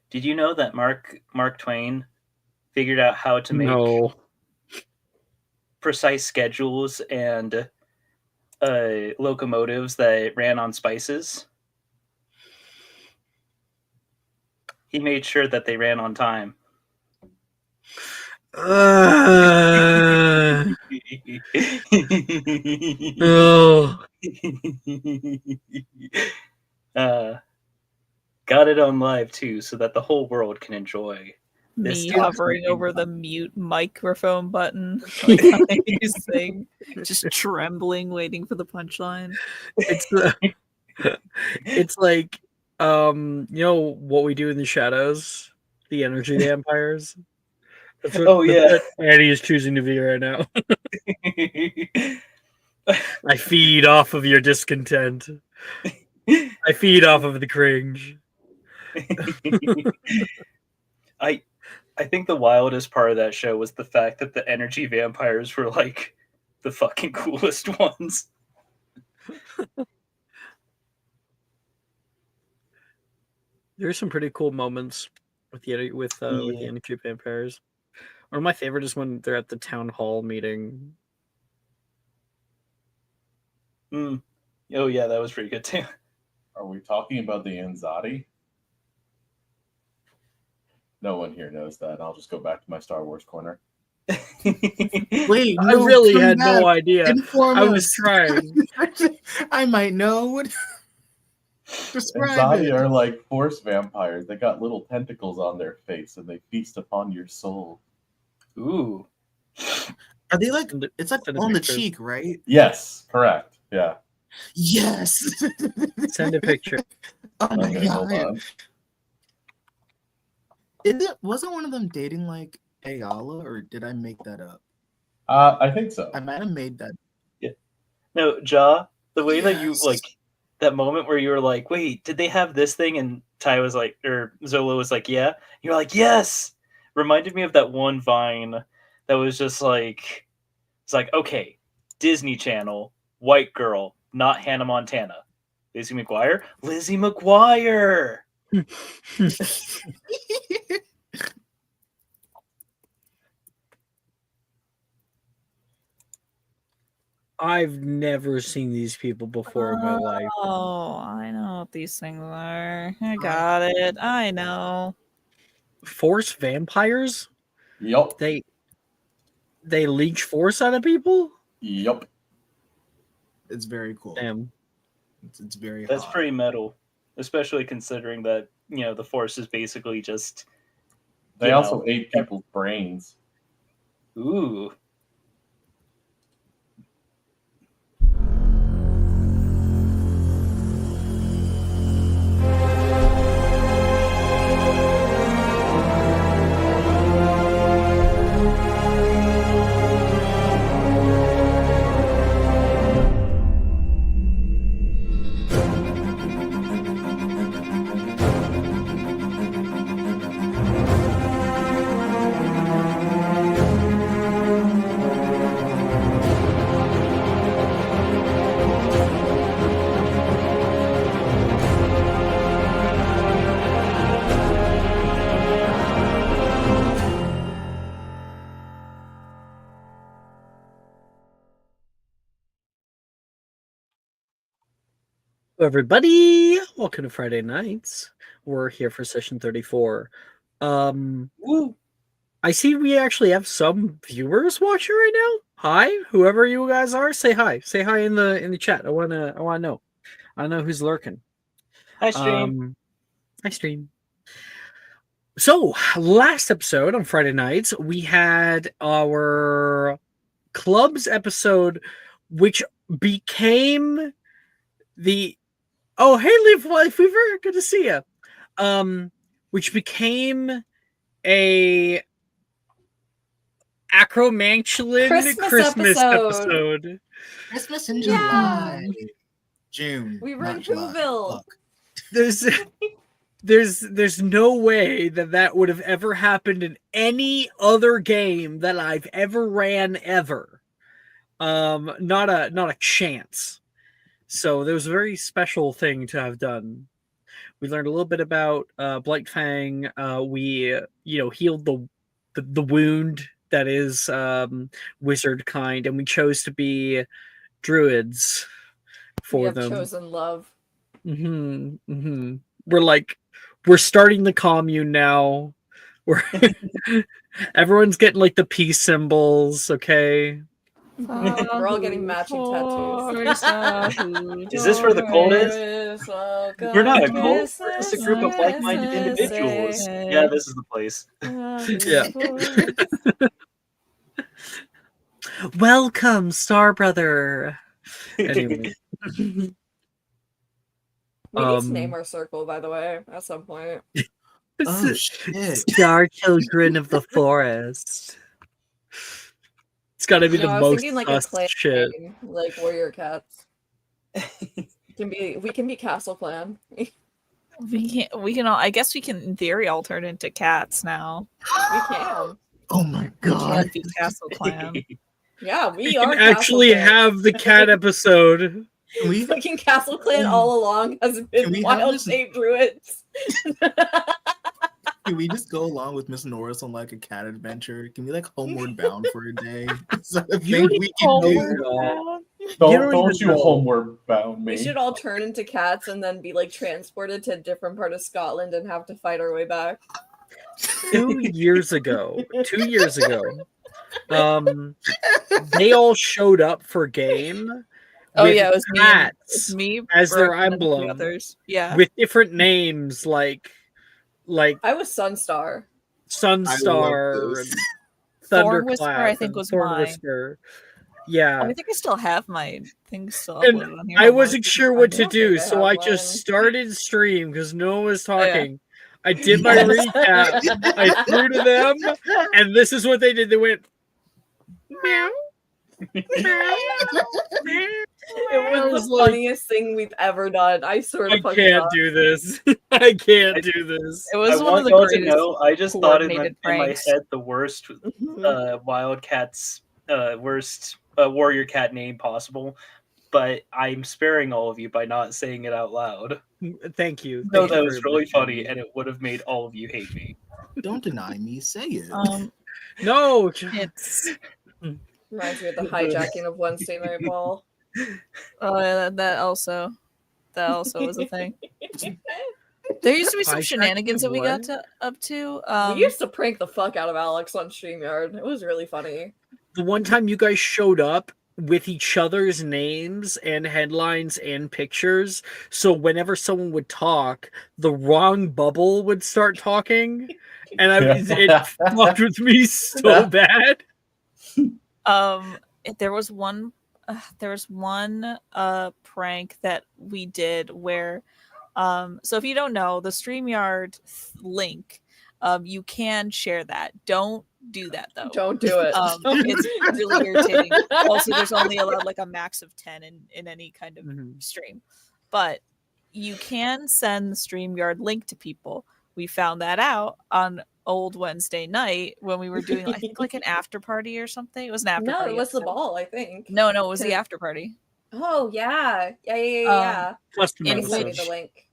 Did you know that Mark Twain figured out how to make No. precise schedules and locomotives that ran on spices? He made sure that they ran on time. Oh. uh, got it on live too, so that the whole world can enjoy this Me top hovering secret over the info. mute microphone button, like I used to sing, just trembling, waiting for the punchline. It's it's like you know what we do in the shadows, the energy vampires. Oh That's yeah. what Annie is choosing to be right now. I feed off of your discontent. I feed off of the cringe. I I think the wildest part of that show was the fact that the energy vampires were like the fucking coolest ones. There's some pretty cool moments with the Yeah. energy vampires. One of my favorite is when they're at the town hall meeting. Mm. Oh yeah, that was pretty good too. Are we talking about the Anzati? No one here knows that. I'll just go back to my Star Wars corner. Wait, I no, really come had back. no idea. Inform I was us. trying. I might know. What? Describe Anzati it. are like force vampires. They got little tentacles on their face and they feast upon your soul. Ooh. Are they like? Send it- It's like send a on the picture. cheek, right? Yes, correct. Yeah. Yes. Send a picture. Oh my Okay, hold god. on. Wasn't one of them dating like Ayala, or did I make that up? I think so. I might have made that. No, Ja, the way that you Yes. like that moment where you were like, wait, did they have this thing? And Ty was like, or Zola was like, yeah. You're like, yes. Reminded me of that one Vine that was just like, it's like, okay, Disney Channel, white girl, not Hannah Montana. Lizzie McGuire? Lizzie McGuire! I've never seen these people before in my life. Oh, I know what these things are. I got it. I know. Force vampires? Yup. They leech force out of people? Yup. It's very cool. Damn. It's very. That's hot. pretty metal, especially considering that, the Force is basically just. They also ate people's brains. Ooh. Everybody, welcome to Friday Nights. We're here for session 34. Woo. I see we actually have some viewers watching right now. Hi, whoever you guys are, say hi. Say hi in the chat. I wanna know. I know who's lurking. Hi, stream. Hi, stream. So last episode on Friday nights, we had our clubs episode, which became the hey, Life Weaver, good to see you. Which became a Acromantulin Christmas episode. Christmas in Yeah. July. June. We were not in July. Whoville. Fuck. There's no way that would have ever happened in any other game that I've ever ran ever. Not a chance. So there was a very special thing to have done. We learned a little bit about Blightfang. We healed the wound that is wizard kind, and we chose to be druids We for have them. chosen love. We're starting the commune now. We're everyone's getting like the peace symbols, okay? We're all getting matching tattoos. Is this where the cult is? Paris, welcome We're not a to cult. We're just a group of like-minded individuals. USA. Yeah, this is the place. Yeah. Welcome, Star Brother. Anyway. We need to name our circle, by the way, at some point. Oh shit! Star Children of the Forest. It's got to be No, the I was most thinking like a sus clan shit. name, like Warrior Cats. We can be Castle Clan. We can all, I guess we can in theory all turn into cats now. We can. Oh my We god! can be Castle Clan. Yeah, we We are can actually Castle Clan. have the cat episode. Can we, Fucking Castle Clan all along has Can been we have wild this- shaped druids. can we just go along with Miss Norris on like a cat adventure? Can we like homeward bound for a day? Is that a You thing we can do? Don't you know. homeward bound me. We should all turn into cats and then be like transported to a different part of Scotland and have to fight our way back. 2 years ago, they all showed up for game. Oh with yeah, it was cats me as their Brooke, and then the emblem. others. Yeah. with different names like I was Sunstar. Sunstar, this. and Thorn Whisper, Thunderclap, I think, and was Thorn mine. Whisper. Yeah, I think I still have my things still and uploaded on here. I Hold on, wasn't let me sure find what it. to don't do, think I so have I just mine. started stream because no one was yeah. talking. I did my recap. I threw to them, and this is what they did. They went meow. It was the funniest thing we've ever done. I swear to I fucking can't God. do this. I can't do this. It was I one want of the y'all to greatest. know, I just thought in my coordinated pranks. head the worst Wildcats, worst warrior cat name possible, but I'm sparing all of you by not saying it out loud. Thank you. No, Thank that you was very really much, funny, Andy. and it would have made all of you hate me. Don't deny me. Say it. No, It's Reminds me of the hijacking of Wednesday Night Ball. that also was a thing. There used to be some Hijacking shenanigans that we got what? up to. We used to prank the fuck out of Alex on StreamYard. It was really funny. the one time you guys showed up with each other's names and headlines and pictures, so whenever someone would talk, the wrong bubble would start talking, and it fucked with me so bad. There was one prank that we did where so if you don't know the StreamYard link, you can share that. Don't do that though. Don't do it. It's really irritating. Also, there's only allowed like a max of 10 in any kind of stream, but you can send the StreamYard link to people. We found that out on old Wednesday night when we were doing, I think, like an after party or something. It was an after No, party. it was the episode. ball, I think. No, it was the after party. Oh yeah. Yeah. Custom And Anyway. send me episode. the link.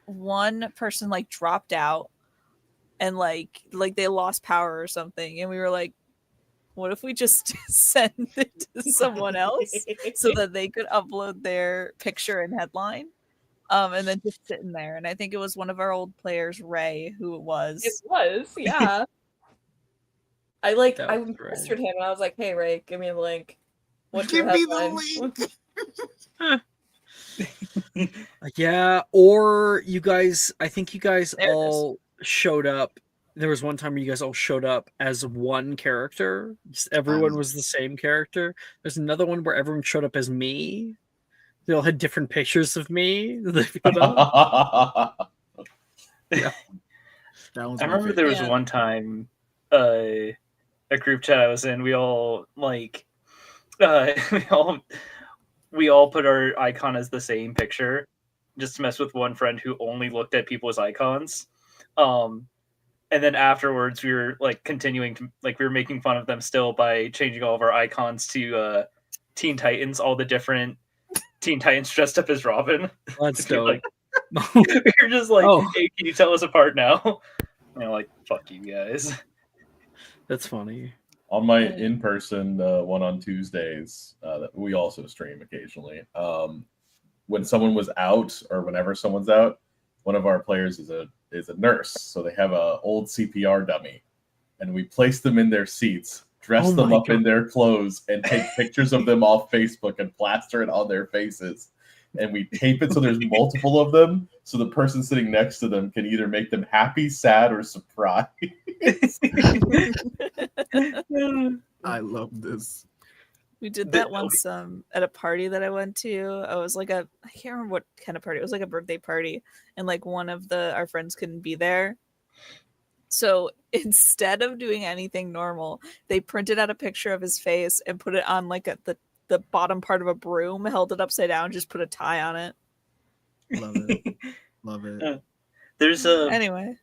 One person like dropped out and like they lost power or something, and we were like, what if we just send it to someone else so that they could upload their picture and headline, and then just sit in there. And I think it was one of our old players, Ray, who it was. It was, yeah. I That I was Ray. pestered him and I was like, hey Ray, give me the link. What's your Give me the headline? link. Yeah, or you guys, I think you guys There it is. all showed up. There was one time where you guys all showed up as one character. Just everyone was the same character. There's another one where everyone showed up as me. They all had different pictures of me. They put up. That was I my remember favorite. there was Yeah. one time a group chat I was in, we all like we all put our icon as the same picture just to mess with one friend who only looked at people's icons. And then afterwards we were like continuing to we were making fun of them still by changing all of our icons to Teen Titans, all the different Teen Titans dressed up as Robin. That's To be dope. like, You're just like, Oh. hey, can you tell us apart now? And I'm like, fuck you guys. That's funny. On my in-person one on Tuesdays, that we also stream occasionally. When someone was out, or whenever someone's out, one of our players is a nurse, so they have a old CPR dummy, and we place them in their seats, dress Oh them my up in their clothes, and take pictures of them off Facebook and plaster it on their faces. And we tape it so there's multiple of them, so the person sitting next to them can either make them happy, sad, or surprised. I love this. We did that once at a party that I went to. I was like I can't remember what kind of party. It was like a birthday party, and like one of our friends couldn't be there. So instead of doing anything normal, they printed out a picture of his face and put it on like the bottom part of a broom, held it upside down, just put a tie on it. Love it. Love it. There's Anyway.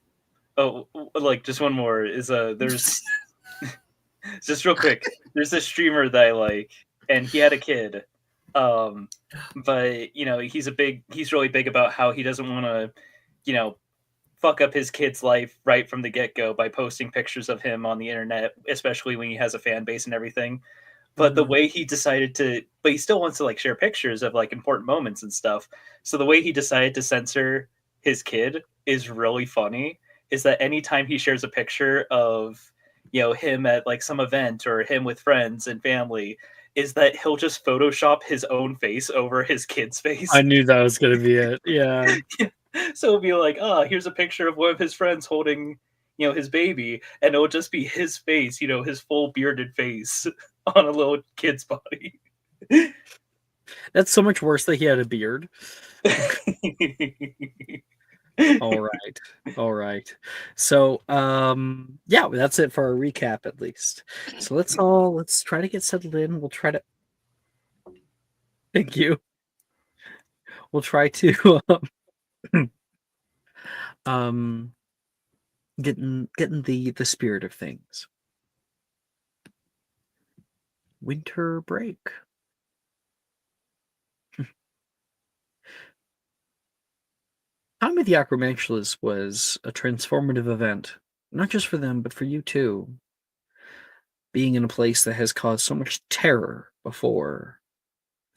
Oh, like just one more is there's just real quick. There's this streamer that I like, and he had a kid. But you know, he's really big about how he doesn't want to, you know, fuck up his kid's life right from the get-go by posting pictures of him on the internet, especially when he has a fan base and everything. But the way he decided to, but he still wants to like share pictures of like important moments and stuff. So the way he decided to censor his kid is really funny. Is that anytime he shares a picture of, you know, him at like some event or him with friends and family, is that he'll just Photoshop his own face over his kid's face. I knew that was gonna be it. Yeah. So it'll be like, here's a picture of one of his friends holding, you know, his baby, and it'll just be his face, you know, his full bearded face on a little kid's body. That's so much worse that he had a beard. All right. So yeah, that's it for our recap at least. So let's try to get settled in. We'll try to thank you. We'll try to getting the spirit of things. Winter break. Time with the Acromantulas was a transformative event, not just for them, but for you too. Being in a place that has caused so much terror before,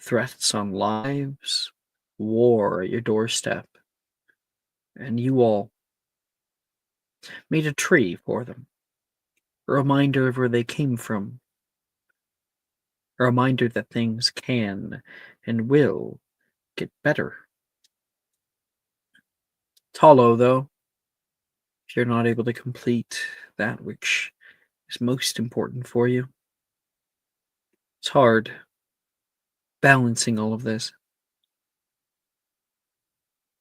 threats on lives, war at your doorstep, and you all made a tree for them, a reminder of where they came from, a reminder that things can and will get better. It's hollow, though, if you're not able to complete that which is most important for you. It's hard balancing all of this.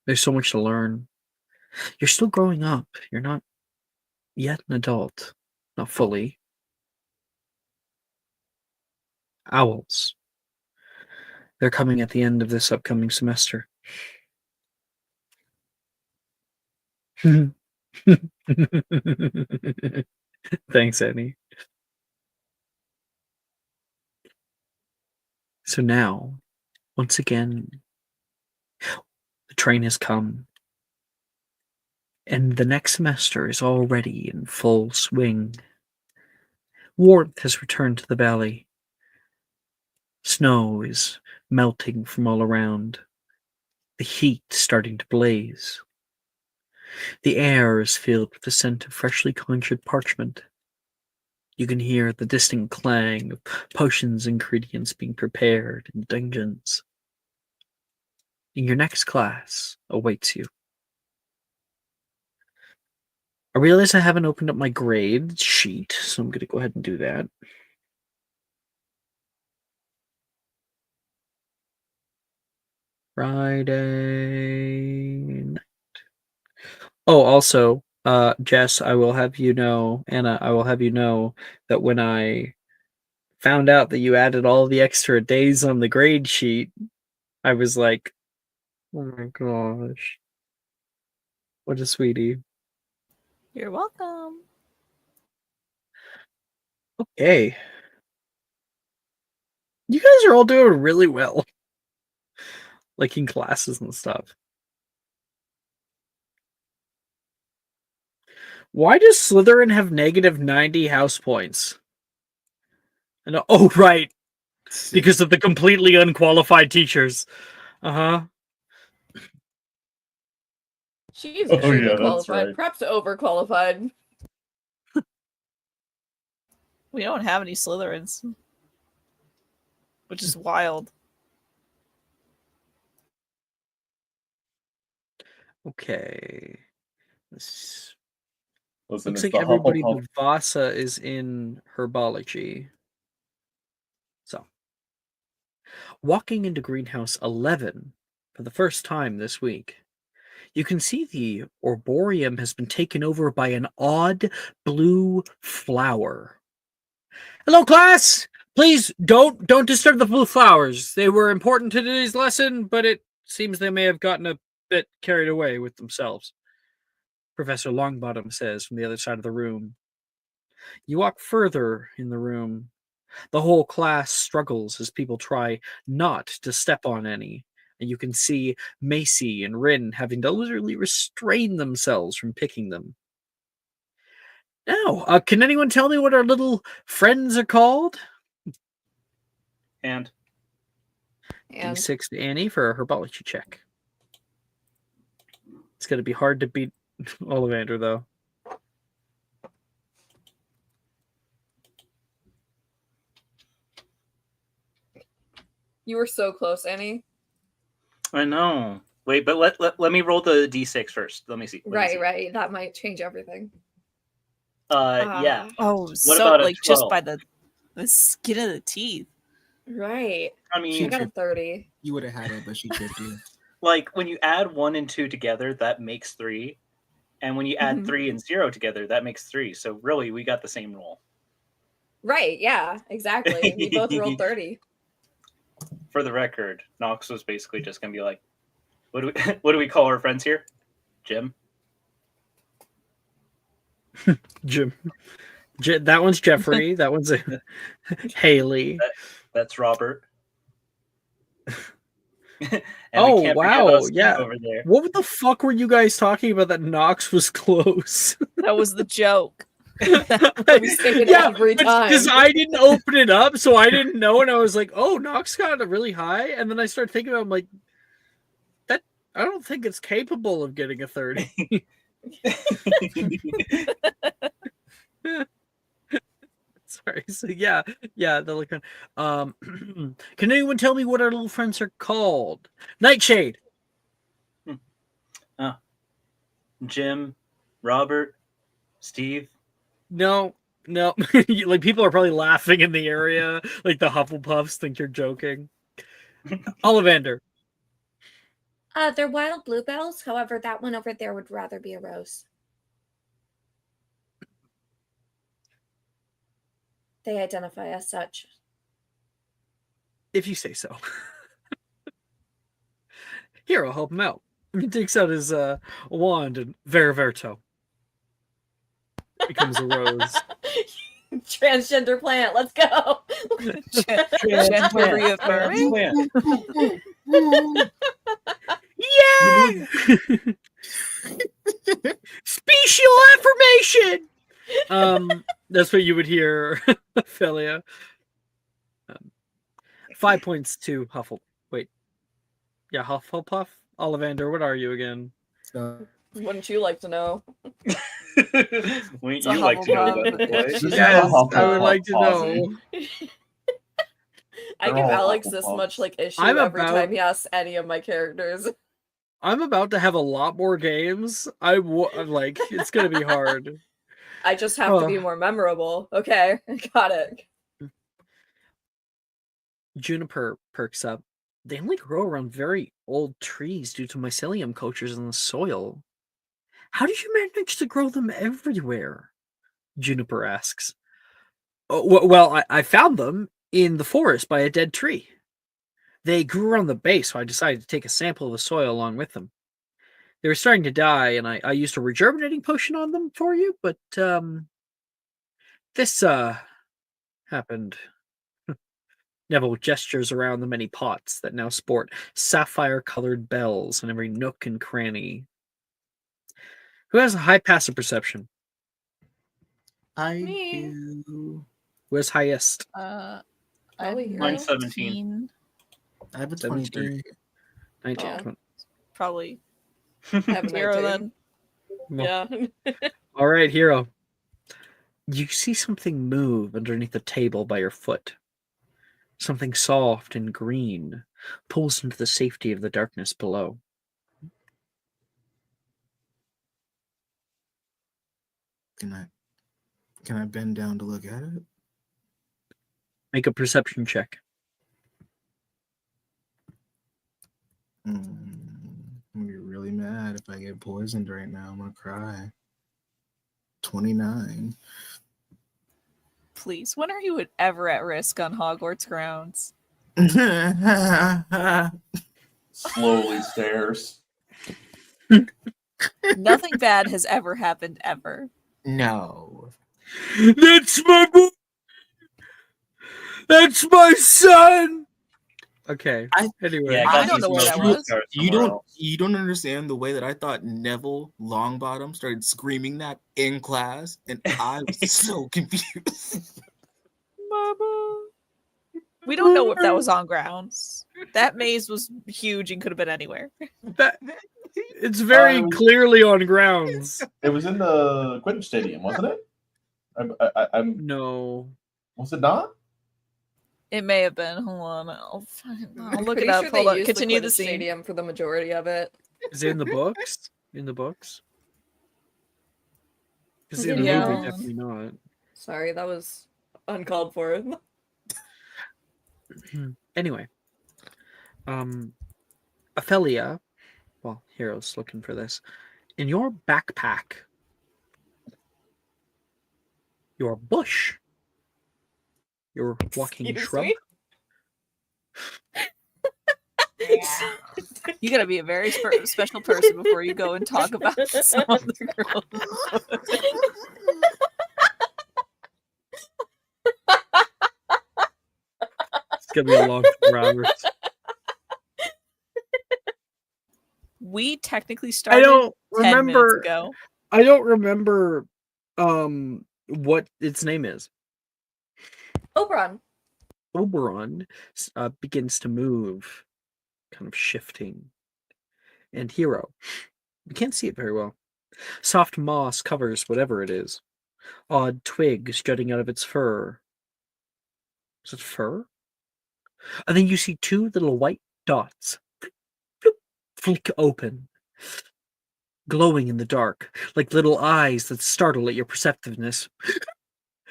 There's so much to learn. You're still growing up. You're not yet an adult. Not fully. Owls. They're coming at the end of this upcoming semester. Thanks, Annie. So now, once again, the train has come, and the next semester is already in full swing. Warmth has returned to the valley. Snow is melting from all around. The heat starting to blaze. The air is filled with the scent of freshly conjured parchment. You can hear the distant clang of potions ingredients being prepared in dungeons. And your next class awaits you. I realize I haven't opened up my grade sheet, so I'm going to go ahead and do that. Friday night. Oh, also, Jess, I will have you know, Anna, I will have you know that when I found out that you added all the extra days on the grade sheet, I was like, oh my gosh. What a sweetie. You're welcome. Okay. You guys are all doing really well. Like in classes and stuff. Why does Slytherin have negative 90 house points? Oh, right. Because of the completely unqualified teachers. Uh-huh. She's Oh, extremely yeah, that's qualified, right. perhaps overqualified. We don't have any Slytherins, which is wild. Okay. This Listen, looks it's like the everybody Hufflepuff. but Vasa is in herbology. So, walking into greenhouse 11 for the first time this week, you can see the arboreum has been taken over by an odd blue flower. Hello, class! Please don't disturb the blue flowers. They were important to today's lesson, but it seems they may have gotten a bit carried away with themselves. Professor Longbottom says from the other side of the room. You walk further in the room. The whole class struggles as people try not to step on any. And you can see Macy and Rin having to literally restrain themselves from picking them. Now, can anyone tell me what our little friends are called? And And D6 to Annie for a herbology check. It's going to be hard to beat Ollivander, though. you were so close, Annie. I know. Wait, but let me roll the d6 first. Let me see. Let me see. Right. That might change everything. Yeah. Oh, What so about a like just 12? by the skin of the teeth. Right. I I mean, got a 30. You would have had it, but she tripped you. like when you add 1 and 2 together, that makes 3. And when you add Mhm. 3 and 0 together, that makes 3. So really, we got the same roll. Right, yeah, exactly. We both rolled 30. For the record, Nox was basically just going to be like, what do we call our friends here? Jim? Jim. That one's Jeffrey. That one's Haley. That's Robert. And Oh, we can't forget wow. about Steve Yeah. over there. What the fuck were you guys talking about that Knox was close? That was the joke. I was thinking every time. Because I didn't open it up, so I didn't know, and I was like, "Oh, Knox got it really high," and then I started thinking about, it, I'm like, "That I don't think it's capable of getting a 30." Sorry. So yeah, the like, can anyone tell me what our little friends are called? Nightshade. Jim, Robert, Steve. No. Like people are probably laughing in the area. Like the Hufflepuffs think you're joking. Ollivander. They're wild bluebells. However, that one over there would rather be a rose. They identify as such. If you say so. Here, I'll help him out. He takes out his wand and Veriverto becomes a rose. Transgender plant, let's go. Gender reaffirming. Yeah! Special affirmation! That's what you would hear, Ophelia. 5 points to Huffle. Wait. Yeah, Hufflepuff? Ollivander, what are you again? So Wouldn't you like to know? Wouldn't a you like to know Hufflepuff. about the boys? Yes, I would Hufflepuff like to pausing. know. I give They're all Alex this Hufflepuffs. much like issue I'm every about- time he asks any of my characters. I'm about to have a lot more games. Like, it's gonna be hard. I just have to be more memorable. Okay, got it. Juniper perks up. They only grow around very old trees due to mycelium cultures in the soil. How did you manage to grow them everywhere? Juniper asks. Oh, well, I found them in the forest by a dead tree. They grew around the base, so I decided to take a sample of the soil along with them. They were starting to die, and I used a rejuvenating potion on them for you, but this happened. Neville gestures around the many pots that now sport sapphire-colored bells in every nook and cranny. Who has a high passive perception? I Me. do. Where's highest? I Probably have Hero. Mine's 17. I have a 17. 23. 19, Oh. 20. Probably I have a Hero 19. then. Yeah. All right, Hero. You see something move underneath the table by your foot. Something soft and green pulls into the safety of the darkness below. Can I bend down to look at it? Make a perception check. I'm gonna be really mad if I get poisoned right now. I'm gonna cry. 29. Please, when are you ever at risk on Hogwarts grounds? Slowly stares. Nothing bad has ever happened ever. No. That's my boy! That's my son! Okay. Anyway. Yeah, I got don't these know where that emotional was. scars You somewhere don't else. you don't understand the way that I thought Neville Longbottom started screaming that in class, and I was so confused. Mama. We don't know if that was on grounds. That maze was huge and could have been anywhere. That, it's very clearly on grounds. It was in the Quidditch Stadium, wasn't it? I'm No. Was it not? It may have been. Hold on. I'll look Pretty it up. sure Hold they on. used Continue the the Quidditch scene. stadium for the majority of it. Is it in the books? In the books? Because in the Yeah. movie, definitely not. Sorry, that was uncalled for. Anyway. Ophelia, well, Hero's looking for this. In your backpack, your bush, your walking Excuse shrub. me? You gotta be a very special person before you go and talk about some other girl. It's gonna be a long 4 hours. We technically I started don't 10 minutes remember. ago. I don't remember what its name is. Oberon. Oberon begins to move, kind of shifting. And Hero, you can't see it very well. Soft moss covers whatever it is. Odd twigs jutting out of its fur. Is it fur? And then you see 2 little white dots flick open, glowing in the dark, like little eyes that startle at your perceptiveness.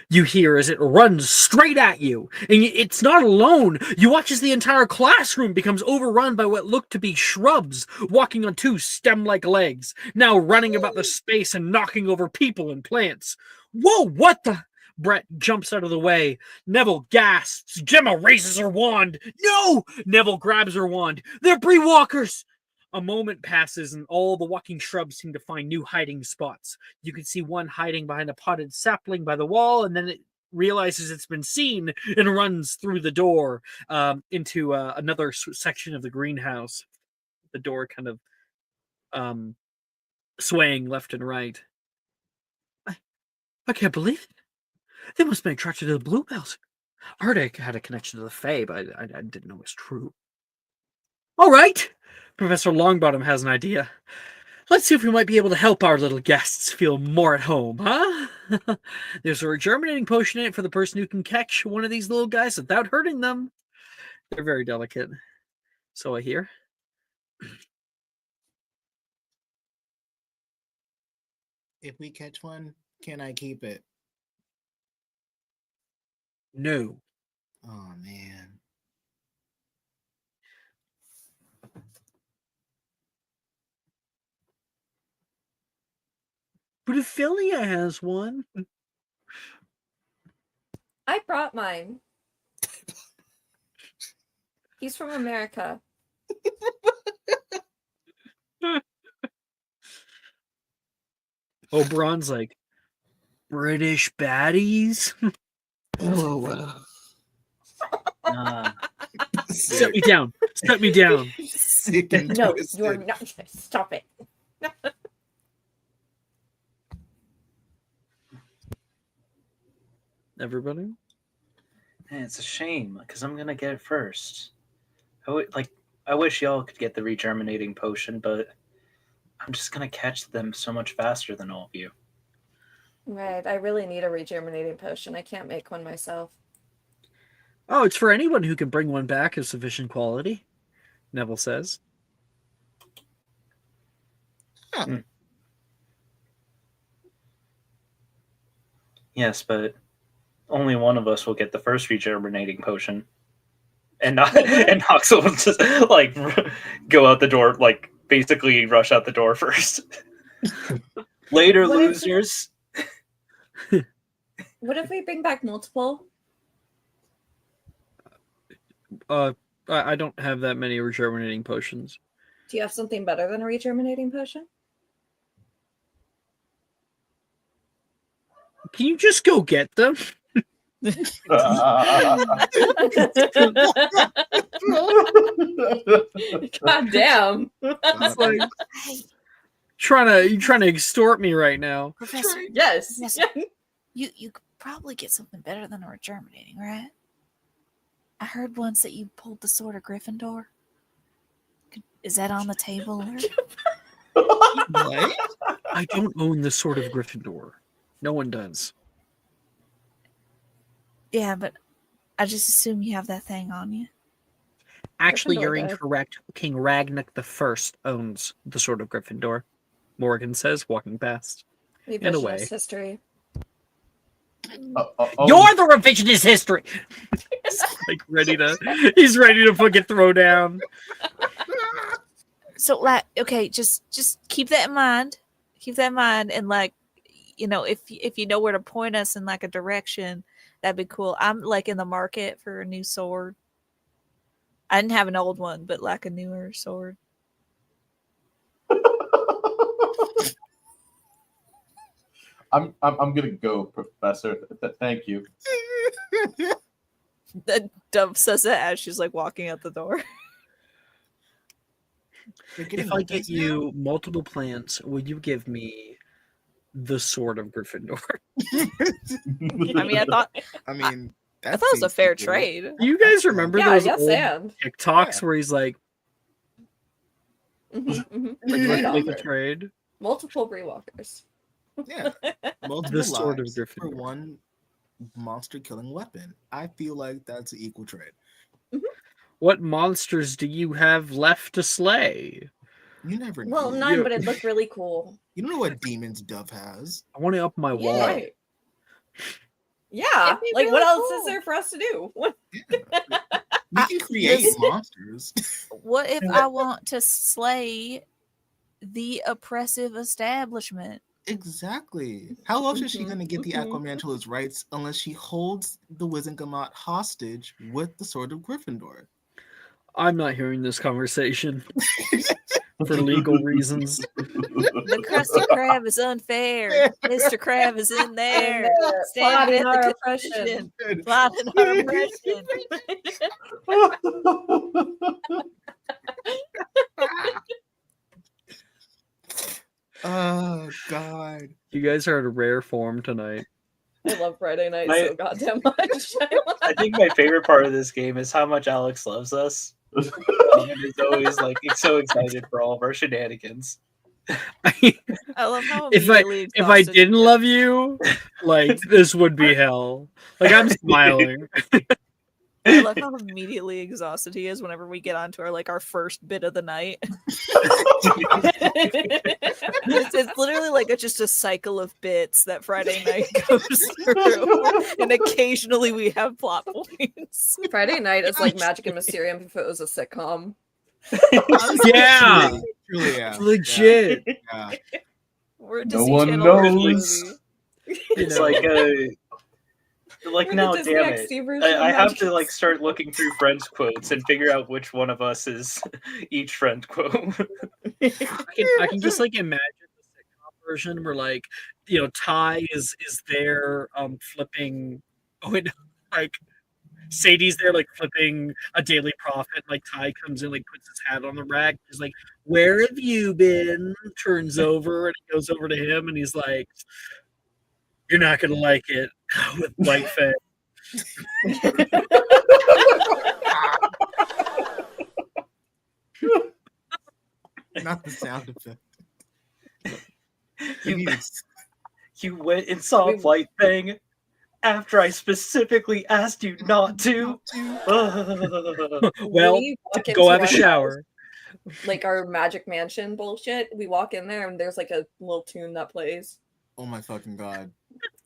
You hear as it runs straight at you, and it's not alone. You watch as the entire classroom becomes overrun by what look to be shrubs walking on 2 stem-like legs, now running about the space and knocking over people and plants. Whoa, what the? Brett jumps out of the way. Neville gasps. Gemma raises her wand. No! Neville grabs her wand. They're Bree-walkers! A moment passes, and all the walking shrubs seem to find new hiding spots. You can see one hiding behind a potted sapling by the wall, and then it realizes it's been seen and runs through the door into another section of the greenhouse. The door kind of swaying left and right. I can't believe it. They must be attracted to the bluebells. I heard I had a connection to the Fae, but I didn't know it was true. All right, Professor Longbottom has an idea. Let's see if we might be able to help our little guests feel more at home, huh? There's a regerminating potion in it for the person who can catch one of these little guys without hurting them. They're very delicate, so I hear. If we catch one, can I keep it? No. Oh man. But Ophelia has one. I brought mine. He's from America. Oberon's like, British baddies? LOL. Set me down. Set me down. Sick and No, twisted. you're not. Stop it. Everybody? Man, it's a shame because I'm gonna get it first. I wish y'all could get the regerminating potion, but I'm just gonna catch them so much faster than all of you. Right. I really need a regerminating potion. I can't make one myself. Oh, it's for anyone who can bring one back of sufficient quality, Neville says. Huh. Yes, but only one of us will get the first regerminating potion. And Nox will just like go out the door, like basically rush out the door first. Later, What if- losers. What if we bring back multiple? I don't have that many regerminating potions. Do you have something better than a regerminating potion? Can you just go get them? God damn. It's like you trying to extort me right now. Professor, Yes. Professor, you could probably get something better than a regerminating, right? I heard once that you pulled the sword of Gryffindor. Is that on the table? Or... What? I don't own the sword of Gryffindor. No one does. Yeah, but I just assume you have that thing on you. Actually, Gryffindor you're does. incorrect. King Ragnak I owns the sword of Gryffindor. Morgan says, walking past. In a way. Revisionist history. You're the revisionist history. Like he's ready to fucking throw down. So, like, okay, just keep that in mind. Keep that in mind, and like, you know, if you know where to point us in like a direction, that'd be cool. I'm like in the market for a new sword. I didn't have an old one, but like a newer sword. I'm gonna go, Professor. Thank you. The Dove says that as she's like walking out the door. If I get you multiple plants, will you give me the sword of Gryffindor? I mean, I thought it was a fair trade. Do you guys remember Yeah, those yes, old and. TikToks where he's like, Mhm. let's make a Offer. trade? Multiple Breewalkers. Yeah. Multiple The sword of lives for Gryffindor. one monster killing weapon. I feel like that's an equal trade. What monsters do you have left to slay? You never know. Well, none, but it looked really cool. You don't know what demons Dove has. I want to up my wall. Right. Yeah. It'd be Like, what really else cool. is there for us to do? What? We can create Yes. monsters. What if I want to slay the oppressive establishment? Exactly. How else is she Mhm, going to get the mhm. Aquamantula's rights unless she holds the Wizengamot hostage with the Sword of Gryffindor? I'm not hearing this conversation for legal reasons. The Krusty Krab is unfair. Mr. Krab is in there. Standing Plotting at the our oppression. convention. Plotting our oppression. Oh, God. You guys are at a rare form tonight. I love Friday night My- so goddamn much. I think my favorite part of this game is how much Alex loves us. And is always like so excited for all of our shenanigans. I love how If immediately I exhausted didn't he is. love you, like this would be hell. Like I'm smiling. I love how immediately exhausted he is whenever we get onto our first bit of the night. It's literally like just a cycle of bits that Friday night goes through, and occasionally we have plot points. Friday night is like Magic and Mysterium if it was a sitcom. Yeah, Truly, yeah. legit. Yeah. We're a No Disney one Channel original knows. movie. It's like We're the now, Disney damn XD it. version of I have Magic to and like start looking through friends quotes and figure out which one of us is each friend quote. I can just like imagine the sitcom version where like Ty is there flipping. Oh wait, no, like Sadie's there like flipping a Daily Prophet. Like Ty comes in, like puts his hat on the rack. He's like, "Where have you been?" Turns over and he goes over to him and he's like, "You're not gonna like it." With white fang. Not the sound effect. You, you went and saw a white thing after I specifically asked you not to. Well, We walk go into have a our shower. like our Magic Mansion bullshit. We walk in there and there's like a little tune that plays. Oh my fucking god.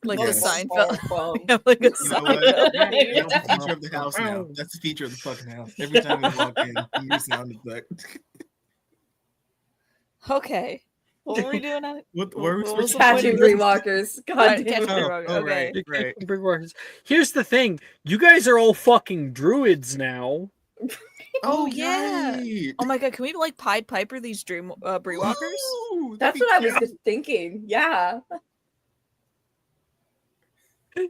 Like Yes. a Seinfeld. Boom. Yeah, like a You know what? Seinfeld. That's the feature of the house now. That's the feature of the fucking house. Every time we walk in, new sound effect. Okay. What were we doing at? What were we What was supposed the to point Catching of Green this? Walkers. God Alright, damn catching it. Green Walkers. Oh, Okay. right. Here's the thing. You guys are all fucking druids now. Oh, yeah. right. Oh my god, can we like Pied Piper these Bree Walkers? Ooh, That's that'd what I be was cute. just thinking. Yeah.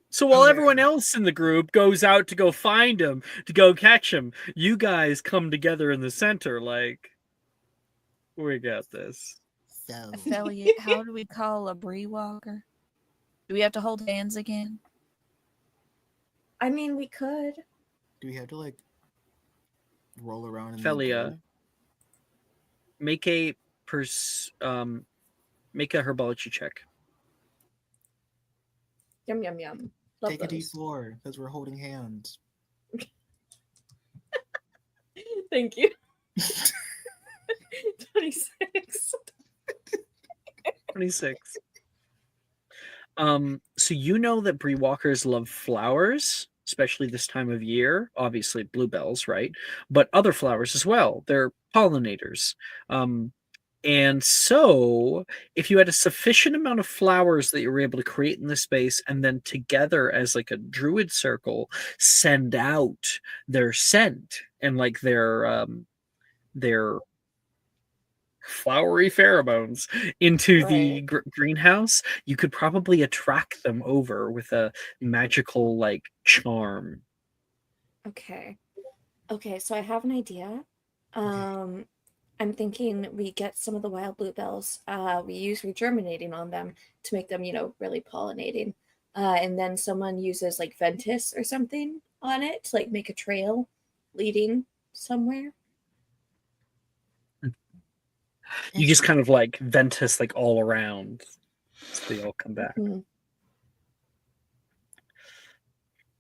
So while Oh, yeah. everyone else in the group goes out to go find him, to go catch him, you guys come together in the center like, we got this. So, Affiliate, how do we call a Bree Walker? Do we have to hold hands again? I mean, we could. do we have to like roll around in the Felia. goo? Make a herbology check. Yum, yum, yum. Love Take a those. D4 because we're holding hands. Thank you. 26. 26. So you know that Bree Walkers love flowers, especially this time of year. Obviously, bluebells, right? But other flowers as well. They're pollinators. And so, if you had a sufficient amount of flowers that you were able to create in the space, and then together as like a druid circle, send out their scent and like their flowery pheromones into the greenhouse, you could probably attract them over with a magical like charm. Okay. Okay, so I have an idea. I'm thinking we get some of the wild bluebells. We use regerminating on them to make them, really pollinating. And then someone uses like Ventus or something on it to like make a trail leading somewhere. You just kind of like Ventus like all around, so they all come back. Mhm.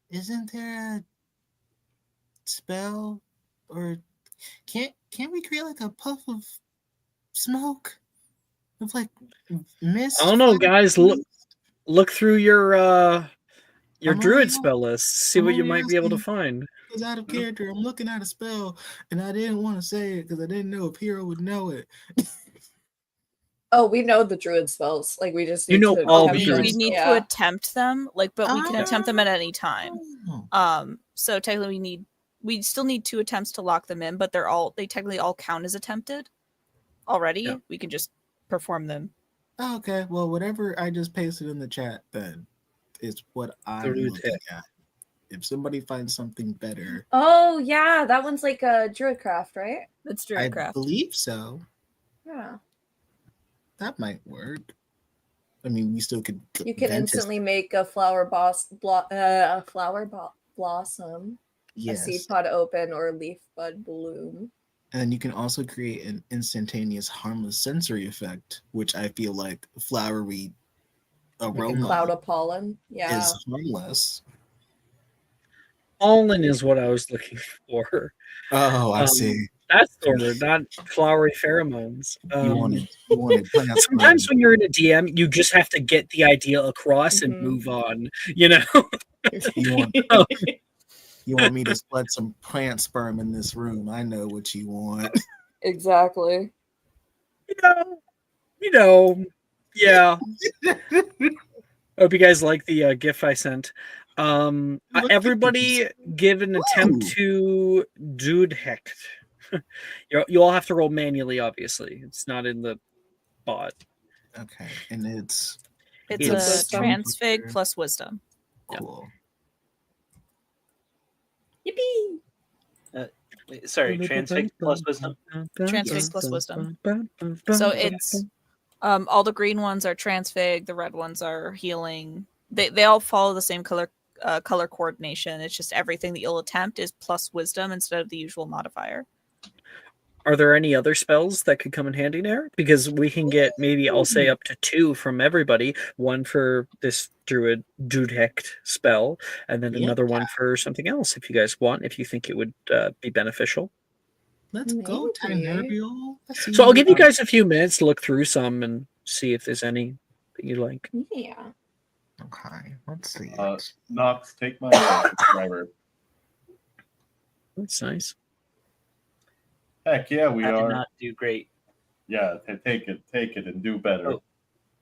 Isn't there a spell or can't we create like a puff of smoke of like mist? I don't know, guys. flying? Look through your I'm druid only- spell list. See I'm what you only might be able to asking find. because out of character, I'm looking at a spell and I didn't want to say it because I didn't know if Hero would know it. Oh, we know the druid spells. Like, we just You need know to all Oh, the attempt we druid them. need to Yeah. attempt them, but we can attempt them at any time. Oh. So technically we still need 2 attempts to lock them in, but they technically all count as attempted already. Yeah. We can just perform them. Okay, well, whatever I just pasted in the chat then is what I'm Druid looking at. If somebody finds something better, Oh, yeah. That one's like a druidcraft, right? That's I Druidcraft. believe so. Yeah. That might work. I mean, we still could. You can Ventus- instantly make a flower blossom, a seed Yes, pod open, or a leaf bud bloom. and you can also create an instantaneous harmless sensory effect, which I feel like flowery aroma Cloud of pollen. Yeah. is harmless. Pollen is what I was looking for. Oh, I Um, see. That's the word, not flowery pheromones. You wanted plants. Sometimes when you're in a DM, you just have to get the idea across and Mhm. move on. You know. You want me to spread some plant sperm in this room? I know what you want. Exactly. Yeah. Hope you guys like the GIF I sent. Everybody give an attempt to dude hecht. You all have to roll manually, obviously. It's not in the bot. Okay, and it's It's It's- a transfig plus wisdom. cool. Yippee! Wait, sorry, transfig plus wisdom. Transfig plus wisdom. So it's all the green ones are transfig, the red ones are healing, They all follow the same color coordination. It's just everything that you'll attempt is plus wisdom instead of the usual modifier. Are there any other spells that could come in handy there? Because we can get maybe I'll say up to 2 from everybody. One for this druid detect spell, and then another one for something else. If you guys want, if you think it would be beneficial. Let's go, Maybe. Tenherbial. So I'll give you guys a few minutes to look through some and see if there's any that you like. Yeah. Okay, let's see. Knox, take my subscriber. That's nice. Heck yeah, we I did are. not do great. Yeah, take it, and do better.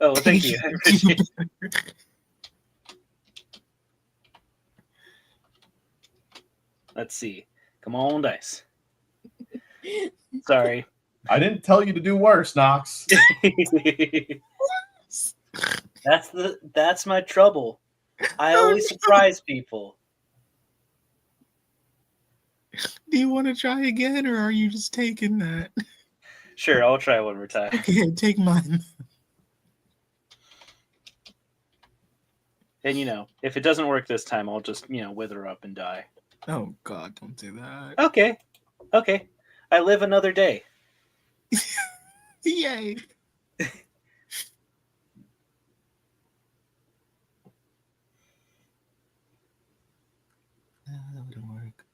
Oh, thank you. I appreciate it. Let's see. Come on, dice. Sorry. I didn't tell you to do worse, Knox. That's my trouble. I always surprise people. Do you want to try again, or are you just taking that? Sure, I'll try one more time. Okay, take mine. And if it doesn't work this time, I'll just wither up and die. Oh God, don't do that. Okay. I live another day. Yay! That wouldn't work.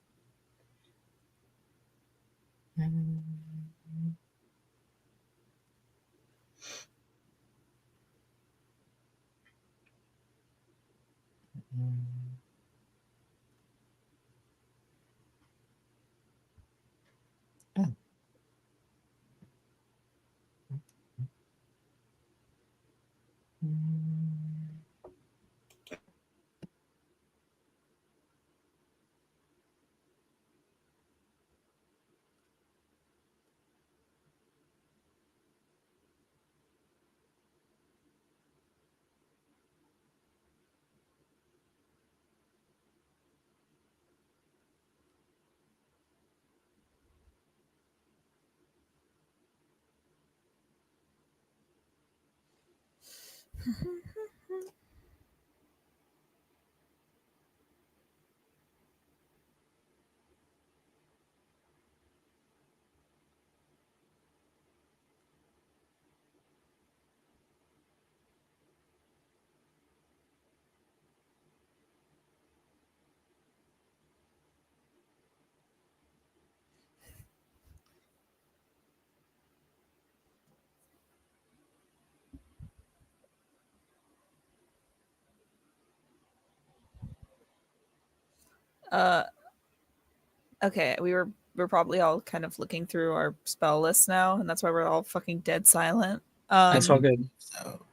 Okay, we're probably all kind of looking through our spell list now, and that's why we're all fucking dead silent. That's all good. So,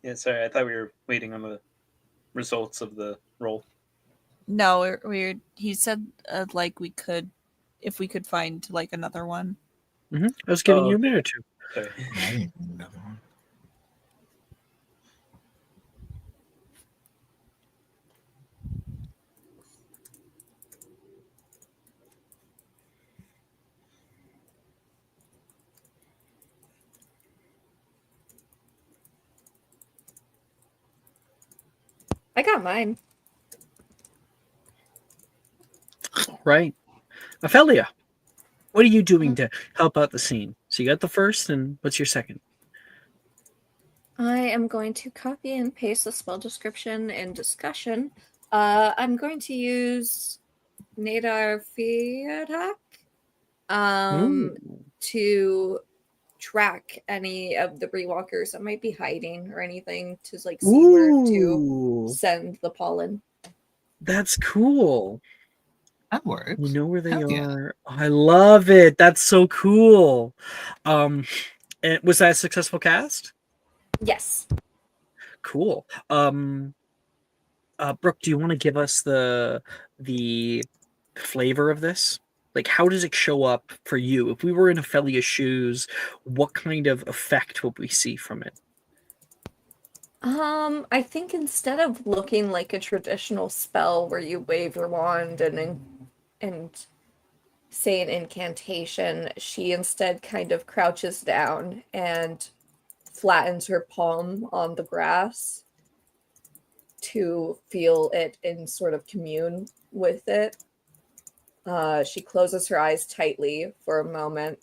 Yeah, sorry. I thought we were waiting on the results of the roll. No, he said like we could, if we could find like another one. I was giving Oh, you a okay. minute or two. Sorry. I didn't need another one. I got mine. Right. Ophelia, what are you doing to help out the scene? So you got the first, and what's your second? I am going to copy and paste the spell description and discussion. I'm going to use Nadar Fiatak to track any of the Breewalkers that might be hiding or anything to like see where to send the pollen. That's cool. That works. You know where they Hell yeah. are. Oh, I love it. That's so cool. And was that a successful cast? Yes. Cool. Brooke, do you want to give us the flavor of this? Like, how does it show up for you? If we were in Ophelia's shoes, what kind of effect would we see from it? I think instead of looking like a traditional spell where you wave your wand and say an incantation, she instead kind of crouches down and flattens her palm on the grass to feel it and sort of commune with it. She closes her eyes tightly for a moment,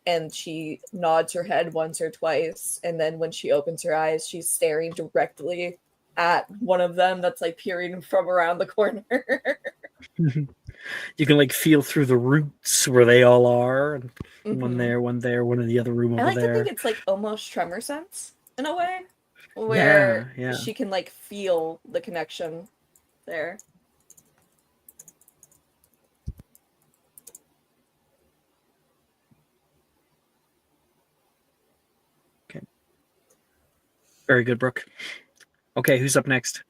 and she nods her head once or twice, and then when she opens her eyes, she's staring directly at one of them that's like peering from around the corner. You can like feel through the roots where they all are. And one Mhm. there, one in the other room I over like to there. think it's like almost tremor sense in a way, where Yeah. she can like feel the connection there. Very good, Brooke. Okay, who's up next?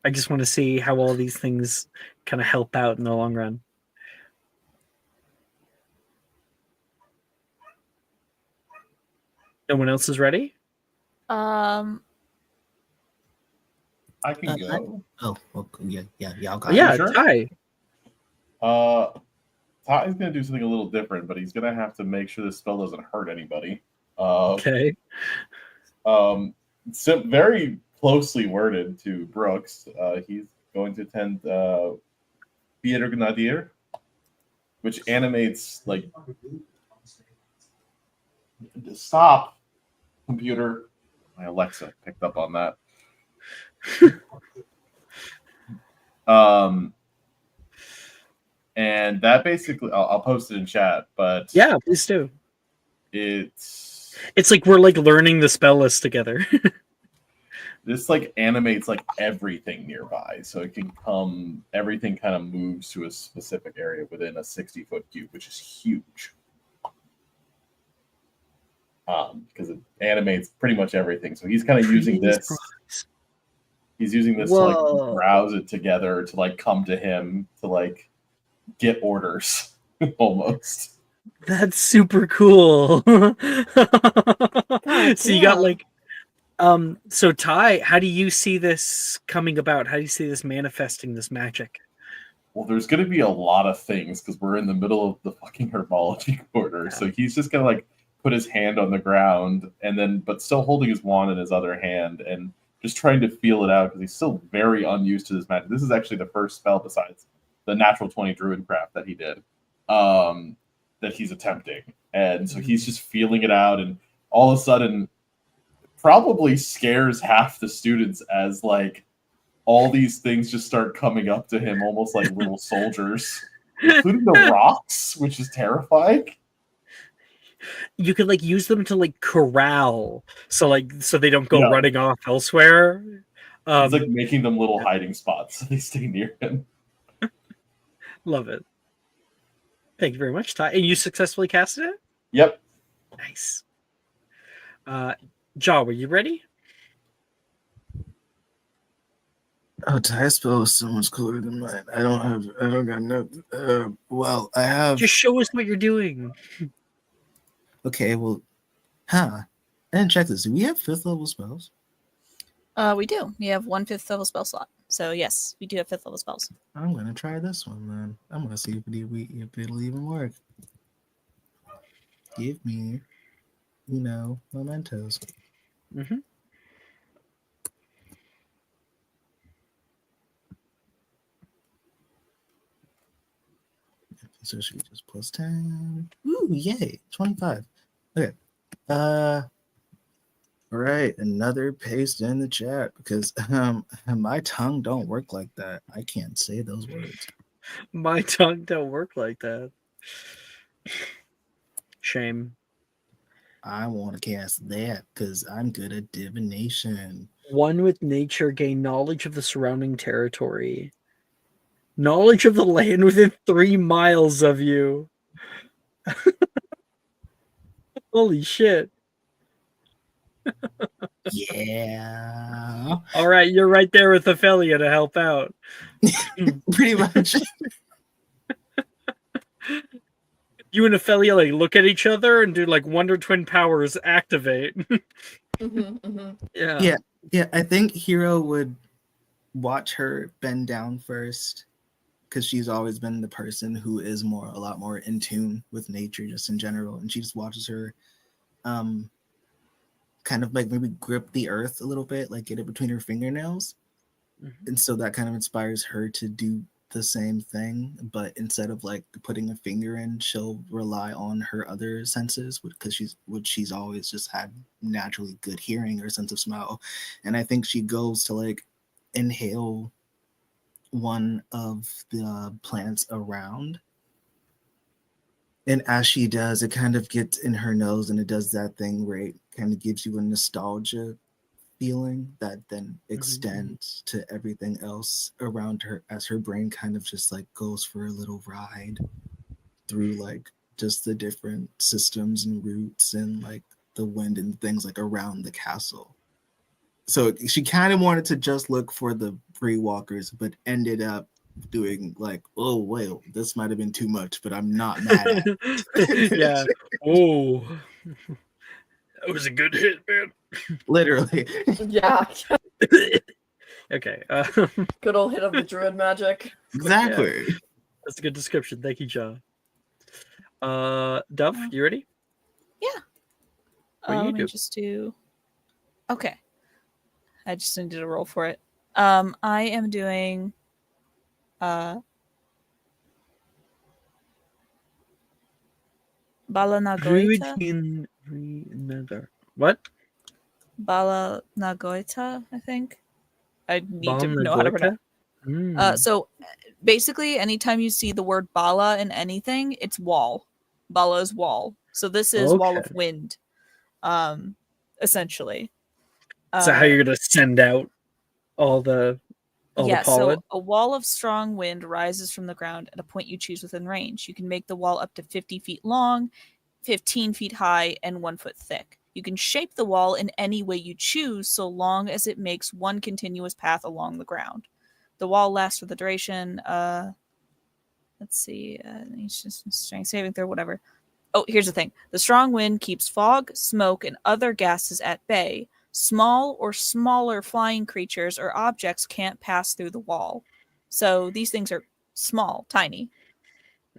I just want to see how all these things kind of help out in the long run. No one else is ready? Um, I can go. Oh, okay, yeah, y'all got Yeah, it. sure? Ty. Ty's gonna do something a little different, but he's gonna have to make sure this spell doesn't hurt anybody. Okay. Very closely worded to Brooks. He's going to attend Theater Grenadier, which animates like. Stop, computer. My Alexa picked up on that. And that basically, I'll post it in chat, but Yeah, please do. it's like we're like learning the spell list together. this like animates like everything nearby, so it can come. Everything kind of moves to a specific area within a 60-foot cube, which is huge. Because it animates pretty much everything. So he's kind of using this. He's using this to like browse it together to like come to him to like get orders almost. That's super cool. So you got damn. like so Ty, how do you see this coming about? How do you see this manifesting this magic? Well, there's going to be a lot of things because we're in the middle of the fucking herbology quarter. So he's just going to like put his hand on the ground and then, but still holding his wand in his other hand and just trying to feel it out because he's still very unused to this magic. This is actually the first spell besides the natural 20 Druidcraft that he did that he's attempting. And so he's just feeling it out, and all of a sudden probably scares half the students as like all these things just start coming up to him almost like little soldiers, including the rocks, which is terrifying. You could like use them to like corral so they don't go running off elsewhere. He's like making them little hiding spots so they stay near him. Love it. Thank you very much, Ty. And you successfully casted it? Yep. Nice. Jaw, were you ready? Oh, Ty's spell is so much cooler than mine. I don't got nothing. Well, I have. Just show us what you're doing. Okay, well, I didn't check this. Do we have 5th level spells? We do. We have 1 5th level spell slot. So yes, we do have 5th level spells. I'm gonna try this one, man. I'm gonna see if it'll even work. Give me, mementos. Mm-hmm. So should we just plus 10? Ooh, yay, 25. Okay. All right, another paste in the chat because my tongue don't work like that. I can't say those words. My tongue don't work like that. Shame. I want to cast that because I'm good at divination. One with nature, gain knowledge of the surrounding territory. Knowledge of the land within 3 miles of you. Holy shit. Yeah. All right, you're right there with Ophelia to help out. Pretty much. You and Ophelia like look at each other and do like Wonder Twin powers activate. Yeah. Yeah. I think Hero would watch her bend down first because she's always been the person who is a lot more in tune with nature just in general, and she just watches her kind of like maybe grip the earth a little bit, like get it between her fingernails. And so that kind of inspires her to do the same thing, but instead of like putting a finger in, she'll rely on her other senses because she's always just had naturally good hearing or sense of smell. And I think she goes to like inhale one of the plants around. And as she does, it kind of gets in her nose and it does that thing where it kind of gives you a nostalgia feeling that then extends to everything else around her as her brain kind of just like goes for a little ride through like just the different systems and routes and like the wind and things like around the castle. So she kind of wanted to just look for the free walkers, but ended up doing like, oh wait, this might have been too much, but I'm not mad at it. Yeah. Oh, that was a good hit, man. Literally. Yeah. Okay. Good old hit of the druid magic. Exactly. That's a good description. Thank you, John. Dove, you ready? Yeah. What do you Let me do? just do. Okay. I just needed a roll for it. I am doing. Bala Nagoita. What? Bala Nagoita, I think. I need to Bala know how to Nagoita? pronounce. So basically, anytime you see the word Bala in anything, it's wall. Bala is wall. So this is wall of Okay. wind, essentially. So how you're gonna send out all the Yeah, pollen? so a wall of strong wind rises from the ground at a point you choose within range. You can make the wall up to 50 feet long, 15 feet high, and 1 foot thick. You can shape the wall in any way you choose so long as it makes one continuous path along the ground. The wall lasts for the duration. Let's see. It's just strength saving throw, whatever. Oh, here's the thing. The strong wind keeps fog, smoke, and other gases at bay. Small or smaller flying creatures or objects can't pass through the wall. So these things are small, tiny.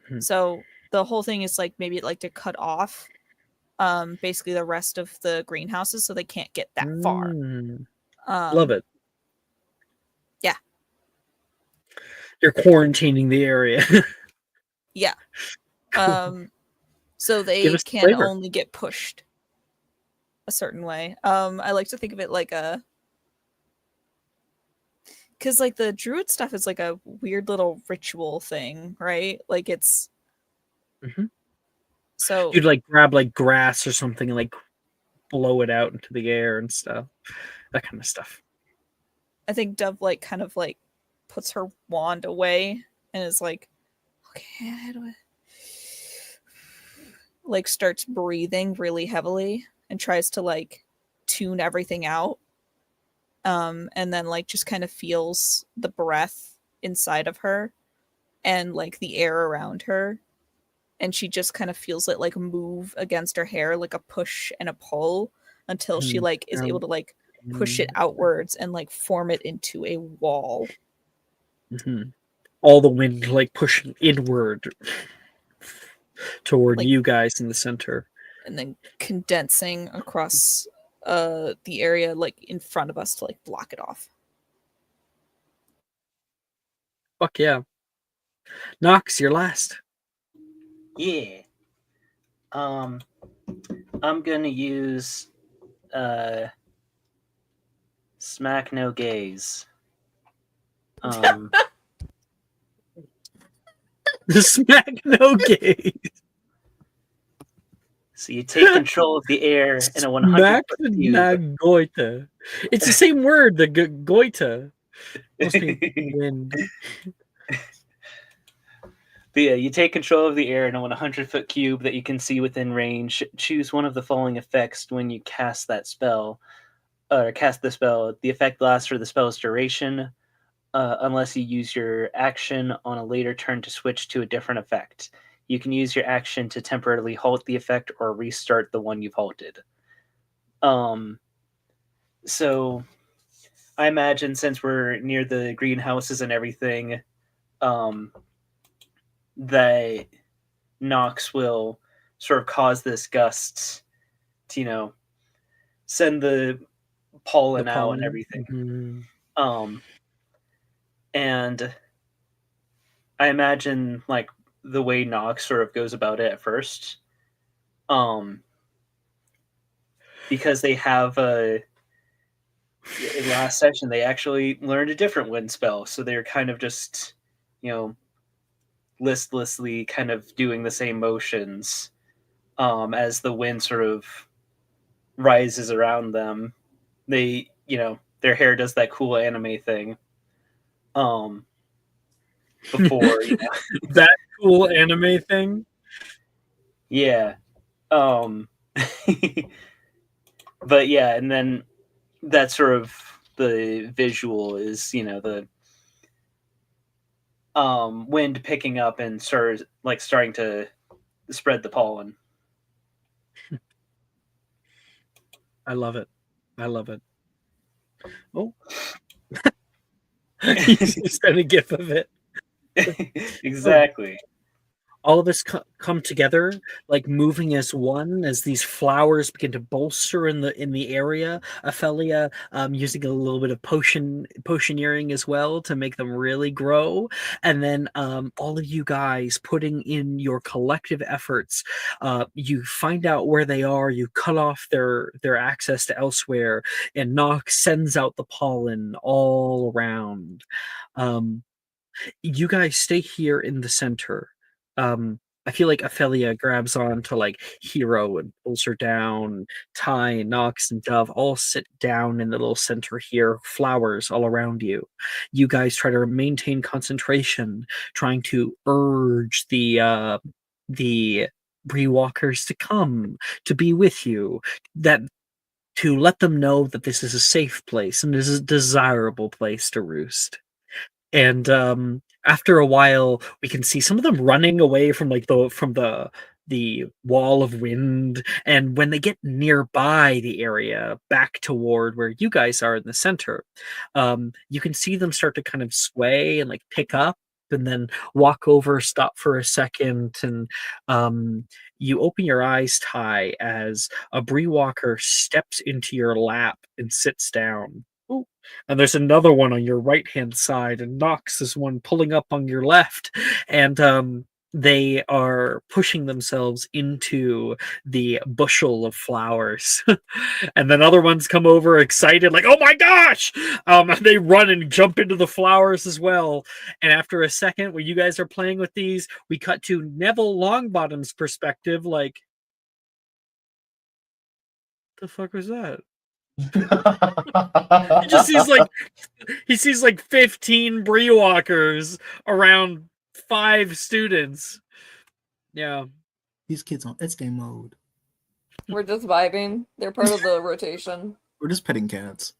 Mhm. So the whole thing is like maybe like to cut off basically the rest of the greenhouses so they can't get that far. Love it. Yeah. You're quarantining the area. Yeah. Cool. So Give they us the can flavor. only get pushed a certain way. I like to think of it like a because like the druid stuff is like a weird little ritual thing, right? Like it's so You'd like grab like grass or something and like blow it out into the air and stuff. That kind of stuff. I think Dove like kind of like puts her wand away and is like, okay, how do I like starts breathing really heavily and tries to like tune everything out. And then like just kind of feels the breath inside of her and like the air around her. And she just kind of feels it like move against her hair, like a push and a pull until she like is able to like push it outwards and like form it into a wall. All the wind like pushing inward toward Like- you guys in the center. And then condensing across the area like in front of us to like block it off. Fuck yeah. Nox, you're last. Yeah. I'm gonna use smack no gaze. The smack no gaze. So you take control of the air in a 100 Smack foot cube. Nagoita. It's the same word, the goita. Must be wind. But yeah, you take control of the air in a 100-foot cube that you can see within range. Choose one of the following effects when you cast that spell, or cast the spell. The effect lasts for the spell's duration, unless you use your action on a later turn to switch to a different effect. You can use your action to temporarily halt the effect or restart the one you've halted. So I imagine since we're near the greenhouses and everything, that Nox will sort of cause this gust to send the pollen The out and pollen. everything. Mhm. And I imagine like the way Nox sort of goes about it at first, because they have in last session they actually learned a different wind spell, so they're kind of just listlessly kind of doing the same motions as the wind sort of rises around them. They their hair does that cool anime thing before That cool anime thing. yeah. But yeah, and then that sort of the visual is the wind picking up and starting to spread the pollen. I love it. I love it. Oh, he's got a gif of it. Exactly. All of us come together, like moving as one, as these flowers begin to bolster in the area. Ophelia using a little bit of potioneering as well to make them really grow, and then all of you guys putting in your collective efforts. You find out where they are. You cut off their access to elsewhere, and Nox sends out the pollen all around. You guys stay here in the center. I feel like Ophelia grabs on to like Hero and pulls her down. Ty, Nox, and Dove all sit down in the little center here, flowers all around you. You guys try to maintain concentration, trying to urge the Bree Walkers to come to be with you, that to let them know that this is a safe place and this is a desirable place to roost. And after a while we can see some of them running away from like the wall of wind, and when they get nearby the area back toward where you guys are in the center, you can see them start to kind of sway and like pick up and then walk over, stop for a second, and you open your eyes, Ty, as a Bree Walker steps into your lap and sits down. Ooh. And there's another one on your right hand side, and Nox is one pulling up on your left, and they are pushing themselves into the bushel of flowers. And then other ones come over excited, like, oh my gosh! And they run and jump into the flowers as well. And after a second, when you guys are playing with these, we cut to Neville Longbottom's perspective, like, the fuck was that? He sees like 15 Bree Walkers around 5 students. Yeah. These kids on It's game mode. We're just vibing. They're part of the rotation. We're just petting cats.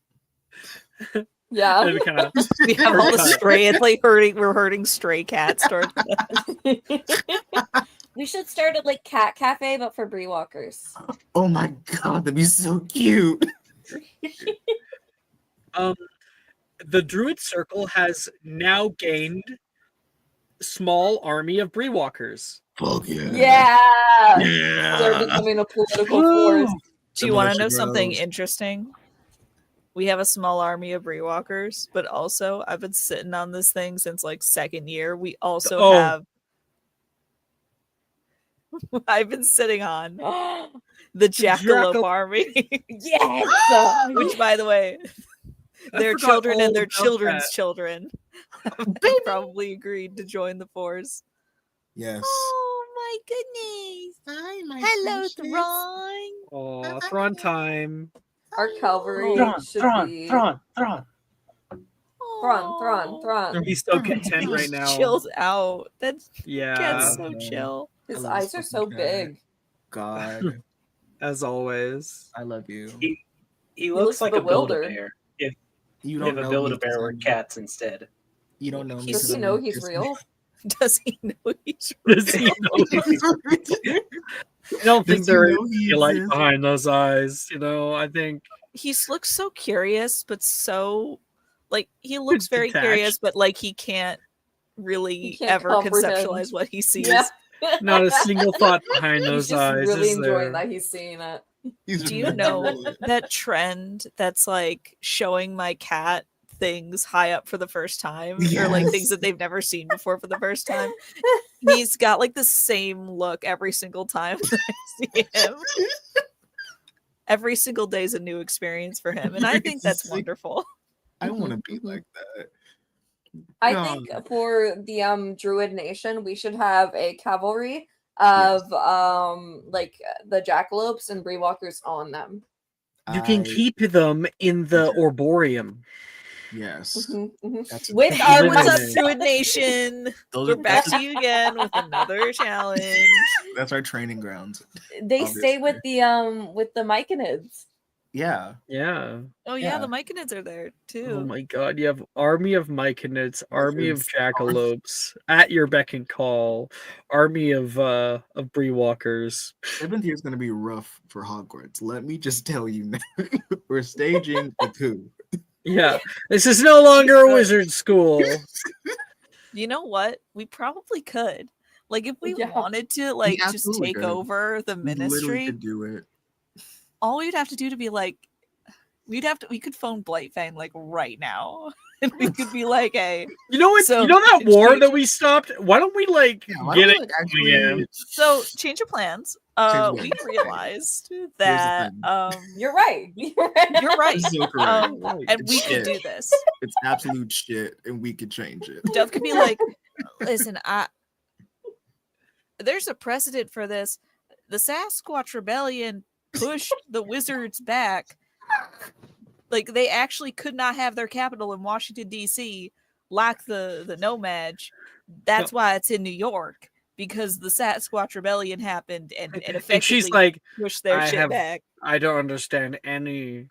Yeah. We have all the stray. It's like we're herding stray cats. We should start a like cat cafe, but for Bree Walkers. Oh my god, that'd be so cute. The Druid Circle has now gained a small army of Bree Walkers. Fuck yeah. Yeah. They're becoming a political force. Do you want to know something interesting? We have a small army of Bree Walkers, but also I've been sitting on this thing since like second year. We also have I've been sitting on the Jackalope army. Yes! Which, by the way, their children and their children's children have probably agreed to join the force. Yes. Oh my goodness. Hi, my Hello, precious. Thrawn. Oh, Thrawn time. Our cavalry should be... Thrawn. Thrawn. He's so content right now. Chills out. That's Yeah. so chill. His eyes are so big. God. As always. I love you. He looks like bewildered. a Build-A-Bear. If You a don't know Build-A-Bear were cats instead. You don't know me. Does he know he's real? Does he know he's Does he know he's I don't think there is any light behind those eyes. I think he looks so curious, but so like he looks very detached. curious, but like he can't really can't ever comprehend. conceptualize what he sees. Yeah. not a single thought behind He's those just eyes. really is enjoying there? that he's seeing it. Do you know that trend that's like showing my cat things high up for the first time, or like things that they've never seen before for the first time? He's got like the same look every single time that I see him. Every single day is a new experience for him, and I think that's wonderful. I want to be like that. I think for the Druid Nation, we should have a cavalry of like the jackalopes and bree walkers on them. You can keep them in the Arboreum. Yes. That's With our What's up, Eliminate. Druid Nation? Those We're are back to you again with another challenge. That's our training grounds. They stay with the Myconids. Yeah. Yeah. Oh yeah, Yeah. the Myconids are there too. Oh my god, you have army of Myconids, army of jackalopes at your beck and call, army of bree walkers. 7th year is going to be rough for Hogwarts. Let me just tell you now. We're staging a coup. Yeah, this is no longer a wizard school. You know what? We probably could. Like if we Yeah. wanted to like just absolutely take could. over the We literally ministry, could do it. all we'd have to do to be like we could phone Blightfang like right now. And we could be like, hey. You know what? So, you know that war that we stopped? Why don't we like Why get don't it we, like, actually again? So change of plans. We realized that You're right. You're right. you're right. This is so correct. And It's we could shit. do this. It's absolute shit, and we could change it. Dove could be like, listen, there's a precedent for this. The Sasquatch Rebellion pushed the wizards back. Like they actually could not have their capital in Washington D.C. like the Nomad. That's why it's in New York, because the Sasquatch Rebellion happened and effectively And she's like, pushed their shit back. I don't understand any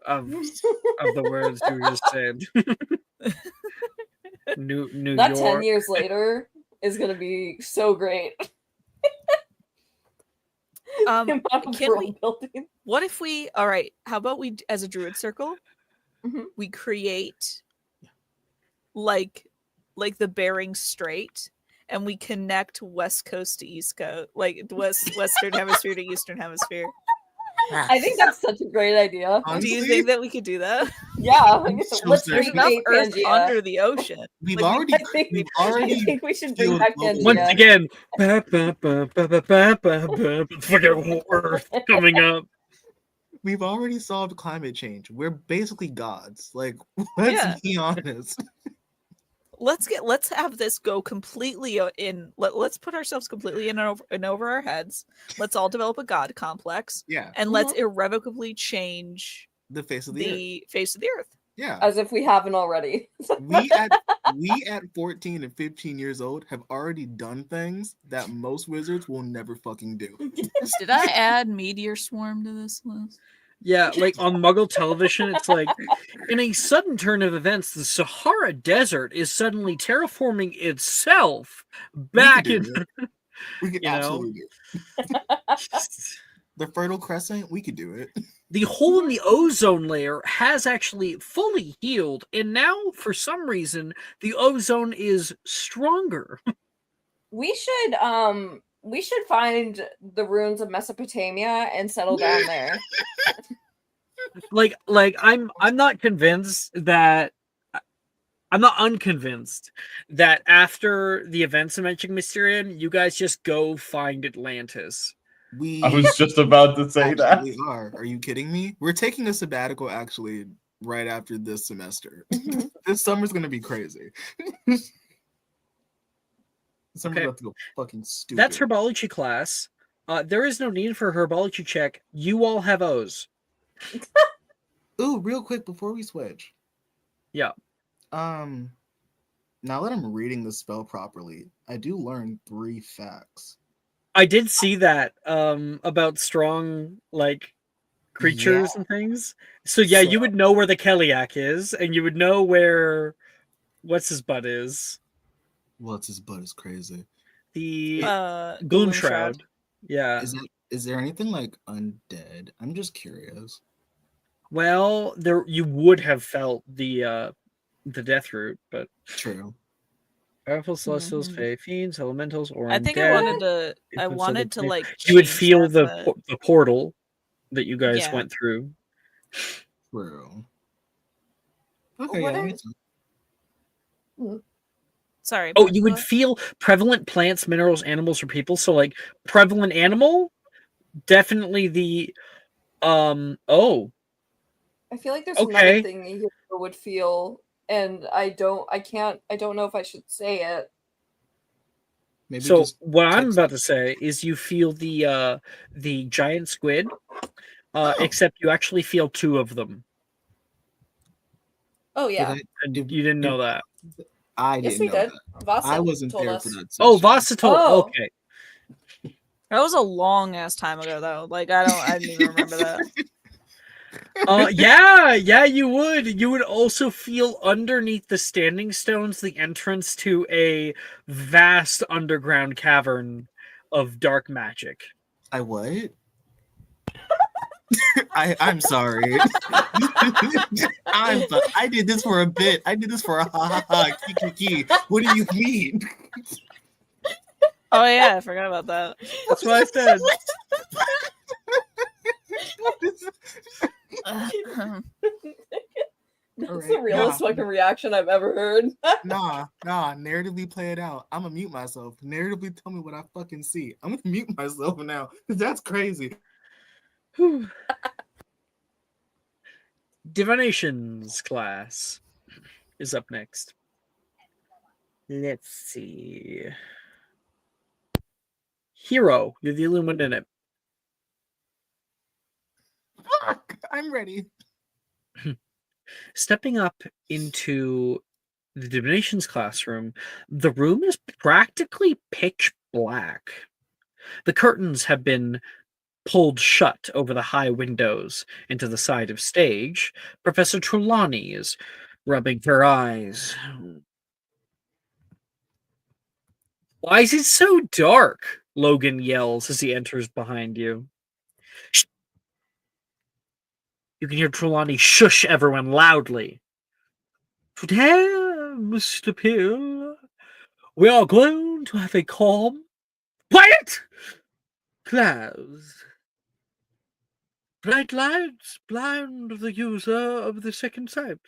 of the words you just said. New That York. 10 years later is gonna be so great. The amount of Can world we? building. What if we? All right. How about we, as a druid circle, Mhm. we create like the Bering Strait, and we connect West Coast to East Coast, like Western Hemisphere to Eastern Hemisphere. I think that's such a great idea. Honestly, Do you think that we could do that? Yeah, so let's serious. There's bring enough back Earth Pangea. under the ocean. We've Like, already, I already think we should bring feel back global. Once Pangea. again, fucking Earth coming up. we've already solved climate change. We're basically gods. Like, let's Yeah. be honest. Let's have this go completely in. Let's put ourselves completely in over our heads. Let's all develop a god complex, Yeah, and let's irrevocably change the face of the earth. the face of the earth. Yeah, As if we haven't already. we at 14 and 15 years old have already done things that most wizards will never fucking do. Did I add Meteor Swarm to this list? Yeah, like on Muggle television, it's like, in a sudden turn of events, the Sahara Desert is suddenly terraforming itself back We in. could do it. We could You know? absolutely do it. The Fertile Crescent, we could do it. The hole in the ozone layer has actually fully healed, and now, for some reason, the ozone is stronger. We should find the ruins of Mesopotamia and settle down there. like I'm not convinced that. I'm not unconvinced that after the events of Magic Mysterium, you guys just go find Atlantis. I was just about to say that. We are. Are you kidding me? We're taking a sabbatical actually right after this semester. This summer's gonna be crazy. Summer's about to go fucking stupid. That's herbology class. There is no need for a herbology check. You all have O's. Ooh, real quick before we switch. Yeah. Now that I'm reading the spell properly, I do learn 3 facts. I did see that about strong like creatures and things. So yeah, you would know where the Keliak is, and you would know where what's his butt is. What's his butt is crazy. The Gloom Shroud. Yeah. Is there anything like undead? I'm just curious. Well, there you would have felt the death root, but True. powerful celestials, fae, fiends, elementals, or I think undead. I wanted to like You would change feel that, the portal. that you guys Yeah. went through. True. Okay, What yeah, that are- makes sense. Sorry. Oh, Beth, you would what? feel prevalent plants, minerals, animals, or people. So like prevalent animal, definitely the oh, I feel like there's another okay. thing you would feel, and I don't know if I should say it. Maybe So just what I'm text. about to say is you feel the giant squid, Oh, except you actually feel two of them. Oh did yeah. I? And Did, you didn't did know that. I Yes, didn't we know did. that. Vasa I wasn't told there us. for that Oh, session. Vasa told. Oh. Okay. That was a long ass time ago, though. Like I didn't even remember that. Yeah, you would. You would also feel underneath the standing stones the entrance to a vast underground cavern of dark magic. I what? I'm sorry. I did this for a bit. I did this for a ha ha ha kiki. What do you mean? Oh yeah, I forgot about that. That's what I said. That's All the right, realest fucking reaction I've ever heard. nah. Narratively play it out. I'm gonna mute myself. Narratively tell me what I fucking see. I'm gonna mute myself now because that's crazy. Whew. Divinations class is up next. Let's see. Hero, you're the Illuminate. Fuck, I'm ready. Stepping up into the divinations classroom, the room is practically pitch black. The curtains have been pulled shut over the high windows into the side of stage. Professor Trelawney is rubbing her eyes. Why is it so dark? Logan yells as he enters behind you. Shh. You can hear Trelawney shush everyone loudly. Today, Mr. Peel, we are going to have a calm, quiet class. Bright lights blind the user of the second sight.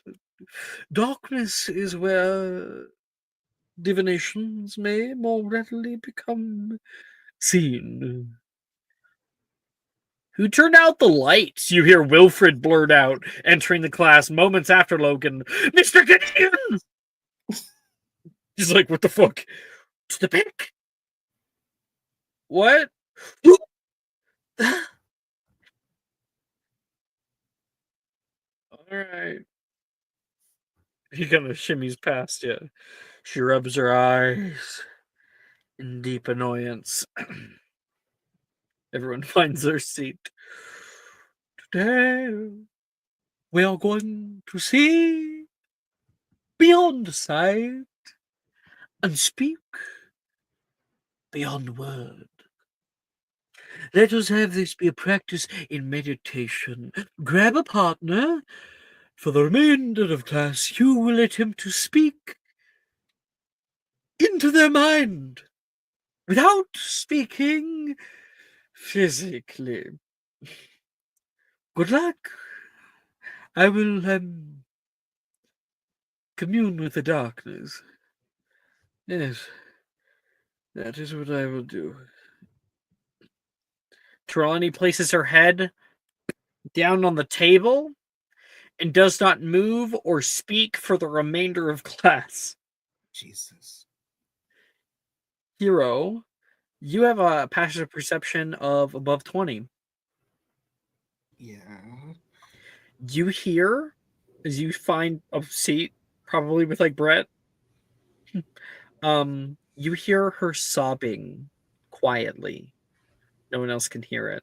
Darkness is where divinations may more readily become seen. Who turned out the lights? You hear Wilfred blurt out, entering the class moments after Logan. Mr. Gideon! He's like, what the fuck? To the back? What? Alright. He kind of shimmies past you. She rubs her eyes in deep annoyance. Everyone finds their seat. Today, we are going to see beyond sight and speak beyond word. Let us have this be a practice in meditation. Grab a partner. For the remainder of class, you will attempt to speak into their mind without speaking physically. Good luck. I will commune with the darkness. Yes, that is what I will do. Trelawney places her head down on the table and does not move or speak for the remainder of class. Jesus. Hero, you have a passive perception of above 20. Yeah. You hear, as you find a seat, probably with like Brett, you hear her sobbing quietly. No one else can hear it.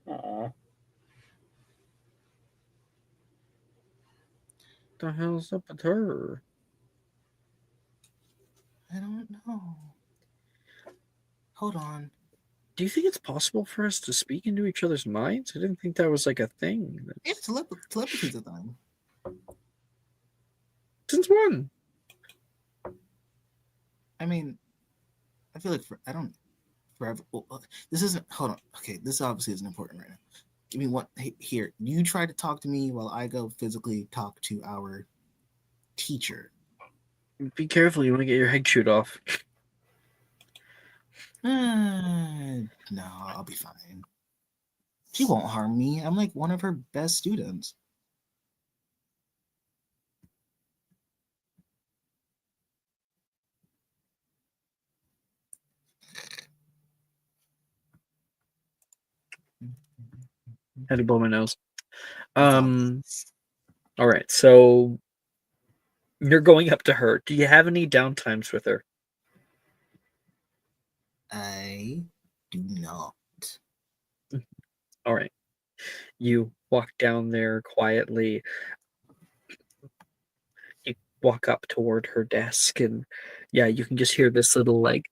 Aw. What the hell's up with her? I don't know. Hold on. Do you think it's possible for us to speak into each other's minds? I didn't think that was like a thing. If telepathy's a thing. Since when? I mean, I feel like I don't forever. Well, this isn't. Hold on. Okay, this obviously isn't important right now. Give me one. Hey, here, you try to talk to me while I go physically talk to our teacher. Be careful, you want to get your head chewed off. No, I'll be fine. She won't harm me. I'm like one of her best students. Had to blow my nose. It's All right, so you're going up to her. Do you have any downtimes with her? I do not. All right. You walk down there quietly. You walk up toward her desk, and yeah, you can just hear this little like.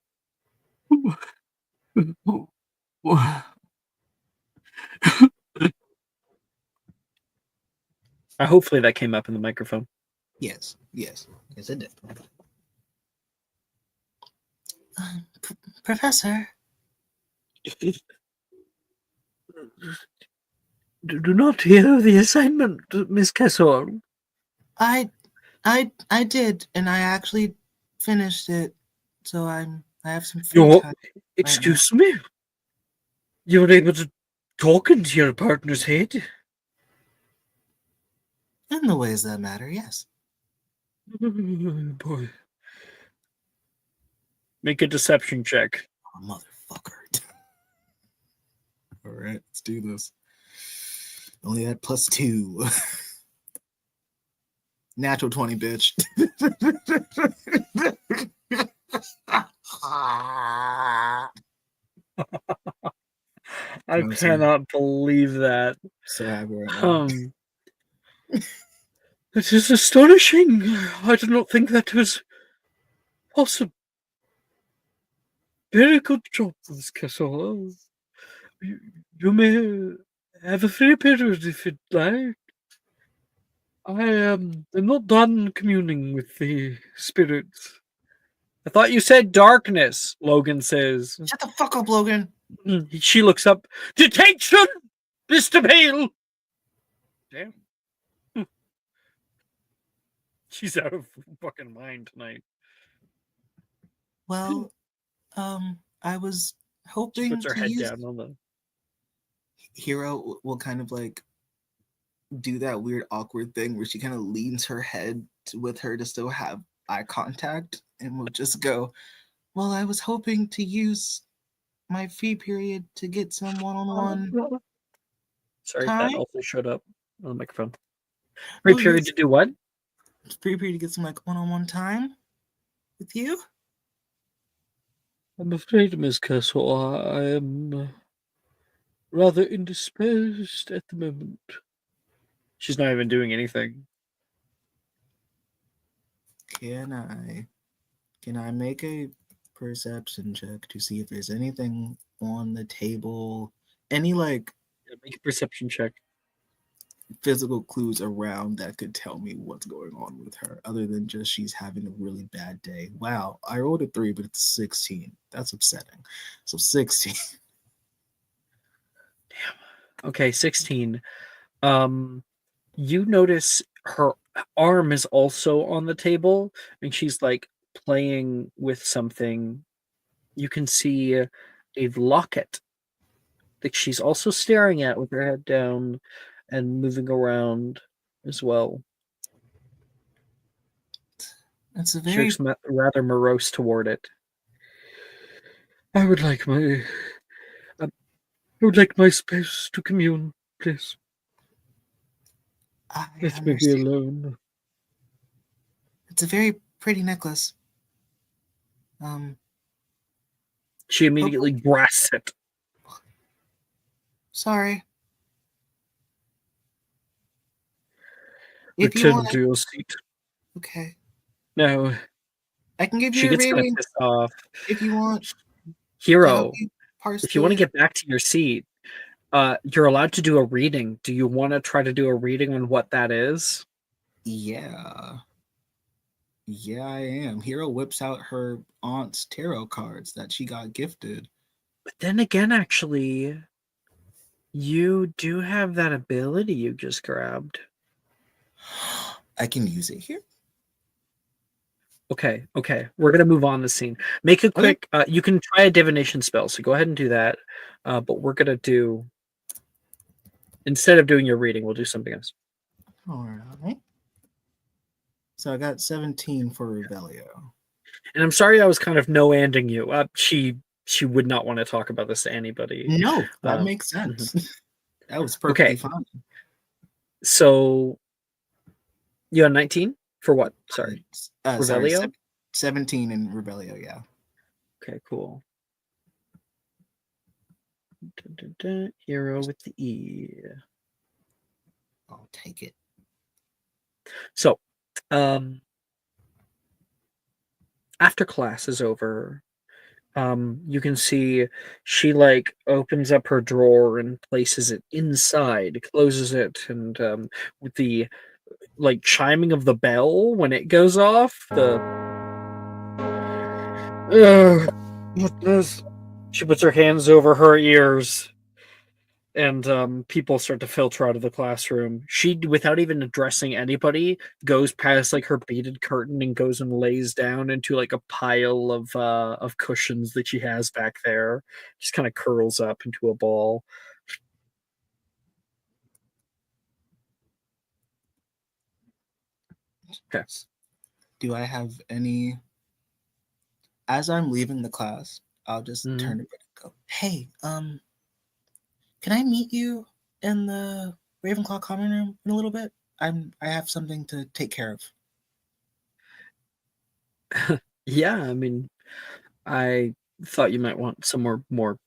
Hopefully that came up in the microphone. Yes, it did. Professor, Do not hear the assignment, Miss Kessel. I did, and I actually finished it. So I have some free You're, time. excuse me? You were able to talk into your partner's head? In the ways that matter, yes. Boy. Make a deception check. Oh, motherfucker. All right, let's do this. Only at +2. Natural 20, bitch. I cannot believe that. So happy right now. It is astonishing. I did not think that was possible. Very good job, Miss Kessel. You may have a free period if you'd like. I am not done communing with the spirits. I thought you said darkness, Logan says. Shut the fuck up, Logan. She looks up. Detention, Mr. Pale. Damn. She's out of fucking mind tonight. Well, I was hoping She puts her to head use... down on the... Hero will kind of like do that weird awkward thing where she kind of leans her head with her to still have eye contact, and will just go, well, I was hoping to use my free period to get some one-on-one Sorry, time. that also showed up on the microphone. Free period to do what? Free period to get some like one-on-one time with you. I'm afraid, Miss Castle, I am rather indisposed at the moment. She's not even doing anything. Can I make a perception check to see if there's anything on the table, any like make a perception check, physical clues around that could tell me what's going on with her, other than just she's having a really bad day? Wow, I rolled a 3, but it's 16. That's upsetting. So 16. Damn. Okay, 16. You notice her arm is also on the table, and she's like playing with something. You can see a locket that she's also staring at with her head down and moving around as well. That's a She very looks rather morose toward it. I would like my space to commune, please. Let me be alone. It's a very pretty necklace. She immediately grasps it. Sorry. Return to your seat. Okay. No. I can give you she a gets kind reading of pissed off. if you want. Hero, if you want to get back to your seat, you're allowed to do a reading. Do you want to try to do a reading on what that is? Yeah. Yeah, I am. Hero whips out her aunt's tarot cards that she got gifted. But then again, actually, You do have that ability you just grabbed. I can use it here. Okay. We're gonna move on the scene. Make a Okay. quick. You can try a divination spell, so go ahead and do that. But we're gonna do instead of doing your reading, we'll do something else. All right. So I got 17 for Revelio. And I'm sorry I was kind of no-anding you. She would not want to talk about this to anybody. No, that Um, makes sense. That was perfectly Okay. fine. So you had 19 for what? Sorry, Sorry, Revelio. 17 in Rebellio, yeah. Okay, cool. Hero with the E. I'll take it. So, after class is over, you can see she like opens up her drawer and places it inside, closes it, and with the like chiming of the bell when it goes off, what this? She puts her hands over her ears, and people start to filter out of the classroom. She, without even addressing anybody, goes past like her beaded curtain and goes and lays down into like a pile of cushions that she has back there. Just kind of curls up into a ball. Okay. Do I have any? As I'm leaving the class, I'll just Mhm. turn to Brett and go, "Hey, can I meet you in the Ravenclaw common room in a little bit? I have something to take care of." Yeah, I mean, I thought you might want somewhere more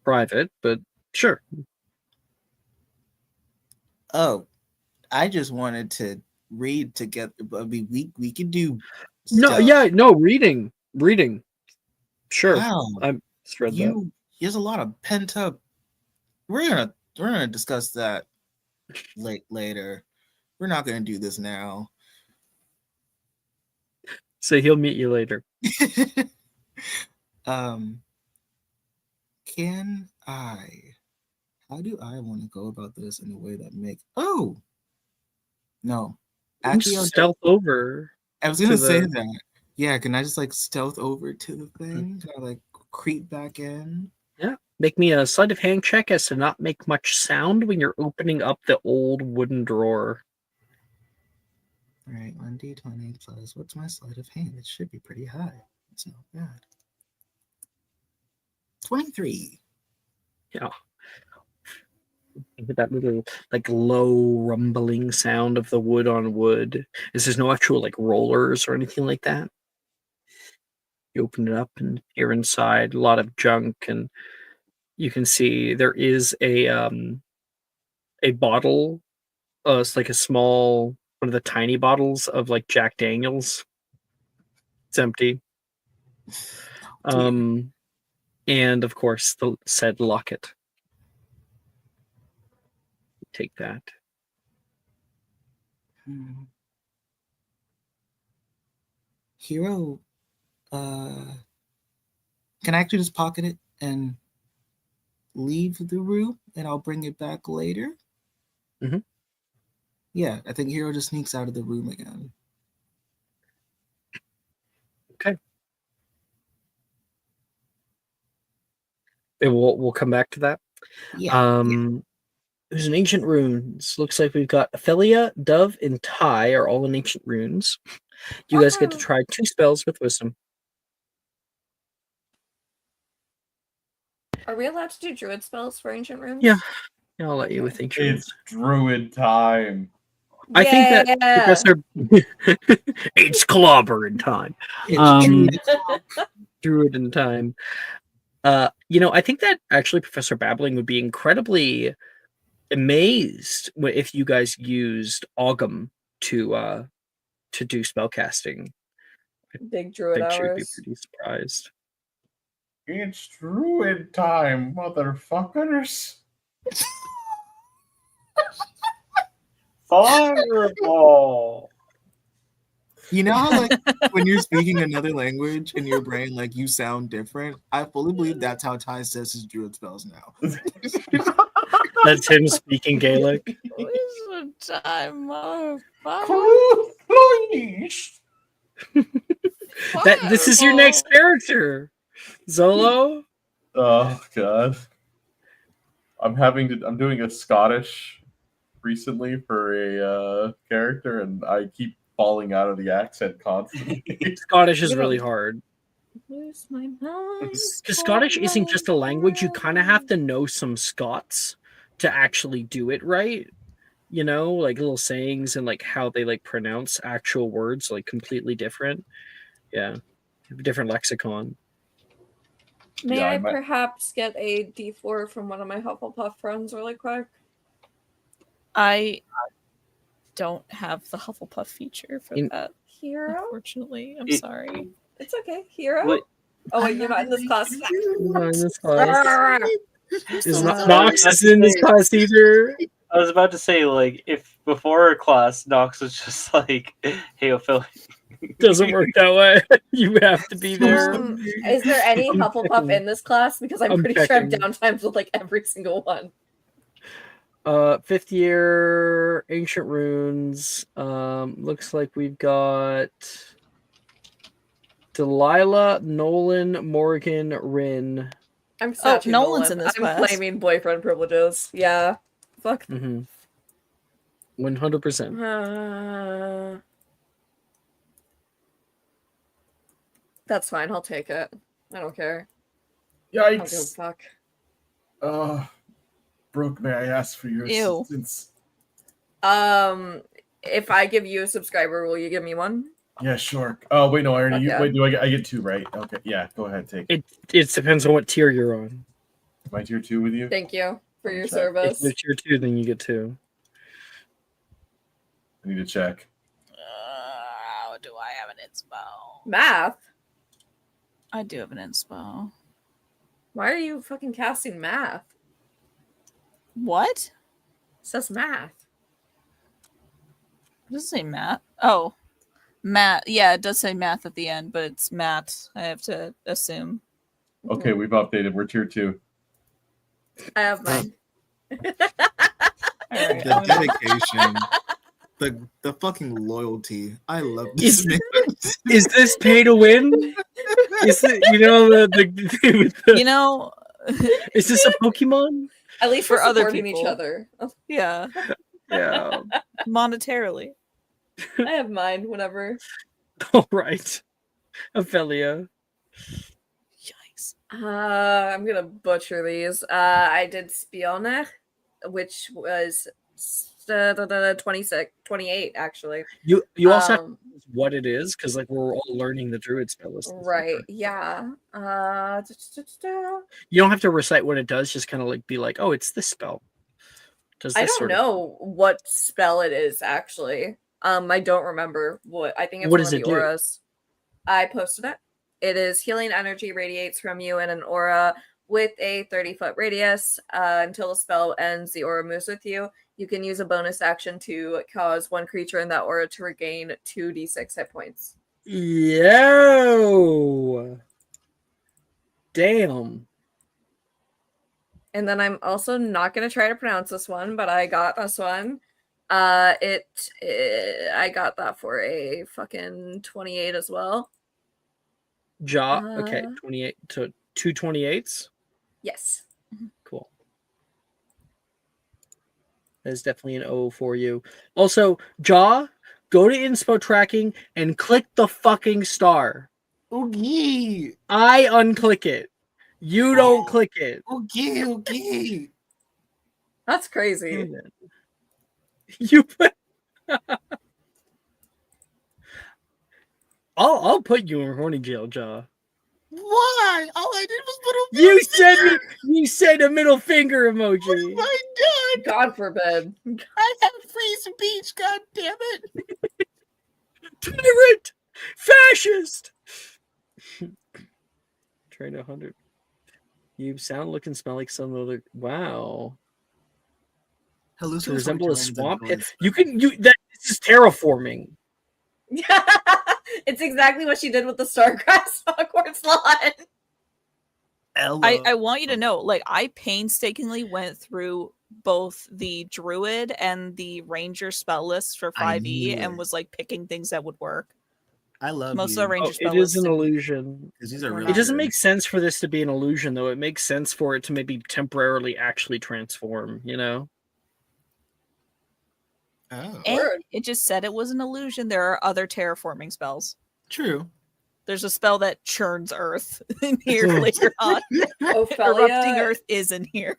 private, but sure. Oh, I just wanted to read together. I mean, we could do No, stuff. yeah, no, reading. Sure. Wow, I'm just read that. there's a lot of pent up. We're gonna discuss that later. We're not gonna do this now. So he'll meet you later. Can I? How do I want to go about this in a way that makes? Oh, no. Actually, Just stealth over I was to gonna say the. that. Yeah, can I just like stealth over to the thing? Can I like creep back in? Yeah. Make me a sleight of hand check as to not make much sound when you're opening up the old wooden drawer. All right, 1d20 plus. What's my sleight of hand? It should be pretty high. It's not bad. 23. Yeah. With that little like low rumbling sound of the wood on wood. There's no actual like rollers or anything like that. You open it up and you're inside, a lot of junk, and you can see there is a bottle. It's like a small one of the tiny bottles of like Jack Daniels. It's empty. Dear. And of course the said locket. Take that. Hero, can I actually just pocket it and leave the room and I'll bring it back later? Mhm. Yeah, I think Hero just sneaks out of the room again. Okay. And we'll come back to that. Yeah. There's an ancient runes. Looks like we've got Ophelia, Dove, and Ty are all in ancient runes. You guys get to try 2 spells with wisdom. Are we allowed to do druid spells for ancient runes? Yeah. I'll let you Okay. with ancient runes. It's druid time. I think that Yeah. Professor it's clobbering time. It's Druid in time. I think that actually Professor Babbling would be incredibly amazed if you guys used Augum to do spellcasting. Big I druid think she would be hours. pretty surprised. It's druid time, motherfuckers. Fireball. You know how like when you're speaking another language in your brain, like you sound different? I fully believe that's how Ty says his druid spells now. That's him speaking Gaelic. Please. This is your next character, Zolo. Oh god. I'm doing a Scottish recently for a character, and I keep falling out of the accent constantly. Scottish is You know- really hard. Lose my mind. Because Scottish isn't just a language, you kind of have to know some Scots to actually do it right. You know, like little sayings and like how they like pronounce actual words, like completely different. Yeah, different lexicon. May Yeah, I I might- perhaps get a D4 from one of my Hufflepuff friends really quick? I don't have the Hufflepuff feature for that. Hero? Unfortunately, I'm It- sorry. It's okay. Hero? What- Oh, wait, you're not in this class. Is Nox isn't in this class either. I was about to say, like, if before our class, Nox was just like, "Hey, Ophelia." Doesn't work that way. You have to be there. Is there any I'm Hufflepuff checking. in this class? Because I'm I'm pretty sure I've checking. downtimes with like every single one. 5th year ancient runes. Looks like we've got Delilah, Nolan, Morgan, Rin. I'm such a Nolan's Nolan. in this I'm class. claiming boyfriend privileges. Yeah. Fuck. 100%. That's fine. I'll take it. I don't care. I don't give a Yikes. fuck. Brooke, may I ask for your Ew. assistance? If I give you a subscriber, will you give me one? Yeah, sure. Oh, wait, no, I already. Fuck yeah. Wait, do I get 2, right? Okay, yeah, go ahead, take it. It depends on what tier you're on. Am I tier 2 with you? Thank you for your Check. service. If you're tier 2, then you get 2. I need to check. Do I have an inspo? Math? I do have an inspo. Why are you fucking casting math? What? It says math. It doesn't say math. Oh, math. Yeah, it does say math at the end, but it's Matt. I have to assume. Okay, we've updated. We're tier 2. I have mine. All right, The I'm gonna- dedication, the fucking loyalty. I love this man. Is this pay to win? Is it, you know, you know, is this a Pokemon? At least For for other supporting each people. other. yeah, Yeah. monetarily. I have mine whenever. All right. Ophelia. Yikes. I'm gonna butcher these. I did Spionech, which was 28 actually. You also have to Um, know what it is, because like we're all learning the druid spell list. and stuff, right. Yeah. You don't have to recite what it does, just kind of like be like, oh, it's this spell. Does I this don't sort of- know what spell it is actually. I don't remember what. I think it's What one does of it the do? auras. I posted it. It is healing energy radiates from you in an aura with a 30-foot radius. Until the spell ends, the aura moves with you. You can use a bonus action to cause one creature in that aura to regain 2d6 hit points. Yo. Damn. And then I'm also not going to try to pronounce this one, but I got this one. I got that for a fucking 28 as well. Okay, 28 to 2 28s. Yes. Cool. That is definitely an O for you. Also, Jaw, go to inspo tracking and click the fucking star. Okay. I unclick it. You don't click it. Okay. That's crazy. Damn it. You put. I'll put you in horny jail, Jaw. Why? All I did was put a You said a middle finger emoji. my done. God forbid. I have free speech. God damn it. Tyrant! Fascist! Trade 100. You sound, look, and smell like some other. Wow. Hello, To resemble a swamp. This is terraforming. It's exactly what she did with the Stargrass Hogwarts lot. I want you to know, like, I painstakingly went through both the druid and the ranger spell lists for I 5e knew and it. was like picking things that would work. I love Most you. of the ranger Oh, spell it is lists an didn't- illusion. Because these are We're really It doesn't good. make sense for this to be an illusion, though. It makes sense for it to maybe temporarily actually transform, you know? Oh, Word. It just said it was an illusion. There are other terraforming spells. true. There's a spell that churns earth in here later on. Erupting Ophelia, earth is in here.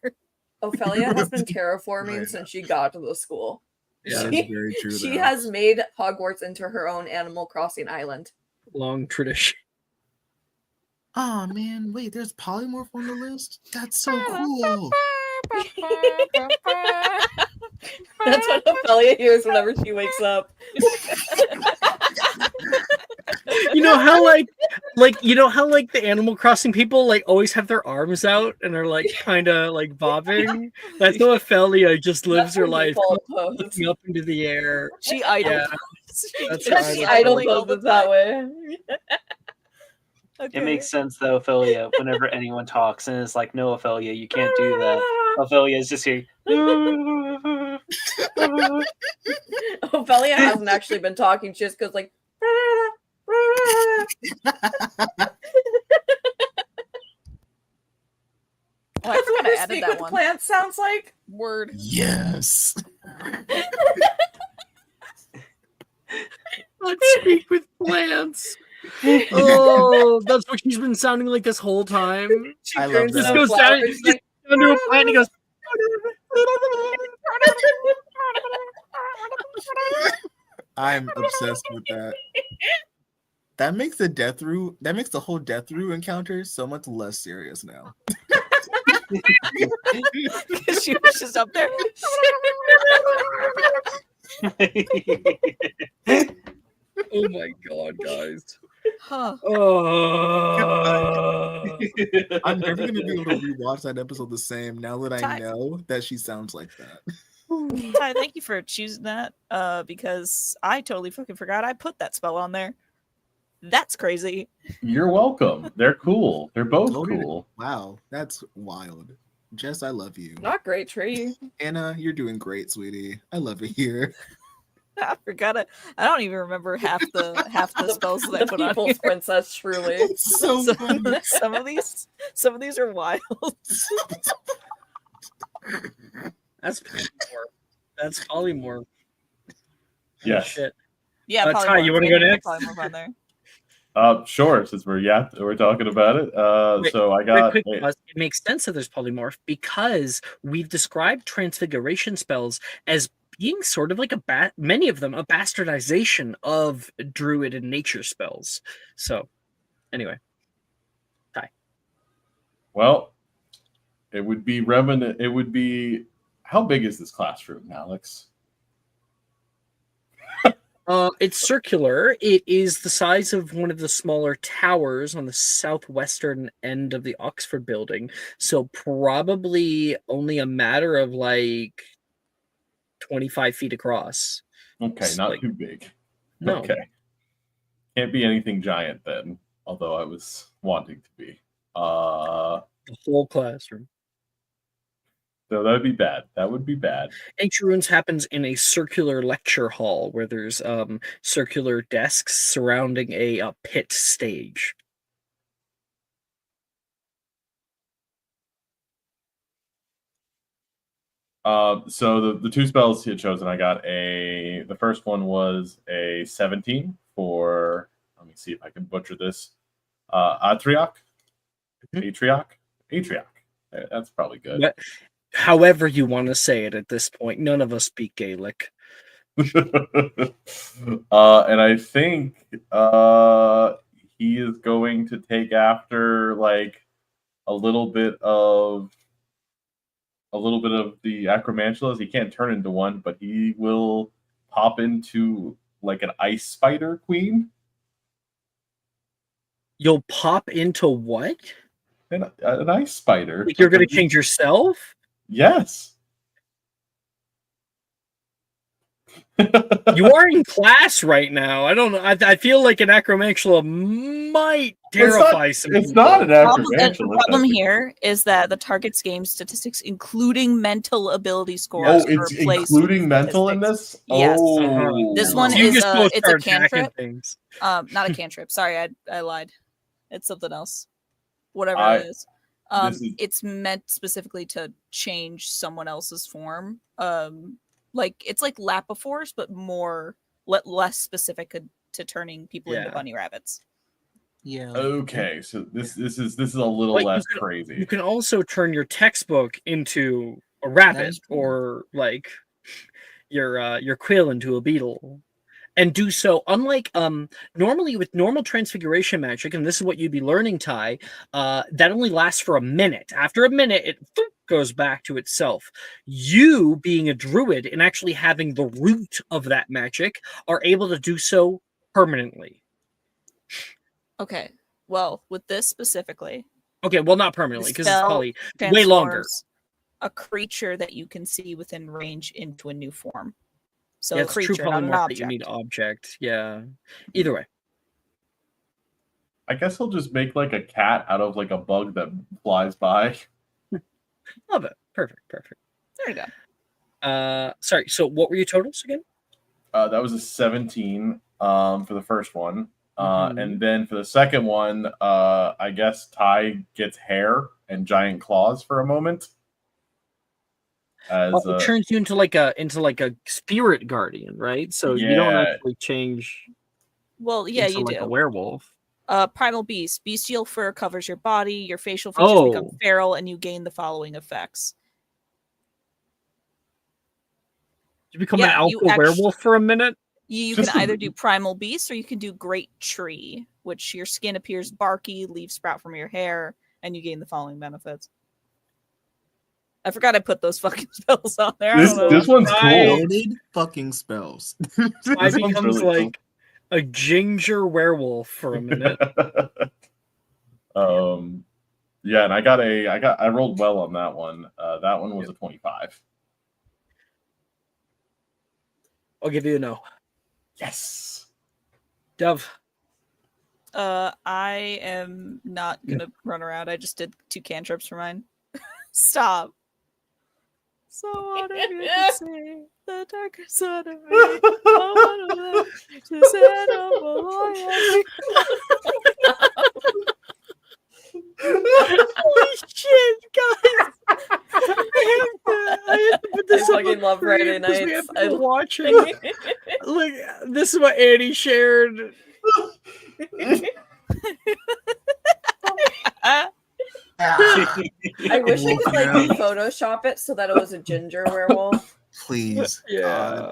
Ophelia has been Right terraforming now. since she got to the school. Yeah, That is very true. She though. has made Hogwarts into her own Animal Crossing island. long tradition. Oh man, wait, there's polymorph on the list? That's so cool. That's what Ophelia hears whenever she wakes up. You know how like the Animal Crossing people like always have their arms out and are like kind of like bobbing. That's how Ophelia just lives her life, Default pose. looking up into the air. She idle. Yeah, She that's does her the idle Idle idling all the poses that way. Okay. It makes sense though, Ophelia. Whenever anyone talks and it's like, no, Ophelia, you can't do that. Ophelia is just here. Ophelia hasn't actually been talking. She just goes like. Oh, I forgot I added Speak that with one. plants sounds like. Word. Yes. let's speak with plants. Oh, that's what she's been sounding like this whole time. She I love turns that. Just into a goes flower down, and she's like, Under a plant, he goes. I'm obsessed with that. That makes the whole death room encounter so much less serious now. Because she was just up there. Oh my god, guys. Huh. Oh. I'm never gonna be able to rewatch that episode the same now that I Ty- know that she sounds like that. Ty, thank you for choosing that. Because I totally fucking forgot I put that spell on there. That's crazy. You're welcome. They're cool. They're both Loaded- cool. Wow, that's wild. Jess, I love you. not great tree. Anna, you're doing great, sweetie. I love it here. I forgot it. I don't even remember half the spells that I The put on people's here. princess, truly. It's so funny. Some of these are wild. That's polymorph. That's polymorph. Yes. Shit. Yeah, Ty, polymorph. you wanna We go need to next? put polymorph on there. Sure. Since we're talking about it. Wait, So I Real got quick, it makes sense that there's polymorph because we've described transfiguration spells as being sort of like many of them a bastardization of druid and nature spells. So, anyway, well, it would be remnant. It would be how big is this classroom, Alex? it's circular. It is the size of one of the smaller towers on the southwestern end of the Oxford building. So probably only a matter of like 25 feet across. Okay, not too big. No. Okay. Can't be anything giant then, although I was wanting to be. The whole classroom. So that would be bad. That would be bad. Ancient Ruins happens in a circular lecture hall where there's circular desks surrounding a pit stage. So the two spells he had chosen, I got the first one was a 17 for, let me see if I can butcher this. Atrioc? Atrioc? Atrioc. That's probably good. But however you want to say it at this point, none of us speak Gaelic. And I think he is going to take after like a little bit of the acromantulas. He can't turn into one, but he will pop into like an ice spider queen. You'll pop into what? An ice spider. Like you're going to change yourself? Yes. You are in class right now. I don't know. I feel like an acromantula might terrify some It's people. not an The acromantula. problem here is that the target's game statistics, including mental ability scores, Oh, are it's replaced including with mental in statistics. this? Yes. Oh. This one So you is just go it's a start hacking cantrip. things. Not a cantrip. Sorry, I lied. It's something else. Whatever I- it is. this is- It's meant specifically to change someone else's form. Like it's like Lapaforce, but less specific to turning people into Yeah. bunny rabbits. Yeah. Okay, so this is a little But less you crazy. can also turn your textbook into a That rabbit, is true. or like your quill into a beetle, and do so. Unlike normally with normal transfiguration magic, and this is what you'd be learning, Ty, that only lasts for a minute. After a minute, it goes back to itself. You, being a druid and actually having the root of that magic, are able to do so permanently. Okay. Well, with this specifically, Okay, well, not the permanently, because it's spell probably way longer. transforms a creature that you can see within range into a new form. So Yeah, a it's true creature, not an polymorph that you object. need object. Yeah. Either way. I guess he'll just make like a cat out of like a bug that flies by. Love it. Perfect. There you go. Sorry, so what were your totals again? That was a 17 for the first one. Mhm. And then for the second one, I guess Ty gets hair and giant claws for a moment. As It turns you into like a spirit guardian, right? So you don't Yeah. actually change Well, yeah, into you like do. a werewolf. Primal Beast. Bestial fur covers your body. Your facial features become Oh. feral, and you gain the following effects. You become Yeah, an you alpha werewolf for a minute? You Just can a- either do Primal Beast or you can do Great Tree, which your skin appears barky, leaves sprout from your hair, and you gain the following benefits. I forgot I put those fucking spells on there. I This don't know. this one's cool. Loaded fucking spells. I This one's becomes really like a ginger werewolf for a minute. Yeah, and I rolled well on that one. That one was a 25. I'll give you a no. Yes. Dove. I am not gonna run around. I just did 2 cantrips for mine. Stop. So what if you could see the darker side of me? I wanna live to set up a loyalty. Holy shit, guys! I have to put this I up fucking on love screen Friday 'cause we nights. have people watching. Look, this is what Annie shared. I wish I could like Photoshop it so that it was a ginger werewolf. Please. Yeah.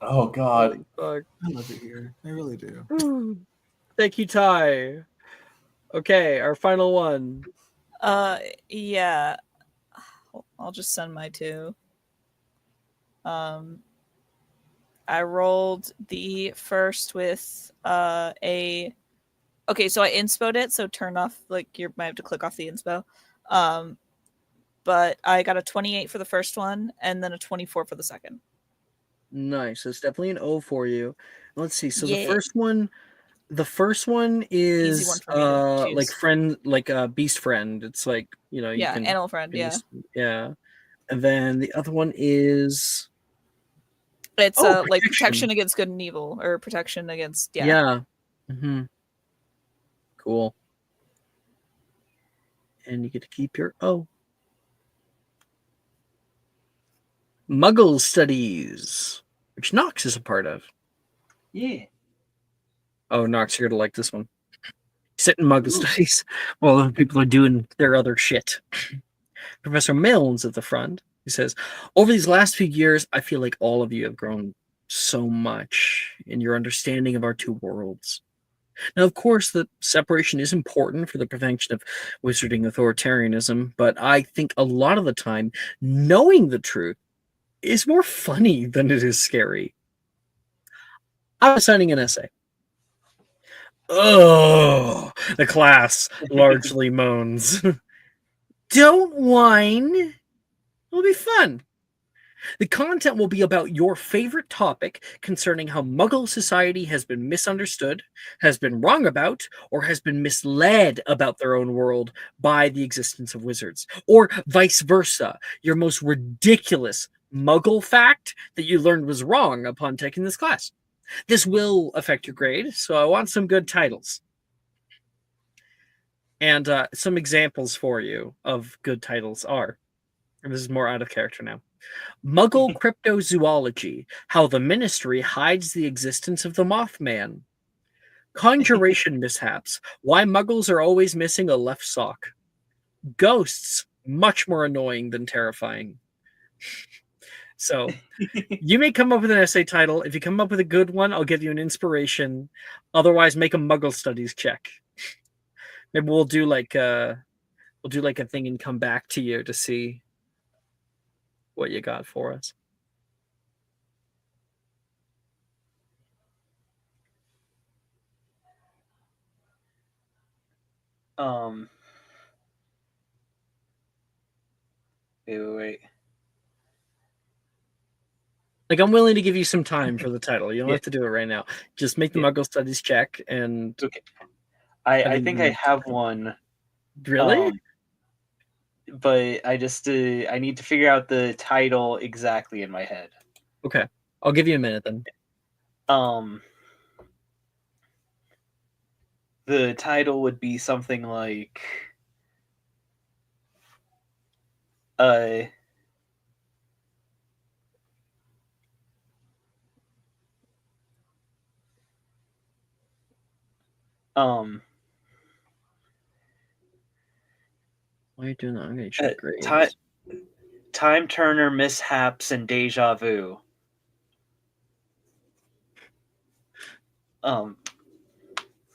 Oh God. Fuck. I love it here. I really do. Thank you, Ty. Okay, our final one. Yeah. I'll just send my 2. I rolled the first with a. Okay, so I inspoed it, so turn off, like, you might have to click off the inspo. But I got a 28 for the first one, and then a 24 for the second. Nice. It's definitely an O for you. Let's see. So Yeah. the first one is Easy one for me to like choose. friend, like a beast friend. It's like, you Yeah, can animal friend, yeah. yeah. And then the other one is It's Oh, like protection. protection against good and evil, or protection against, yeah. yeah. Mm-hmm. Cool. And you get to keep your O. Muggle Studies, which Nox is a part of. Yeah. Oh, Nox, you're gonna like this one. Sit in Muggle Studies while other people are doing their other shit. Professor Milnes at the front. He says, over these last few years, I feel like all of you have grown so much in your understanding of our 2 worlds. Now, of course, the separation is important for the prevention of wizarding authoritarianism, but I think a lot of the time, knowing the truth is more funny than it is scary. I was signing an essay. Oh, the class largely moans. Don't whine. It'll be fun. The content will be about your favorite topic concerning how Muggle society has been misunderstood, has been wrong about, or has been misled about their own world by the existence of wizards, or vice versa. Your most ridiculous Muggle fact that you learned was wrong upon taking this class. This will affect your grade, so I want some good titles. And some examples for you of good titles are, and this is more out of character now, Muggle Cryptozoology, How the Ministry Hides the Existence of the Mothman. Conjuration Mishaps, Why Muggles Are Always Missing a Left Sock. Ghosts, much more annoying than terrifying. So, you may come up with an essay title. If you come up with a good one, I'll give you an inspiration. Otherwise, make a Muggle Studies check. Maybe we'll do like a thing and come back to you to see what you got for us. Wait. Like, I'm willing to give you some time for the title. You don't Yeah. have to do it right now. Just make the Yeah. Muggle Studies check, and Okay. I think I have one. Really? But I just I need to figure out the title exactly in my head. Okay, I'll give you a minute then. The title would be something like Why are you doing that? I'm gonna check grades. Time Turner Mishaps and Deja Vu.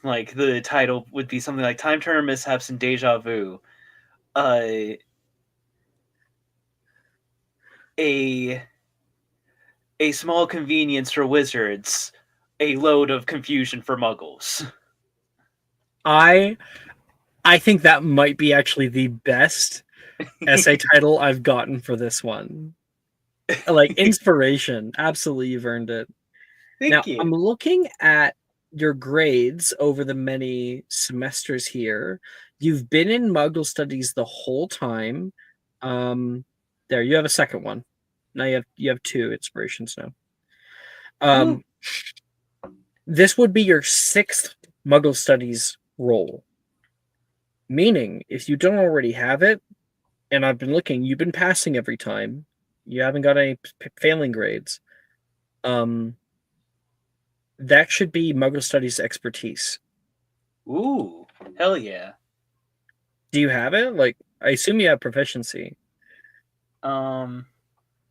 Like the title would be something like Time Turner Mishaps and Deja Vu. A small convenience for wizards, a load of confusion for muggles. I think that might be actually the best essay title I've gotten for this one. Like, inspiration. Absolutely, you've earned it. Thank you. I'm looking at your grades over the many semesters here. You've been in Muggle Studies the whole time. There, you have a second one. Now you have 2 inspirations now. This would be your 6th Muggle Studies role. Meaning, if you don't already have it, and I've been looking, you've been passing every time. You haven't got any failing grades. That should be Muggle Studies expertise. Ooh, hell yeah. Do you have it? Like, I assume you have proficiency. I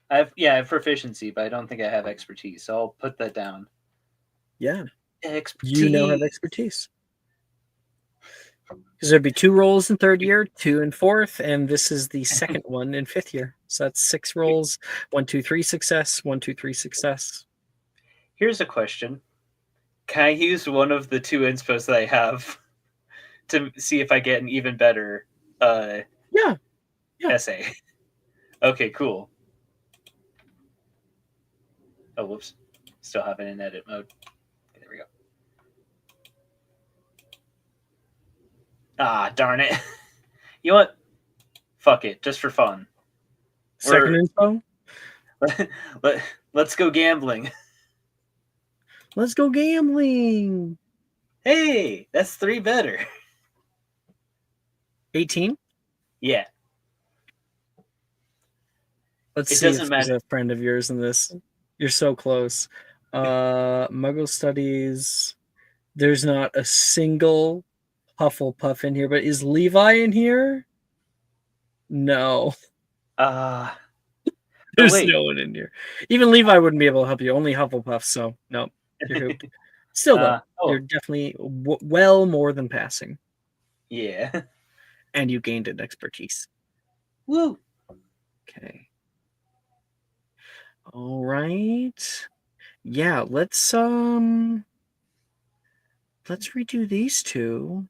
have proficiency, but I don't think I have expertise, so I'll put that down. Yeah. Expertise. You now have expertise. Because there'd be 2 roles in 3rd year, 2 in 4th, and this is the second one in 5th year. So that's 6 roles. 1, 2, 3 success. 1, 2, 3 success. Here's a question: can I use one of the 2 inspos that I have to see if I get an even better Yeah. essay? Okay, cool. Oh, whoops. Still have it in edit mode. Okay, there we go. Ah, darn it. You know what? Fuck it, just for fun. Second info? Let's go gambling. Let's go gambling. Hey, that's 3 better. 18? Yeah. Let's It see doesn't if there's matter. a friend of yours in this. You're so close. Muggle Studies. There's not a single Hufflepuff in here, but is Levi in here? No. There's wait. no one in here. Even Levi wouldn't be able to help you. Only Hufflepuff, so no, you're hooped. Still, though, you're definitely well more than passing. Yeah. And you gained an expertise. Woo. Okay. All right. Yeah, let's redo these 2.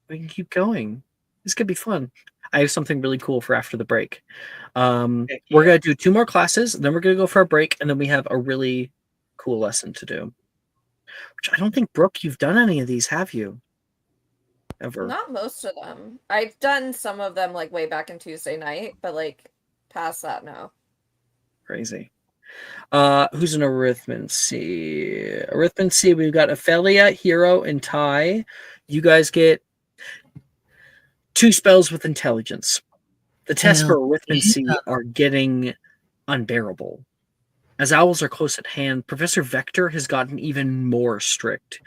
We can keep going. This could be fun. I have something really cool for after the break. Heck We're yeah. gonna do 2 more classes, then we're gonna go for a break, and then we have a really cool lesson to do. Which I don't think, Brooke, you've done any of these, have you? Ever? Not most of them. I've done some of them like way back in Tuesday night, but like past that, no. Crazy. Who's in arithmancy? Arithmancy, we've got Ophelia, Hero, and Ty. You guys get 2 spells with intelligence. The tests for Hell arithmancy are getting unbearable. As owls are close at hand, Professor Vector has gotten even more strict,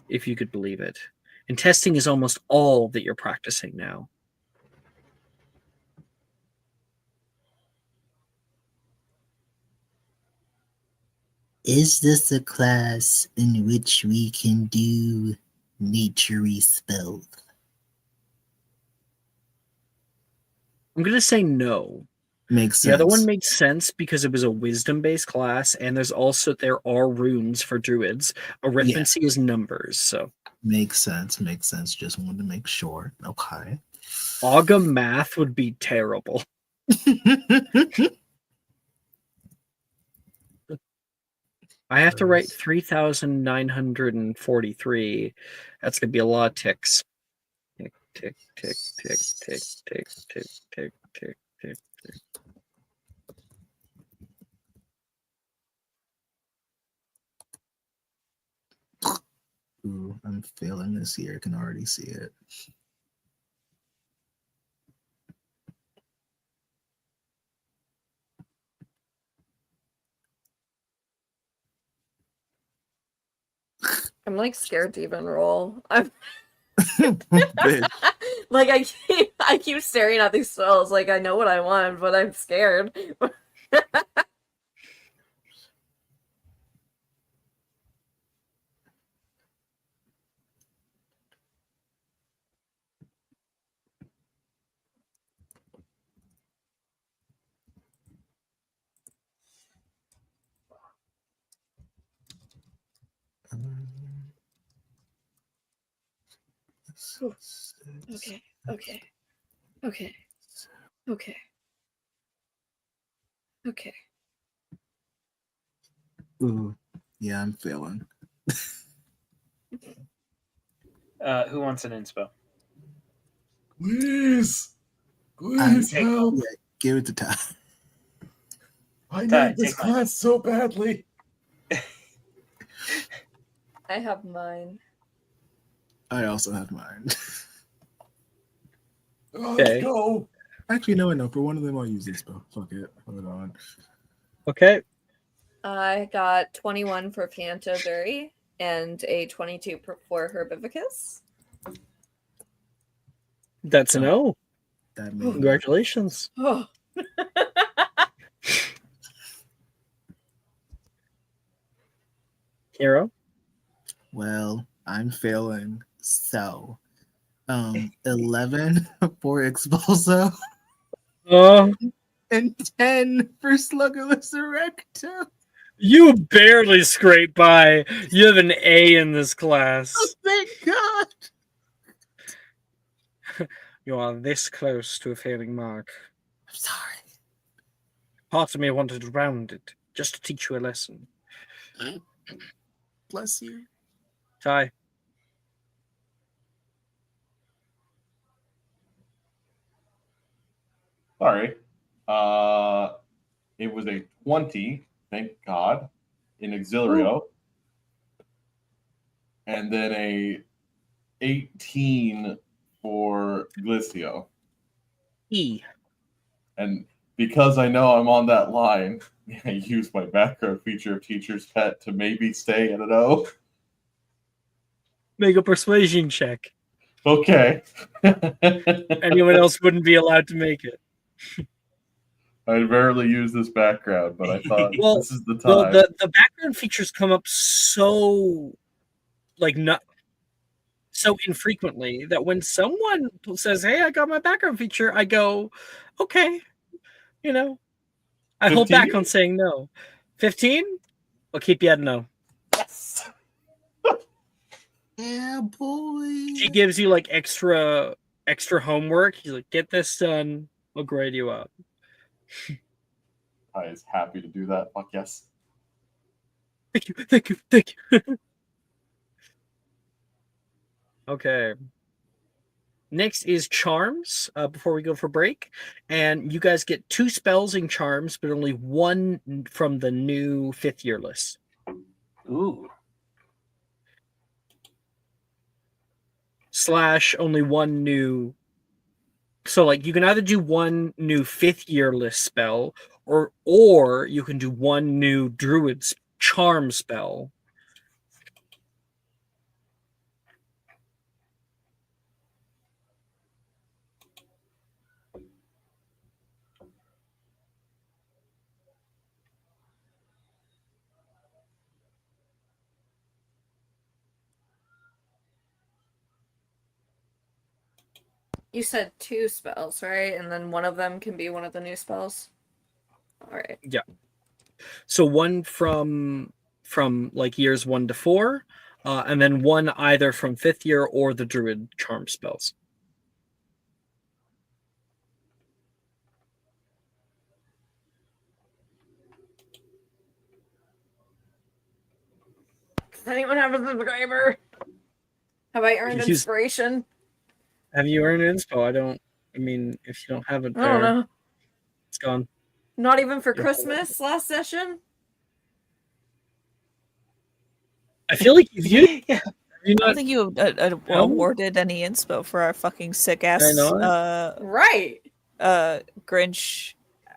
if you could believe it. And testing is almost all that you're practicing now. Is this a class in which we can do naturey spells? I'm going to say no. Makes The sense. other one made sense because it was a wisdom-based class, and there are runes for druids. Arithmancy is numbers, so Makes sense. Just wanted to make sure. Okay. Auga math would be terrible. I have to write 3,943. That's gonna be a lot of ticks. Tick, tick, tick, tick, tick, tick, tick, tick, tick, tick, tick. Ooh, I'm failing this year. I can already see it. I'm like scared to even roll. I'm Bitch. like I keep staring at these spells like I know what I want, but I'm scared. Okay. Okay. Okay. Okay. Okay. Ooh, yeah, I'm failing. Who wants an inspo? Please, please Take- help! Yeah, give it to Ty. I Ty, need this take mine. class so badly. I have mine. I also have mine. Oh, Okay. let's go. Actually, no. For one of them, I'll use this spell. Fuck it. Hold on. Okay. I got 21 for Pianto and a 22 for Herbivicus. That's an O. That made Congratulations. Oh. Hero. Well, I'm failing. So, 11 for Expulso and 10 for Sluggerless Erecto. You barely scrape by. You have an A in this class. Oh, thank God. You are this close to a failing mark. I'm sorry. Part of me wanted to round it, just to teach you a lesson. Bless you. Ty. Sorry. It was a 20, thank God, in Auxilio. And then a 18 for Glistio. E. And because I know I'm on that line, I use my background feature of Teacher's Pet to maybe stay at an O. Make a persuasion check. Okay. Anyone else wouldn't be allowed to make it. I rarely use this background, but I thought Well, this is the time. Well, the background features come up so not so infrequently that when someone says, "Hey, I got my background feature," I go, "Okay," you know. I hold back 15? on saying no. 15? I'll keep you at no. Yes. Yeah, boy. She gives you like extra extra homework. He's like, get this done. I'll grade you up. I is happy to do that. Fuck yes. Thank you, thank you, thank you. Okay. Next is charms. Before we go for break, and you guys get 2 spells in charms, but only 1 from the new 5th year list. Ooh. / only 1 new. So like you can either do 1 new 5th year list spell, or you can do 1 new druid's charm spell. You said 2 spells, right? And then one of them can be one of the new spells. All right. Yeah. So 1 from like years 1 to 4, and then 1 either from 5th year or the druid charm spells. Does anyone have a subscriber? Have I earned Use- inspiration? Have you earned inspo? I mean, if you don't have it I don't there, know. it's gone. Not even for Yeah. Christmas last session? I feel like you Yeah. you I not. don't think you No? awarded any inspo for our fucking sick ass I know Right. Grinch.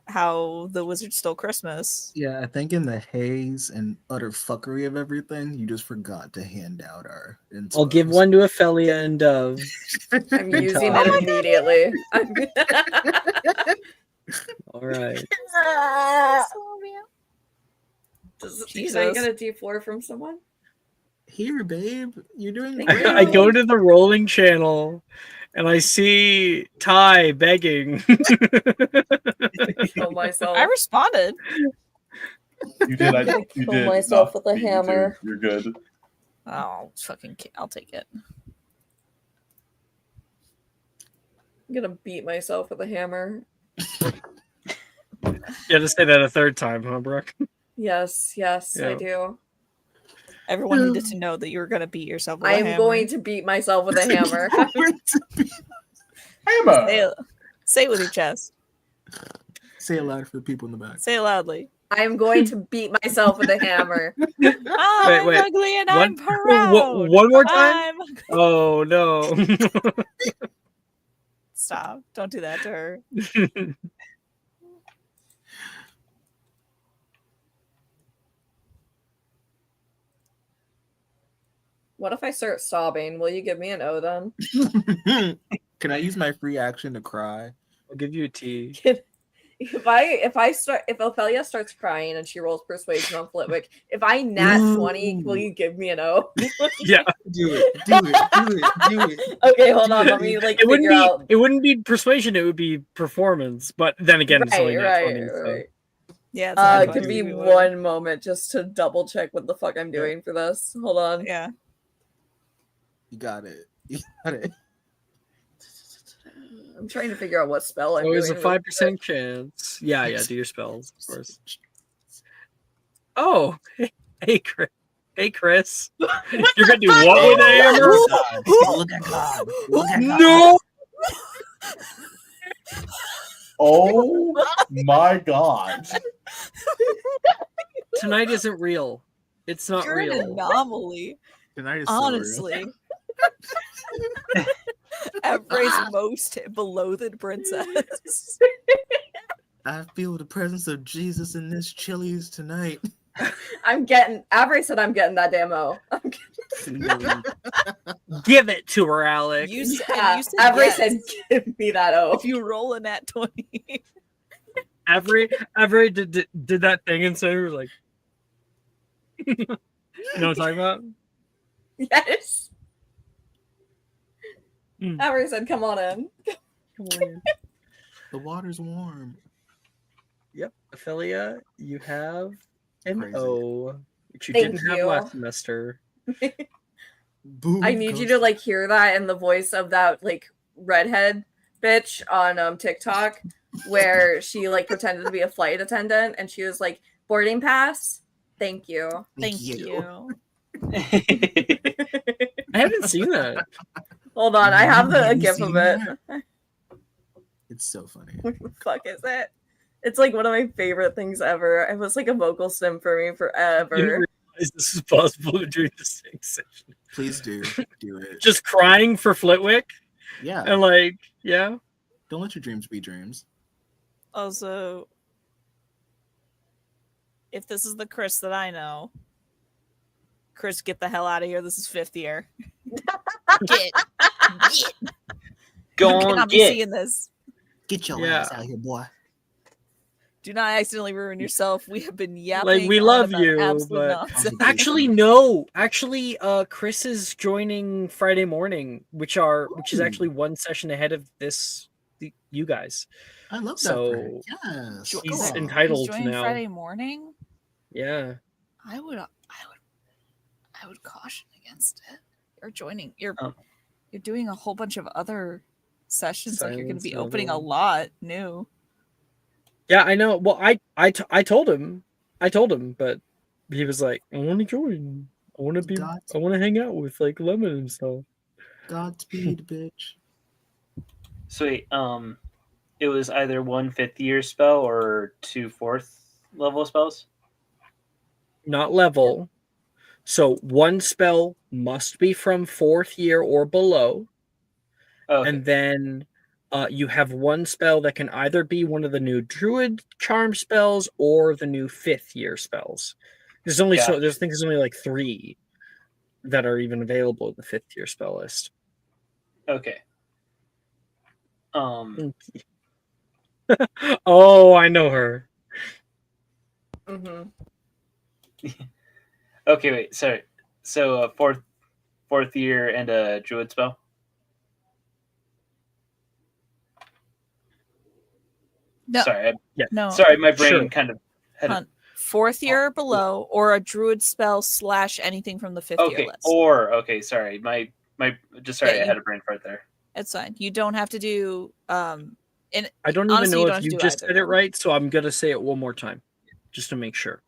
How the wizard stole Christmas. Yeah, I think in the haze and utter fuckery of everything, you just forgot to hand out our. I'll give inspos. 1 to Ophelia and Dove. I'm Good using time. it immediately. All right. Jesus. Can I get a D4 from someone? Here, babe, you're doing Thank great. you. I go to the rolling channel, and I see Ty begging. Kill myself. I responded. You did. I'm gonna You kill did. myself not with a beat you hammer. too. You're good. Oh, I'll take it. I'm gonna beat myself with a hammer. You had to say that a 3rd time, huh, Brooke? Yes, yes, I Yeah. do. Everyone needed to know that you were gonna beat yourself with I a am hammer. going to beat myself with a hammer. Hammer. Say it with your chest. Say it loud for the people in the back. Say it loudly. I am going to beat myself with a hammer. I'm wait. ugly and I'm One- proud. one more time? I'm... Oh no. Stop. Don't do that to her. What if I start sobbing? Will you give me an O then? Can I use my free action to cry? I'll give you a T. If Ophelia starts crying and she rolls persuasion on Flitwick, if I nat 20, will you give me an O? Yeah. Do it, do it. Okay, hold on. Let me like It wouldn't figure out. be. It wouldn't be persuasion. It would be performance. But then again, it's only nat 20. So. Right. Yeah. It's not Give much me anyway. one moment just to double check what the fuck I'm doing for this. Hold on. Yeah. You got it. You got it. I'm trying to figure out what spell I'm So it's doing. a 5% chance. Yeah. Do your spells, of course. Oh, hey, Chris. Hey, Chris. You're gonna do what with a hammer? Look at God. Look at God. No. Oh my god. Tonight isn't real. It's not You're an real. anomaly. Tonight is so real. Honestly. Every's most beloathed princess. I feel the presence of Jesus in this Chili's tonight. Avery said I'm getting that damn O. Give it to her, Alex. You said Avery yes. said give me that O. If you roll a nat 20. Avery did that thing and so we were like, you know what I'm talking about? Yes. Mm. Avery said come on in. Come on. The water's warm. Yep, Ophelia, you have an Crazy. O, which you Thank didn't have you. last semester. Boom I need you goes- to like hear that in the voice of that like redhead bitch on TikTok where she like pretended to be a flight attendant and she was like, boarding pass? Thank you. Thank you. I haven't seen that. Hold on, I have You a haven't gif seen of it. that? It's so funny. What the fuck is it? It's like one of my favorite things ever. It was like a vocal stim for me You didn't forever. realize this is possible during the same session. Please do it. Just crying for Flitwick Yeah. and like, yeah. Don't let your dreams be dreams. Also, if this is the Chris that I know, Chris, get the hell out of here. This is 5th year. Get. Go You on, cannot be get. seeing this. Get your Yeah. ass out here, boy. Do not accidentally ruin yourself. We have been yapping. Like, we on love about you, absolute but- nonsense. Actually, no. Actually, Chris is joining Friday morning, which is Ooh. actually one session ahead of you guys. I love that. So, Yes. he's Go on. entitled He's joining now. Friday morning. Yeah. I would caution against it. You're Oh. you're doing a whole bunch of other sessions. Like you're going to Silence be opening a level. lot new. Yeah, I know. Well, I told him, but he was like, I want to join. I want to hang out with like Lemon and stuff. Godspeed, bitch. So wait, it was either 1 5th year spell or 2 4th level spells. Not level. So one spell must be from 4th year or below. Okay. And then you have one spell that can either be one of the new Druid charm spells or the new 5th year spells. There's only Gotcha. there's only like 3 that are even available in the 5th year spell list. Okay. Oh, I know her. Mm-hmm. Okay, wait. Sorry. So fourth year and a druid spell. No, Sorry, no. sorry, my brain Sure. kind of had. Hunt. 4th year or below, or a Druid spell / anything from the 5th year Okay, list. sorry, my just sorry, Yeah, I had a brain fart there. It's fine. You don't have to do. And I don't honestly, even know you don't if have to you do just either said it of them. right, so I'm gonna say it one more time, just to make sure.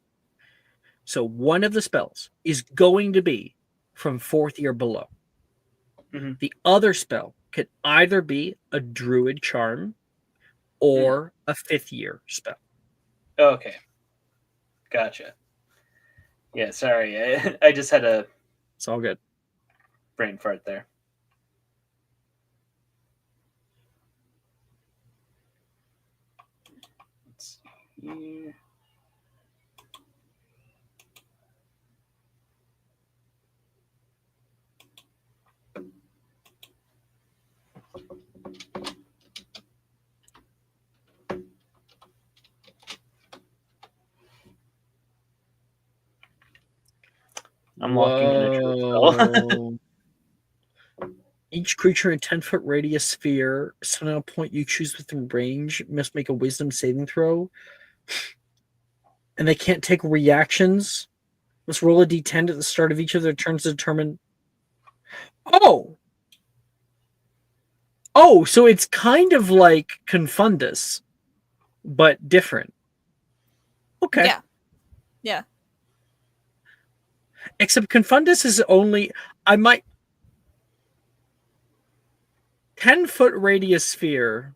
So one of the spells is going to be from 4th year below. Mhm. The other spell could either be a Druid charm or a 5th year spell. Okay, gotcha. Yeah, sorry, I just had a It's all good. brain fart there. Let's see here. I'm locking in a druid spell. Whoa. Each creature in 10-foot radius sphere, set on a point you choose within range, must make a wisdom saving throw. And they can't take reactions. Must roll a d10 at the start of each of their turns to determine. Oh! Oh, so it's kind of like Confundus, but different. Okay. Yeah. Yeah. Except Confundus is only. 10-foot radius sphere.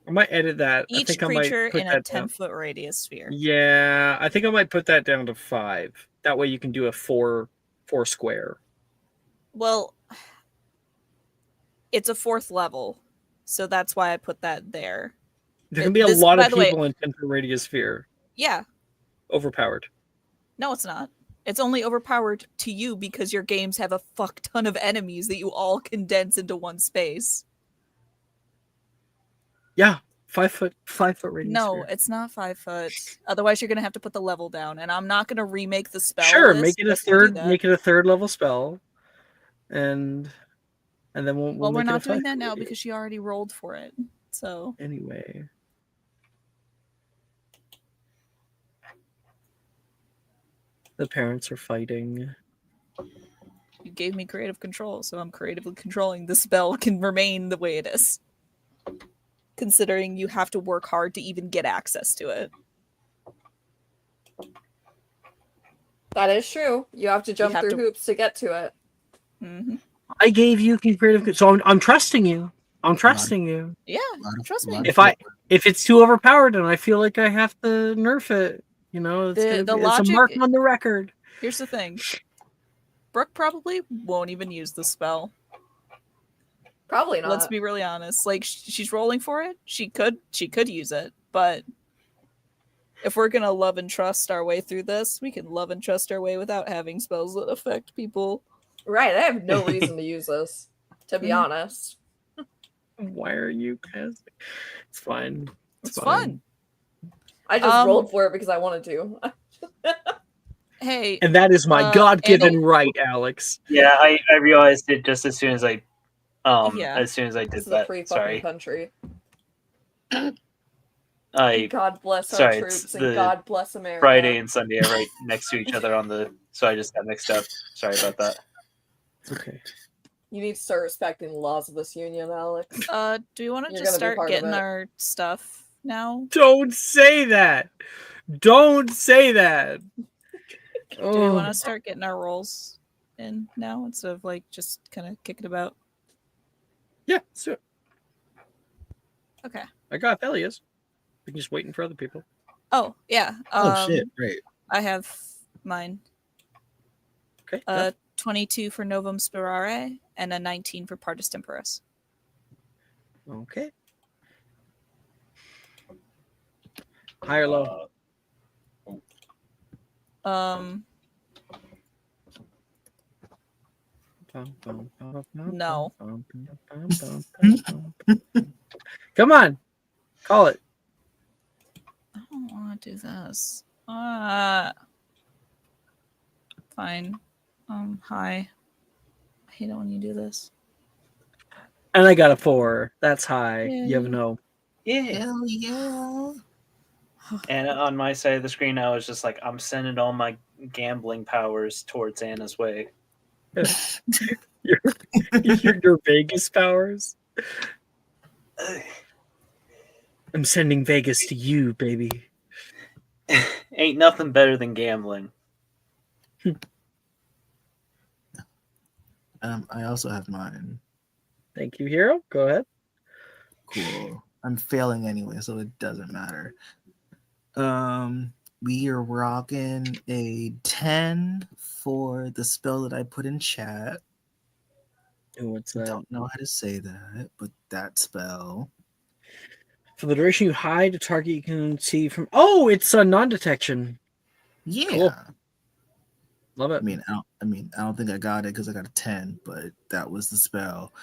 I might edit that. I Each think creature I might put in a that down. 10-foot radius sphere. Yeah, I think I might put that down to 5. That way you can do a 4 square. Well, it's a 4th level, so that's why I put that there. There can be a This- lot by of the way- people in 10-foot radius sphere. Yeah. Overpowered. No, it's not. It's only overpowered to you because your games have a fuck ton of enemies that you all condense into one space. Yeah, 5 foot radius No, sphere. it's not 5 foot. Otherwise, you're gonna have to put the level down, and I'm not gonna remake the spell. Sure, list make it a if we do third. that. Make it a 3rd level spell, and then we'll. Well, we're make it a not doing 5 that now radius. because she already rolled for it. So Anyway. The parents are fighting. gave me creative control, so I'm creatively controlling the spell can remain the way it is. Considering you have to work hard to even get access to it. That is true. You have to jump have through to- hoops to get to it. Mm-hmm. I gave you creative, so I'm trusting you. I'm trusting you. Yeah, Lot of- trust me. lot of If it's too overpowered and I feel like I have to nerf it, you know, it's, The it's a logic- mark on the record. Here's the thing. Brooke probably won't even use the spell. Probably not. Let's be really honest. Like she's rolling for it. She could use it, but if we're gonna love and trust our way through this, we can love and trust our way without having spells that affect people. Right, I have no reason to use this, to be honest. Why are you casting? It's fine. It's fun. I just rolled for it because I wanted to. Hey, And that is my God-given Annie? right, Alex. Yeah, I realized it just as soon as I Yeah. as soon as I did This is a that. free fucking Sorry. country. I God bless our sorry, it's troops the and God bless America. Friday and Sunday are right next to each other on the so I just got mixed up. Sorry about that. Okay. You need to start respecting the laws of this union, Alex. Do we want to You're just gonna be start part of getting it. our stuff now? Don't say that. Don't say that. Do we want to start getting our rolls in now instead of like just kind of kicking about? Yeah, so Okay. I got Elias. I'm just waiting for other people. Oh yeah. Oh shit! Great. I have mine. Okay. 22 for Novum Spirare and a 19 for Partis Temporis. Okay. High or low? No. Come on. Call it. I don't want to do this. Fine. Hi. I hate it when you do this. And I got a 4. That's high. You have Yay. no. Yeah. Hell yeah! And on my side of the screen, I was just like, I'm sending all my gambling powers towards Anna's way. your Vegas powers. I'm sending Vegas to you, baby. Ain't nothing better than gambling. I also have mine. Thank you, Hero. Go ahead. Cool. I'm failing anyway, so it doesn't matter. We are rocking a 10 for the spell that I put in chat. Oh, what's I that? don't know how to say that, but that spell. For the duration you hide, a target you can see from. Oh, it's a non-detection. Yeah. Cool. Love it. I don't think I got it because I got a 10, but that was the spell.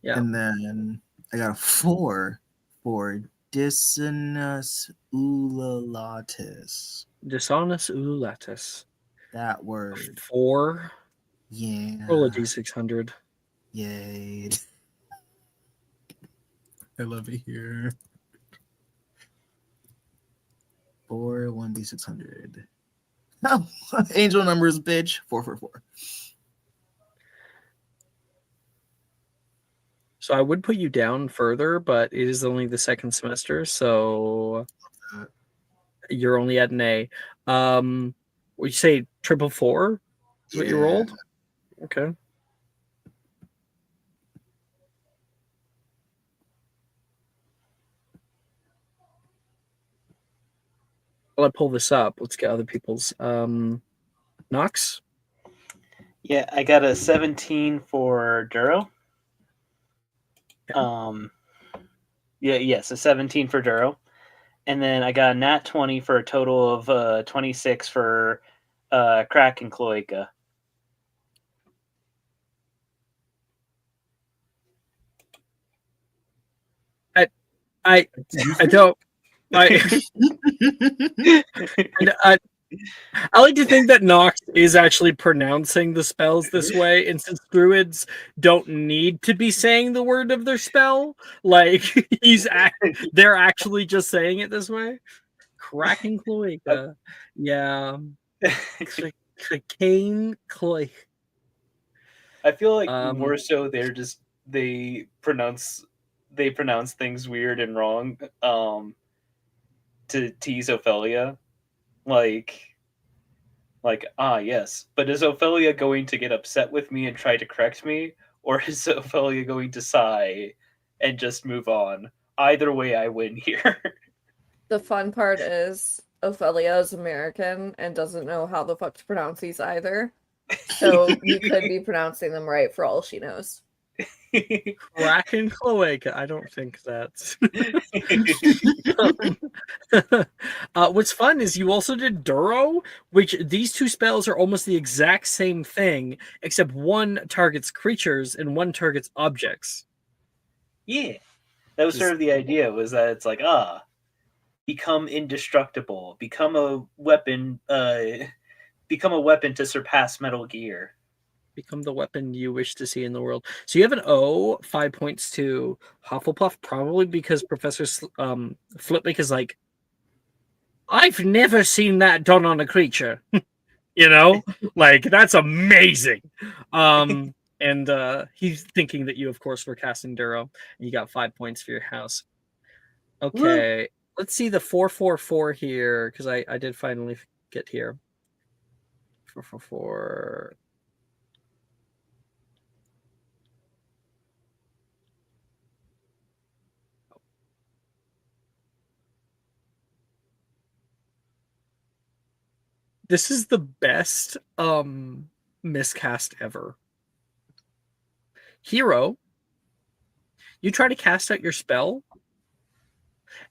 Yeah. And then I got a 4 for Dissonus Ululatus. Dishonest Ululatus. That word. 4. Yeah. Roll a d600. Yay. I love it here. 4, 1d600. Oh, angel numbers, bitch. 444. So I would put you down further, but it is only the second semester, so you're only at an A. Would you say 444 is what you Yeah. rolled? Okay. While I pull this up, let's get other people's. Knox? Yeah, I got a 17 for Duro. Okay. Yes, a 17 for Duro. And then I got a nat 20 for a total of 26 for Crack and Cloaca. I don't. I like to think that Nox is actually pronouncing the spells this way, and since druids don't need to be saying the word of their spell, like they're actually just saying it this way. Cracking cloaca, yeah. Cane cloaca. I feel like Um, more so they pronounce things weird and wrong to tease Ophelia. Like yes, but is Ophelia going to get upset with me and try to correct me, or is Ophelia going to sigh and just move on? Either way, I win here. The fun part is Ophelia is American and doesn't know how the fuck to pronounce these either. So you could be pronouncing them right for all she knows. Kraken Cloaca. I don't think that's. What's fun is you also did Duro, which these two spells are almost the exact same thing, except one targets creatures and one targets objects. Yeah, that was sort of the idea. Was that it's like become indestructible, become a weapon to surpass Metal Gear. Become the weapon you wish to see in the world. So you have an O, 5 points to Hufflepuff, probably because Professor Flitwick is like, I've never seen that done on a creature. You know, like that's amazing. And he's thinking that you, of course, were casting Duro, and you got 5 points for your house. Okay, let's see the 444 here because I did finally get here. 444. This is the best miscast ever. Hero, you try to cast out your spell,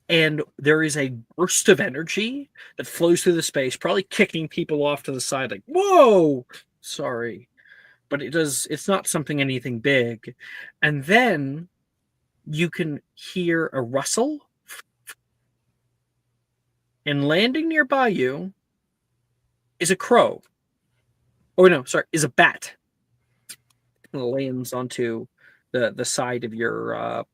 and there is a burst of energy that flows through the space, probably kicking people off to the side, like, whoa! Sorry. But it's not anything big. And then you can hear a rustle, and landing nearby you is a crow. Oh no, sorry, is a bat. It lands onto the side of your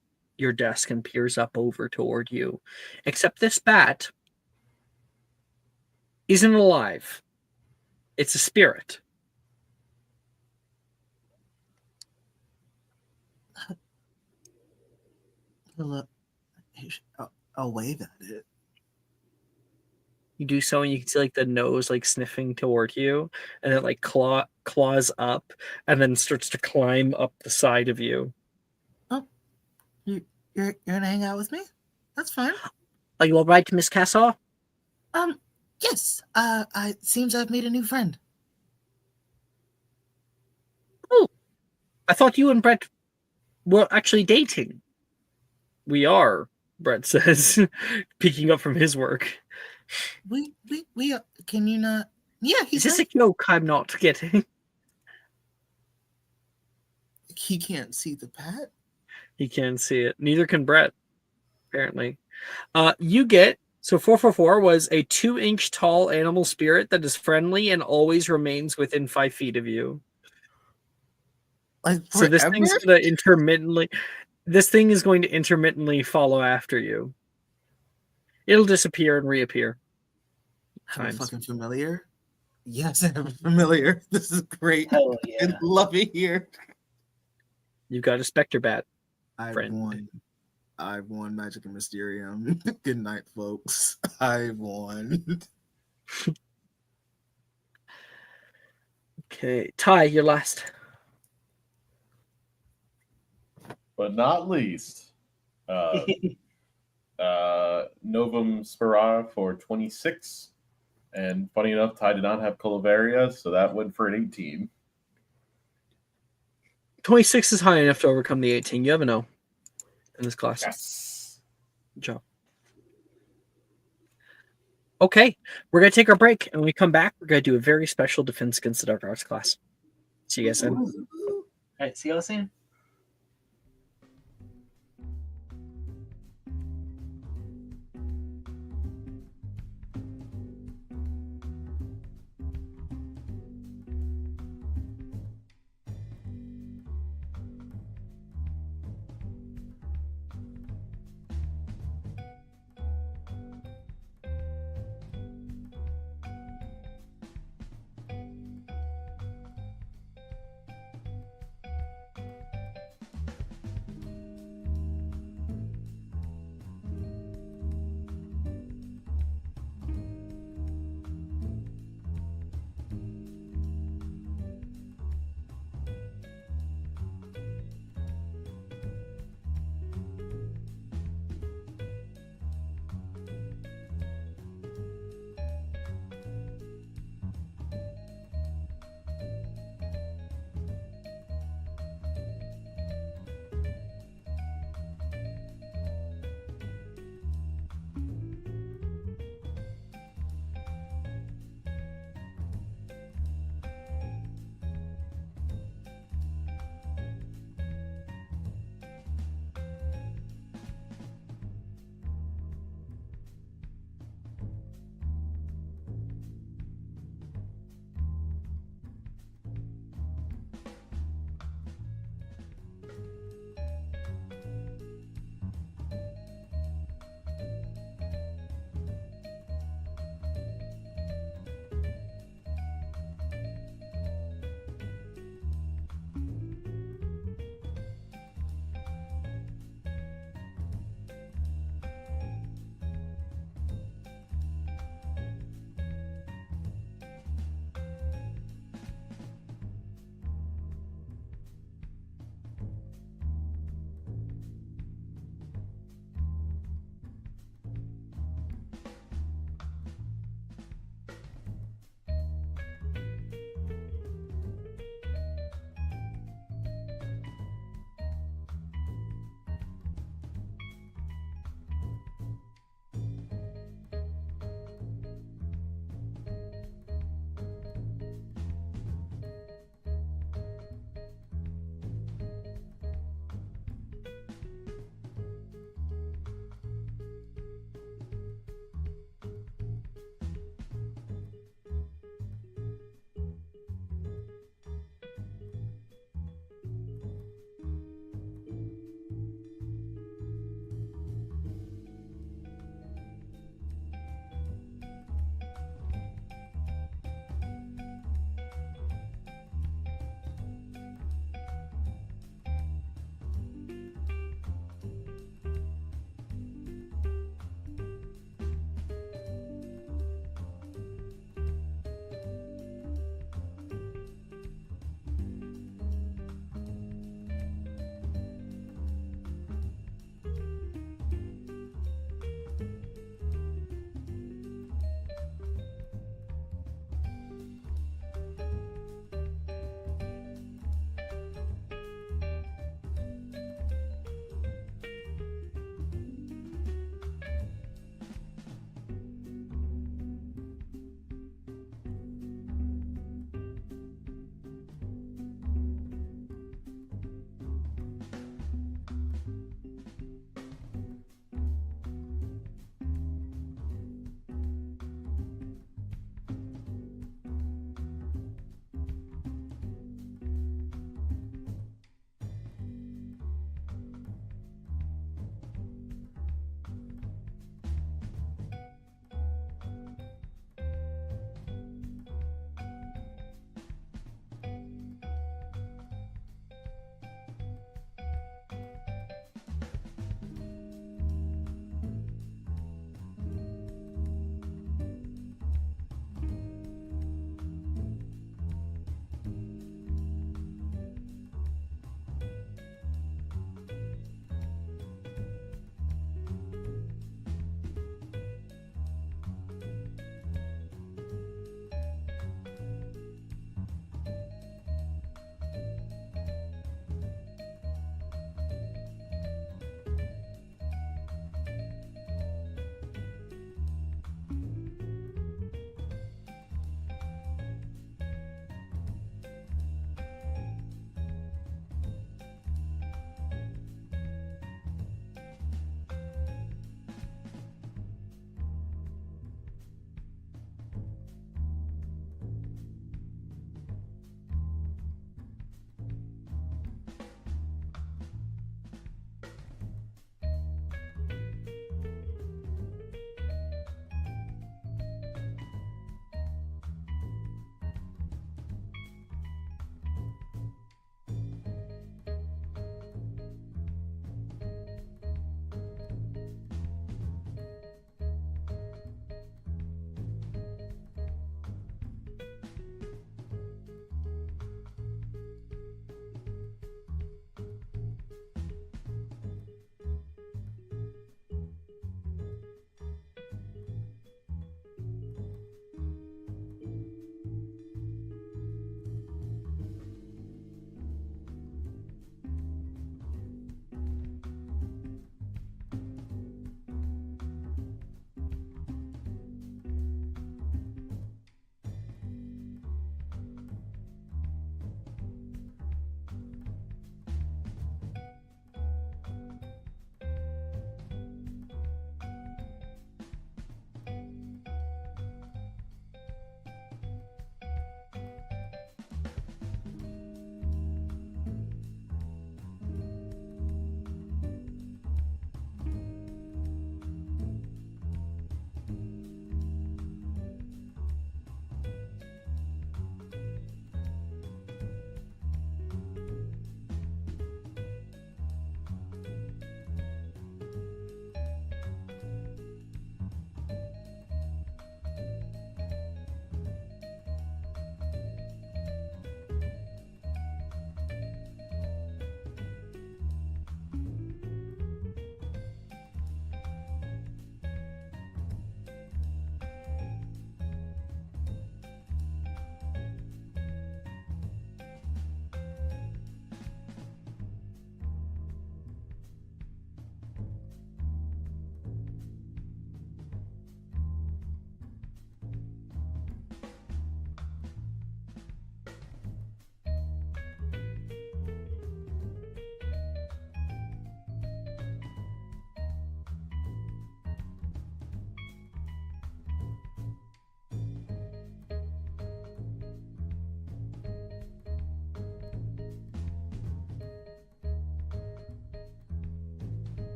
desk and peers up over toward you. Except this bat isn't alive. It's a spirit. Look, I'll wave at it. You do so, and you can see like the nose like sniffing toward you, and it like claws up, and then starts to climb up the side of you. Oh, you're gonna hang out with me? That's fine. Are you all right, Miss Cassaw? Yes. It seems I've made a new friend. Oh, I thought you and Brett were actually dating. We are, Brett says, peeking up from his work. We can you not? Yeah, Is this a joke I'm not getting? He can't see the bat. He can't see it. Neither can Brett, apparently. You get, so 444 was a 2-inch tall animal spirit that is friendly and always remains within 5 feet of you. Like so this forever? thing's gonna intermittently. This thing is going to intermittently follow after you. It'll disappear and reappear. Have a fucking familiar? Yes, I have a familiar. This is great. Hell yeah. I love it here. You've got a Spectre Bat. I've Friend. won Magic and Mysterium. Good night, folks. I've won. Okay, Ty, you're last. But not least, Novum Spira for 26. And funny enough, Ty did not have Colaveria, so that went for an 18. 26 is high enough to overcome the 18. You have an O in this class. Yes. Good job. Okay, we're going to take our break, and when we come back, we're going to do a very special Defense Against the Dark Arts class. See you guys then. All right, see y'all soon.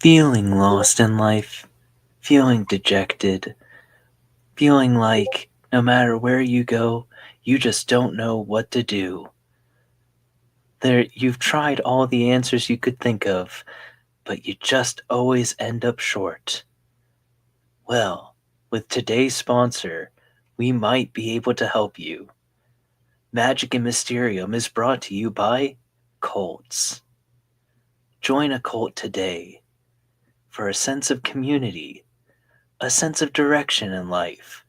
feeling lost in life, feeling dejected, feeling like no matter where you go, you just don't know what to do. You've tried all the answers you could think of, but you just always end up short. Well, with today's sponsor, we might be able to help you. Magic and Mysterium is brought to you by cults. Join a cult today for a sense of community, a sense of direction in life,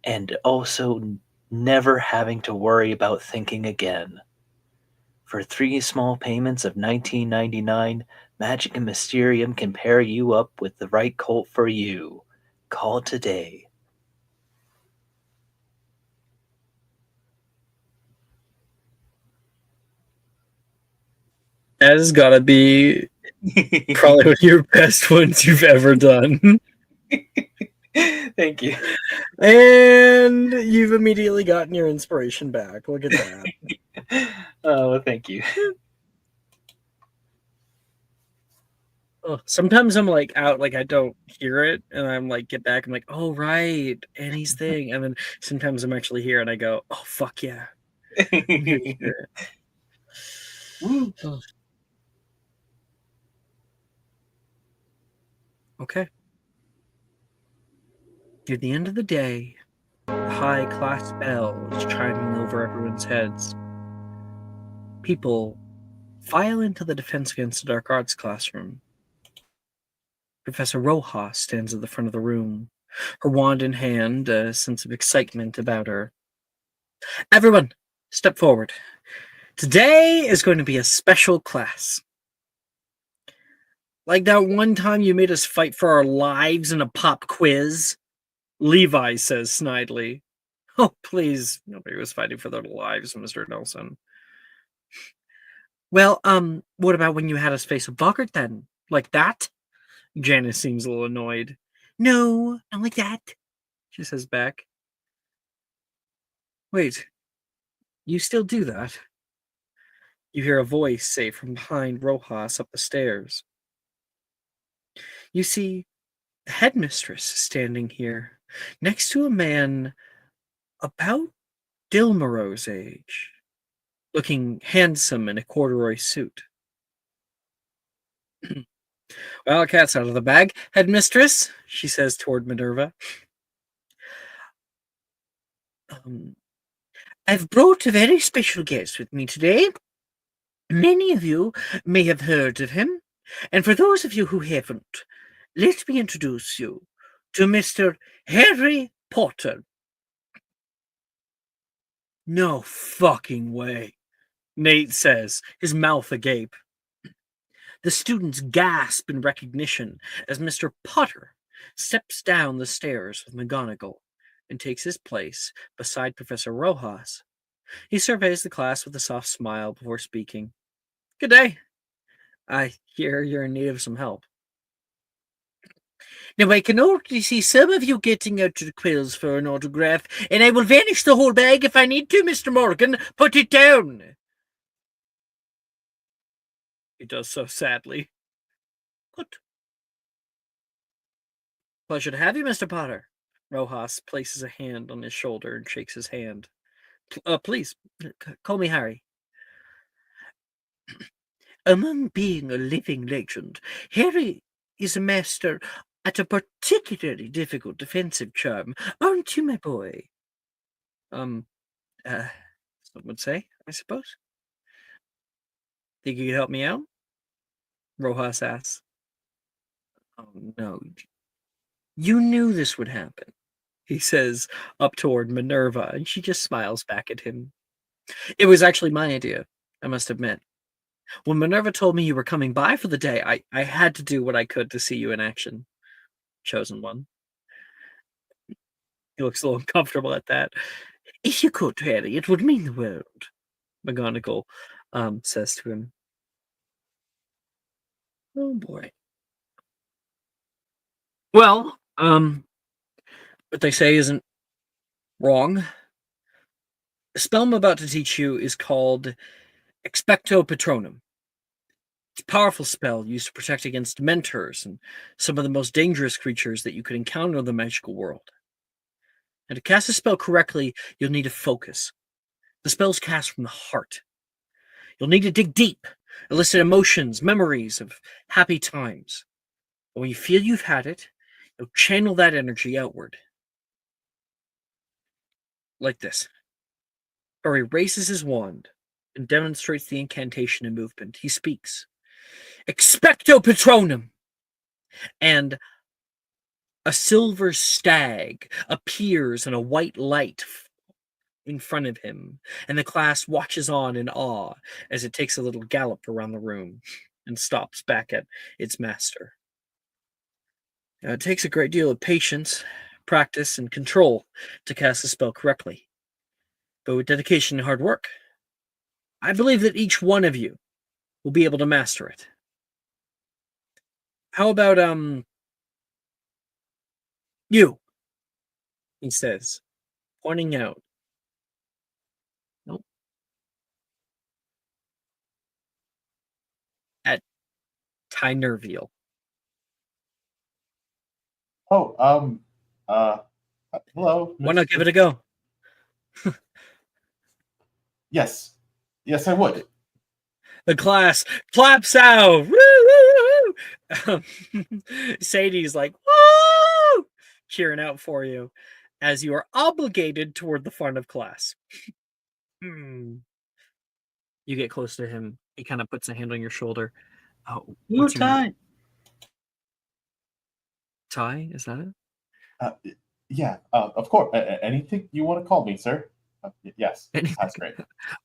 and also never having to worry about thinking again. For 3 small payments of $19.99, Magic and Mysterium can pair you up with the right cult for you. Call today. That has got to be probably one of your best ones you've ever done. Thank you. And you've immediately gotten your inspiration back. Look at that. Oh, thank you. Oh, sometimes I'm like out, like I don't hear it, and I'm like get back. I'm like, oh right, Annie's thing, and then sometimes I'm actually here, and I go, oh fuck yeah, I'm here to hear it. Woo. Oh. Okay. At the end of the day, the high-class bell is chiming over everyone's heads. People file into the Defense Against the Dark Arts classroom. Professor Rojas stands at the front of the room, her wand in hand, a sense of excitement about her. Everyone, step forward. Today is going to be a special class. Like that one time you made us fight for our lives in a pop quiz, Levi says snidely. Oh, please, nobody was fighting for their lives, Mr. Nelson. Well, what about when you had us face a Bogart then? Like that? Janice seems a little annoyed. No, not like that, she says back. Wait, you still do that? You hear a voice say from behind Rojas up the stairs. You see, the headmistress is standing here, next to a man about Dilmaro's age, looking handsome in a corduroy suit. Well, cat's out of the bag, headmistress, she says toward Minerva. I've brought a very special guest with me today. Many of you may have heard of him, and for those of you who haven't, let me introduce you to Mr. Harry Potter. No fucking way, Nate says, his mouth agape. The students gasp in recognition as Mr. Potter steps down the stairs with McGonagall and takes his place beside Professor Rojas. He surveys the class with a soft smile before speaking. Good day. I hear you're in need of some help. Now, I can already see some of you getting out to the quills for an autograph, and I will vanish the whole bag if I need to, Mr. Morgan. Put it down. He does so sadly. Good. Pleasure to have you, Mr. Potter. Rojas places a hand on his shoulder and shakes his hand. Please, call me Harry. Among being a living legend, Harry is a master at a particularly difficult defensive charm, aren't you, my boy? Some would say, I suppose. Think you could help me out? Rojas asks. Oh, no. You knew this would happen, he says up toward Minerva, and she just smiles back at him. It was actually my idea, I must admit. When Minerva told me you were coming by for the day, I had to do what I could to see you in action. Chosen one. He looks a little uncomfortable at that. If you could, Harry, it would mean the world, McGonagall says to him. Oh boy. Well, what they say isn't wrong. The spell I'm about to teach you is called Expecto Patronum. It's a powerful spell used to protect against mentors and some of the most dangerous creatures that you could encounter in the magical world. And to cast a spell correctly, you'll need to focus. The spell's cast from the heart. You'll need to dig deep, elicit emotions, memories of happy times. But when you feel you've had it, you'll channel that energy outward. Like this. Or he raises his wand and demonstrates the incantation and movement. He speaks, Expecto Patronum! And a silver stag appears in a white light in front of him, and the class watches on in awe as it takes a little gallop around the room and stops back at its master. Now, it takes a great deal of patience, practice, and control to cast the spell correctly. But with dedication and hard work, I believe that each one of you will be able to master it. How about, you? He says, pointing out. Nope. At Ty Nerviel. Oh, hello. Why not give Mr. it a go? Yes. Yes, I would. The class claps out. Woo, woo, woo. Sadie's like, woo! Cheering out for you as you are obligated toward the front of class. You get close to him. He kind of puts a hand on your shoulder. Oh, what's your name? Ty? Is that it? Yeah, of course. Anything you want to call me, sir? Yes, that's great.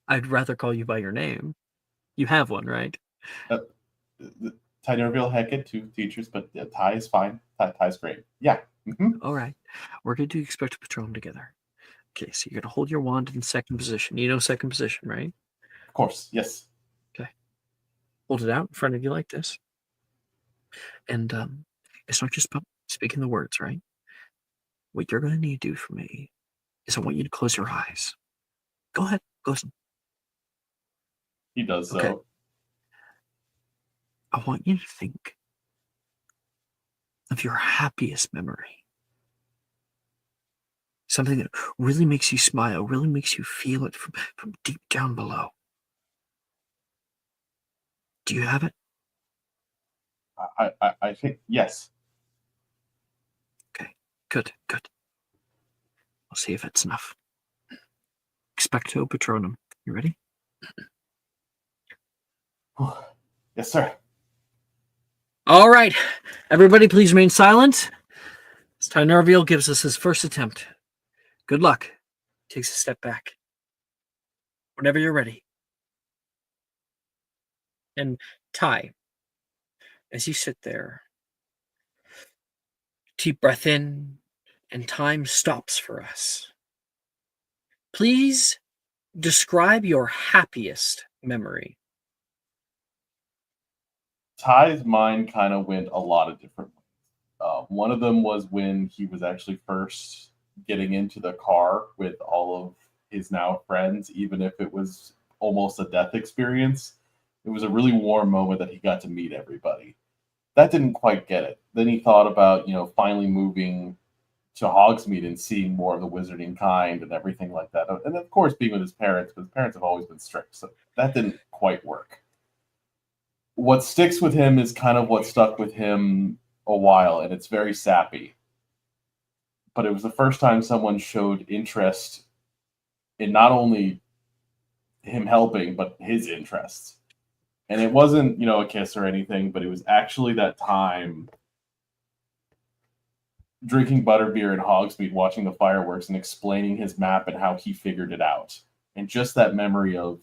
I'd rather call you by your name. You have one, right? Ty Nerville Hackett, 2 teachers, but Ty is fine. Ty's great. Yeah. All right. We're going to do Expecto Patronum together. Okay, so you're going to hold your wand in second position. You know second position, right? Of course, yes. Okay. Hold it out in front of you like this. And it's not just about speaking the words, right? What you're going to need to do for me is I want you to close your eyes. Go ahead. Close them. He does so. Okay. I want you to think of your happiest memory. Something that really makes you smile, really makes you feel it from deep down below. Do you have it? I think, yes. Okay, good. We'll see if it's enough. Expecto Patronum. You ready? Yes, sir. All right. Everybody, please remain silent. As Ty Nerviel gives us his first attempt. Good luck. Takes a step back. Whenever you're ready. And Ty, as you sit there, deep breath in, and time stops for us. Please describe your happiest memory. Ty's mind kind of went a lot of different ways. One of them was when he was actually first getting into the car with all of his now friends, even if it was almost a death experience. It was a really warm moment that he got to meet everybody. That didn't quite get it. Then he thought about, finally moving to Hogsmeade and seeing more of the wizarding kind and everything like that. And of course, being with his parents, but his parents have always been strict, so that didn't quite work. What sticks with him is kind of what stuck with him a while, and it's very sappy. But it was the first time someone showed interest in not only him helping, but his interests. And it wasn't, a kiss or anything, but it was actually that time drinking butterbeer in Hogsmeade, watching the fireworks, and explaining his map and how he figured it out. And just that memory of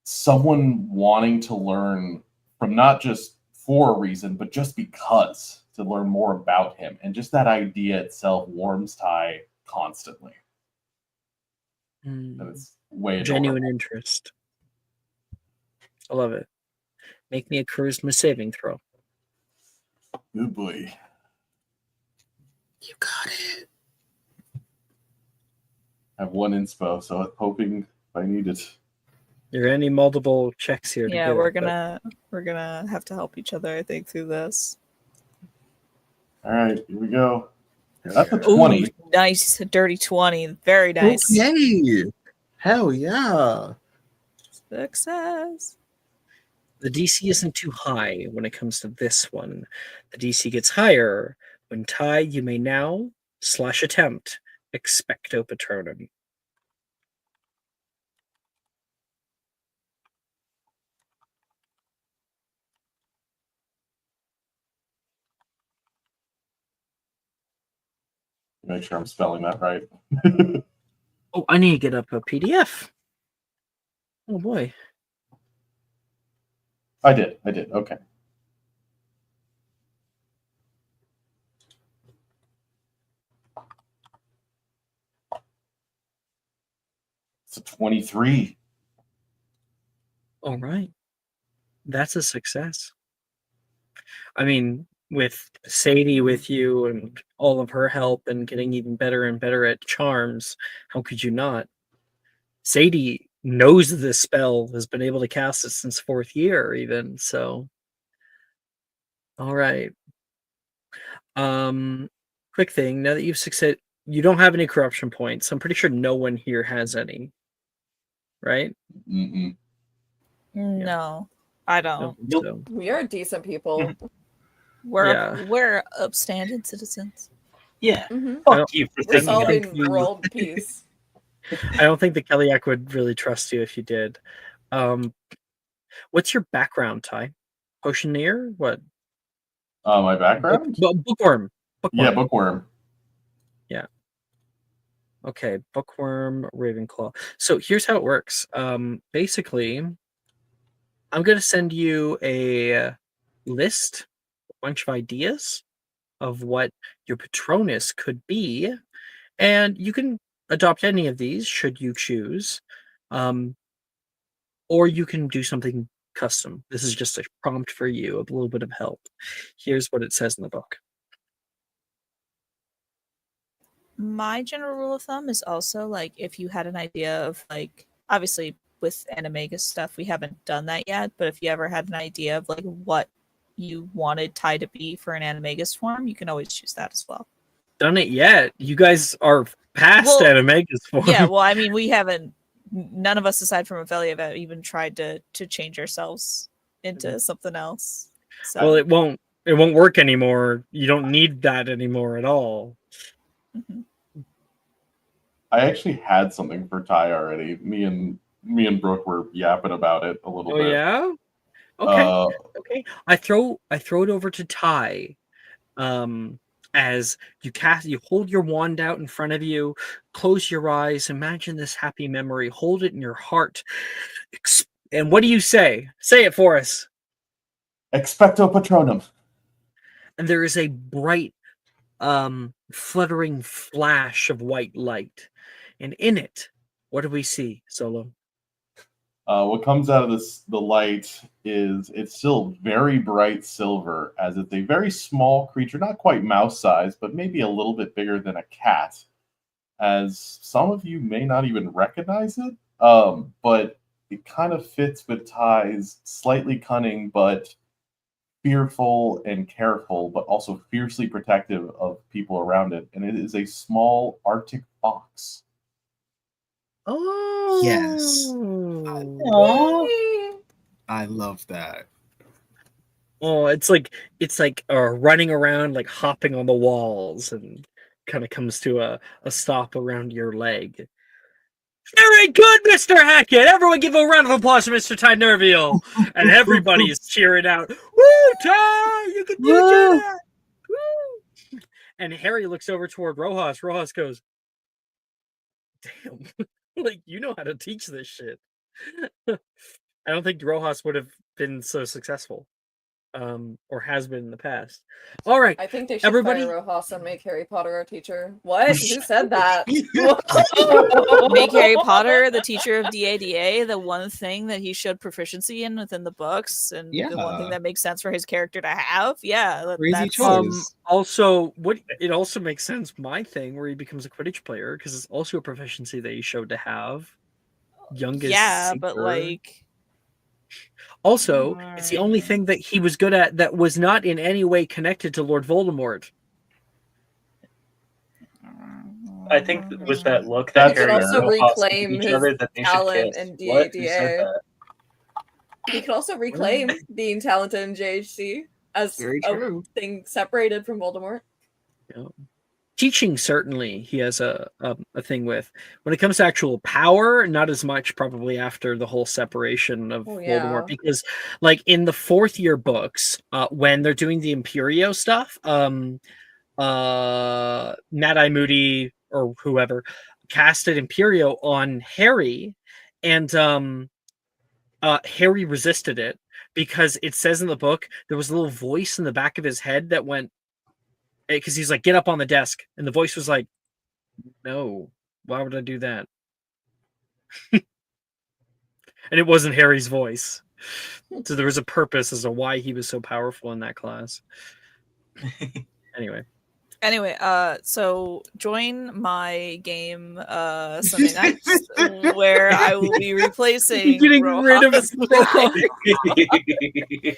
someone wanting to learn from not just for a reason, but just because, to learn more about him. And just that idea itself warms Ty constantly. And it's way adorable. Genuine interest. I love it. Make me a charisma saving throw. Good boy. You got it. I have 1 inspo, so I'm hoping if I need it. You're gonna need multiple checks here. Yeah, to get we're it, but- gonna have to help each other, I think, through this. All right, here we go. That's a Ooh. 20. Nice, dirty 20. Very nice. Okay. Hell yeah. Success. The DC isn't too high when it comes to this one. The DC gets higher when tied. You may now /attempt expecto patronum. Make sure I'm spelling that right. Oh, I need to get up a PDF. Oh boy. I did. Okay. It's a 23. All right. That's a success. I mean, with Sadie with you and all of her help and getting even better and better at charms, how could you not? Sadie knows this spell, has been able to cast it since 4th year, even. So, all right. Quick thing. Now that you've succeeded, you don't have any corruption points. I'm pretty sure no one here has any. Right? Mm-mm. No, I don't. Nope. So, We are decent people. Yeah. We're upstanding citizens. Yeah. hmm I Fuck don't- you for We're thinking of solving you- world peace. I don't think the Kellyak would really trust you if you did. What's your background, Ty? Potioneer? What? My background? Bookworm. Yeah, bookworm. Okay, bookworm, Ravenclaw. So here's how it works. Basically, I'm gonna send you a list, a bunch of ideas of what your Patronus could be, and you can adopt any of these should you choose, or you can do something custom. This is just a prompt for you, a little bit of help. Here's what it says in the book. My general rule of thumb is also like if you had an idea of like obviously with Animagus stuff we haven't done that yet, but if you ever had an idea of like what you wanted Ty to be for an Animagus form, you can always choose that as well. Done it yet? You guys are past Well, Animagus form. Yeah, well, I mean, we haven't. None of us, aside from Ophelia, have even tried to change ourselves into something else. So, Well, it won't work anymore. You don't need that anymore at all. Mhm. I actually had something for Ty already. Me and Brooke were yapping about it a little Oh bit. yeah? Okay. Uh, Okay. I throw it over to Ty. As you hold your wand out in front of you, close your eyes, imagine this happy memory, hold it in your heart. And what do you say? Say it for us. Expecto Patronum. And there is a bright fluttering flash of white light. And in it, what do we see, Solo? What comes out of the light is it's still very bright silver, as it's a very small creature, not quite mouse size, but maybe a little bit bigger than a cat. As some of you may not even recognize it, but it kind of fits with Ty's slightly cunning but fearful and careful, but also fiercely protective of people around it. And it is a small Arctic fox. Oh Yes. Aw. I love that. Oh, it's like running around, like hopping on the walls, and kind of comes to a stop around your leg. Very good, Mr. Hackett. Everyone give a round of applause for Mr. Ty Nerviel. And everybody's cheering out. Woo, Ty! You can do that! Woo! And Harry looks over toward Rojas. Rojas goes, damn, like, you know how to teach this shit. I don't think Rojas would have been so successful. Or has been in the past. All right. I think they should Everybody- fire Rojas and make Harry Potter our teacher. What? Who said that? Make Harry Potter the teacher of DADA the one thing that he showed proficiency in within the books, and the one thing Yeah. that makes sense for his character to have. Yeah, Crazy that's choice. Also, it also makes sense my thing where he becomes a Quidditch player because it's also a proficiency that he showed to have. youngest Yeah, but seeker. like Also, it's the only thing that he was good at that was not in any way connected to Lord Voldemort. I think with that look That's that He could Harry also and Potter see reclaim each his other that they should talent kiss. in What? Who said DADA. that? He could also reclaim being talented in JHC as Very a true. thing separated from Voldemort. Yeah. Teaching, certainly he has a thing with. When it comes to actual power, not as much probably after the whole separation of Voldemort, because like in the fourth year books, when they're doing the Imperio stuff, Mad-Eye Moody or whoever casted Imperio on Harry, and Harry resisted it because it says in the book there was a little voice in the back of his head that went, because he's like, get up on the desk, and the voice was like, no, why would I do that? And it wasn't Harry's voice, so there was a purpose as to why he was so powerful in that class. Anyway, so join my game Sunday nights where I will be replacing getting rid of Rojas.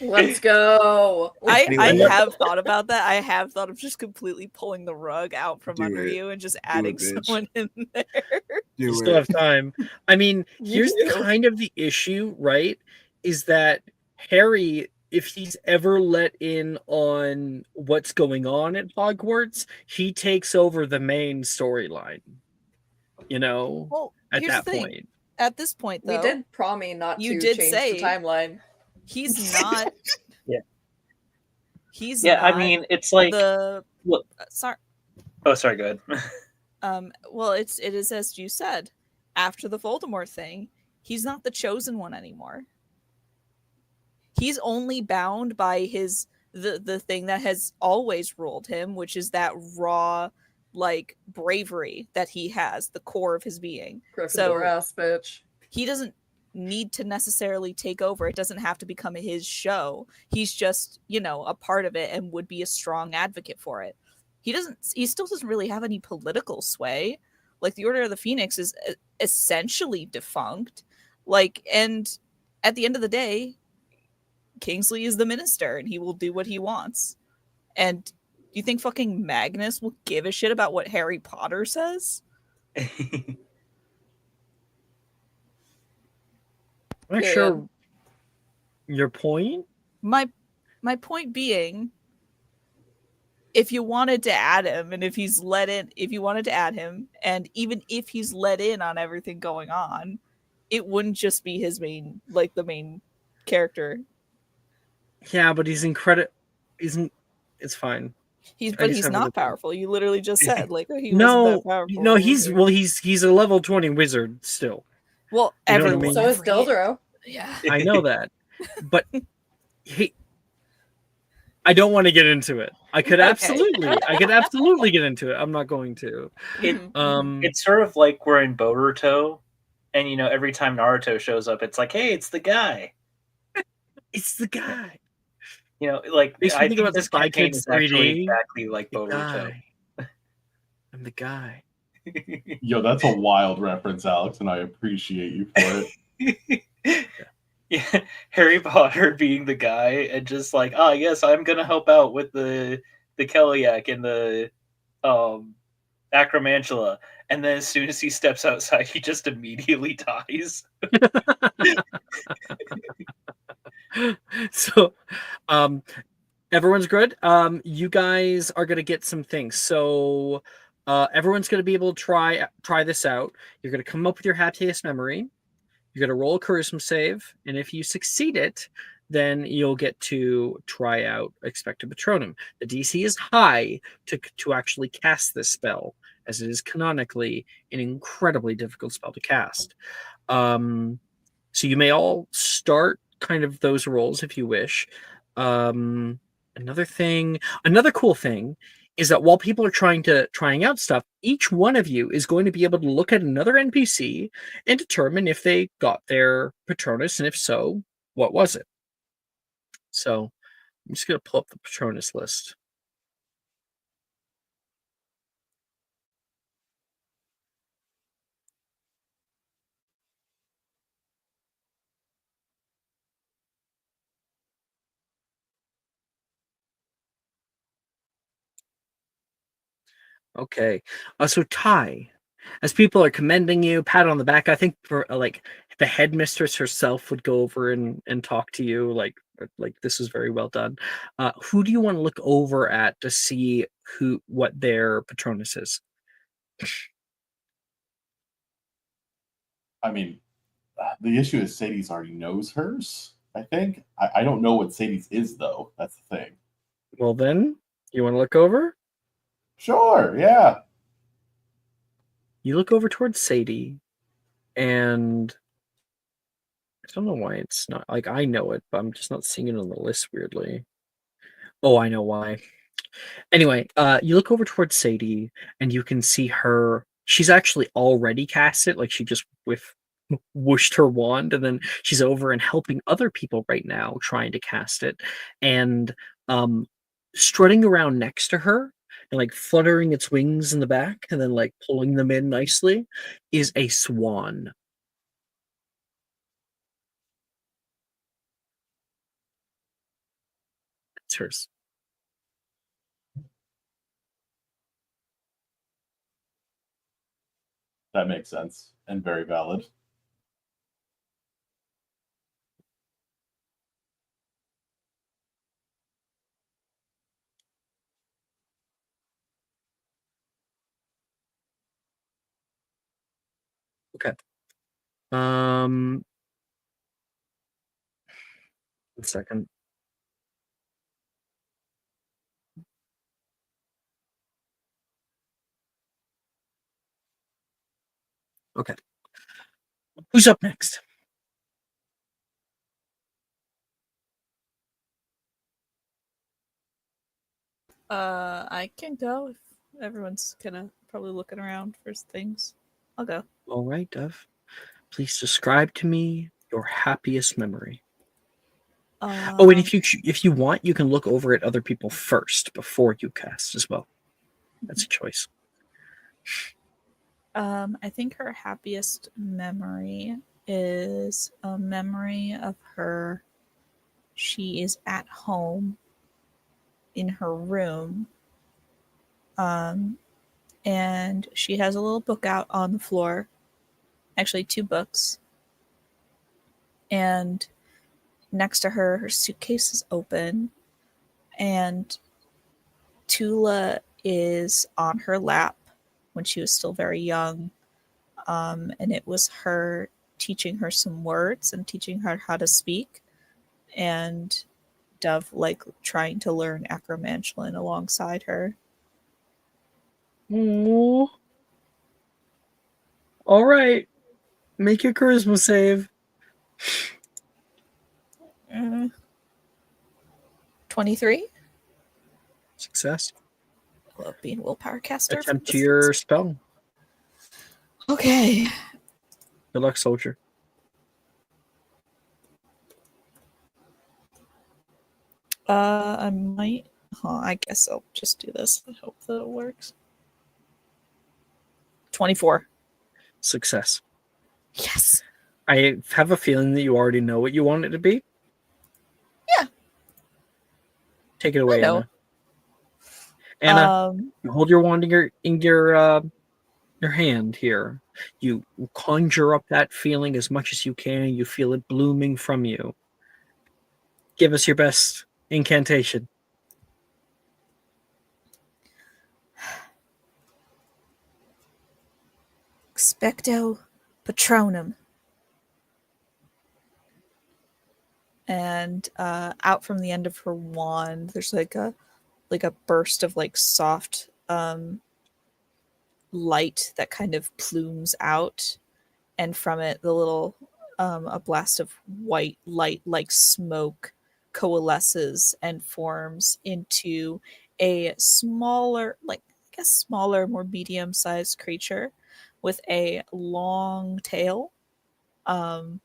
Let's go. I have thought about that. I have thought of just completely pulling the rug out from under you and just adding someone in there. You still have time. I mean, here's kind of the issue, right? Is that Harry, if he's ever let in on what's going on at Hogwarts, he takes over the main storyline. You know, Well, at here's that the thing. point. At this point, though, we did promise not you to did change say the timeline. He's not. Yeah. He's Yeah, not. I mean, it's like the. Look. Sorry. Oh, sorry. Go ahead. Well, it is as you said. After the Voldemort thing, he's not the chosen one anymore. He's only bound by the thing that has always ruled him, which is that raw, like, bravery that he has, the core of his being. Gryffindor ass bitch. He doesn't need to necessarily take over. It doesn't have to become his show. He's just, a part of it and would be a strong advocate for it. He still doesn't really have any political sway. Like, the Order of the Phoenix is essentially defunct. Like, and at the end of the day, Kingsley is the minister and he will do what he wants. And do you think fucking Magnus will give a shit about what Harry Potter says? I'm not sure your point. My point being, if you wanted to add him, and if you wanted to add him, and even if he's let in on everything going on, it wouldn't just be his main, like, the main character. Yeah, but he's incredible. It's fine. He's not powerful. You literally just said, like, he wasn't that powerful. No, he's a level 20 wizard still. Well, everyone. So is Dildro. Yeah, I know that, but I don't want to get into it. I could absolutely get into it. I'm not going to. It's sort of like we're in Boruto, and every time Naruto shows up, it's like, hey, it's the guy. It's the guy. Like, I think about this Spy campaign Kids is actually 3D. exactly like Boruto. Guy. I'm the guy. Yo, that's a wild reference, Alex, and I appreciate you for it. Yeah, Harry Potter being the guy and just like, yes, I'm gonna help out with the Kellyak and the Acromantula, and then as soon as he steps outside, he just immediately dies. So, everyone's good. You guys are gonna get some things. So, everyone's gonna be able to try this out. You're gonna come up with your happiest memory. You're gonna roll a charisma save, and if you succeed it, then you'll get to try out Expecto Patronum. The DC is high to actually cast this spell, as it is canonically an incredibly difficult spell to cast. So you may all start kind of those rolls if you wish. Another cool thing is that while people are trying out stuff, each one of you is going to be able to look at another NPC and determine if they got their Patronus, and if so, what was it? So I'm just going to pull up the Patronus list. Okay. So Ty, as people are commending you, pat on the back, I think for like the headmistress herself would go over and talk to you like this is very well done. Who do you want to look over at to see what their Patronus is? I mean, the issue is Sadie's already knows hers. I think. I don't know what Sadie's is though. That's the thing. Well then, you want to look over? Sure. Yeah. You look over towards Sadie, and I don't know why it's not like I know it, but I'm just not seeing it on the list weirdly. Oh, I know why. Anyway, you look over towards Sadie, and you can see her. She's actually already cast it. Like she just whooshed her wand, and then she's over and helping other people right now trying to cast it. And strutting around next to her and like fluttering its wings in the back, and then like pulling them in nicely, is a swan. It's hers. That makes sense and very valid. Okay. Um, 1 second. Okay. Who's up next? I can go if everyone's kind of probably looking around for things. I'll go. All right, Dove. Please describe to me your happiest memory. Oh, and if you want, you can look over at other people first before you cast as well. That's a choice. I think her happiest memory is a memory of her. She is at home in her room. And she has a little book out on the floor. Actually, 2 books. And next to her, her suitcase is open. And Tula is on her lap when she was still very young. And it was her teaching her some words and teaching her how to speak. And Dove like trying to learn Acromantulan alongside her. Ooh. All right. Make your charisma save. 23. Success. I love being willpower caster. Attempt to your spell. Okay. Good luck, soldier. I might. I guess I'll just do this. I hope that it works. 24. Success. Yes. I have a feeling that you already know what you want it to be. Yeah. Take it away, I know. Anna. Anna, you hold your wand in your hand here. You conjure up that feeling as much as you can. You feel it blooming from you. Give us your best incantation. Expecto Patronum. And out from the end of her wand, there's like a burst of like soft light that kind of plumes out, and from it the little a blast of white light like smoke coalesces and forms into a smaller, like I guess smaller, more medium-sized creature with a long tail. And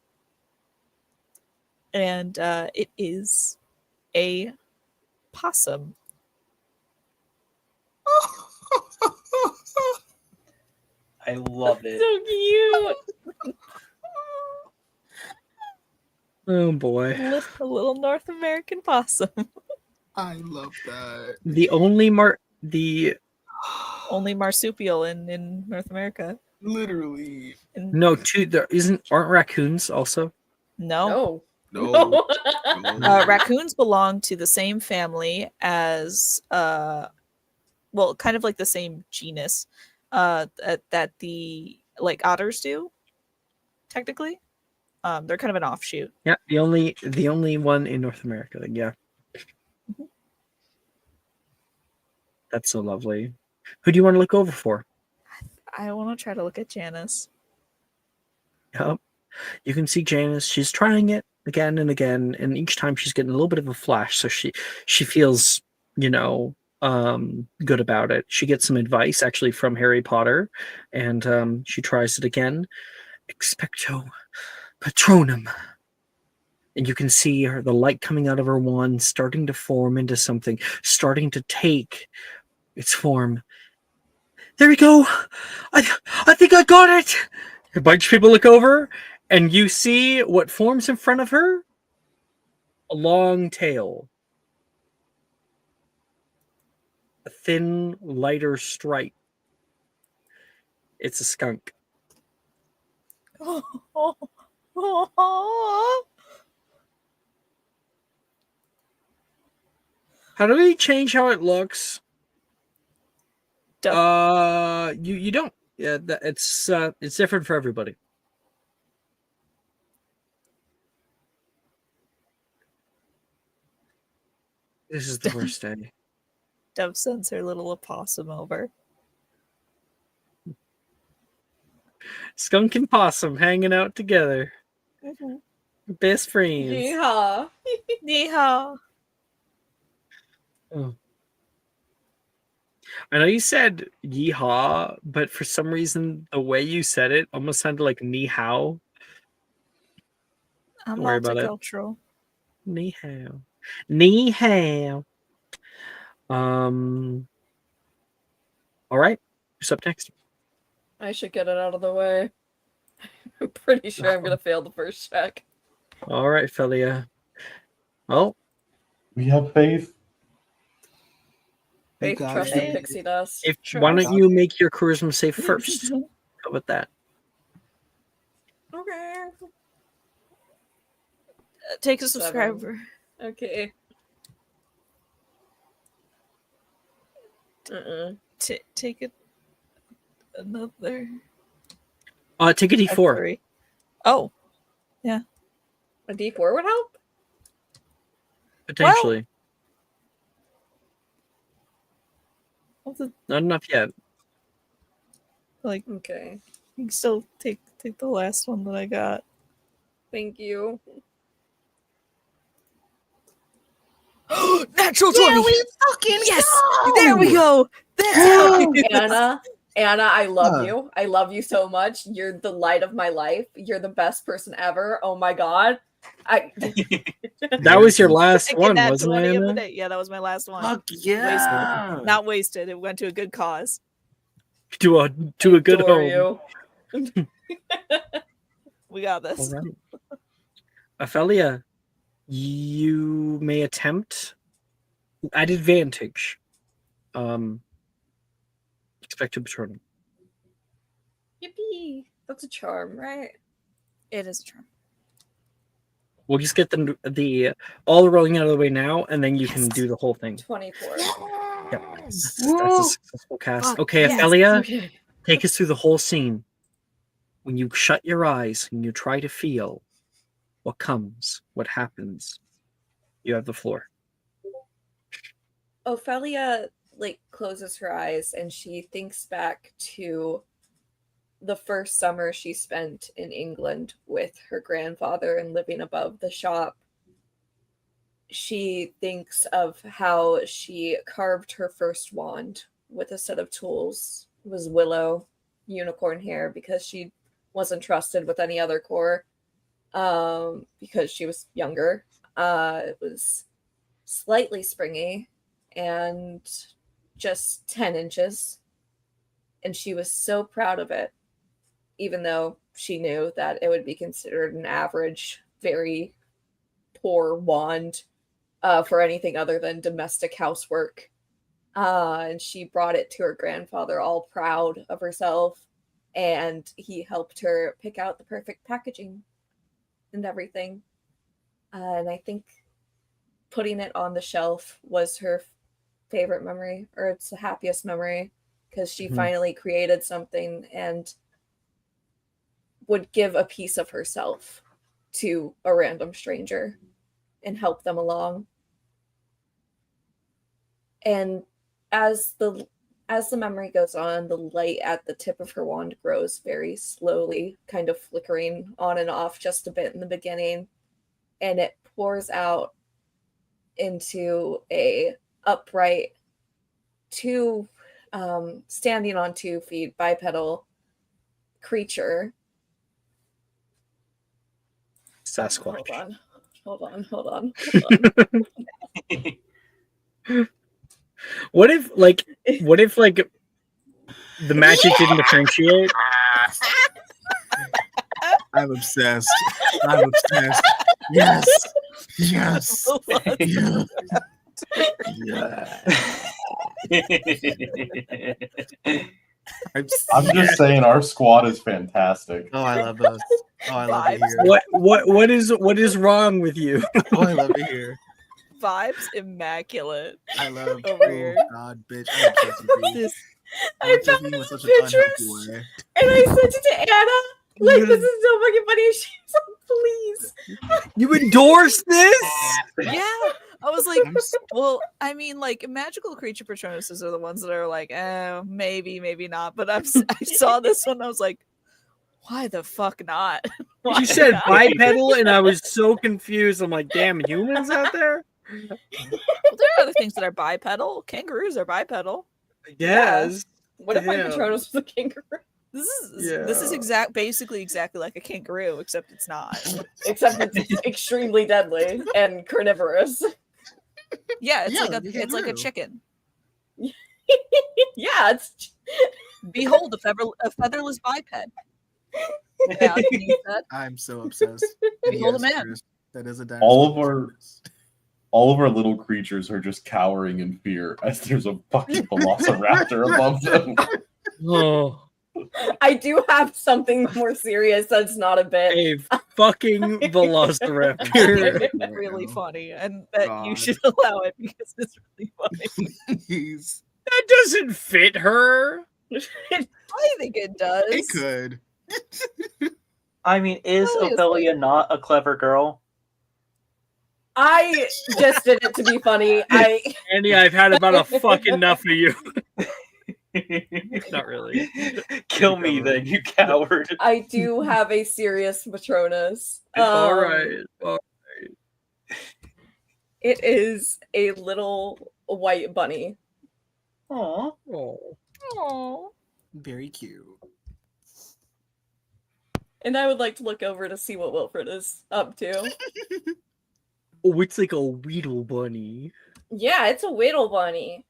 it is a possum. I love it. So cute. Oh boy. A little North American possum. I love that. The only only marsupial in North America. Literally. No, aren't raccoons also? No. No. No. Raccoons belong to the same family as well, kind of like the same genus that the like otters do, technically. They're kind of an offshoot. Yeah, the only one in North America. Yeah. Mhm. That's so lovely. Who do you want to look over for? I want to try to look at Janice. Yep. You can see Janice. She's trying it again and again, and each time she's getting a little bit of a flash, so she feels, good about it. She gets some advice actually from Harry Potter, and she tries it again. Expecto Patronum. And you can see the light coming out of her wand starting to form into something, starting to take its form. There we go. I think I got it. A bunch of people look over, and you see what forms in front of her. A long tail. A thin, lighter stripe. It's a skunk. How do we change how it looks? You don't. Yeah, it's different for everybody. This is the worst day. Dove sends her little opossum over. Skunk and possum hanging out together. Best friends. Yeehaw. Ni hao. Oh. I know you said yeehaw, but for some reason the way you said it almost sounded like ni hao. I'm Don't worry about it. multicultural. Ni hao. Ni hao. All right. Who's up next? I should get it out of the way. I'm pretty sure I'm gonna fail the first check. All right, Felia. Well, We have faith. You Faith, got trust, it. and pixie dust. why don't you make your charisma save first? How about that? Okay. Take a 7. subscriber. Okay. Take it. Another. Take a D4. 3. Oh, A D4 would help? Potentially. well, Not enough yet. like Okay. you can still take the last one that I got. Thank you. Natural 20. There we fucking Yes, go! there we go. That's how it is. Anna, I love Huh. you. I love you so much. You're the light of my life. You're the best person ever. Oh my god. That was your last Taking one, that wasn't 20 of the it? day. Yeah, that was my last one. Fuck yeah. Not wasted. It went to a good cause. To a good Adore home. you. We got this. All right. Ophelia, you may attempt at advantage. Expected patronum. Yippee. That's a charm, right? It is a charm. We'll just get the all rolling out of the way now, and then you can Yes. do the whole thing. 24. Yep. That's a successful cast. Fuck, Okay, yes. Ophelia, Okay. take us through the whole scene. When you shut your eyes and you try to feel what comes, what happens, you have the floor. Ophelia closes her eyes and she thinks back to the first summer she spent in England with her grandfather and living above the shop. She thinks of how she carved her first wand with a set of tools. It was willow, unicorn hair, because she wasn't trusted with any other core because she was younger. It was slightly springy and just 10 inches. And she was so proud of it, even though she knew that it would be considered an average, very poor wand for anything other than domestic housework. And she brought it to her grandfather, all proud of herself. And he helped her pick out the perfect packaging and everything. And I think putting it on the shelf was her favorite memory, or it's the happiest memory, because she finally created something and would give a piece of herself to a random stranger and help them along. And as the memory goes on, the light at the tip of her wand grows very slowly, kind of flickering on and off just a bit in the beginning, and it pours out into a upright standing on 2 feet bipedal creature. Sasquatch. Hold on. What if the magic didn't differentiate? I'm obsessed. Yes. Yes. Yes. I'm just saying our squad is fantastic. Oh, I love us. Oh, I love it Vibes. here. What is wrong with you? Oh, I love it here. Vibes immaculate. I love Over here. God, bitch. I'm obsessed with you. This I I'm found obsessed with you in it such on an unhealthy Pinterest, way. and I sent it to Anna. Like, this is so fucking funny. She's like, please. You endorse this? yeah. I was like, well, I mean, like magical creature Patronuses are the ones that are like, maybe, maybe not. But I saw this one, I was like, why the fuck not? Why You said not? bipedal, and I was so confused. I'm like, damn, humans out there? Well, there are other things that are bipedal. Kangaroos are bipedal. Yes. What if my Damn. Patronus was a kangaroo? This is basically exactly like a kangaroo, except it's not. Except it's extremely deadly and carnivorous. Yeah, it's Yeah, like like a it's like a kangaroo. chicken. Yeah, it's Behold, a featherless biped. Yeah, you said. I'm so obsessed. Behold a man. Chris, that is a dinosaur. All of our little creatures are just cowering in fear as there's a fucking velociraptor above them. Oh, I do have something more serious that's not a bit. a fucking velociraptor. It's really funny, and that you God. should allow it because it's really funny. He's. That doesn't fit her. I think it does. It could. I mean, is Totally is Ophelia not a clever girl? I just did it to be funny. Andy, I've had about a fucking enough of you. Not really. Kill me then, you coward. I do have a serious Patronus. All right. It is a little white bunny. Aw. Oh. Aww. Very cute. And I would like to look over to see what Wilfred is up to. Oh, it's like a Weedle bunny. Yeah, it's a Whittle bunny.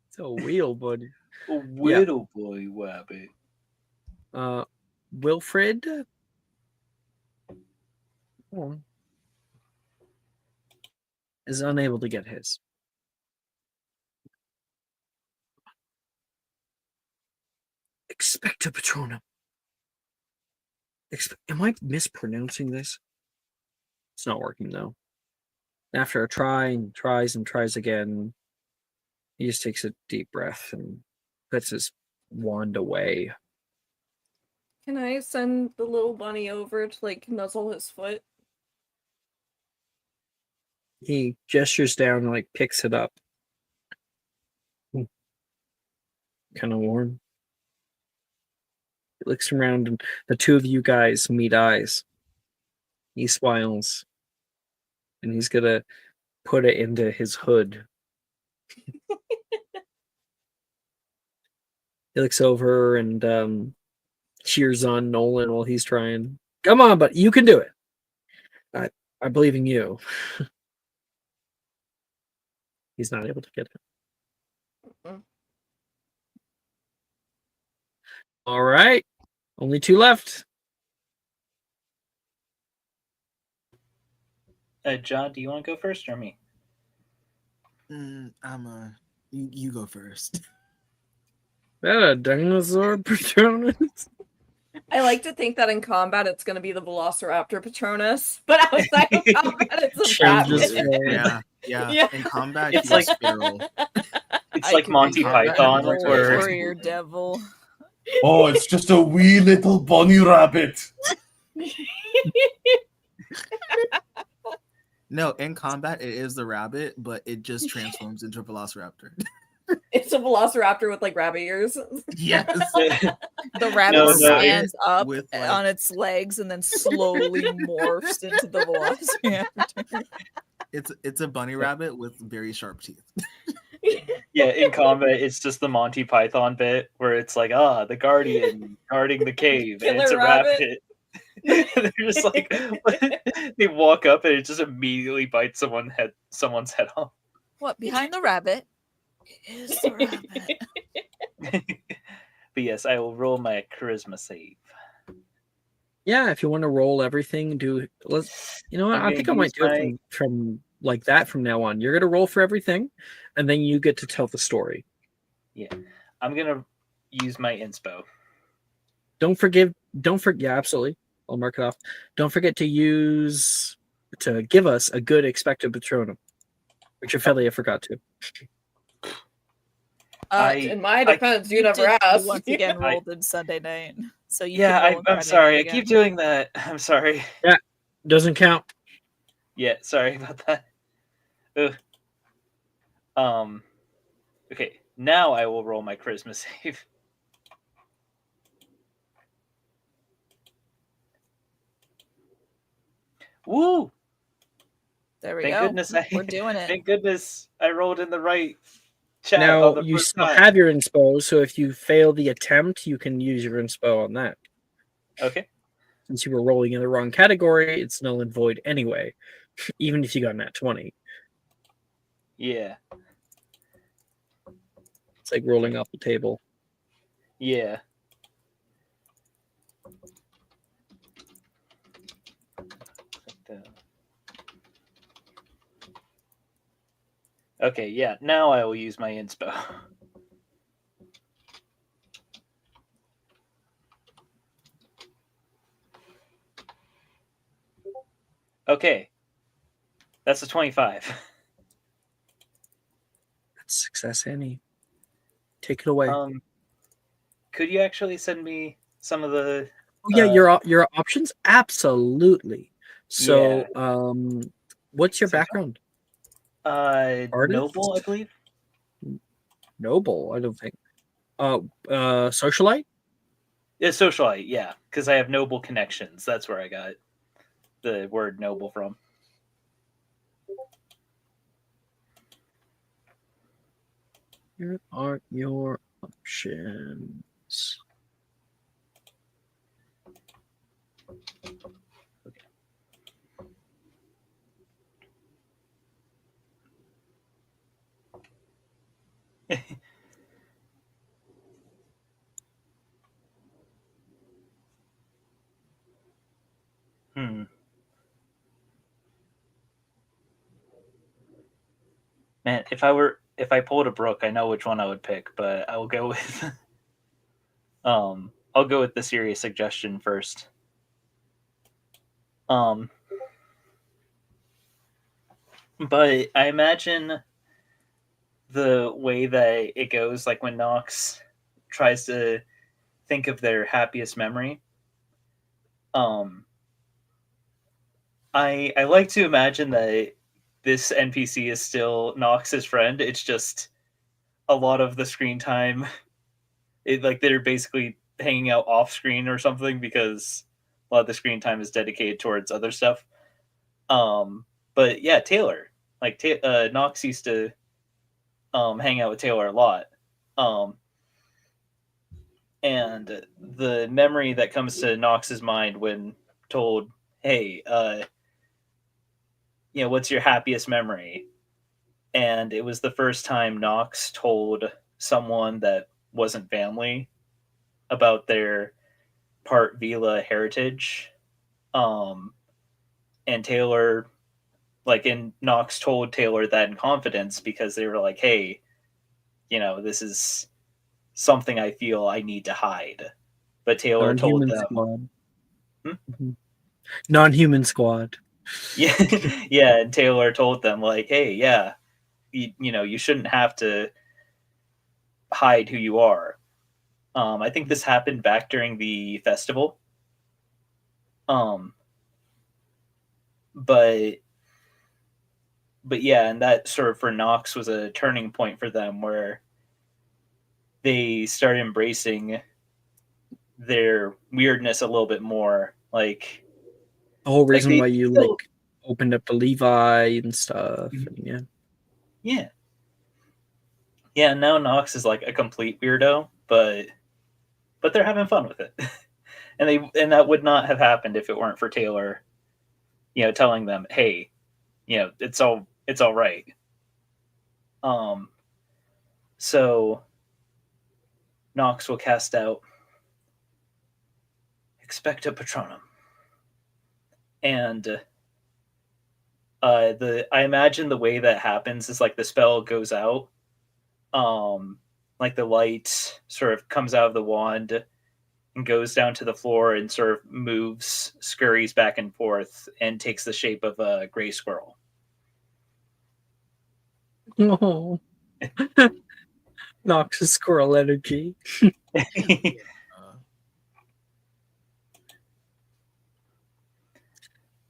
It's a Weedle bunny. A little boy wabbit. Wilfred. Is unable to get his. Expecto Patronum. Am I mispronouncing this? It's not working though. After a try and tries again, he just takes a deep breath and puts his wand away. Can I send the little bunny over to like nuzzle his foot? He gestures down and like picks it up. Kind of warm. He looks around and the two of you guys meet eyes. He smiles. And he's gonna put it into his hood. He looks over and cheers on Nolan while he's trying. Come on, but you can do it. I believe in you. He's not able to get it. Mm-mm. All right. Only 2 left. John, do you want to go first or me? I'm You go first. That a dinosaur Patronus? I like to think that in combat it's going to be the Velociraptor Patronus, but outside of combat it's a Changes rabbit. form. Yeah. Yeah. In combat, It's he's like- Squirrel. It's I like can Monty be combat, Python, everyone's Devil, where Warrior Devil. Oh, it's just a wee little bunny rabbit. No, in combat, it is the rabbit, but it just transforms into a Velociraptor. It's a Velociraptor with like rabbit ears. Yes. The rabbit No, stands up with, like- on its legs and then slowly morphs into the Velociraptor. It's a bunny rabbit with very sharp teeth. yeah, in combat, it's just the Monty Python bit where it's like, the Guardian guarding the cave, and it's a Killer rabbit. rabbit. They're just like, they walk up and it just immediately bites someone's head off. What, behind the rabbit is the rabbit? But yes, I will roll my charisma save. Yeah, if you want to roll everything, let's. You know what? I'm I gonna think I might use do it from like that from now on. You're gonna roll for everything, and then you get to tell the story. I'm gonna use my inspo. Don't forget. Yeah, absolutely. I'll mark it off. Don't forget to give us a good expected patronum, which Ophelia forgot to. In my defense, you never did asked. once again rolled in Sunday night. So you Yeah, can roll I'm on sorry. I Friday night keep again. doing that. I'm sorry. Doesn't count. Yeah, sorry about that. Ugh. Okay, now I will roll my charisma save. Woo! There we Thank go. goodness We're doing it. Thank goodness I rolled in the right chat Now on the you first still time. have your inspo, so if you fail the attempt, you can use your inspo on that. Okay. Since you were rolling in the wrong category, it's null and void anyway, even if you got nat 20. Yeah. It's like rolling off the table. Yeah. Okay, yeah. Now I will use my inspo. Okay. That's a 25. That's success, Annie. Take it away. Could you actually send me some of the Yeah, your options? Absolutely. So, what's your So- background? Artist? Noble, I believe? Noble, I don't think. Socialite? Yeah, socialite, yeah. Because I have noble connections. That's where I got the word noble from. Here are your options. Man, if I pulled a Brook, I know which one I would pick, but I will go with I'll go with the serious suggestion first. But I imagine the way that it goes, like when Nox tries to think of their happiest memory. I like to imagine that this NPC is still Nox's friend. It's just a lot of the screen time, like they're basically hanging out off screen or something because a lot of the screen time is dedicated towards other stuff. But yeah, Taylor, like Nox used to hang out with Taylor a lot. And the memory that comes to Nox's mind when told, hey, what's your happiest memory? And it was the first time Nox told someone that wasn't family about their part Vila heritage. And Taylor, and Nox told Taylor that in confidence because they were like, hey, this is something I feel I need to hide. But Taylor told Non-human them, squad. Hmm? Mhm. Non-human squad. yeah, yeah, and Taylor told them like, hey, yeah, you shouldn't have to hide who you are. I think this happened back during the festival. Um, but yeah, and that sort of for Nox was a turning point for them where they started embracing their weirdness a little bit more. Like The whole reason they why you still, opened up the Levi and stuff. Mhm. And yeah. Yeah. Yeah, now Nox is like a complete weirdo, but they're having fun with it. And that would not have happened if it weren't for Taylor, telling them, "Hey, it's all right." Um so Nox will cast out Expecto Patronum. And the I imagine the way that happens is like the spell goes out, like the light sort of comes out of the wand and goes down to the floor and sort of moves, scurries back and forth, and takes the shape of a gray squirrel. Oh. Nox's squirrel energy.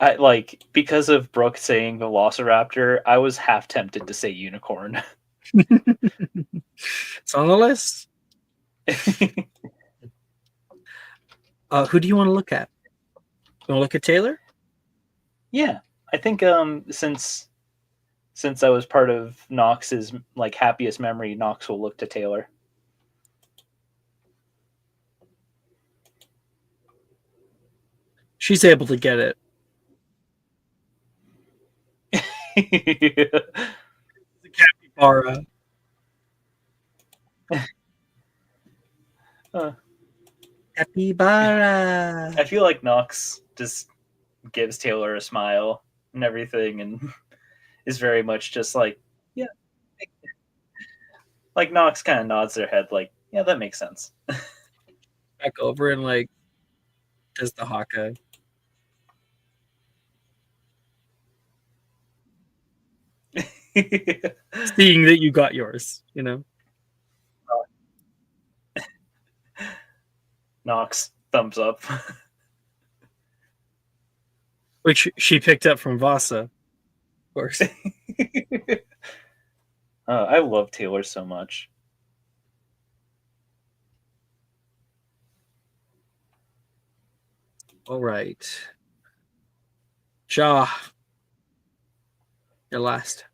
I like because of Brooke saying Velociraptor, I was half tempted to say unicorn. It's on the list. Who do you want to look at? You want to look at Taylor? Yeah, I think since I was part of Nox's like happiest memory, Nox will look to Taylor. She's able to get it. The capybara. Capybara. I feel like Nox just gives Taylor a smile and everything, and is very much just like, yeah. Like Nox kind of nods their head, like, yeah, that makes sense. Back over and does the Hawkeye. Seeing that you got yours, Nox thumbs up. Which she picked up from Vasa, of course. I love Taylor so much. All right. Shaw. Your last.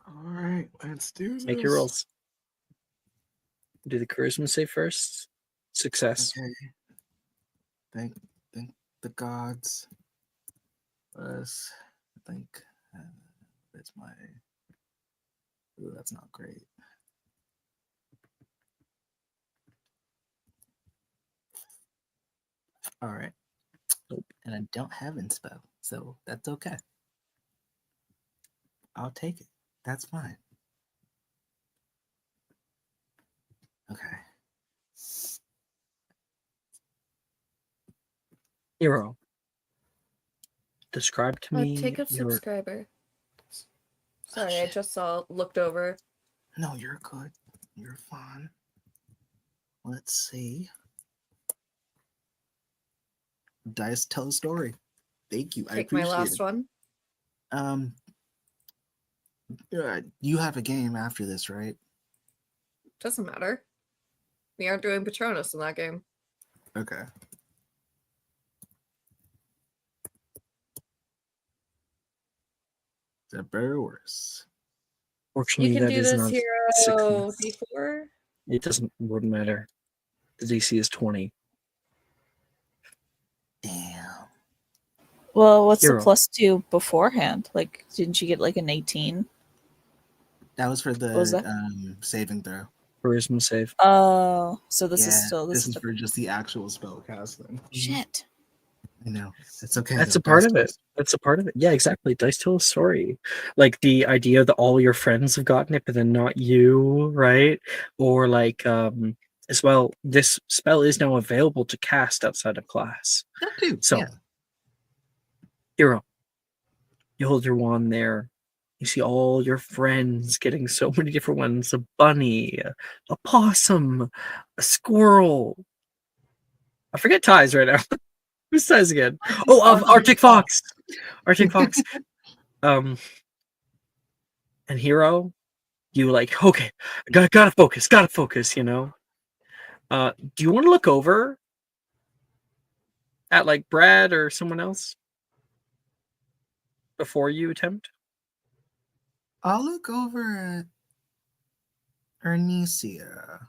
All right, let's do this. Make your rolls. Do the charisma save first. Success. Okay. Thank the gods. Plus, I think it's my. Ooh, that's not great. All right. Nope. And I don't have inspo, so that's okay. I'll take it. That's fine. Okay. Hero. Describe to me Take a your... subscriber. Sorry, I just looked over. No, you're good. You're fine. Let's see. Dice tell a story. Thank you. I Take my appreciate last it. one. You have a game after this, right? Doesn't matter. We aren't doing Patronus in that game. Okay. Is that better or worse? Fortunately, You can that do is this not hero success. D4. It wouldn't matter. The DC is 20. Damn. Well, what's Hero. the +2 beforehand? Like, didn't you get like an 18? That was for What was the that? saving throw. Charisma save. Oh, so this is Yeah, still this is for just the actual spell casting. shit. I know. It's okay. That's though. a part Dice of it. Toast. That's a part of it. Yeah, exactly. Dice tell a story. Like the idea that all your friends have gotten it, but then not you, right? Or like as well, this spell is now available to cast outside of class. That too. So, Yeah. Hero, you hold your wand there. You see all your friends getting so many different ones: a bunny, a possum, a squirrel. I forget Ties right now. Who's Ties again? Oh, Arctic Fox. Arctic Fox. Um, and Hero, you like, okay, gotta focus, you know. Do you want to look over at like Brad or someone else before you attempt? I'll look over at Ernesia.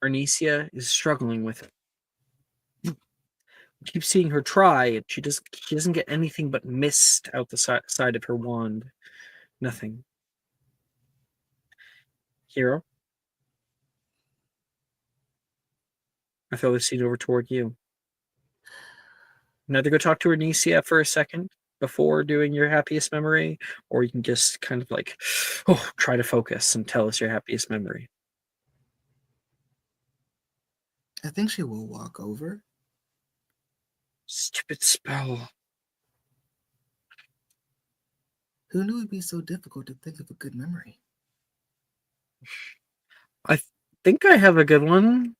Arnesia is struggling with it. You keep seeing her try, and she doesn't get anything but mist out the side of her wand. Nothing. Hero, I throw the seat over toward you. You can either go talk to Arnesia for a second before doing your happiest memory, or you can just kind of like, oh, try to focus and tell us your happiest memory. I think she will walk over. Stupid spell. Who knew it'd be so difficult to think of a good memory? I think I have a good one.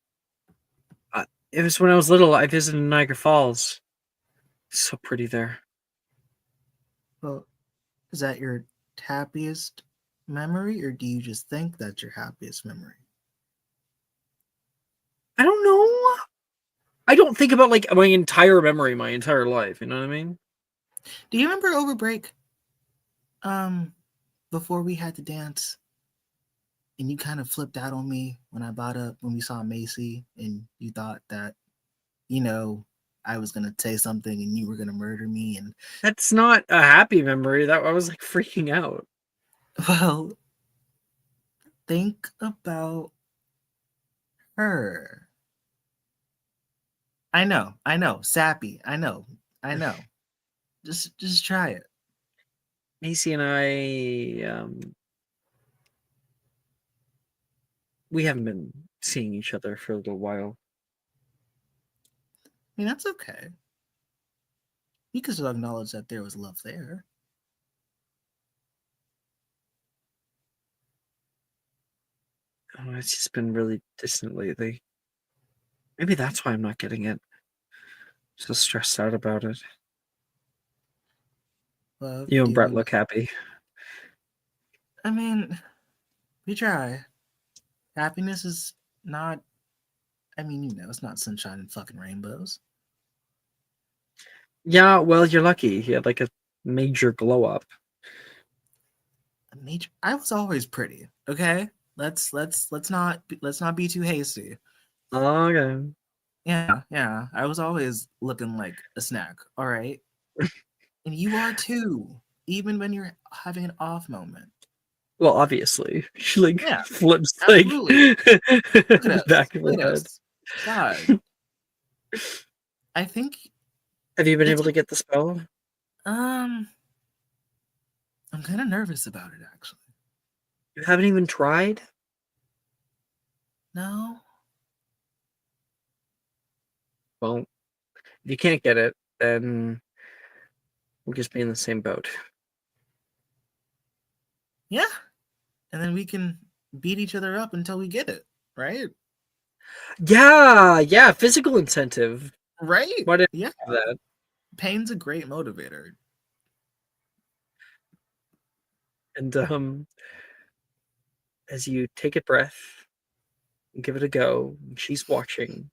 It was when I was little. I visited Niagara Falls. So pretty there. Well, is that your happiest memory, or do you just think that's your happiest memory? I don't know. I don't think about like my entire memory, my entire life. You know what I mean? Do you remember over break? Before we had to dance, and you kind of flipped out on me when I bought up when we saw Macy, and you thought that, I was gonna say something and you were gonna murder me, and That's not a happy memory. That I was like freaking out. well, think about her. I know, sappy. I know. Just try it. Macy and I, we haven't been seeing each other for a little while. I mean, that's okay. You can still acknowledge that there was love there. Oh, it's just been really distant lately. Maybe that's why I'm not getting it. So stressed out about it. Love, You and Brett dealing look happy. I mean, we try. Happiness is not, it's not sunshine and fucking rainbows. Yeah, well, you're lucky. He had like a major glow up. I was always pretty. Okay, let's not be too hasty. Okay. Yeah. I was always looking like a snack. All right, and you are too. Even when you're having an off moment. Well, obviously, she like Yeah, flips absolutely. like Look at the us. back of her Look at head. us. God. I think Have you been it's able to get the spell? I'm kind of nervous about it actually. You haven't even tried? No. Well, if you can't get it, then we'll just be in the same boat. Yeah. And then we can beat each other up until we get it, right? Yeah, physical incentive. Right? Why didn't Yeah. I have that? Pain's a great motivator. And as you take a breath and give it a go, she's watching.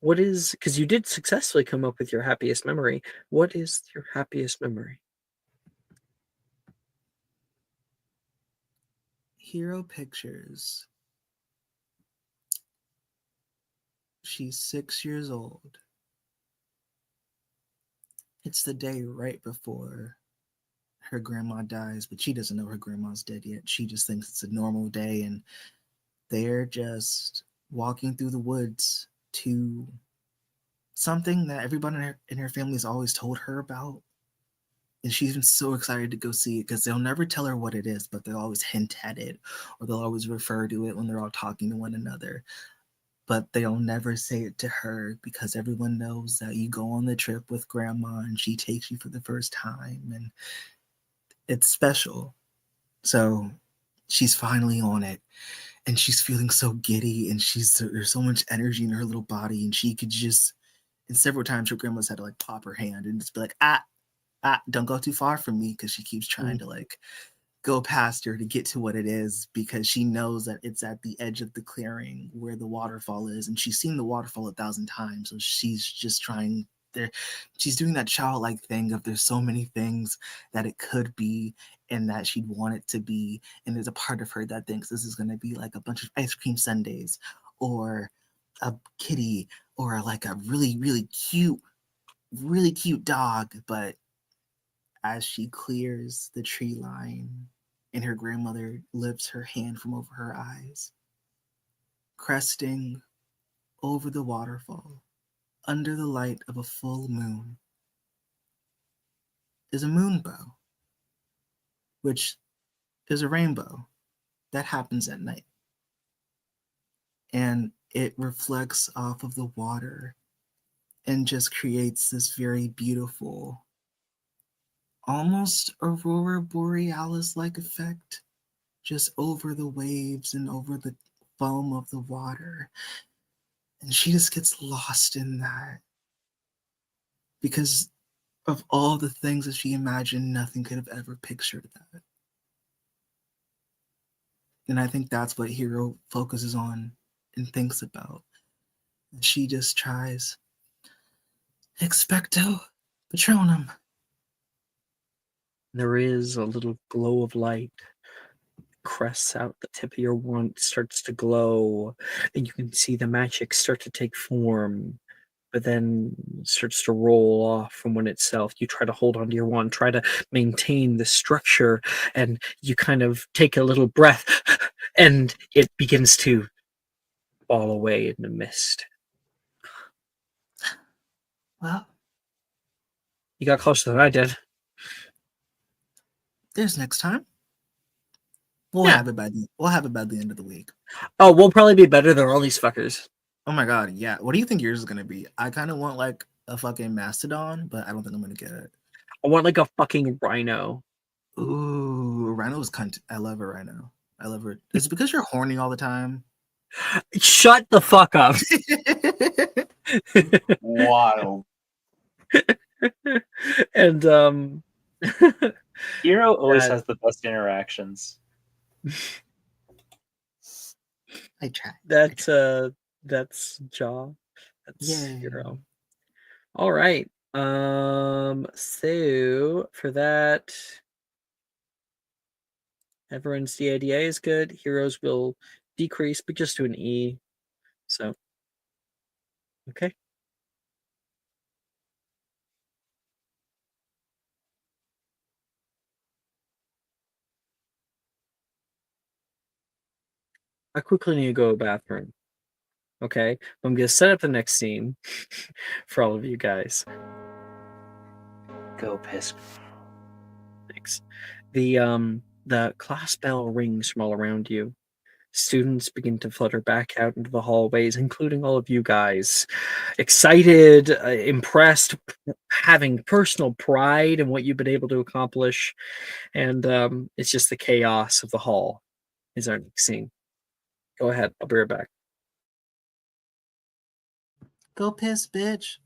What is, because you did successfully come up with your happiest memory. What is your happiest memory? Hero pictures. She's 6 years old. It's the day right before her grandma dies, but she doesn't know her grandma's dead yet. She just thinks it's a normal day, and they're just walking through the woods to something that everybody in her family has always told her about. And she's been so excited to go see it because they'll never tell her what it is, but they'll always hint at it or they'll always refer to it when they're all talking to one another. But they'll never say it to her because everyone knows that you go on the trip with grandma and she takes you for the first time and it's special. So she's finally on it and she's feeling so giddy and there's so much energy in her little body and she could just, and several times her grandma's had to like pop her hand and just be like, don't go too far from me, because she keeps trying to like go past her to get to what it is because she knows that it's at the edge of the clearing where the waterfall is, and she's seen the waterfall 1,000 times, so she's just trying there. She's doing that childlike thing of there's so many things that it could be and that she'd want it to be, and there's a part of her that thinks this is going to be like a bunch of ice cream sundaes or a kitty or like a really cute dog. But as she clears the tree line and her grandmother lifts her hand from over her eyes, cresting over the waterfall under the light of a full moon is a moonbow, which is a rainbow that happens at night. And it reflects off of the water and just creates this very beautiful, almost aurora borealis-like effect just over the waves and over the foam of the water. And she just gets lost in that because of all the things that she imagined, nothing could have ever pictured that. And I think that's what Hero focuses on and thinks about. And she just tries, expecto patronum. There is a little glow of light crests out the tip of your wand, starts to glow, and you can see the magic start to take form, but then starts to roll off from one itself. You try to hold onto your wand, try to maintain the structure, and you kind of take a little breath, and it begins to fall away in the mist. Well, You got closer than I did. there's next time. We'll have it by the end of the week. Oh, we'll probably be better than all these fuckers. Oh my god, yeah. What do you think yours is gonna be? I kind of want like a fucking mastodon, but I don't think I'm gonna get it. I want like a fucking rhino. Ooh, rhino's cunt. I love a rhino. I love her. Is it because you're horny all the time? Shut the fuck up. Wild. And Hero always That- has the best interactions. I try. that's Jaw. That's Yay. Hero. All right. So for that, everyone's DADA is good. Heroes will decrease, but just to an E. So okay. I quickly need to go to the bathroom. Okay. I'm gonna set up the next scene for all of you guys. Go piss. Thanks. The class bell rings from all around you. Students begin to flutter back out into the hallways, including all of you guys. Excited, impressed, having personal pride in what you've been able to accomplish. And it's just the chaos of the hall is our next scene. Go ahead. I'll be right back. Go piss, bitch.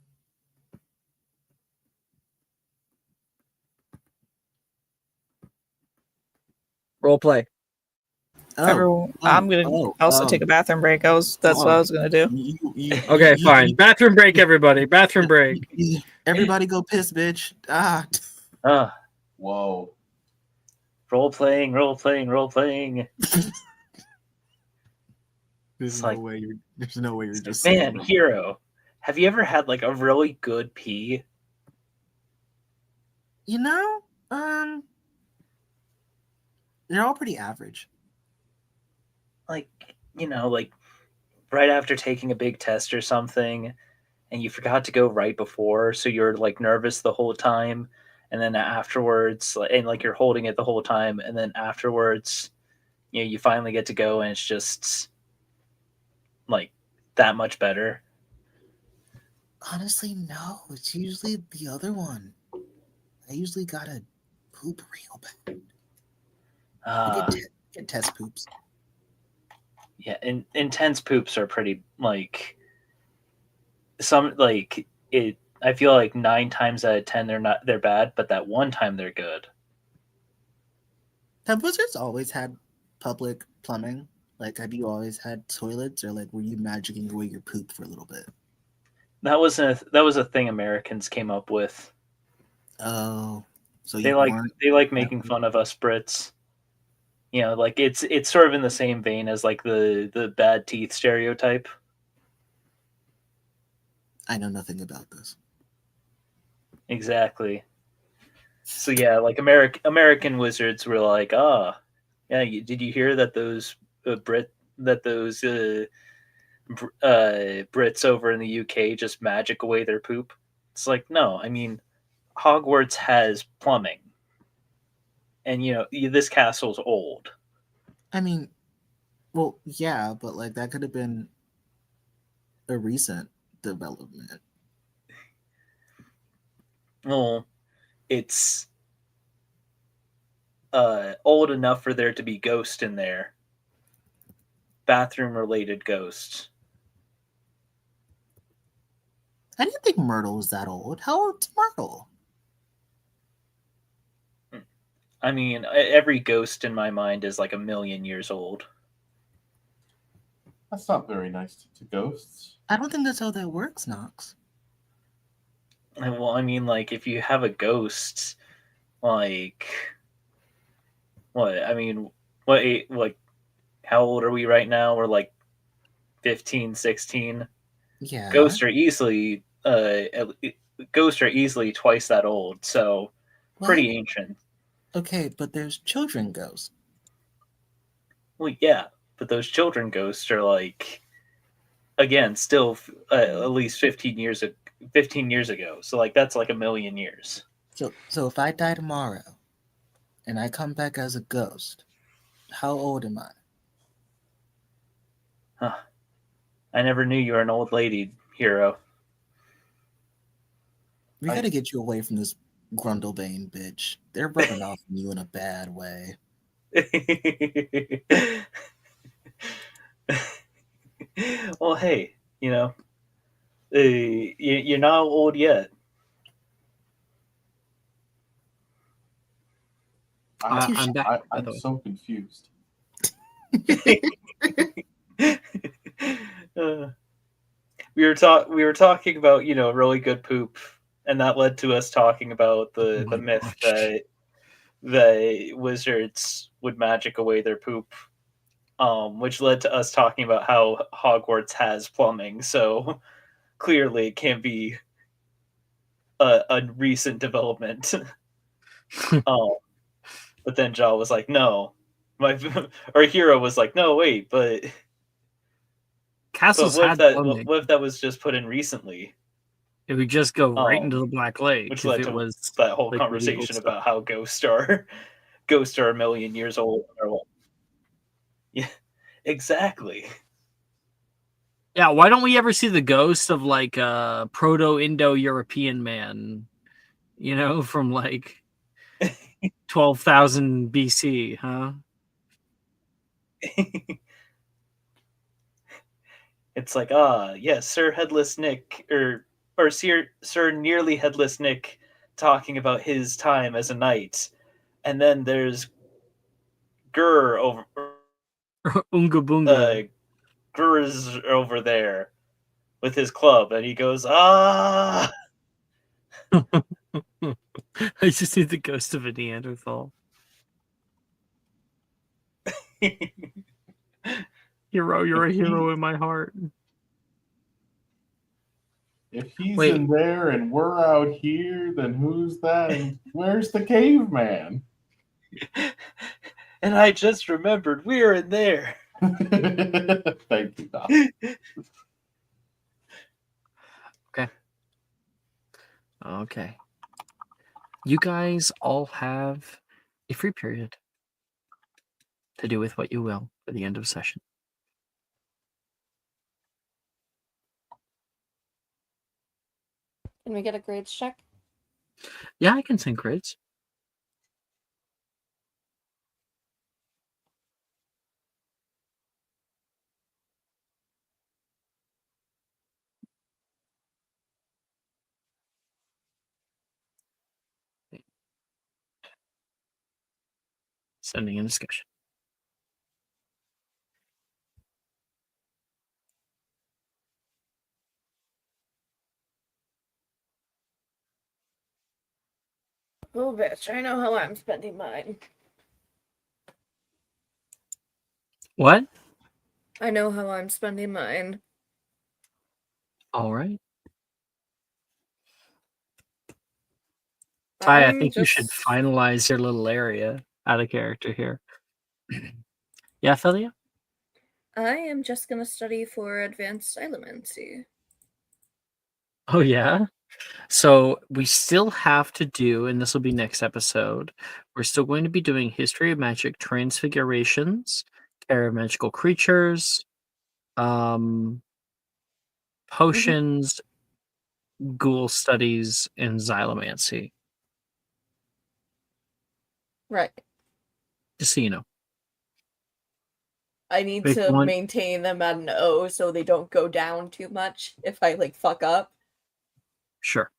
Role play. I'm gonna also take a bathroom break. That's what I was gonna do. Okay, fine. Bathroom break, everybody. Bathroom break. Everybody go piss, bitch. Ah. Whoa. Role playing. There's like- no way you're just Man, Hero, have you ever had like a really good pee? You know, they're all pretty average. Like, like right after taking a big test or something, and you forgot to go right before, so you're like nervous the whole time, and then afterwards, and like you're holding it the whole time, and then afterwards, you finally get to go, and it's just like that much better. Honestly, no. It's usually the other one. I usually gotta poop real bad. I get test poops. Yeah, intense poops are pretty like some like it. I feel like 9 times out of 10 they're bad, but that one time they're good. Have wizards always had public plumbing? Like, have you always had toilets, or like, were you magicking away your poop for a little bit? That was a thing Americans came up with. Oh, so They you like weren't. they like making fun of us Brits. Like it's sort of in the same vein as like the bad teeth stereotype. I know nothing about this. Exactly. So yeah, like American wizards were like, yeah. Did you hear that those Brits over in the UK just magic away their poop? It's like, no, I mean, Hogwarts has plumbing, and this castle's old. I mean, well, yeah, but like that could have been a recent development. Well, it's old enough for there to be ghosts in there, bathroom related ghosts. I didn't think Myrtle was that old. How old's Myrtle? I mean, every ghost in my mind is like 1,000,000 years old. That's not very nice to ghosts. I don't think that's how that works, Knox. Well, I mean, like if you have a ghost, like what? I mean, like how old are we right now? We're like 15, 16. Yeah. Ghosts are easily twice that old, so pretty ancient. Okay, but there's children ghosts. Well, yeah, but those children ghosts are like, again, still at least 15 years ago. So like that's like 1,000,000 years. So if I die tomorrow and I come back as a ghost, how old am I? Huh. I never knew you were an old lady, hero. We gotta get you away from this Grundlebane bitch. They're rubbing off on you in a bad way. Well, hey, you're not old yet. I'm back. I'm so confused. We were talking about really good poop, and that led to us talking about the myth that the wizards would magic away their poop, which led to us talking about how Hogwarts has plumbing. So clearly, it can't be a recent development. But then Jaw was like, "No," our hero was like, "No, wait, but." Castles But had plumbing. what if that was just put in recently? It would just go right into the Black Lake, which if led it to was that whole like conversation medieval about how ghosts are 1,000,000 years old. Yeah, exactly. Yeah, why don't we ever see the ghost of like a Proto-Indo-European man, from like 12,000 BC, huh? It's like, yes, Sir Headless Nick, or Sir Nearly Headless Nick talking about his time as a knight, and then there's Gurr over, Unga Bunga. Gurr's over there with his club, and he goes, ah. I just see the ghost of a Neanderthal. Hero, you're a hero in my heart. If he's in there and we're out here, then who's that? And where's the caveman? And I just remembered we're in there. Thank you, Doc. Okay. You guys all have a free period to do with what you will at the end of session. Can we get a grades check? Yeah, I can send grids. Sending a discussion. Oh, bitch, I know how I'm spending mine. What? I know how I'm spending mine. All right. Ty, I think you should finalize your little area out of character here. Yeah, Philia? I am just going to study for advanced elemency. Oh, yeah? So we still have to do, and this will be next episode, we're still going to be doing History of Magic Transfigurations, Care of Magical Creatures, Potions, Ghoul Studies, and Xylomancy. Right. Just so you know. I need Pick to one. maintain them at an O so they don't go down too much if I like fuck up. Sure.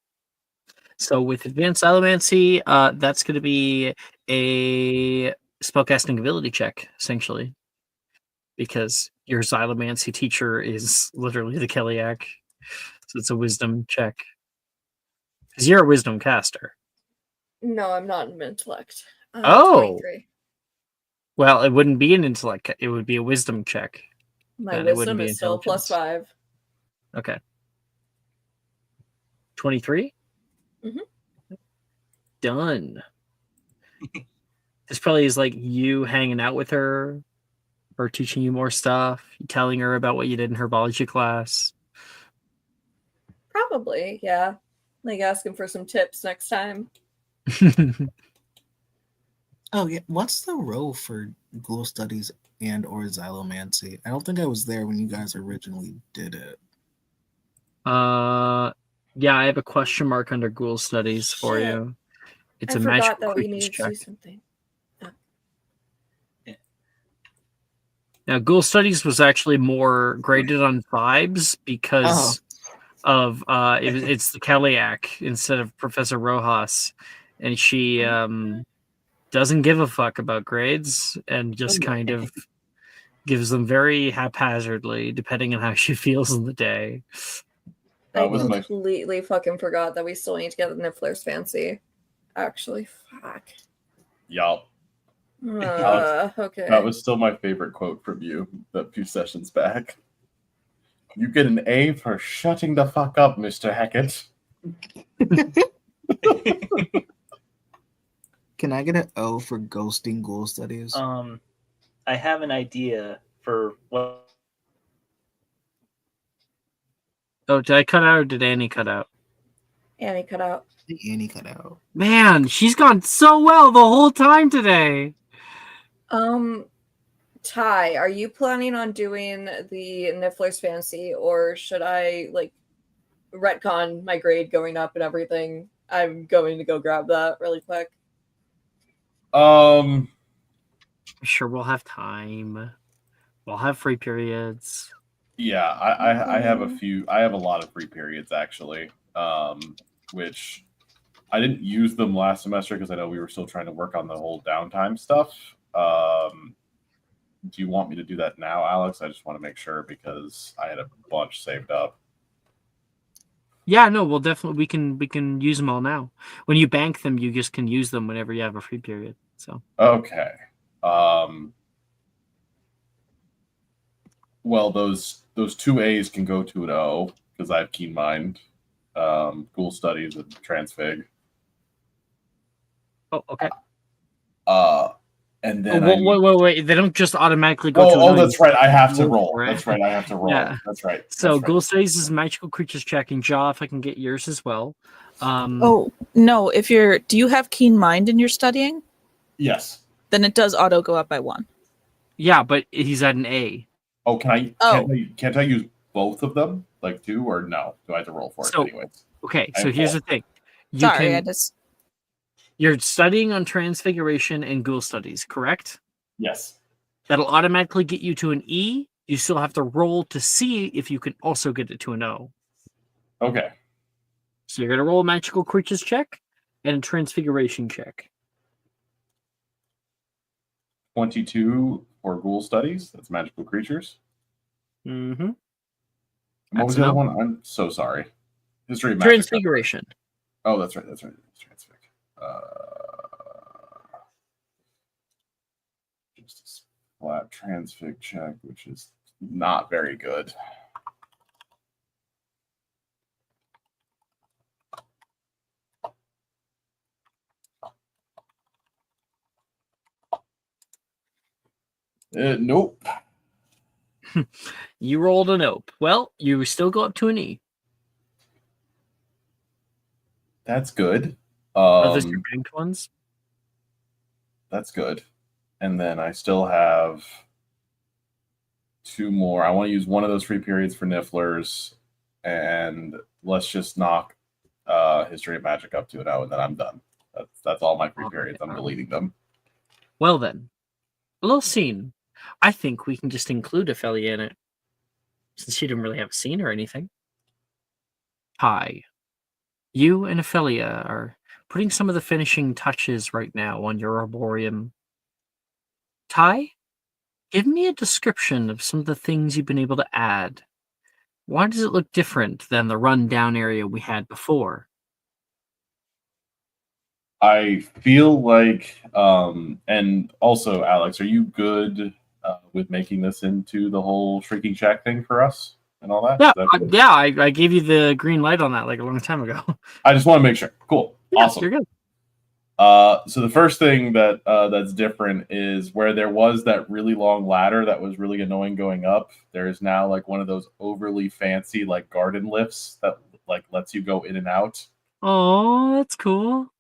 So with Advanced Xylomancy, that's going to be a spellcasting ability check, essentially. Because your Xylomancy teacher is literally the Keliak. So it's a wisdom check. Because you're a wisdom caster. No, I'm not an intellect. Oh! 23. Well, it wouldn't be an intellect. It would be a wisdom check. My Then it wouldn't wisdom be is still intelligence. +5. Okay. 23? Mhm. Done. This probably is like you hanging out with her, her teaching you more stuff, telling her about what you did in her biology class. Probably, yeah. Like asking for some tips next time. Oh yeah, what's the role for Ghoul Studies and or Xylomancy? I don't think I was there when you guys originally did it. Yeah, I have a question mark under Ghoul Studies for Shit. you. It's I a forgot magical that we creatures needed to check. do something. Now, Ghoul Studies was actually more graded on vibes because of it's the Keliak instead of Professor Rojas, and she doesn't give a fuck about grades and just kind of gives them very haphazardly depending on how she feels in the day. I was my- completely fucking forgot that we still need to get the Niffler's Fancy. Actually, fuck. Yup. Okay. That was still my favorite quote from you a few sessions back. You get an A for shutting the fuck up, Mr. Hackett. Can I get an O for ghosting Ghoul Studies? I have an idea for what. Oh, did I cut out or did Annie cut out? Annie cut out. Annie cut out. Man, she's gone so well the whole time today. Ty, are you planning on doing the Niffler's Fancy, or should I like retcon my grade going up and everything? I'm going to go grab that really quick. I'm sure we'll have time. We'll have free periods. Yeah, I have a few. I have a lot of free periods actually, which I didn't use them last semester because I know we were still trying to work on the whole downtime stuff. Do you want me to do that now, Alex? I just want to make sure because I had a bunch saved up. Yeah, no, we'll definitely we can use them all now. When you bank them, you just can use them whenever you have a free period. So okay. Well, those 2 A's can go to an O because I have Keen Mind, Ghoul Studies, and Transfig. Oh, okay. and then Wait. They don't just automatically go to a no. That's right. I have to roll. for it. That's right. I have to roll. Yeah. That's right. So Ghoul Studies is magical creatures check, and Jaw, if I can get yours as well. Oh no! Do you have keen mind in your studying? Yes. Then it does auto go up by 1. Yeah, but he's at an A. Oh, can't I use both of them, like 2, or no? Do I have to roll for it anyways? Okay, so here's the thing. You're studying on Transfiguration and Ghoul Studies, correct? Yes. That'll automatically get you to an E. You still have to roll to see if you can also get it to an O. Okay. So you're going to roll a magical creatures check and a Transfiguration check. 22 for Ghoul Studies. That's magical creatures. Mm-hmm. And what was the other one? I'm so sorry. History of Magic. Transfiguration. Oh, that's right. Transfig. Just a flat transfig check, which is not very good. Nope. You rolled a nope. Well, you still go up to an E. That's good. Are those your banked ones? That's good. And then I still have 2 more. I want to use one of those free periods for Nifflers, and let's just knock History of Magic up to an O, and then I'm done. That's all my free periods. I'm deleting them. Well then, a little scene. I think we can just include Ophelia in it, since she didn't really have a scene or anything. Hi. You and Ophelia are putting some of the finishing touches right now on your arboreum. Ty, give me a description of some of the things you've been able to add. Why does it look different than the run-down area we had before? I feel like, and also, Alex, are you good with making this into the whole Shrieking Shack thing for us and all that? Yeah, I gave you the green light on that like a long time ago. I just want to make sure. Cool. Yeah, awesome. You're good. So the first thing that's different is where there was that really long ladder that was really annoying going up. There is now like one of those overly fancy like garden lifts that like lets you go in and out. Oh, that's cool.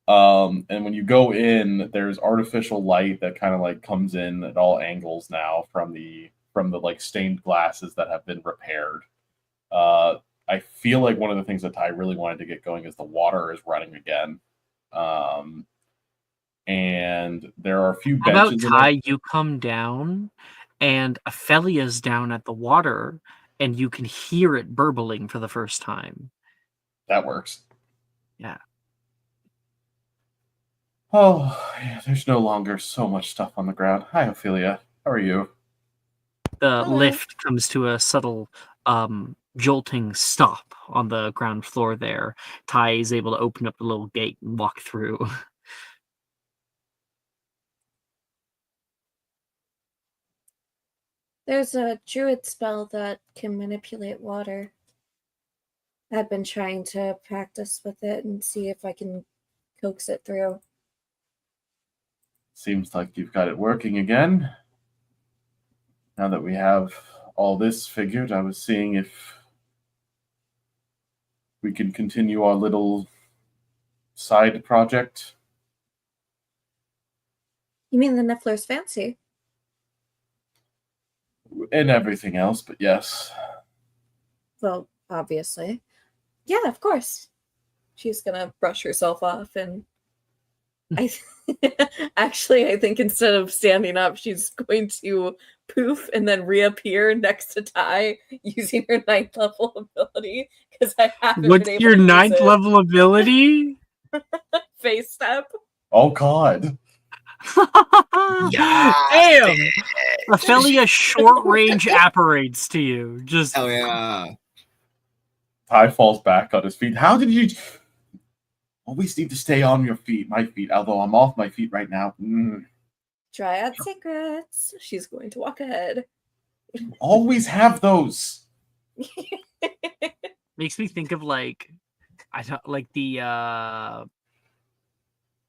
And when you go in, there's artificial light that kind of like comes in at all angles now from the like stained glasses that have been repaired. I feel like one of the things that Ty really wanted to get going is the water is running again. And there are a few benches. How about Ty, you come down and Ophelia's down at the water and you can hear it burbling for the first time. That works. Yeah. Oh, yeah, there's no longer so much stuff on the ground. Hi, Ophelia. How are you? The lift comes to a subtle jolting stop on the ground floor there. Ty is able to open up the little gate and walk through. There's a druid spell that can manipulate water. I've been trying to practice with it and see if I can coax it through. Seems like you've got it working again. Now that we have all this figured, I was seeing if we can continue our little side project. You mean the Niffler's fancy? And everything else, but yes. Well, obviously. Yeah, of course. She's gonna brush herself off and actually, I think instead of standing up, she's going to poof and then reappear next to Ty using her 9th level ability because I haven't What's been able your to use 9th it. level ability? Face step. Oh God. Damn! Ophelia short range apparates to you. Just hell yeah. Ty falls back on his feet. How did you always need to stay on your feet, my feet, although I'm off my feet right now. Dryad secrets. She's going to walk ahead. Always have those. makes me think of like I don't like the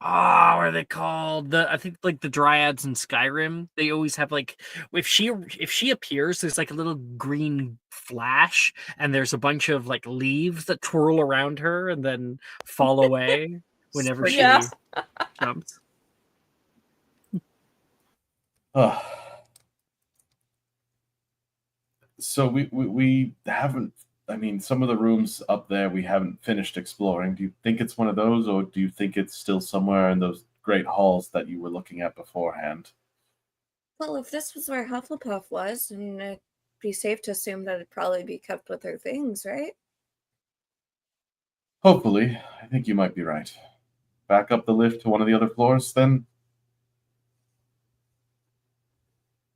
what are they called? I think like the dryads in Skyrim. They always have like if she appears, there's like a little green flash, and there's a bunch of like leaves that twirl around her and then fall away whenever she Yeah. jumps. So we haven't. I mean, some of the rooms up there we haven't finished exploring. Do you think it's one of those, or do you think it's still somewhere in those great halls that you were looking at beforehand? Well, if this was where Hufflepuff was, then it'd be safe to assume that it'd probably be kept with her things, right? Hopefully, I think you might be right. Back up the lift to one of the other floors, then.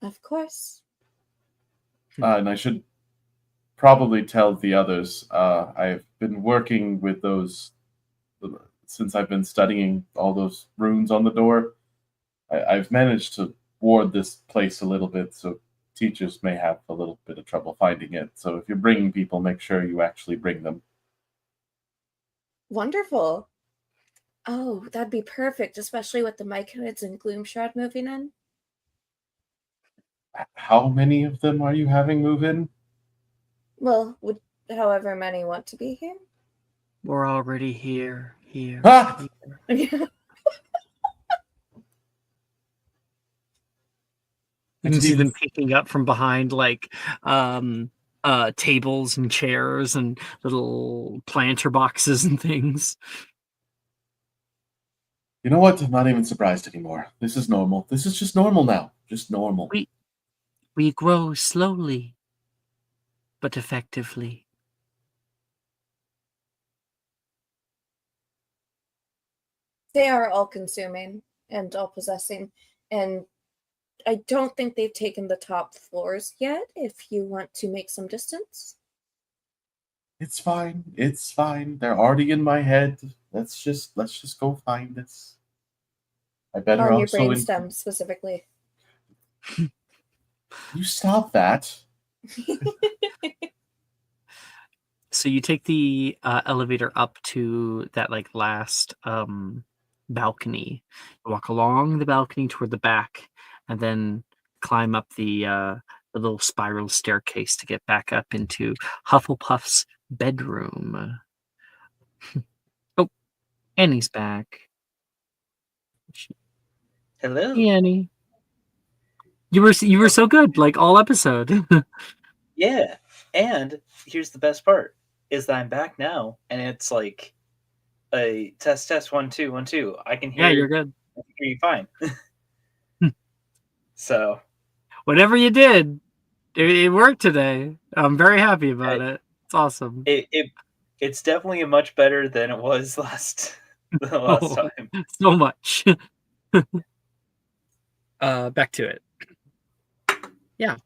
Of course. And I should probably tell the others. I've been working with those since I've been studying all those runes on the door. I've managed to ward this place a little bit, so teachers may have a little bit of trouble finding it. So if you're bringing people, make sure you actually bring them. Wonderful. Oh, that'd be perfect, especially with the Myconids and Gloomshroud moving in. How many of them are you having move in? Well, would however many want to be here. We're already here. Here. Ah! You can see them picking up from behind like tables and chairs and little planter boxes and things. You know what? I'm not even surprised anymore. This is normal. This is just normal now. Just normal. We grow slowly, but effectively. They are all consuming and all possessing, and I don't think they've taken the top floors yet. If you want to make some distance, It's fine. It's fine. They're already in my head. Let's just go find this. I better on your also brainstem specifically. You stop that. So you take the elevator up to that like last balcony. You walk along the balcony toward the back, and then climb up the little spiral staircase to get back up into Hufflepuff's bedroom. Oh, Annie's back. Hello. Hey, Annie. You were so good, like all episode. Yeah, and here's the best part: is that I'm back now, and it's like a test 1 2 1 2. I can hear. Yeah, you're good. I can hear you fine. So Whatever you did, it worked today. I'm very happy about it. It's awesome. it's definitely much better than it was the last time. So much. Back to it. Yeah.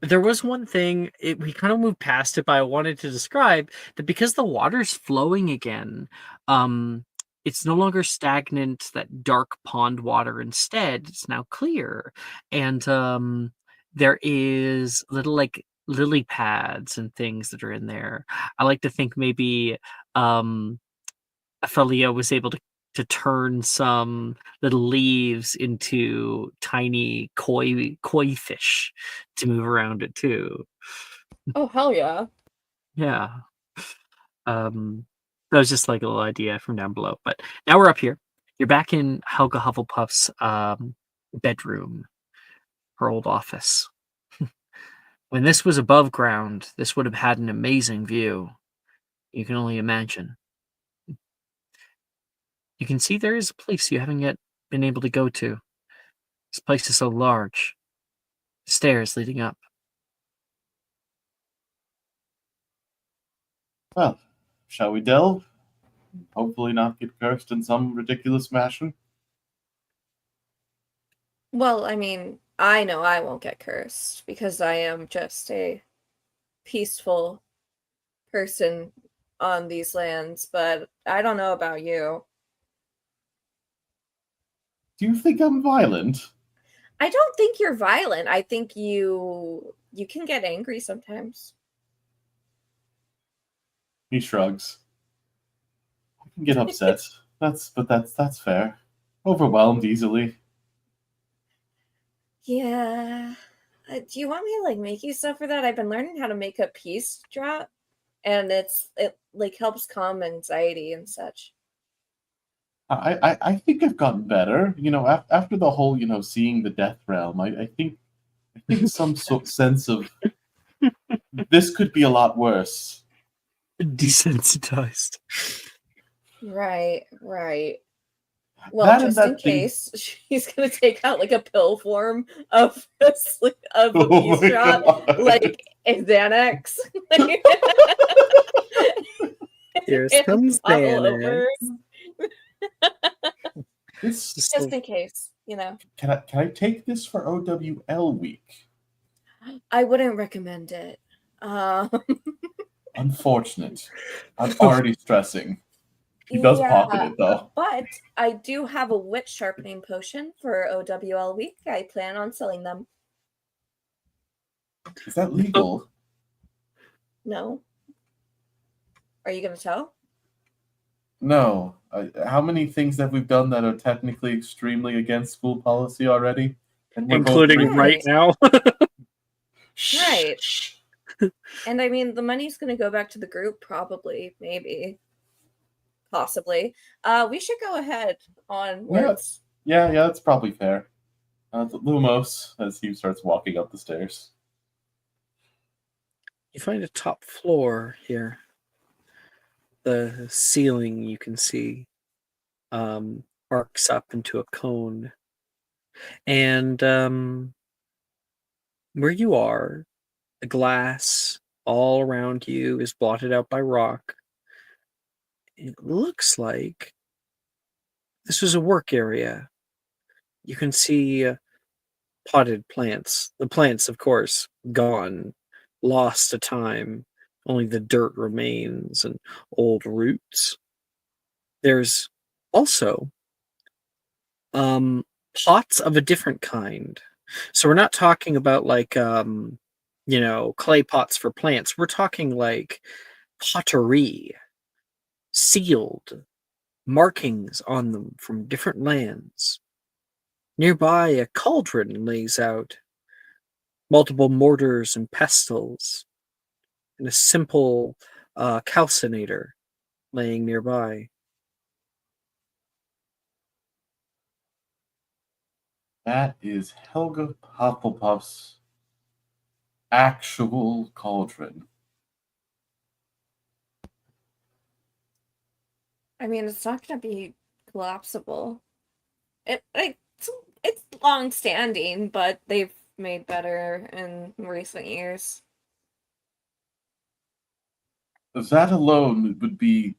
There was one thing, we kind of moved past it, but I wanted to describe that because the water's flowing again, it's no longer stagnant, that dark pond water. Instead, it's now clear. And there is little like lily pads and things that are in there. I like to think maybe Ophelia was able to turn some little leaves into tiny koi fish to move around it too. Oh, hell yeah. Yeah. That was just like a little idea from down below. But now we're up here. You're back in Helga Hufflepuff's bedroom, her old office. When this was above ground, this would have had an amazing view. You can only imagine. You can see there is a place you haven't yet been able to go to. This place is so large. Stairs leading up. Well, shall we delve? Hopefully not get cursed in some ridiculous fashion. Well, I mean, I know I won't get cursed because I am just a peaceful person on these lands, but I don't know about you. Do you think I'm violent? I don't think you're violent. I think you can get angry sometimes. He shrugs. I can get upset. That's fair. Overwhelmed easily. Yeah. Do you want me to like make you stuff for that? I've been learning how to make a peace drop, and it like helps calm anxiety and such. I think I've gotten better. After the whole, seeing the death realm, I think some sense of this could be a lot worse. Desensitized. Right, right. Well, That and just in that thing. case, she's gonna take out like a pill form of of a Oh peace my drop, God. like Xanax. Here And comes bottle Xanax. over, This just in case, can I take this for OWL week? I wouldn't recommend it. Um, Unfortunate. I'm already stressing. He does pocket yeah, it though. but I do have a witch sharpening potion for OWL week. I plan on selling them. Is that legal? No. Are you gonna tell? No. How many things have we done that are technically extremely against school policy already? And we're both Including drinking? right now. Right. Shh. And I mean, the money's going to go back to the group, probably, maybe, possibly. We should go ahead onwards. Yeah, that's probably fair. Lumos, as he starts walking up the stairs. You find a top floor here. The ceiling you can see arcs up into a cone. And where you are, the glass all around you is blotted out by rock. It looks like this was a work area. You can see potted plants. The plants, of course, gone, lost to time. Only the dirt remains and old roots. There's also pots of a different kind. So we're not talking about like clay pots for plants. We're talking like pottery, sealed, markings on them from different lands. Nearby, a cauldron lays out, multiple mortars and pestles, and a simple calcinator laying nearby. That is Helga Hufflepuff's actual cauldron. I mean, it's not going to be collapsible. It's long standing, but they've made better in recent years. That alone would be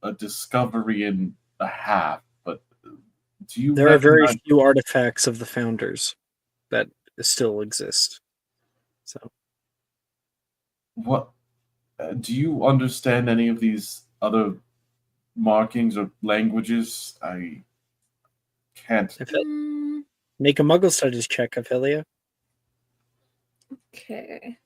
a discovery and a half, but do you There are very recognize few artifacts of the founders that still exist. So what? Do you understand any of these other markings or languages? I can't. Make a Muggle Studies check, Ophelia. Okay.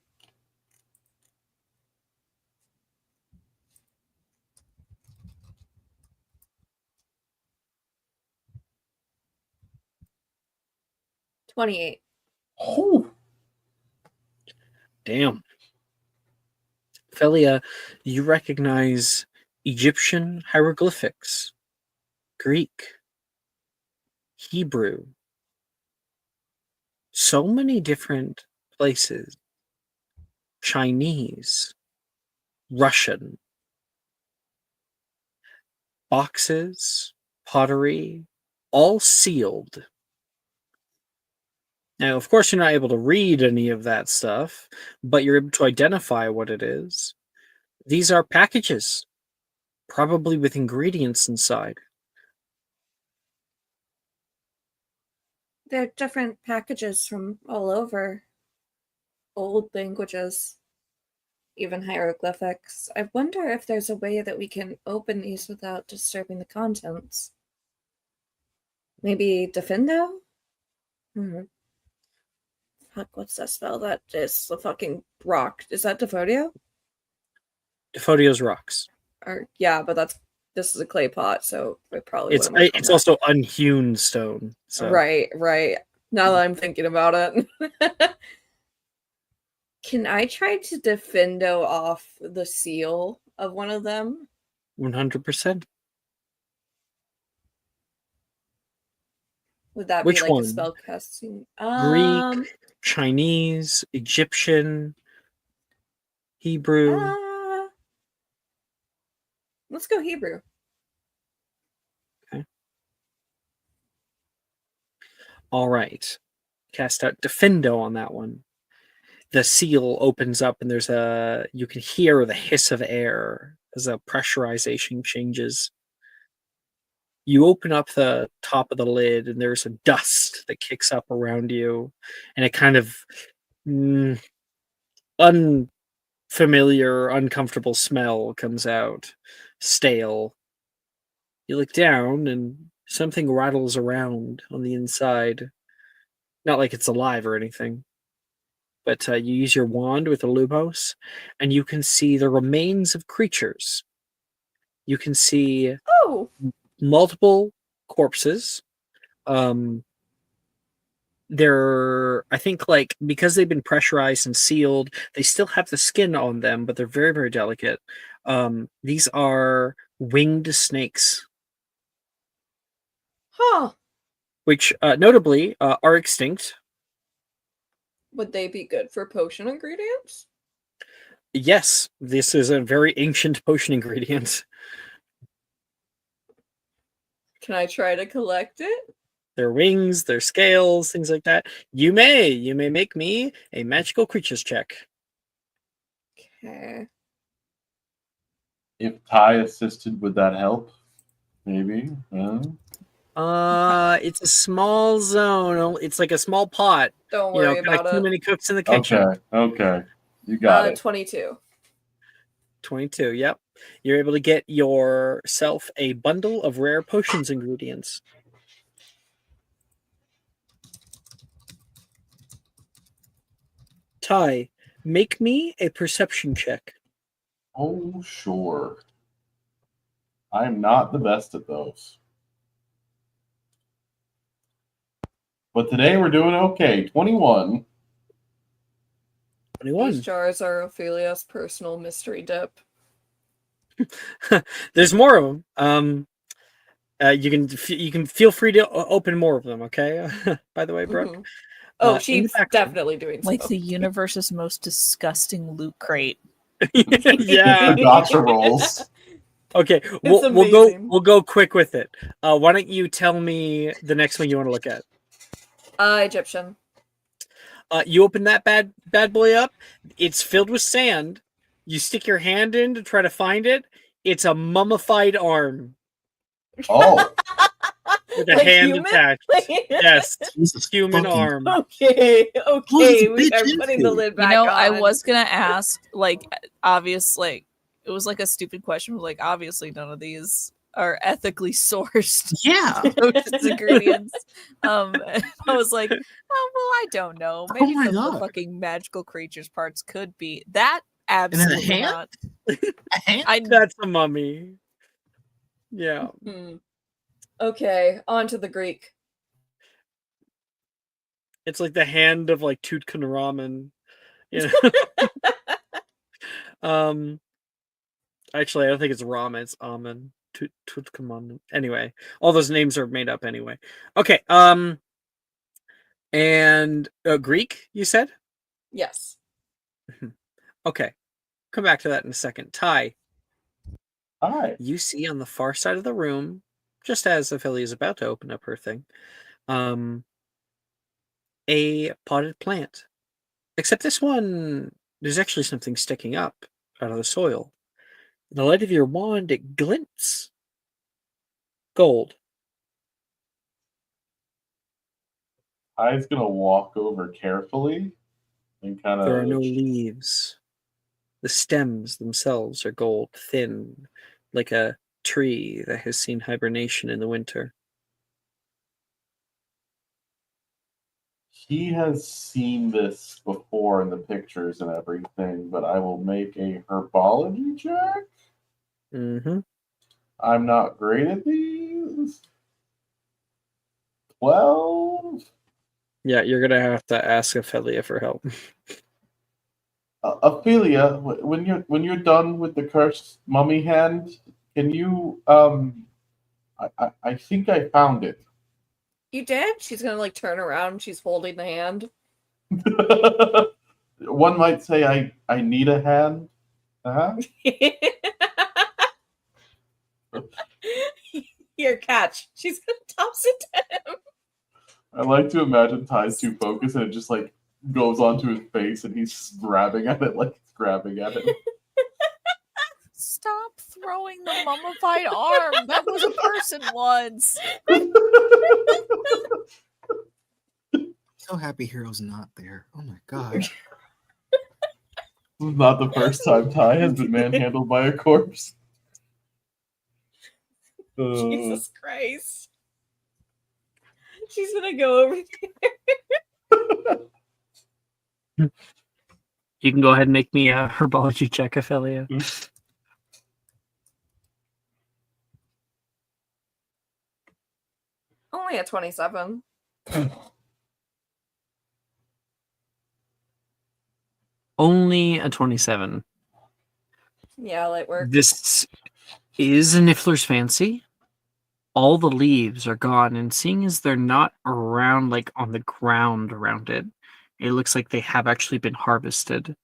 $28. Oh, Damn. Ophelia, you recognize Egyptian hieroglyphics, Greek, Hebrew. So many different places. Chinese, Russian. Boxes, pottery, all sealed. Now, of course, you're not able to read any of that stuff, but you're able to identify what it is. These are packages, probably with ingredients inside. They're different packages from all over. Old languages, even hieroglyphics. I wonder if there's a way that we can open these without disturbing the contents. Maybe Defendo? Fuck, what's that spell? That is the fucking rock. Is that Defodio? Defodio's rocks. Or yeah, but that's this is a clay pot, so it probably wouldn't work on It's that. also unhewn stone. So Right. Now that I'm thinking about it. Can I try to defendo off the seal of one of them? 100%. Would that Which be like one? a spell casting? Greek, Chinese, Egyptian, Hebrew. Let's go Hebrew. All right. Cast out Defendo on that one. The seal opens up and you can hear the hiss of air as the pressurization changes. You open up the top of the lid and there's a dust that kicks up around you and a kind of unfamiliar, uncomfortable smell comes out. Stale. You look down and something rattles around on the inside. Not like it's alive or anything. But you use your wand with a lumos, and you can see the remains of creatures. You can see multiple corpses. They're, I think, like, because they've been pressurized and sealed, they still have the skin on them, but they're very, very delicate. These are winged snakes. Huh. Which, notably, are extinct. Would they be good for potion ingredients? Yes, this is a very ancient potion ingredient. Can I try to collect it? Their wings, their scales, things like that. You may make me a magical creatures check. Okay. If Ty assisted, would that help? Maybe. It's a small zone. It's like a small pot. Don't worry about too it. many cooks in the kitchen. Okay. You got it. 22. 22, yep. You're able to get yourself a bundle of rare potions ingredients. Ty, make me a perception check. Oh, sure. I'm not the best at those. But today we're doing okay. 21. 21. These jars are Ophelia's personal mystery dip. There's more of them. You can feel free to open more of them. Okay. By the way, Brooke. Mm-hmm. Oh, she's definitely doing like so. the universe's most disgusting loot crate. Yeah. Gotcha rolls. Okay, we'll go quick with it. Why don't you tell me the next one you want to look at? Egyptian. You open that bad boy up. It's filled with sand. You stick your hand in to try to find it. It's a mummified arm. Oh. With a hand attached. Yes. Human arm. Okay. We are putting the lid back on. I was gonna ask, like, obvious, like, it was like a stupid question. Like, obviously, none of these are ethically sourced. Yeah. Ingredients. And I was like, oh well, I don't know. Maybe the fucking magical creatures parts could be that. Absolutely not. A hand? That's a mummy. Yeah. Okay, on to the Greek. It's like the hand of like Tutankhamun. Actually, I don't think it's Rama, it's Amun. Tutankhamun. Anyway, all those names are made up anyway. Okay, and Greek, you said? Yes. Okay. Come back to that in a second. Ty. Hi. You see on the far side of the room, just as Ophelia is about to open up her thing, a potted plant. Except this one, there's actually something sticking up out of the soil. In the light of your wand, it glints. Gold. Ty's gonna walk over carefully and kind of. There are no leaves. The stems themselves are gold, thin, like a tree that has seen hibernation in the winter. He has seen this before in the pictures and everything, but I will make a herbology check. Mm-hmm. I'm not great at these. 12. Yeah, you're gonna have to ask Ophelia for help. Ophelia, when you're done with the cursed mummy hand, can you I think I found it. You did? She's gonna like turn around. She's holding the hand. One might say I need a hand. Uh-huh. Here, catch. She's gonna toss it to him. I like to imagine Ty's too focused and it just like goes onto his face and he's grabbing at it like it's grabbing at him. Stop throwing the mummified arm. That was a person once. So happy Hero's not there. Oh my god. This is not the first time Ty has been manhandled by a corpse. Jesus Christ. She's gonna go over there. You can go ahead and make me a herbology check, Ophelia. Only at 27. Only a 27. Yeah, light work. This is a Niffler's fancy. All the leaves are gone, and seeing as they're not around, like on the ground around it, it looks like they have actually been harvested.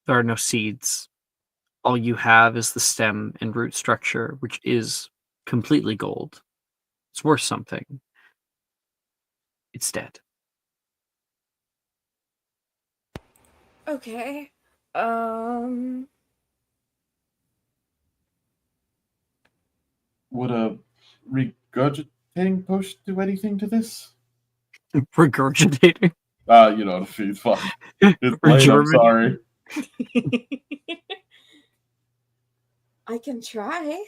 There are no seeds. All you have is the stem and root structure, which is completely gold. It's worth something. It's dead. Okay. Would a regurgitating potion do anything to this? Regurgitating. You know, it's fine. It's late, I'm sorry. I can try.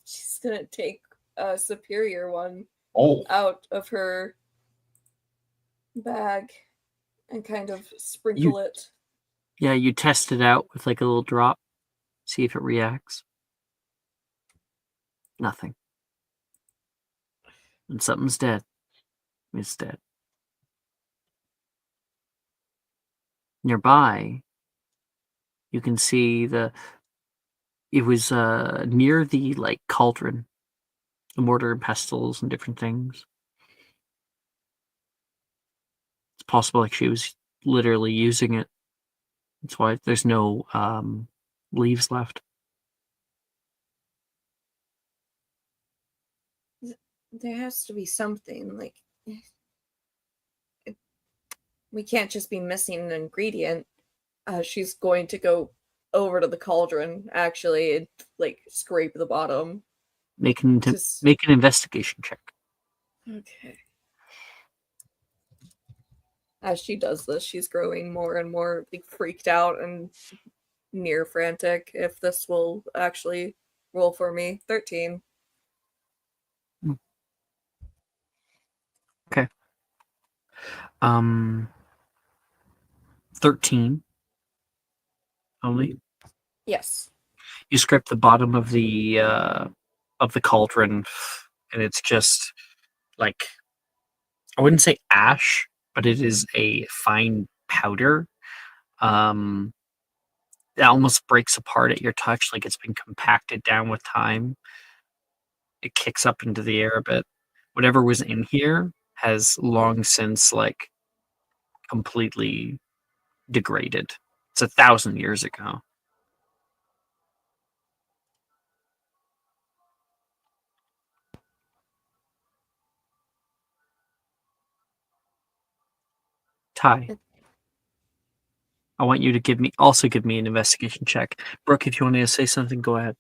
She's gonna take a superior one Oh, out of her bag and kind of sprinkle it. Yeah, you test it out with like a little drop. See if it reacts. Nothing. And something's dead. It's dead. Nearby, you can see it was near the like cauldron, the mortar and pestles and different things. It's possible like she was literally using it. That's why there's no leaves left. There has to be something like we can't just be missing an ingredient. She's going to go over to the cauldron actually and like scrape the bottom. Make an Just- make an investigation check. Okay. As she does this, she's growing more and more like, freaked out and near frantic. If this will actually roll for me, 13. Okay. 13 only. Yes. You scrape the bottom of the cauldron, and it's just like, I wouldn't say ash, but it is a fine powder. It almost breaks apart at your touch, like it's been compacted down with time. It kicks up into the air a bit. Whatever was in here has long since like completely degraded. It's 1,000 years ago. Ty, I want you to give me an investigation check. Brooke, if you want to say something, go ahead.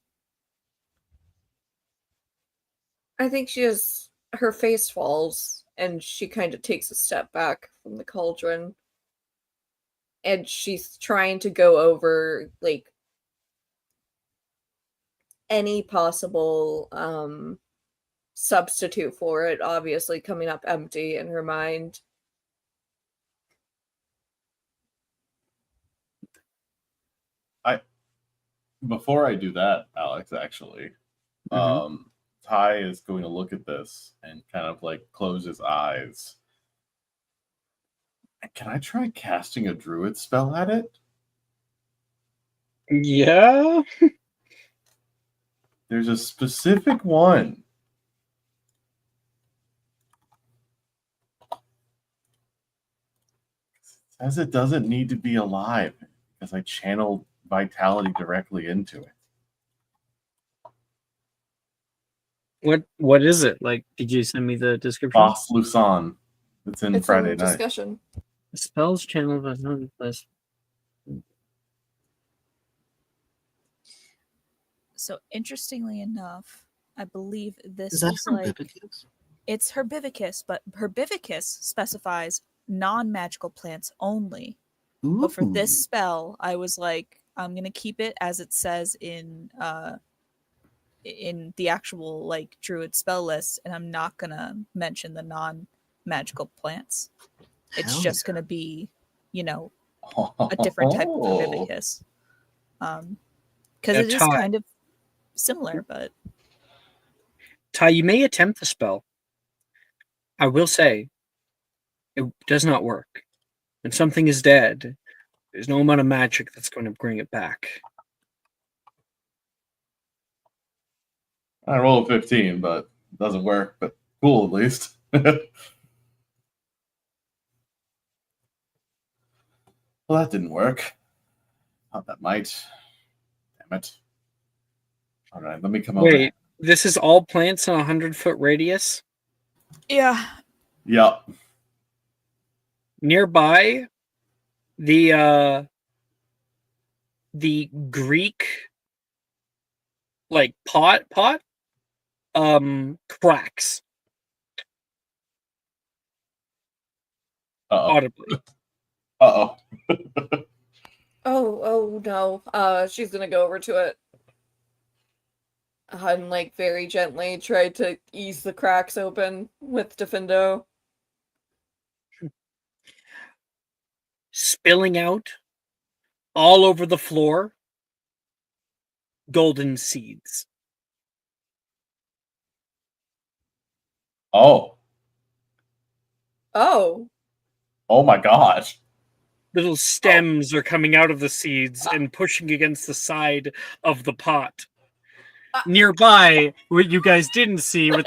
I think her face falls and she kind of takes a step back from the cauldron. And she's trying to go over like any possible substitute for it, obviously coming up empty in her mind. before I do that, Alex, actually, Ty is going to look at this and kind of like close his eyes. Can I try casting a druid spell at it? Yeah. There's a specific one. It says it doesn't need to be alive because I channeled vitality directly into it. What is it? Like, did you send me the description? Boss Lusan. It's in Friday night. Discussion. Spells channel by plus. So interestingly enough, I believe this Is that is like Herbivicus? it's Herbivicus, but Herbivicus specifies non-magical plants only. But for this spell, I was like, I'm gonna keep it as it says in the actual like druid spell list, and I'm not gonna mention the non-magical plants. It's Hell just yeah. gonna be, you know, a different type of Herbivicus. Because it is Ty. kind of similar, but Ty, you may attempt the spell. I will say, it does not work. When something is dead, there's no amount of magic that's going to bring it back. I roll a 15, but it doesn't work. But cool, at least. Well, that didn't work. Thought that might. Damn it. All right, let me come over. Wait, this is all plants in a 100-foot radius? yeah, Yep. Nearby, the Greek like pot cracks Uh-oh. audibly. Uh-oh. Oh no. She's gonna go over to it. And like very gently try to ease the cracks open with Defendo. Spilling out all over the floor, golden seeds. Oh. Oh. Oh my gosh. Little stems are coming out of the seeds and pushing against the side of the pot. Nearby, what you guys didn't see, what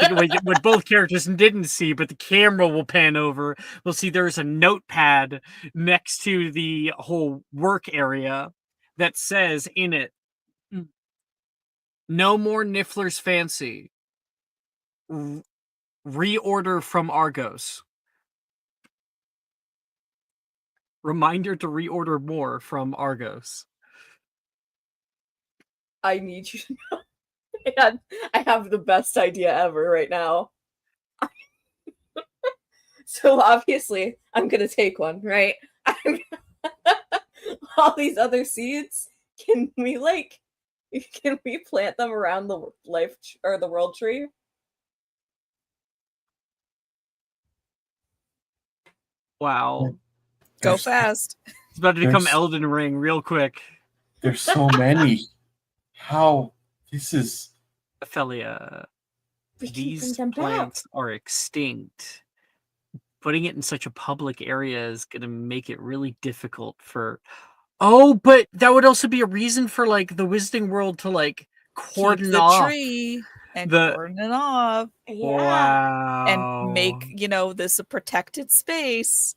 both characters didn't see, but the camera will pan over, we'll see there's a notepad next to the whole work area that says in it, "No more Niffler's Fancy. Reorder from Argos. Reminder to reorder more from Argos." I need you to know. I have the best idea ever right now. So obviously, I'm gonna take one, right? All these other seeds, can we plant them around the life or the world tree? Wow. go fast. It's about to become There's- Elden Ring real quick. There's so many. How? This is. Ophelia, We keep these them back. plants are extinct. Putting it in such a public area is going to make it really difficult for... Oh, but that would also be a reason for, like, the Wizarding World to, like, Keep cordon the off. tree and the- cordon it off Yeah. Wow. and make, you know, this a protected space.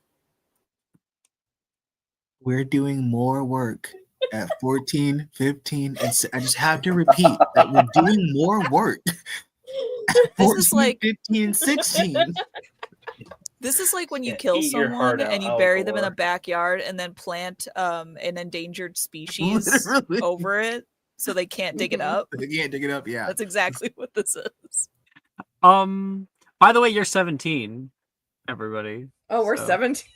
We're doing more work at 14, 15, and I just have to repeat that we're doing more work. At This is 14, like 15, and 16. This is like when you Yeah, kill eat your someone heart and you out, bury them in a Alcor. backyard and then plant an endangered species Literally. over it so they can't dig it up. They can't dig it up, yeah. That's exactly what this is. By the way, you're 17, everybody. Oh, we're So- 17.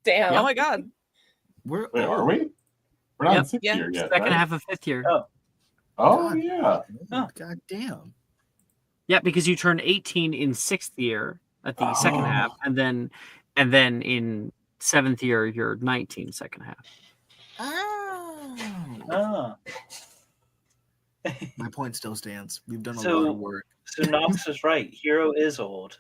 Damn. Oh my god. We're Wait, are we? We're not Yep. in sixth Yeah. year yet. Second right? half of 5th year. Oh. Oh, God. yeah. Oh. God damn. Yeah, because you turn 18 in 6th year at the second Oh. half, and then in 7th year you're 19 second half. Oh. Ah. My point still stands. We've done a lot So, of work. so Nox was right. Hero is old.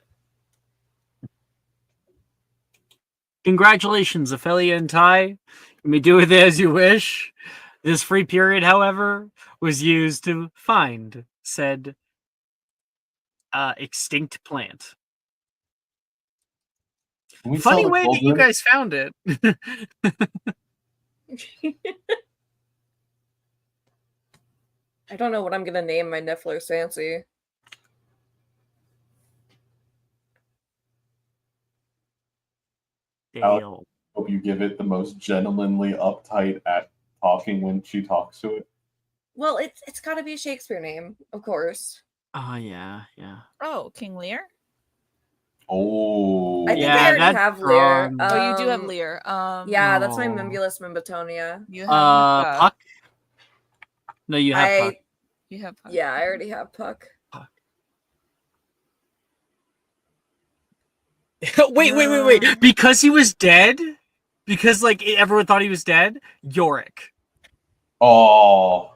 Congratulations, Ophelia and Ty. You may do with it as you wish. This free period, however, was used to find said extinct plant. Can we Funny sell the way that you cauldron? guys found it. I don't know what I'm gonna name my Niffler Fancy. Dale. Hope you give it the most gentlemanly, uptight at talking when she talks to it. Well, it's got to be a Shakespeare name, of course. Oh, yeah. Oh, King Lear. Oh, I think Yeah, I already that's have Lear. wrong. Oh, you do have Lear. Yeah, that's my Oh. Mimbulus Mimbatonia. You have Puck? No, you have Puck. You have Puck. Yeah, I already have Puck. Wait. Because he was dead? Because, like, everyone thought he was dead? Yorick. oh,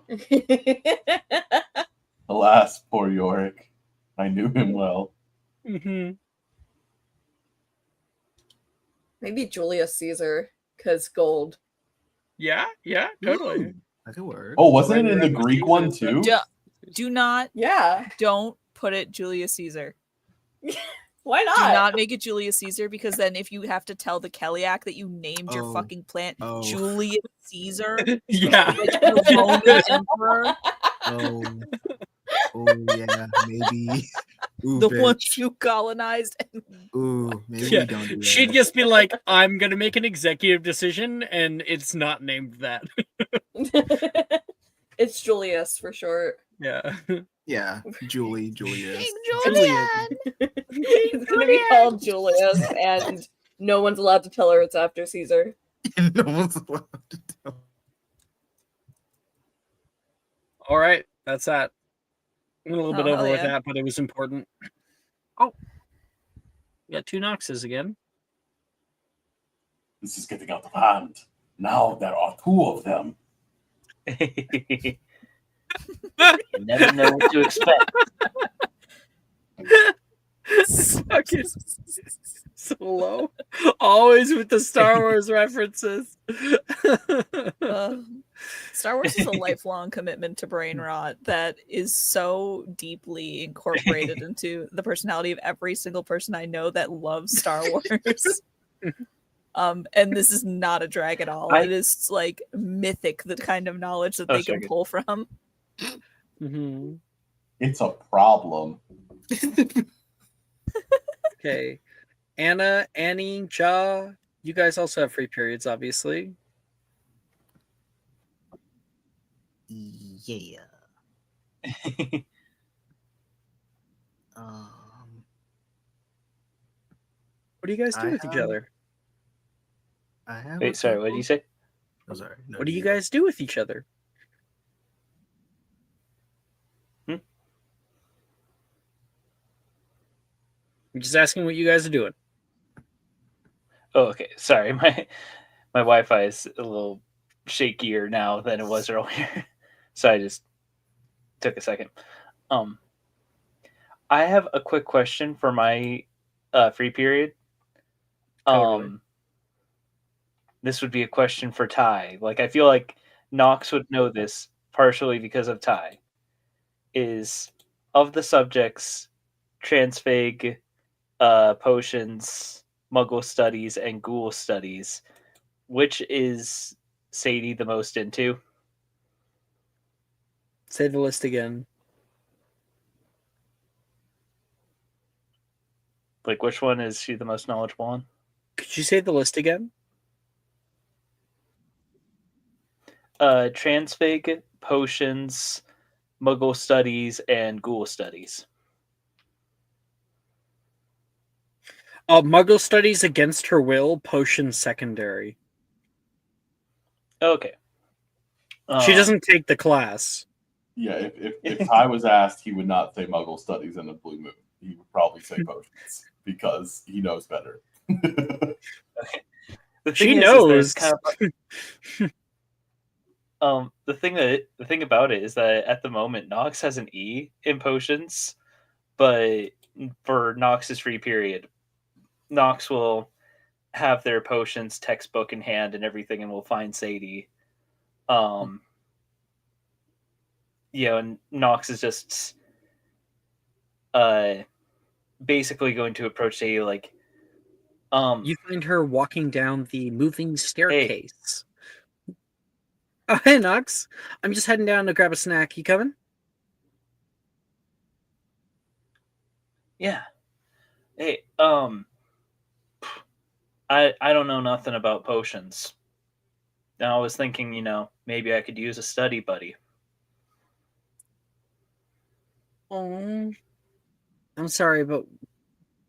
alas, poor Yorick. I knew him well. Mm-hmm. Maybe Julius Caesar, because gold. Yeah, totally. Ooh, that could work. Oh, wasn't it Right in the around Greek Caesar one stuff. too? Do not, Yeah, don't put it Julius Caesar. why Do not? not make it Julius Caesar, because then if you have to tell the Kelliac that you named your Oh. fucking plant Oh. Julius Caesar, Yeah. like the Roman emperor, Oh, yeah, maybe. Ooh, the bitch. ones you colonized. Ooh, maybe Yeah, we don't do that. she'd just be like, I'm going to make an executive decision, and it's not named that. It's Julius for short. Yeah. Yeah, Julius. King Julian. Julian! It's gonna be called Julius, and no one's allowed to tell her it's after Caesar. No one's allowed to tell. All right, that's that. I'm a little bit Oh, over hell with yeah. that, but it was important. Oh, we got 2 Noxes again. This is getting out of hand. Now there are 2 of them. You never know what to expect. Fucking so low. Always with the Star Wars references. Star Wars is a lifelong commitment to brain rot that is so deeply incorporated into the personality of every single person I know that loves Star Wars. And this is not a drag at all. It is like mythic, the kind of knowledge that they can pull from. Mm-hmm. It's a problem. Okay. Anna, Annie, Ja, you guys also have free periods, obviously. Yeah. What do you guys do with each other? I have. Wait, sorry, what did you say? Oh, sorry. No, What do you guys do with each other? I'm just asking what you guys are doing. Oh, okay. Sorry, my Wi-Fi is a little shakier now than it was earlier, so I just took a second. I have a quick question for my free period. Totally. This would be a question for Ty. Like, I feel like Nox would know this partially because of Ty. Is of the subjects transfig, potions, Muggle studies, and Ghoul studies, which is Sadie the most into? Say the list again. Like, which one is she the most knowledgeable on? Could you say the list again? Transfig, potions, Muggle studies, and Ghoul studies. Muggle studies against her will, potion secondary. Okay. She doesn't take the class. Yeah, if Ty was asked, he would not say Muggle studies in a blue moon. He would probably say potions because he knows better. Okay. She knows. Kind of, The thing about it is that at the moment Nox has an E in potions, but for Nox's free period, Nox will have their potions textbook in hand and everything, and will find Sadie. And Nox is just uh basically going to approach Sadie like, You find her walking down the moving hey, staircase. Oh, hey, Nox. I'm just heading down to grab a snack. You coming? yeah, hey, I don't know nothing about potions. Now I was thinking, maybe I could use a study buddy. Oh, I'm sorry, but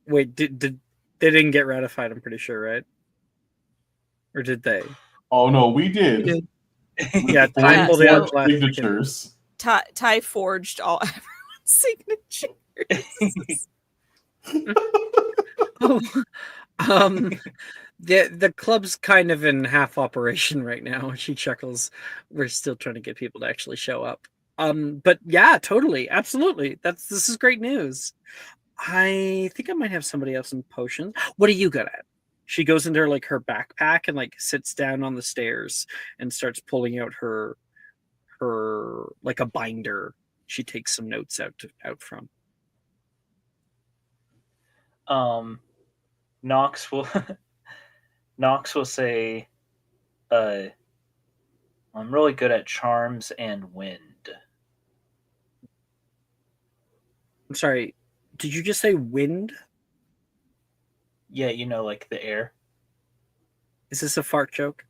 wait, did they didn't get ratified? I'm pretty sure, right? Or did they? Oh no, we did. We did. Yeah, Ty Yeah, pulled it out so- last second. signatures. Ty forged all everyone's signatures. Oh, the club's kind of in half operation right now. She chuckles. We're still trying to get people to actually show up. But yeah, totally, absolutely. This is great news. I think I might have somebody else in potions. What are you good at? She goes into her backpack and sits down on the stairs and starts pulling out her like a binder. She takes some notes out from. Nox will Nox will say, I'm really good at charms and wind. I'm sorry, did you just say wind? Yeah, like the air. Is this a fart joke?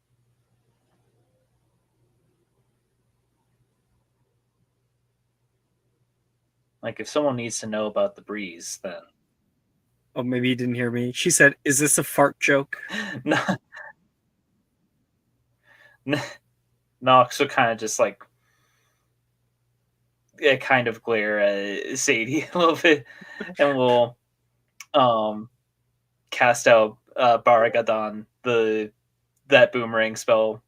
Like if someone needs to know about the breeze, then Oh, maybe you didn't hear me. She said, "Is this a fart joke?" Nox will kind of just kind of glare at Sadie a little bit, and will cast out Baragadan, that boomerang spell.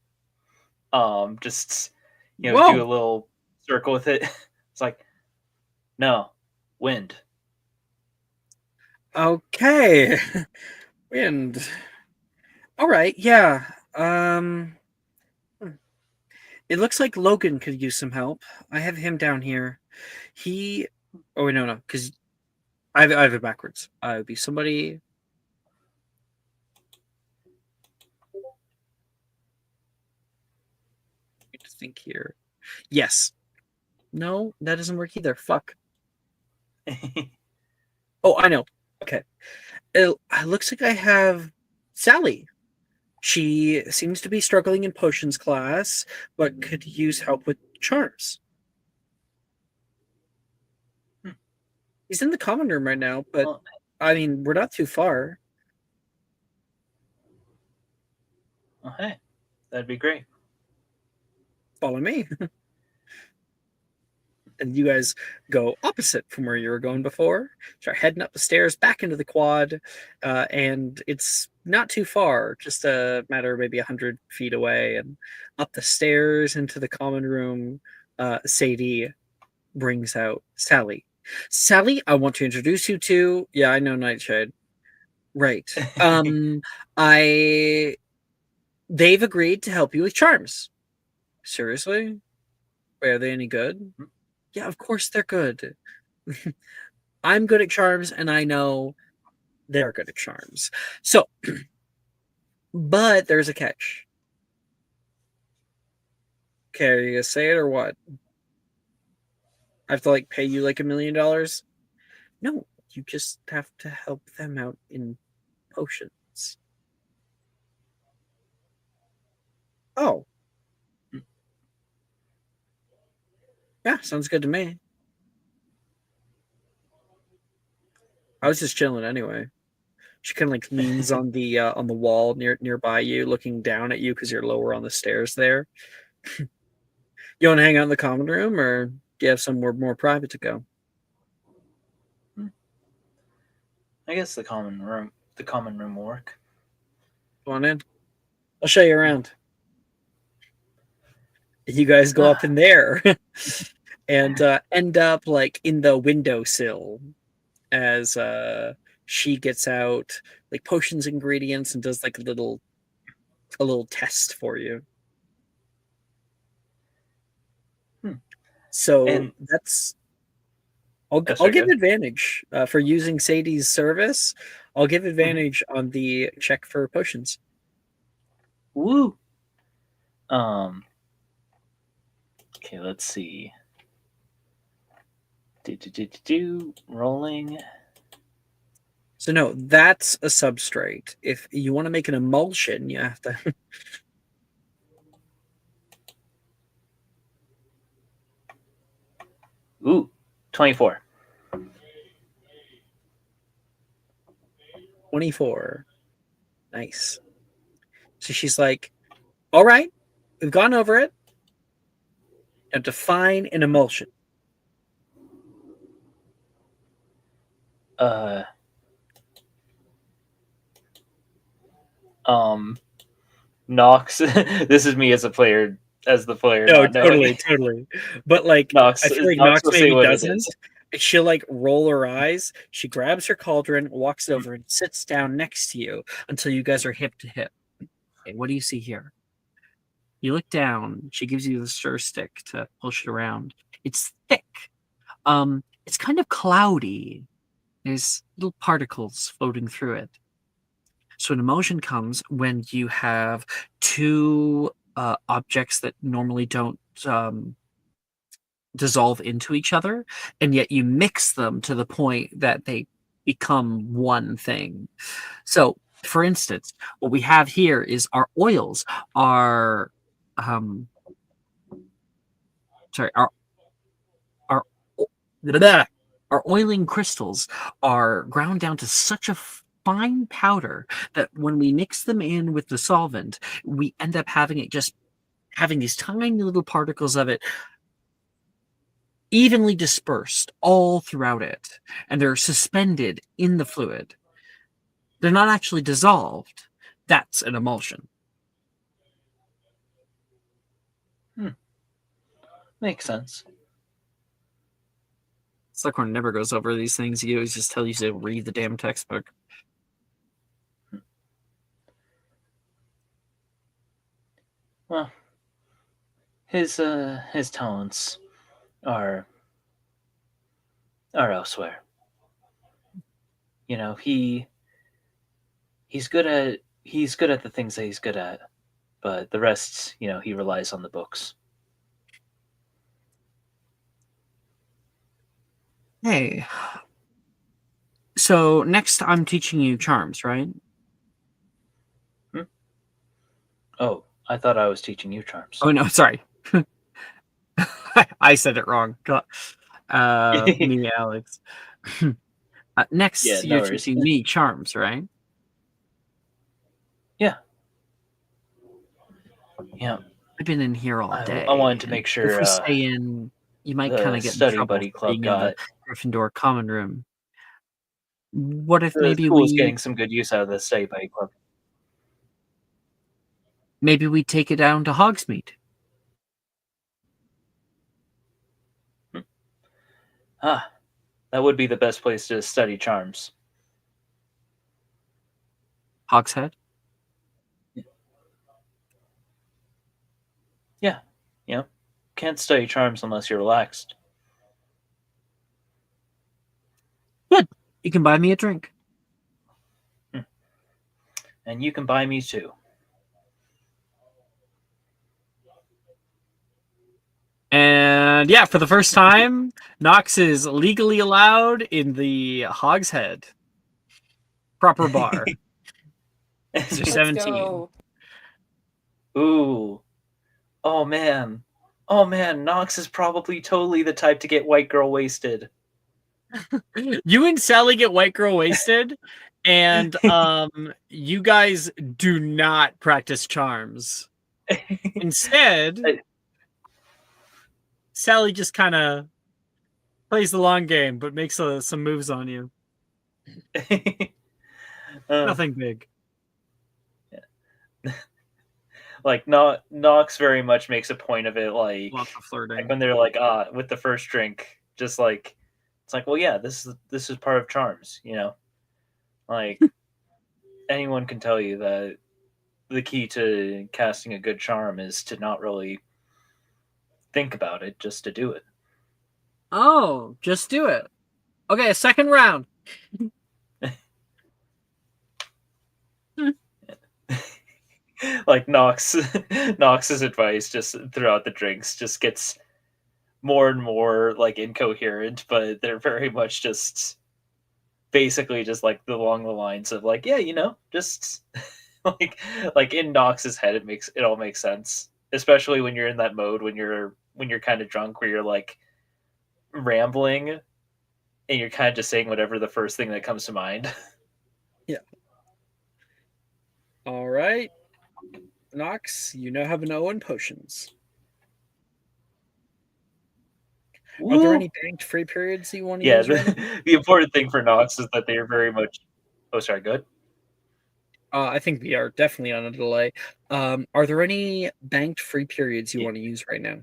Just do a little circle with it. It's like, no, wind. Okay. Wind. All right, yeah. It looks like Logan could use some help. I have him down here. Oh wait, no, because I have it backwards. I would be somebody. Need to think here. Yes. No, that doesn't work either. Fuck. Oh, I know. Okay. It looks like I have Sally. She seems to be struggling in potions class, but could use help with charms. He's in the common room right now, but Well, I mean, we're not too far. hey, that'd be great. Follow me. And you guys go opposite from where you were going before. Start heading up the stairs back into the quad, and it's not too far, just a matter of maybe 100 feet away. And up the stairs into the common room, Sadie brings out Sally. Sally, I want to introduce you to. Yeah, I know Nightshade. Right. They've agreed to help you with charms. Seriously? Wait, are they any good? Yeah, of course they're good. I'm good at charms, and I know they're good at charms. So, but there's a catch. Okay, are you gonna say it or what? I have to pay you $1 million? No, you just have to help them out in potions. Oh. Yeah, sounds good to me. I was just chilling anyway. She kind of leans on the wall nearby you, looking down at you because you're lower on the stairs there. You want to hang out in the common room, or do you have somewhere more private to go? I guess the common room will work. Go on in. I'll show you around. You guys go up in there and end up like in the windowsill as she gets out like potions ingredients and does like a little test for you. So And that's I'll sorry, give good. advantage for using Sadie's service. I'll give advantage on the check for potions. Woo. Okay, let's see. Rolling. So no, that's a substrate. If you want to make an emulsion, you have to. Ooh, 24. 24. Nice. So she's like, all right, we've gone over it. Now define an emulsion. Nox. This is me as a player, as the player, No, not knowing. totally. But like, Nox, I feel like Nox Nox will say maybe what it doesn't. is. She'll like roll her eyes. She grabs her cauldron, walks over, and sits down next to you until you guys are hip to hip. Okay, what do you see here? You look down. She gives you the stir stick to push it around. It's thick. It's kind of cloudy. There's little particles floating through it. So an emulsion comes when you have two objects that normally don't dissolve into each other, and yet you mix them to the point that they become one thing. So, for instance, what we have here is our oils are, sorry, our our oiling crystals are ground down to such a fine powder that when we mix them in with the solvent, we end up having these tiny little particles of it evenly dispersed all throughout it, and they're suspended in the fluid. They're not actually dissolved. That's an emulsion. Makes sense. Slughorn never goes over these things. He always just tells you to read the damn textbook. Well, his talents are elsewhere. You know, he's good at the things that he's good at, but the rest, you know, he relies on the books. Hey. So next I'm teaching you charms, right? Oh, I thought I was teaching you charms. Oh no, sorry. I said it wrong. Me, Alex. Next, Yeah, no you're worries. teaching me charms, right? Yeah. Yeah. I've been in here all day. I wanted to make sure if we stay in, you might the kind of get in study trouble buddy for club being in the got Gryffindor common room. What if the school is getting some good use out of the study buddy club. maybe we take it down to Hogsmeade? Ah, that would be the best place to study charms. Hogshead? Yeah, you know, can't study charms unless you're relaxed. Good. You can buy me a drink. And you can buy me too. And yeah, for the first time, Nox is legally allowed in the Hogshead proper bar. They're Let's 17. go. Ooh. Oh man. Oh man, Nox is probably totally the type to get white girl wasted. You and Sally get white girl wasted, and you guys do not practice charms. Instead, Sally just kind of plays the long game, but makes some moves on you. Nothing big. like Nox very much makes a point of it, like Lots of flirting. when they're like with the first drink, just like it's like, well, yeah, this is part of charms, you know, like anyone can tell you that the key to casting a good charm is to not really think about it, just to do it. Oh, just do it. Okay, second round. Like Nox's advice just throughout the drinks just gets more and more like incoherent, but they're very much just basically just like along the lines of like, yeah, you know, just like in Nox's head it all makes sense. Especially when you're in that mode when you're kind of drunk where you're like rambling and you're kind of just saying whatever the first thing that comes to mind. Yeah. All right. Nox, you now have an O in potions. Are there any banked free periods you want to Yeah, use right now? the important thing for Nox is that they are very much. Oh, sorry. Good. I think we are definitely on a delay. Are there any banked free periods you Yeah. want to use right now?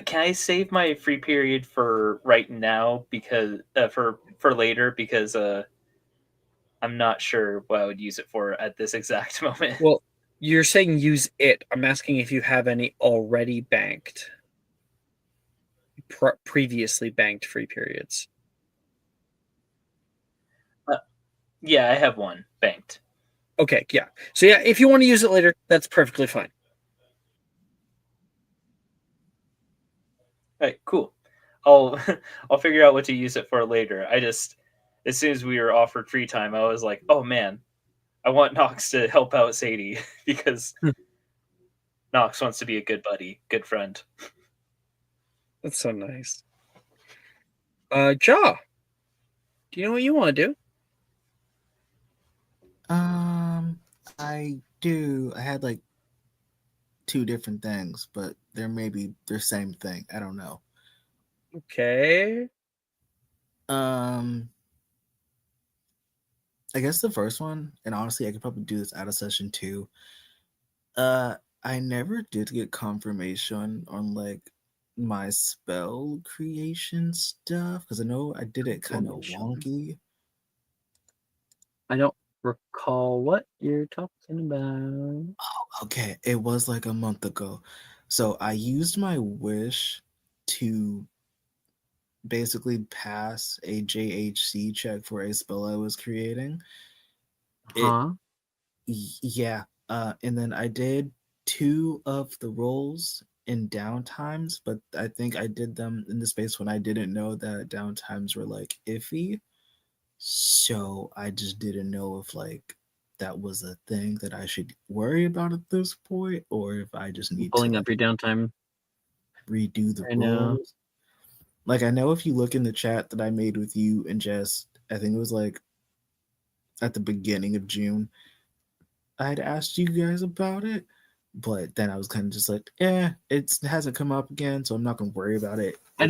Can I save my free period for right now because for later because I'm not sure what I would use it for at this exact moment. Well, you're saying use it. I'm asking if you have any already banked, previously banked free periods. Yeah, I have one banked. Okay, yeah. So yeah, if you want to use it later, that's perfectly fine. All right, cool. I'll I'll figure out what to use it for later. I just as soon as we were offered free time, I was like, oh man, I want Nox to help out Sadie because Nox wants to be a good buddy, good friend. That's so nice. Ja, do you know what you want to do? I do. I had like two different things, but they're maybe the same thing. I don't know. Okay. I guess the first one, and honestly, I could probably do this out of session too. I never did get confirmation on like my spell creation stuff because I know I did it kind of wonky. I don't recall what you're talking about. Oh, okay. It was like a month ago. So I used my wish to basically pass a JHC check for a spell I was creating. Huh? Yeah. And then I did two of the rolls in downtimes, but I think I did them in the space when I didn't know that downtimes were like iffy. So I just didn't know if like that was a thing that I should worry about at this point, or if I just need to Pulling like up your downtime redo the right now. rolls. Like I know if you look in the chat that I made with you and Jess, I think it was like at the beginning of June, I had asked you guys about it, but then I was kind of just like, it hasn't come up again, so I'm not gonna worry about it. I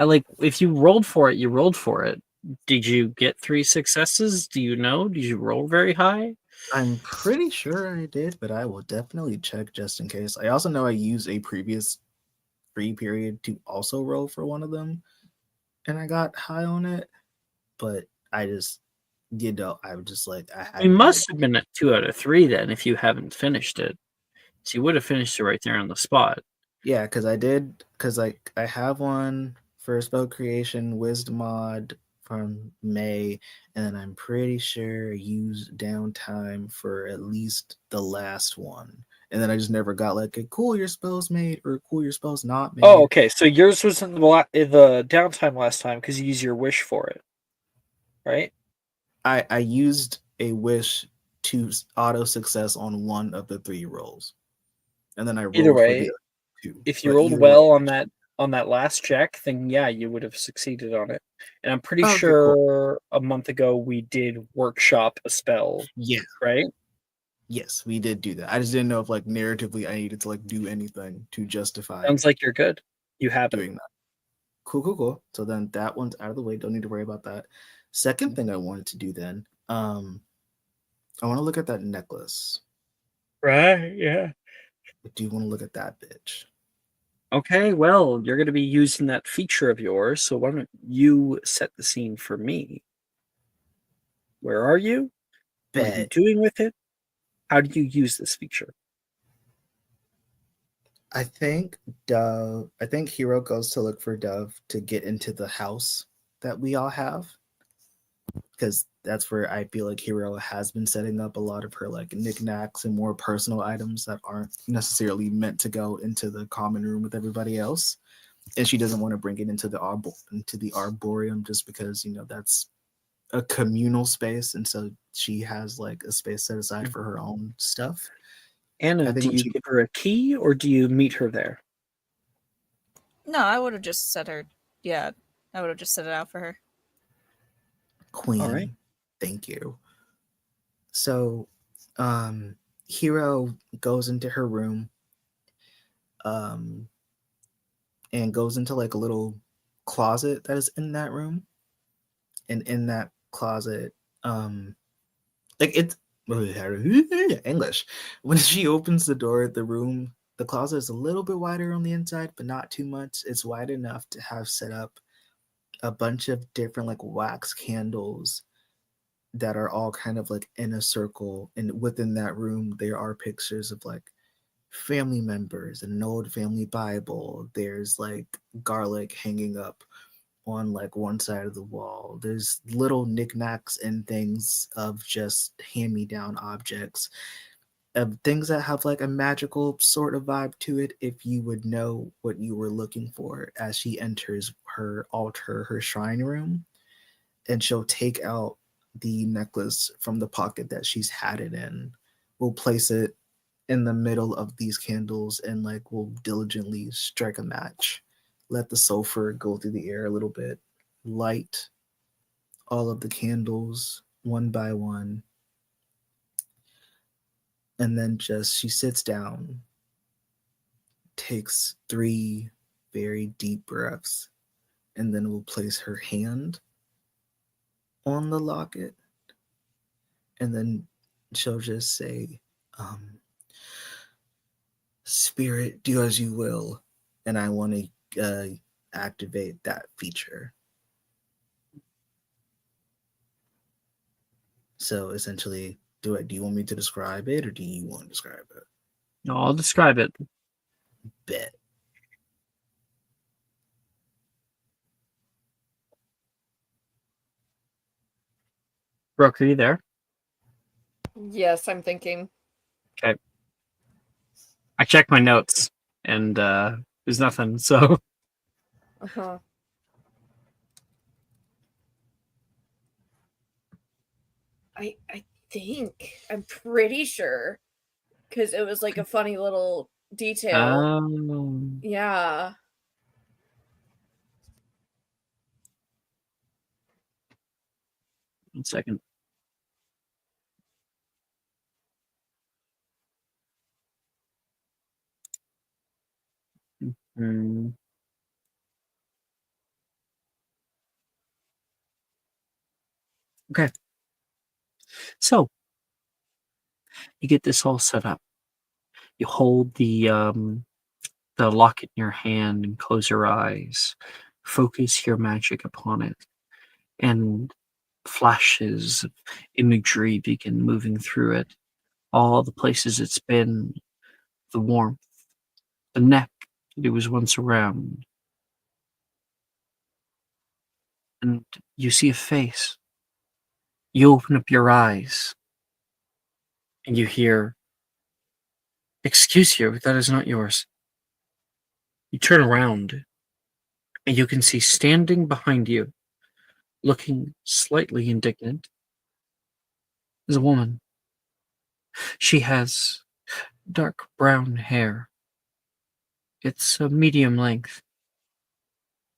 like if you rolled for it, you rolled for it. Did you get 3 successes? Do you know? Did you roll very high? I'm pretty sure I did, but I will definitely check just in case. I also know I used a previous free period to also roll for one of them, and I got high on it, but I just, I was just like, I had You to must have been at 2 out of 3 then if you haven't finished it. So you would have finished it right there on the spot. Yeah, because I have one for spell creation wisdom mod from May, and then I'm pretty sure I used downtime for at least the last one. And then I just never got like a cool your spell's made or cool your spell's not made. Oh, okay. So yours was in the downtime last time because you used your wish for it, right? I used a wish to auto success on one of the 3 rolls, and then I rolled Either for way, the other 2. if you But rolled either well way, on that last check, then yeah, you would have succeeded on it. And I'm pretty okay, sure cool. a month ago we did workshop a spell, Yeah. right? Yes, we did do that. I just didn't know if like narratively I needed to like do anything to justify Sounds like you're good. You have it. doing that. Cool. So then that one's out of the way. Don't need to worry about that. Second thing I wanted to do then, I want to look at that necklace. Right, yeah. I do want to look at that bitch. Okay, well, you're going to be using that feature of yours, so why don't you set the scene for me? Where are you? What are you Bet. doing with it? How do you use this feature? I think Dove. I think Hero goes to look for Dove to get into the house that we all have, because that's where I feel like Hero has been setting up a lot of her like knickknacks and more personal items that aren't necessarily meant to go into the common room with everybody else. And she doesn't want to bring it into the arboreum just because that's a communal space, and so she has like a space set aside for her own stuff. I Anna, think do when you she give her a key or do you meet her there? No, I would have just set her. Yeah, I would have just set it out for her. Queen, All right. thank you. So, Hero goes into her room, um, and goes into like a little closet that is in that room, and in that closet, like it's English. When she opens the door of the room, the closet is a little bit wider on the inside, but not too much. It's wide enough to have set up a bunch of different like wax candles that are all kind of like in a circle. And within that room, there are pictures of like family members and an old family Bible. There's like garlic hanging up on like one side of the wall. There's little knickknacks and things of just hand-me-down objects of things that have like a magical sort of vibe to it if you would know what you were looking for as she enters her altar, her shrine room, and she'll take out the necklace from the pocket that she's had it in. We'll place it in the middle of these candles and like we'll diligently strike a match. Let the sulfur go through the air a little bit. Light all of the candles one by one. And then just she sits down, takes 3 very deep breaths, and then will place her hand on the locket. And then she'll just say, Spirit, do as you will. And I want to activate that feature. So essentially, do you want me to describe it or do you want to describe it? No, I'll describe it. Bet. Brooke, are you there? Yes, I'm thinking. Okay. I checked my notes and there's nothing, so Uh-huh. I think I'm pretty sure because it was like a funny little detail. Yeah. 1 second. Mm. Okay. So you get this all set up. You hold the locket in your hand and close your eyes. Focus your magic upon it, and flashes of imagery begin moving through it. All the places it's been, the warmth, the neck that it was once around, and you see a face. You open up your eyes, and you hear, "Excuse you, that is not yours." You turn around, and you can see standing behind you, looking slightly indignant, is a woman. She has dark brown hair. It's a medium length,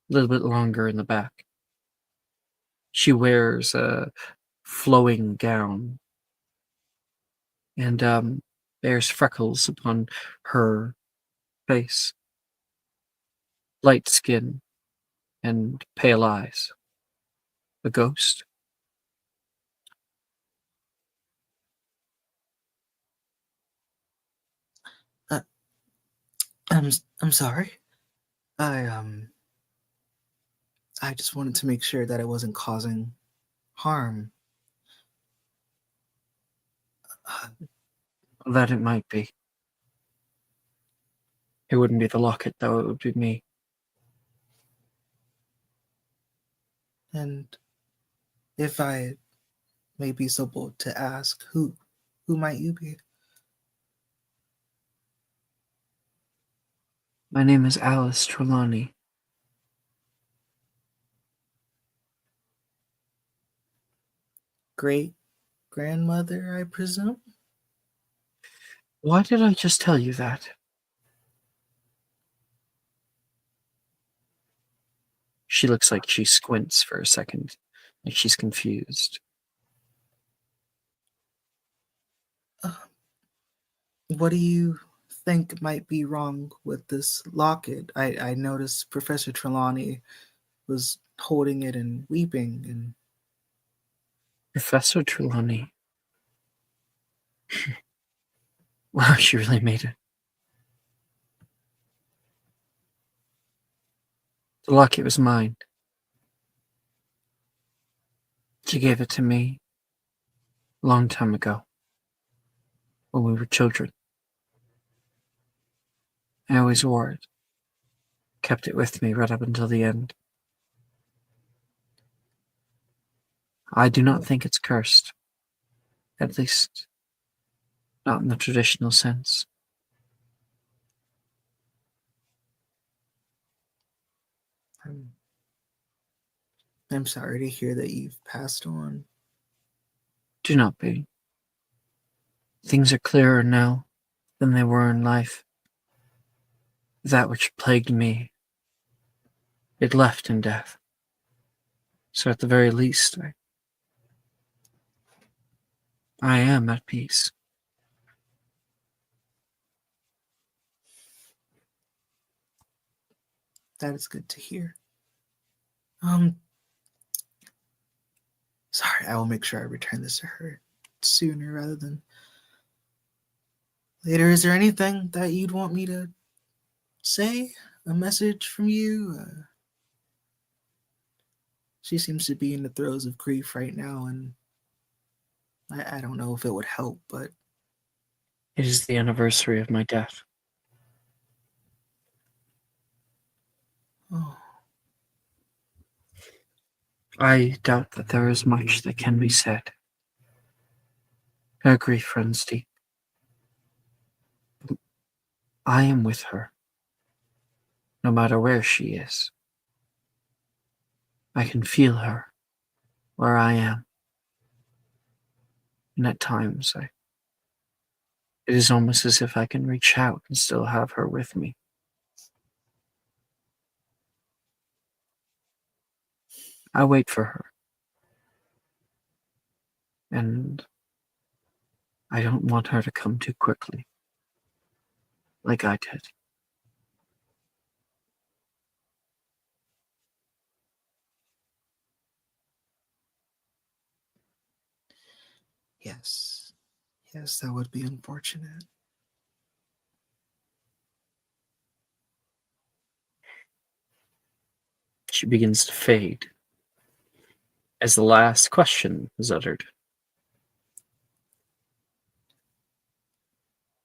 a little bit longer in the back. She wears a flowing gown and bears freckles upon her face. Light skin, and pale eyes. A ghost? I'm sorry. I I just wanted to make sure that it wasn't causing harm. Uh, That it might be. It wouldn't be the locket, though, it would be me. And if I may be so bold to ask, who might you be? My name is Alice Trelawney. Great grandmother, I presume? Why did I just tell you that? She looks like she squints for a second, like she's confused. Uh, what do you think might be wrong with this locket? I noticed Professor Trelawney was holding it and weeping, and Professor Trelawney. Wow, she really made it. The locket was mine. She gave it to me a long time ago, when we were children. I always wore it, kept it with me right up until the end. I do not think it's cursed, at least not in the traditional sense. I'm, I'm sorry to hear that you've passed on. Do not be. Things are clearer now than they were in life. That which plagued me, it left in death. So at the very least, I am at peace. That is good to hear. Um, sorry, I will make sure I return this to her sooner rather than later. Is there anything that you'd want me to say? A message from you? She seems to be in the throes of grief right now, and I don't know if it would help, but It is the anniversary of my death. oh, I doubt that there is much that can be said. Her grief runs deep. I am with her, no matter where she is. I can feel her where I am. And at times, it is almost as if I can reach out and still have her with me. I wait for her. And I don't want her to come too quickly, like I did. yes. Yes, that would be unfortunate. She begins to fade as the last question is uttered.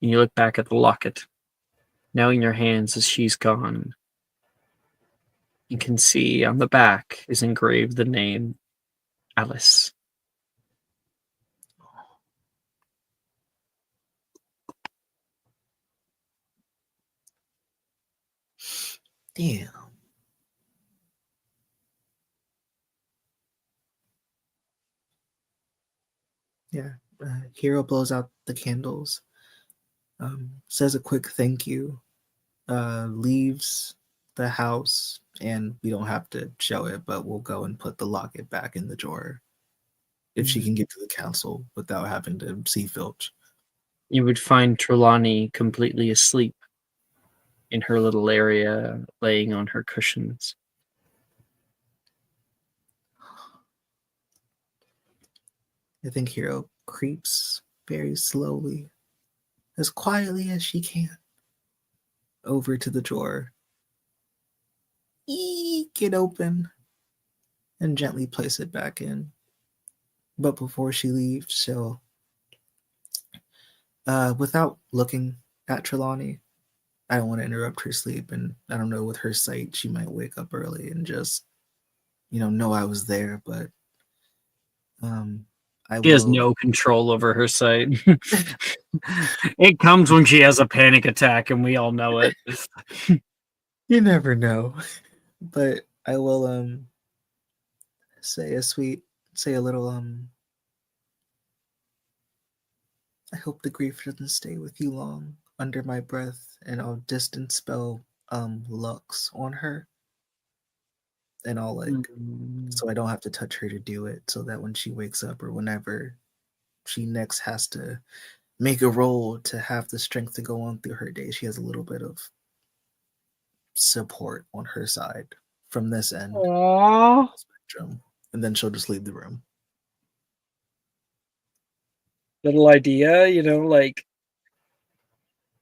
And you look back at the locket, now in your hands as she's gone. You can see on the back is engraved the name Alice. Damn. Yeah. Hero blows out the candles, says a quick thank you, leaves the house, and we don't have to show it, but we'll go and put the locket back in the drawer if she can get to the council without having to see Filch. You would find Trelawney completely asleep in her little area, laying on her cushions. I think Hero creeps very slowly, as quietly as she can, over to the drawer, eek it open, and gently place it back in. But before she leaves, she'll, without looking at Trelawney, I don't want to interrupt her sleep, and I don't know, with her sight, she might wake up early and just, know I was there, but I She has will. no control over her sight. It comes when she has a panic attack, and we all know it. You never know. But I will say a little I hope the grief doesn't stay with you long, under my breath, and I'll distant spell Lux on her. And I'll so I don't have to touch her to do it, so that when she wakes up or whenever she next has to make a roll to have the strength to go on through her day, she has a little bit of support on her side from this end of Aww. the spectrum. And then she'll just leave the room. Little idea, like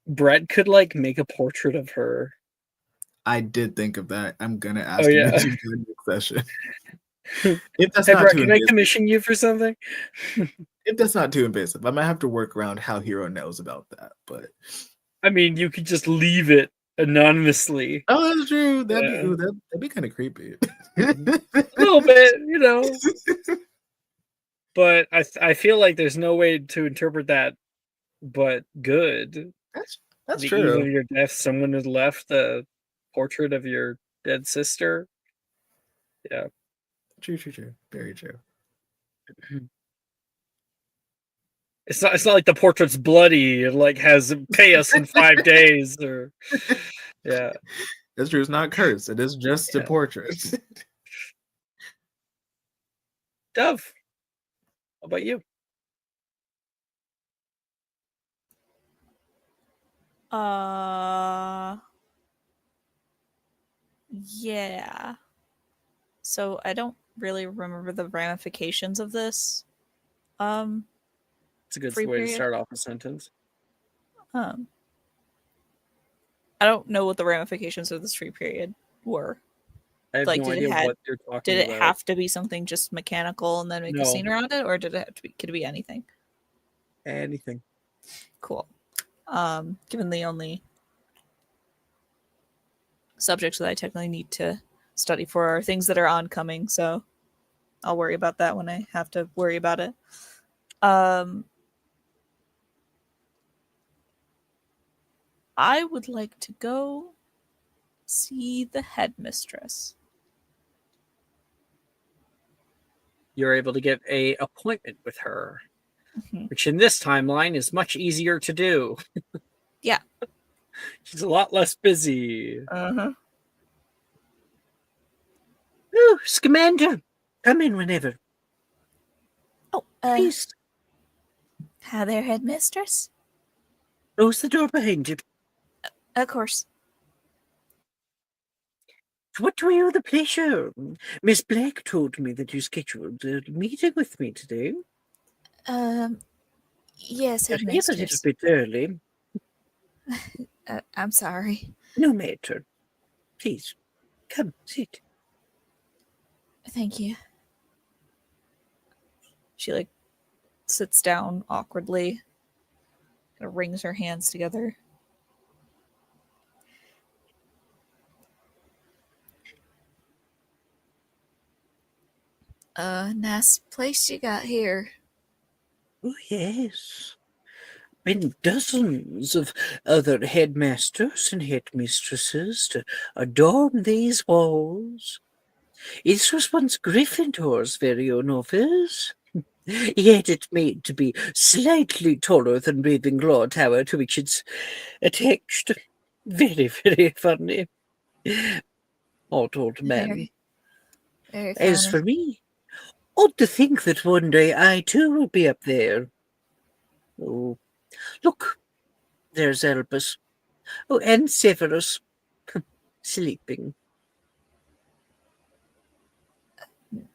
Brett could like make a portrait of her. I did think of that. I'm gonna Oh ask him yeah. to do the next session. If that's Hey not Brett, too can I invasive. commission you for something? If that's not too invasive, I might have to work around how Hero knows about that. But I mean, you could just leave it anonymously. oh, that's true. That'd be Yeah. that'd be kind of creepy. A little bit. But I feel like there's no way to interpret that but good. That's The eve of true. your death, someone has left a portrait of your dead sister. Yeah. True. Very true. It's not like the portrait's bloody and like has pay us in 5 days or yeah. That's true. It's not cursed. It is just a Yeah. portrait. Dove, how about you? Yeah. So I don't really remember the ramifications of this. It's a good Free way to period? start off a sentence. I don't know what the ramifications of this free period were. I have Like, no did idea it had what you're talking did it about. have to be something just mechanical and then make a No. scene around it, or did it have to be? Could it be anything? Anything. Cool. Given the only subjects that I technically need to study for are things that are oncoming, so I'll worry about that when I have to worry about it. I would like to go see the headmistress. You're able to get a appointment with her, Mhm. which in this timeline is much easier to do. Yeah. She's a lot less busy. Uh-huh. Oh, Scamander, come in whenever. Oh, Please. hi there, headmistress. Close the door behind you. Of course. What were you the pleasure? Miss Blake told me that you scheduled a meeting with me today. Yes, You're here a little headmistress. bit early. I'm sorry. No matter. Please, come, sit. Thank you. She like sits down awkwardly, kind of wrings her hands together. Nice place you got here. Oh, yes. Been dozens of other headmasters and headmistresses to adorn these walls. This was once Gryffindor's very own office. Yet it's made to be slightly taller than Ravenclaw Tower, to which it's attached. Very, very funny. Odd old man. Very, very As funny. for me, odd to think that one day I too will be up there. Oh, look, there's Albus. Oh, and Severus. Sleeping.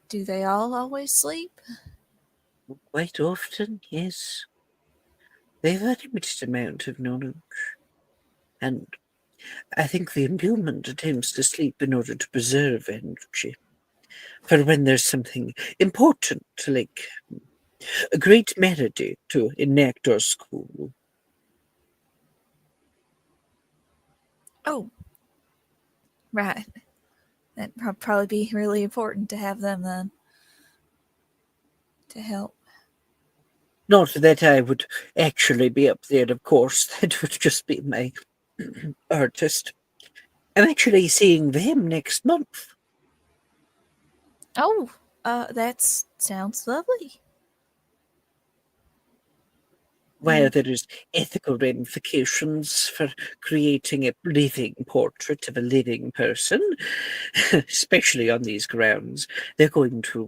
Do they all always sleep? Quite often, yes. They have a limited amount of knowledge. And I think the imbuement attempts to sleep in order to preserve energy. For when there's something important, like a great melody to enact or school. Oh, right. That'd probably be really important to have them then to help. Not that I would actually be up there, of course. That would just be my artist. I'm actually seeing them next month. Oh, that sounds lovely. While there is ethical ramifications for creating a living portrait of a living person, especially on these grounds, they're going to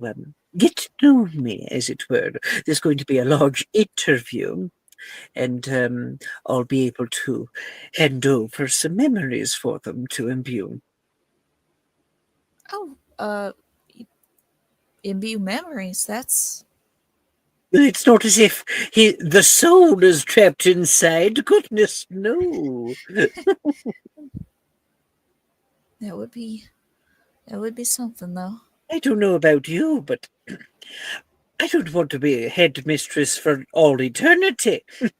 get to know me, as it were. There's going to be a large interview, and I'll be able to hand over some memories for them to imbue. Oh, imbue memories. That's It's not as if the soul is trapped inside. Goodness, no. that would be something though. I don't know about you, but I don't want to be a headmistress for all eternity. I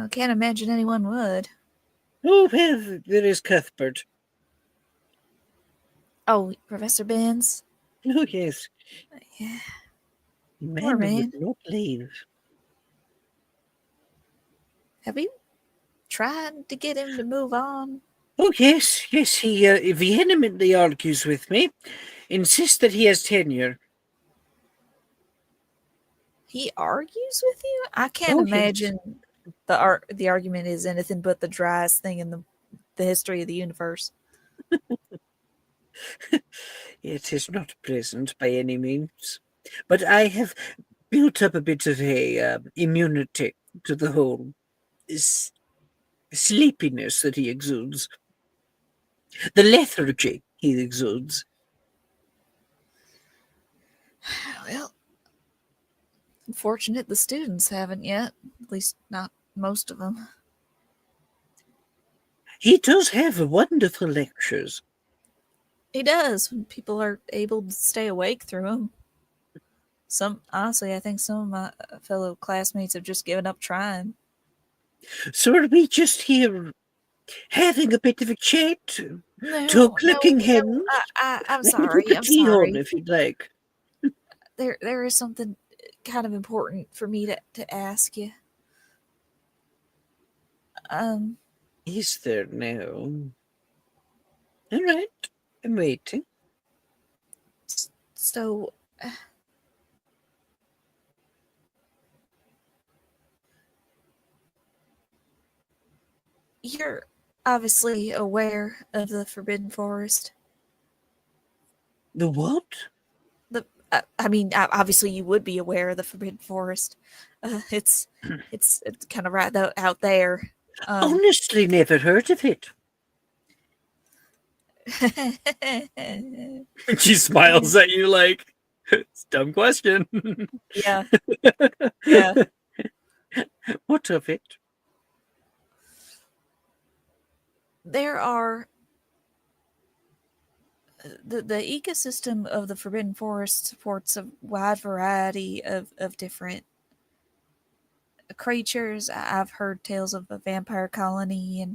can't imagine anyone would. Oh, well, there is Cuthbert. Oh, Professor Benz. Oh, yes. Yeah, Man man. would not leave. have you tried to get him to move on? Oh, yes, he vehemently argues with me, insists that he has tenure. He argues with you? I can't Oh, yes. imagine the argument is anything but the driest thing in the history of the universe. It is not pleasant by any means, but I have built up a bit of a immunity to the whole sleepiness that he exudes, the lethargy he exudes. Well, unfortunate the students haven't yet. At least not most of them. He does have wonderful lectures. He does when people are able to stay awake through them. Honestly, I think some of my fellow classmates have just given up trying. So are we just here having a bit of a chat? No, Talk looking hens? I'm I can sorry. put I'm the tea on sorry. if you'd like. There is something kind of important for me to ask you. Is there now? All right, I'm waiting. So, you're obviously aware of the Forbidden Forest. The what? I mean, obviously you would be aware of the Forbidden Forest. It's kind of right out there. Honestly, never heard of it. She smiles at you like, it's a dumb question. Yeah. Yeah. What of it? There are the ecosystem of the Forbidden Forest supports a wide variety of different creatures. I've heard tales of a vampire colony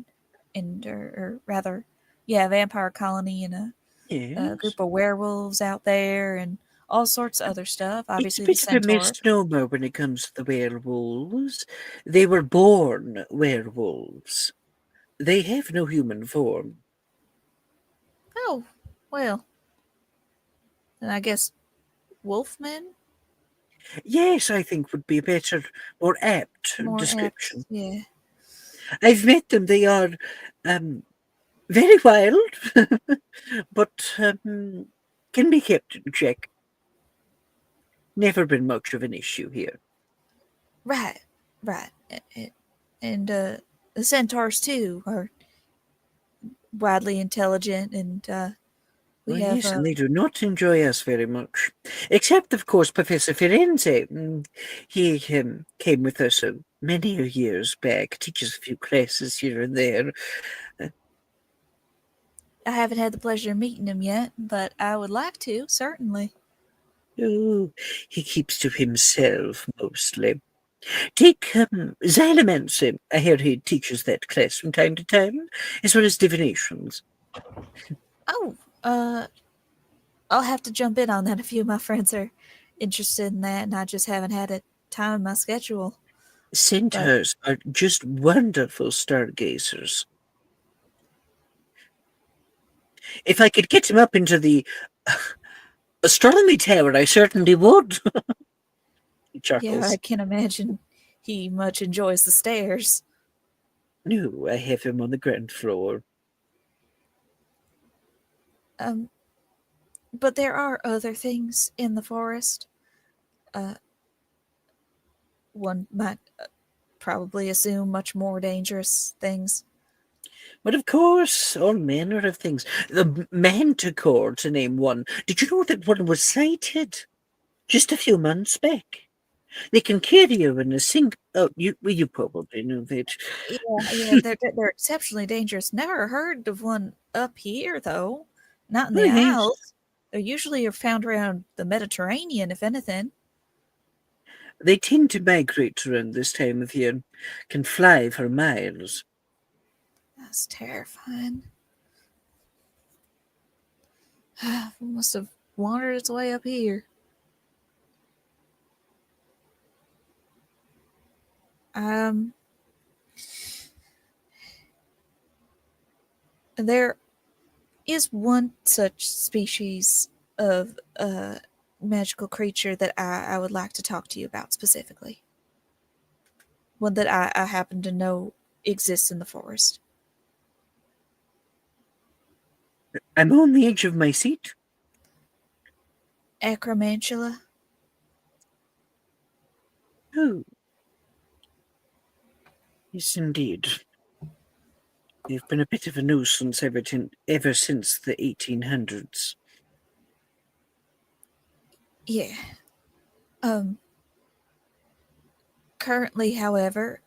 or rather, yeah, vampire colony and a Yes. group of werewolves out there and all sorts of other stuff. Obviously, It's a bit of a misnomer when it comes to the werewolves. They were born werewolves. They have no human form. Oh, well. Then I guess wolfmen? Yes, I think would be a better, more apt description. Yeah. I've met them. They are very wild, but can be kept in check. Never been much of an issue here. Right. And the centaurs too are widely intelligent and We Well, have yes, and they do not enjoy us very much. Except, of course, Professor Firenze. He came with us many years back, teaches a few classes here and there. I haven't had the pleasure of meeting him yet, but I would like to, certainly. Oh, he keeps to himself mostly. Take Xylomancy. I hear he teaches that class from time to time, as well as divinations. Oh, I'll have to jump in on that. A few of my friends are interested in that, and I just haven't had a time in my schedule. Centaurs are just wonderful stargazers. If I could get him up into the astronomy tower, I certainly would. He chuckles. Yeah, I can imagine he much enjoys the stairs. No, I have him on the ground floor. But there are other things in the forest. One might probably assume much more dangerous things. But of course, all manner of things. The manticore, to name one. Did you know that one was sighted just a few months back? They can carry you in a sink. Oh, you probably know that. Yeah, they're exceptionally dangerous. Never heard of one up here, though. Not in the Right. Isles. They usually are found around the Mediterranean, if anything. They tend to migrate around this time of year. Can fly for miles. That's terrifying. Must have wandered its way up here. There is one such species of magical creature that I would like to talk to you about specifically. One that I happen to know exists in the forest. I'm on the edge of my seat. Acromantula. Oh. Yes, indeed. You've been a bit of a nuisance ever since the 1800s. Yeah. Currently, however,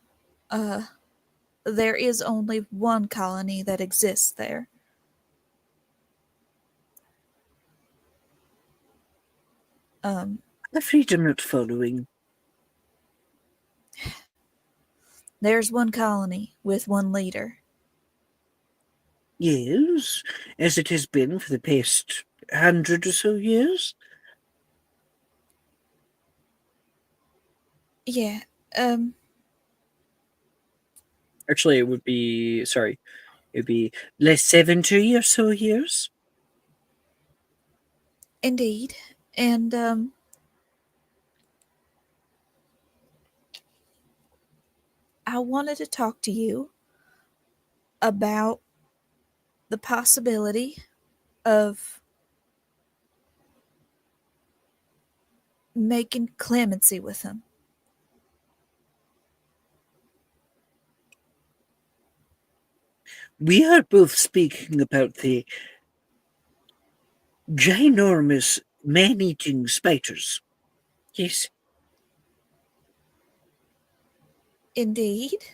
there is only one colony that exists there. I'm afraid I'm not following. There's one colony with one leader. Yes, as it has been for the past 100 or so years. Yeah. Actually, it would be less 70 or so years. Indeed. And I wanted to talk to you about the possibility of making clemency with him. We are both speaking about the ginormous man-eating spiders. Yes. Indeed.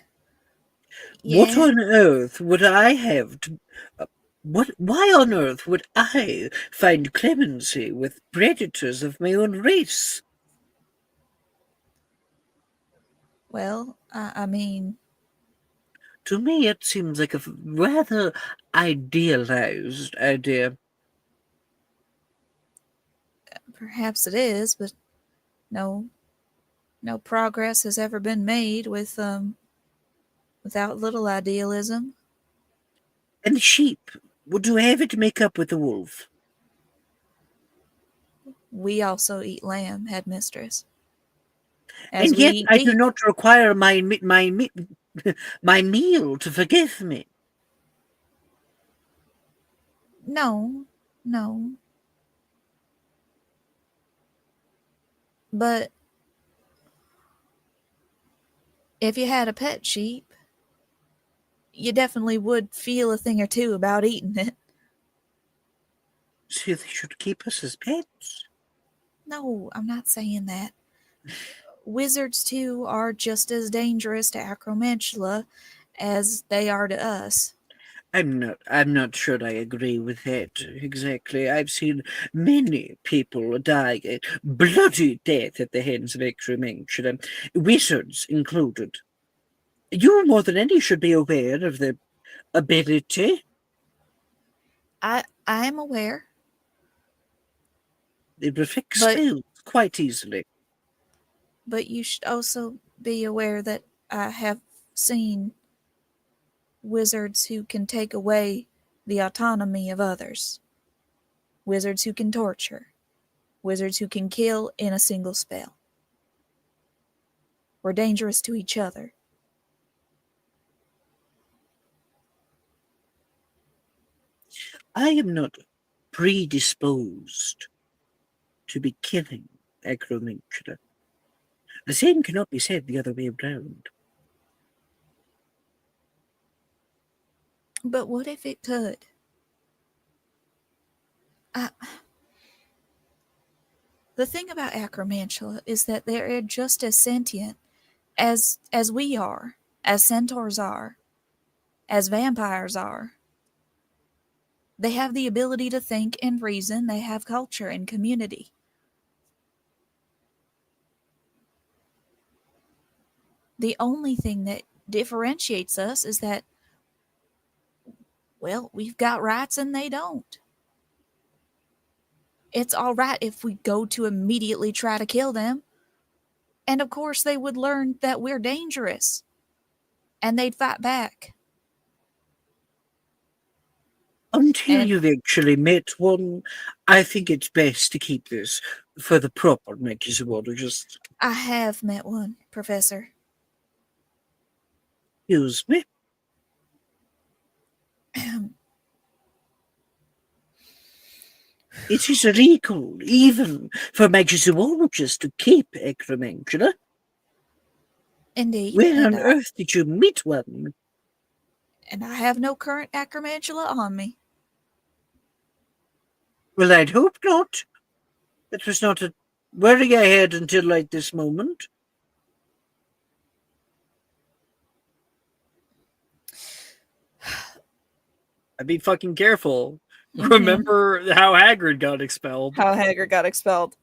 What Yeah. on earth would I have to... why on earth would I find clemency with predators of my own race? Well, I mean, To me, it seems like a rather idealized idea. perhaps it is, but no progress has ever been made without little idealism. And the sheep, would you have it to make up with the wolf? We also eat lamb, headmistress. As And we yet eat I do beef. not require my meal to forgive me. No. But if you had a pet sheep, you definitely would feel a thing or two about eating it. So they should keep us as pets. No, I'm not saying that. Wizards, too, are just as dangerous to Acromantula as they are to us. I'm not sure I agree with that exactly. I've seen many people die a bloody death at the hands of Acromantula, wizards included. You more than any should be aware of the ability. I am aware, They reflect but spells quite easily. you should also be aware that I have seen wizards who can take away the autonomy of others. Wizards who can torture. Wizards who can kill in a single spell. We're dangerous to each other. I am not predisposed to be killing Acromantula. The same cannot be said the other way around. But what if it could? The thing about Acromantula is that they're just as sentient as we are, as centaurs are, as vampires are. They have the ability to think and reason. They have culture and community. The only thing that differentiates us is that, well, we've got rights and they don't. It's all right if we go to immediately try to kill them. And of course, they would learn that we're dangerous. And they'd fight back. Until And you've actually met one, I think it's best to keep this for the proper mechazoologist. I have met one, Professor. Excuse me. It is illegal, even for megazoologists, to keep Acromantula. Indeed. Where on earth did you meet one? And I have no current Acromantula on me. Well, I'd hope not. That was not a worry I had until right this moment. I'd be fucking careful. Mhm. Remember how Hagrid got expelled. How Hagrid got expelled.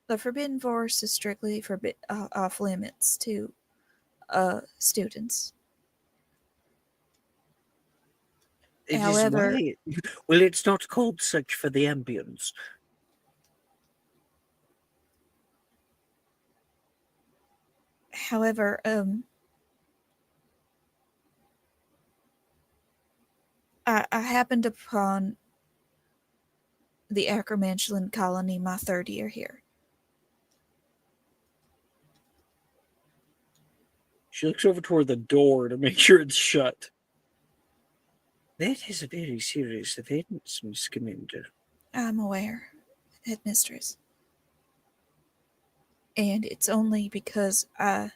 The Forbidden Forest is strictly off limits to students. However, well, it's not called such for the ambience. However, I happened upon the Acromantulan colony my third year here. She looks over toward the door to make sure it's shut. That is a very serious offense, Miss Commander. I'm aware, Headmistress. And it's only because I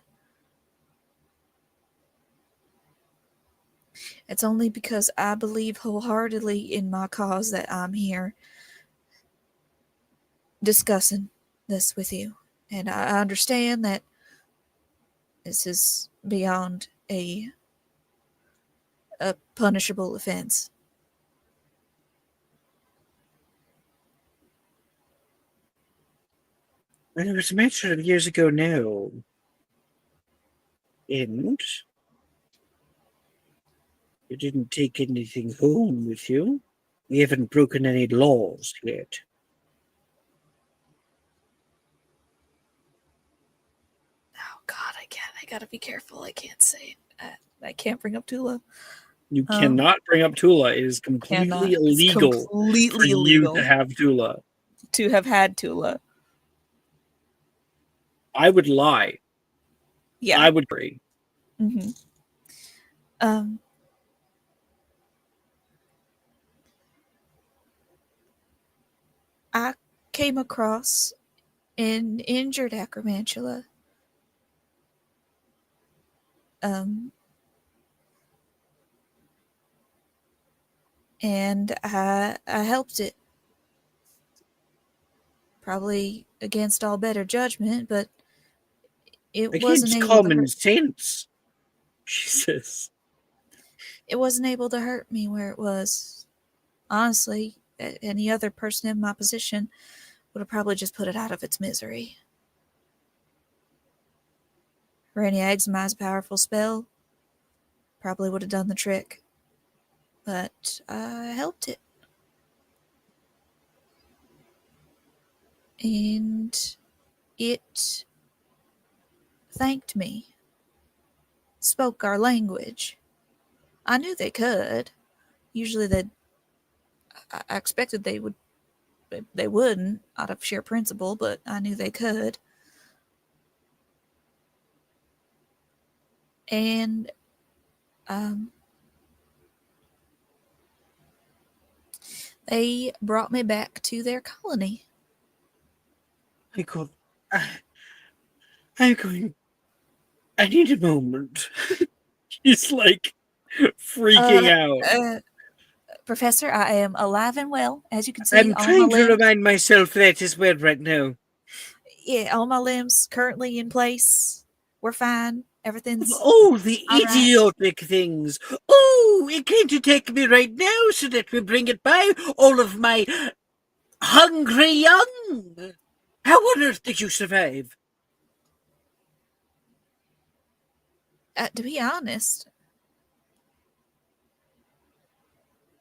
believe wholeheartedly in my cause that I'm here discussing this with you. And I understand that this is beyond a punishable offense. Well, it was a matter of years ago now. And you didn't take anything home with you. We haven't broken any laws yet. Oh God, I can't. I gotta be careful. I can't say it. I can't bring up Tula. You cannot bring up Tula. It is completely illegal for you to have Tula. To have had Tula. I would lie. Yeah. I would agree. Mm-hmm. I came across an injured Acromantula And I helped it. Probably against all better judgment, but it wasn't Against able to common hurt. sense, she says. It wasn't able to hurt me where it was. Honestly, any other person in my position would have probably just put it out of its misery. Rainy Exmi's powerful spell probably would have done the trick. But I helped it. And it thanked me. Spoke our language. I knew they could. Usually I expected they wouldn't out of sheer principle, but I knew they could. And they brought me back to their colony. I'm going. I need a moment. He's like freaking out. Professor, I am alive and well, as you can see. I'm all trying my to limbs, remind myself that as well right now. yeah, all my limbs currently in place. We're fine. Everything's Oh, the all right. idiotic things. Oh, it came to take me right now, so let me bring it by all of my hungry young. How on earth did you survive? To be honest,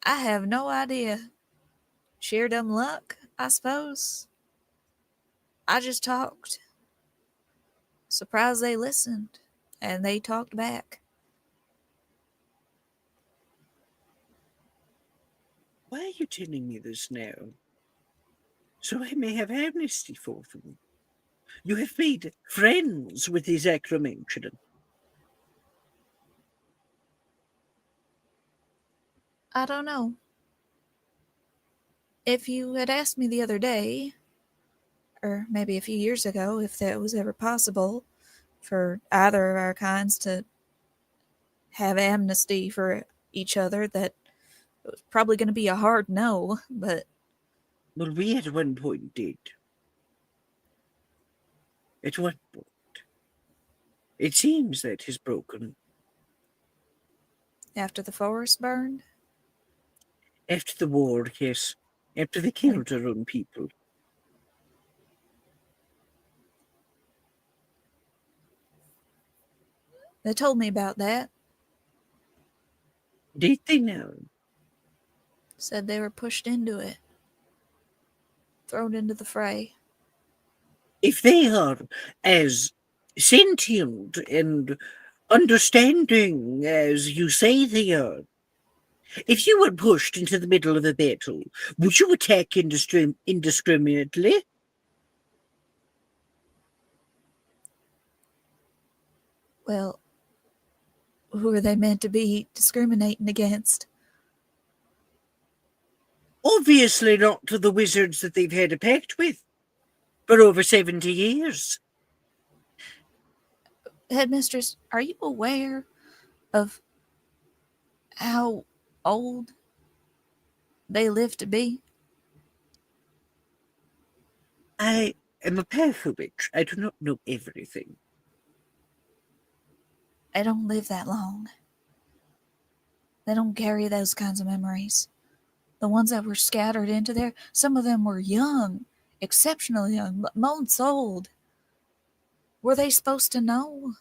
I have no idea. Sheer dumb luck, I suppose. I just talked. Surprised they listened, and they talked back. Why are you telling me this now? So I may have amnesty for them. You have made friends with these acromention. I don't know. If you had asked me the other day, or maybe a few years ago, if that was ever possible for either of our kinds to have amnesty for each other, that it was probably going to be a hard no, but Well, we at one point did. At one point. It seems that is broken. after the forest burned, After the war, yes. After they killed their own people. they told me about that. Did they now? Said they were pushed into it, thrown into the fray. If they are as sentient and understanding as you say they are, if you were pushed into the middle of a battle, would you attack indiscriminately? Well, who are they meant to be discriminating against? Obviously not to the wizards that they've had a pact with for over 70 years. Headmistress, are you aware of how old they live to be? I am a powerful witch. I do not know everything. They don't live that long. They don't carry those kinds of memories. The ones that were scattered into there, some of them were young, exceptionally young, months old. Were they supposed to know?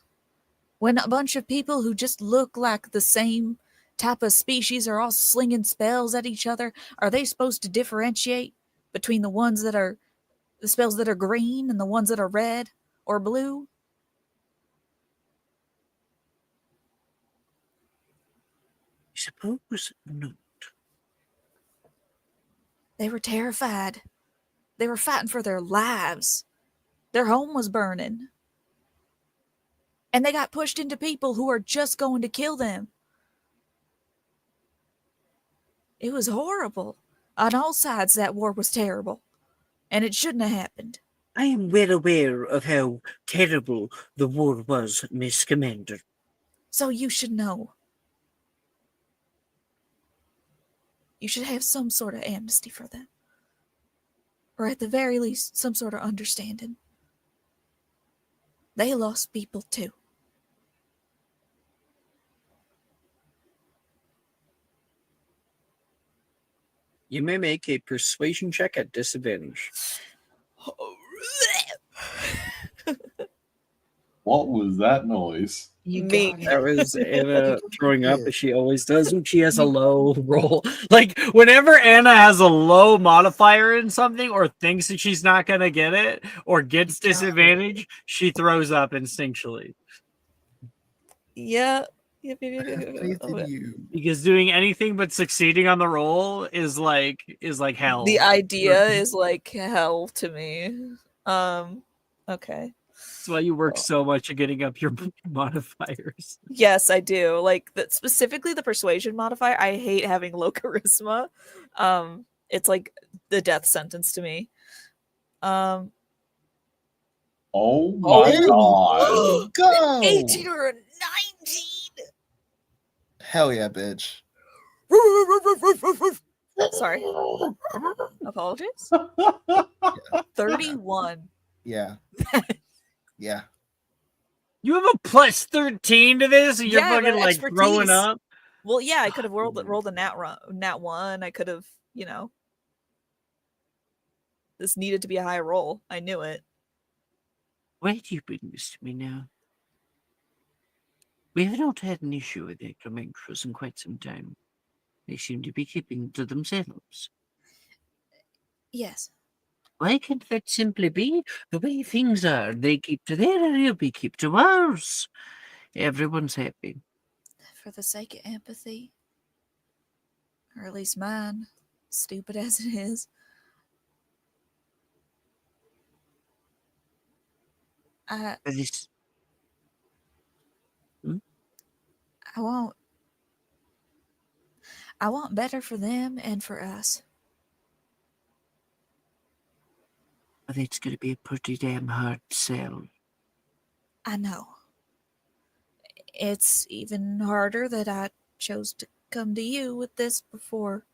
When a bunch of people who just look like the same type of species are all slinging spells at each other, are they supposed to differentiate between the spells that are green and the ones that are red or blue? I suppose not. They were terrified. They were fighting for their lives. Their home was burning. And they got pushed into people who are just going to kill them. It was horrible. On all sides, that war was terrible. And it shouldn't have happened. I am well aware of how terrible the war was, Miss Commander. So you should know. You should have some sort of amnesty for them. Or at the very least, some sort of understanding. They lost people too. You may make a persuasion check at disadvantage. What was that noise? You Me. got it. That was Anna throwing up Yeah. as she always does when she has a low roll. Like, whenever Anna has a low modifier in something or thinks that she's not going to get it or gets You got it. disadvantage, she throws up instinctually. Yeah. I have faith in you. Because doing anything but succeeding on the roll is like hell. The idea is like hell to me. Okay. That's why you work so much at getting up your modifiers. Yes, I do. Like specifically the persuasion modifier. I hate having low charisma. It's like the death sentence to me. Oh my Oh, god. go! 18 or a 19. Hell yeah, bitch. Sorry. Apologies. 31. Yeah. Yeah. You have a plus 13 to this, and you're Yeah, fucking but like throwing expertise. up. Well, yeah, I could have rolled a nat 1. I could have, this needed to be a high roll. I knew it. Where do you bring this to me now? We have not had an issue with Necromancers in quite some time. They seem to be keeping to themselves. Yes. Why can't that simply be the way things are? They keep to their area, we keep to ours. Everyone's happy. For the sake of empathy, or at least mine, stupid as it is, I This... I want better for them and for us. But it's going to be a pretty damn hard sell. I know. It's even harder that I chose to come to you with this before.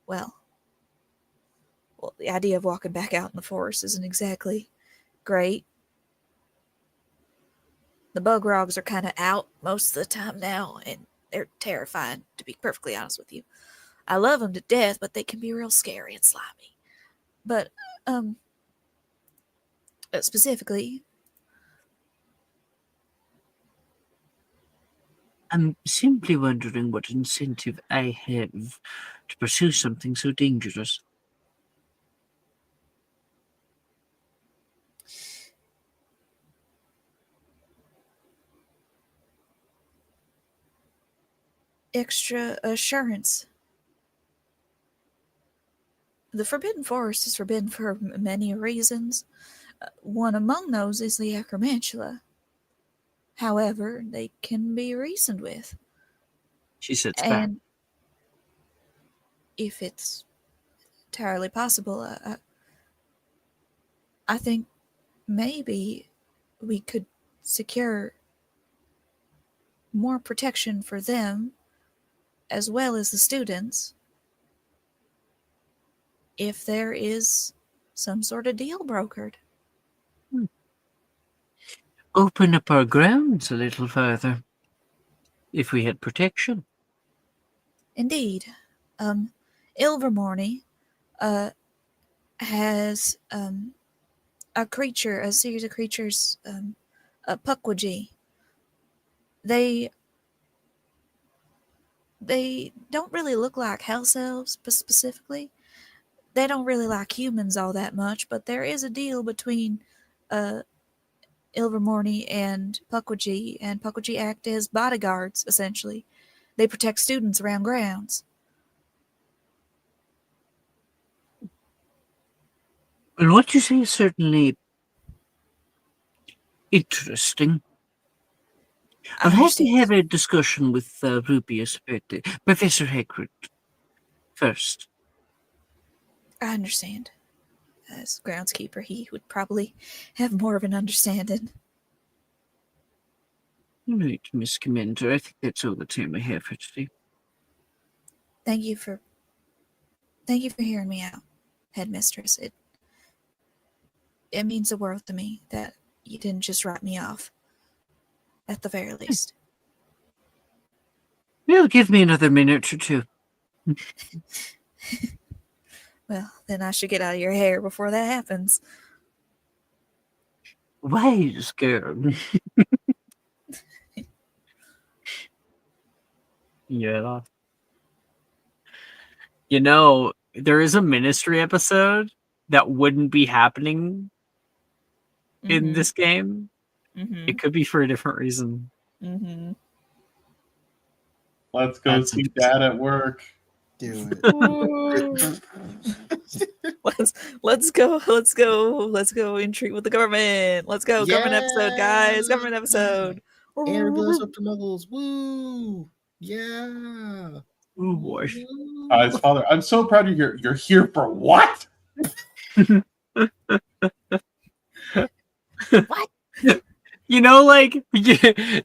Well, the idea of walking back out in the forest isn't exactly great. The bug rogs are kind of out most of the time now, and they're terrifying, to be perfectly honest with you. I love them to death, but they can be real scary and slimy. But, specifically, I'm simply wondering what incentive I have to pursue something so dangerous. extra assurance. The Forbidden Forest is forbidden for many reasons. One among those is the acromantula. However, they can be reasoned with. She sits back. And if it's entirely possible, I think maybe we could secure more protection for them as well as the students if there is some sort of deal brokered. Open up our grounds a little further. If we had protection. Indeed. Ilvermorny has a series of creatures, Pukwudgie. They don't really look like house elves, but specifically. They don't really like humans all that much, but there is a deal between Ilvermorny and Pukwudgie act as bodyguards, essentially. They protect students around grounds. Well, what you say is certainly interesting. I'll have to have a discussion with Rubius about it. Professor Hagrid first. I understand. As groundskeeper, he would probably have more of an understanding. Right, Miss Commander. I think that's all the time I have for today. Thank you for hearing me out, headmistress. It means the world to me that you didn't just write me off. At the very least. Well, give me another minute or two. Well, then I should get out of your hair before that happens. Wise girl. Yeah. You know, there is a Ministry episode that wouldn't be happening in this game. Mm-hmm. It could be for a different reason. Mm-hmm. Let's go That's see interesting. Dad at work. Do it. Let's go intrigue with the government. Let's go. Government episode, guys. Government episode. And reveal us up to muggles. Woo! Yeah. Oh boy. His father, I'm so proud of you. You're here for what? What? You know, like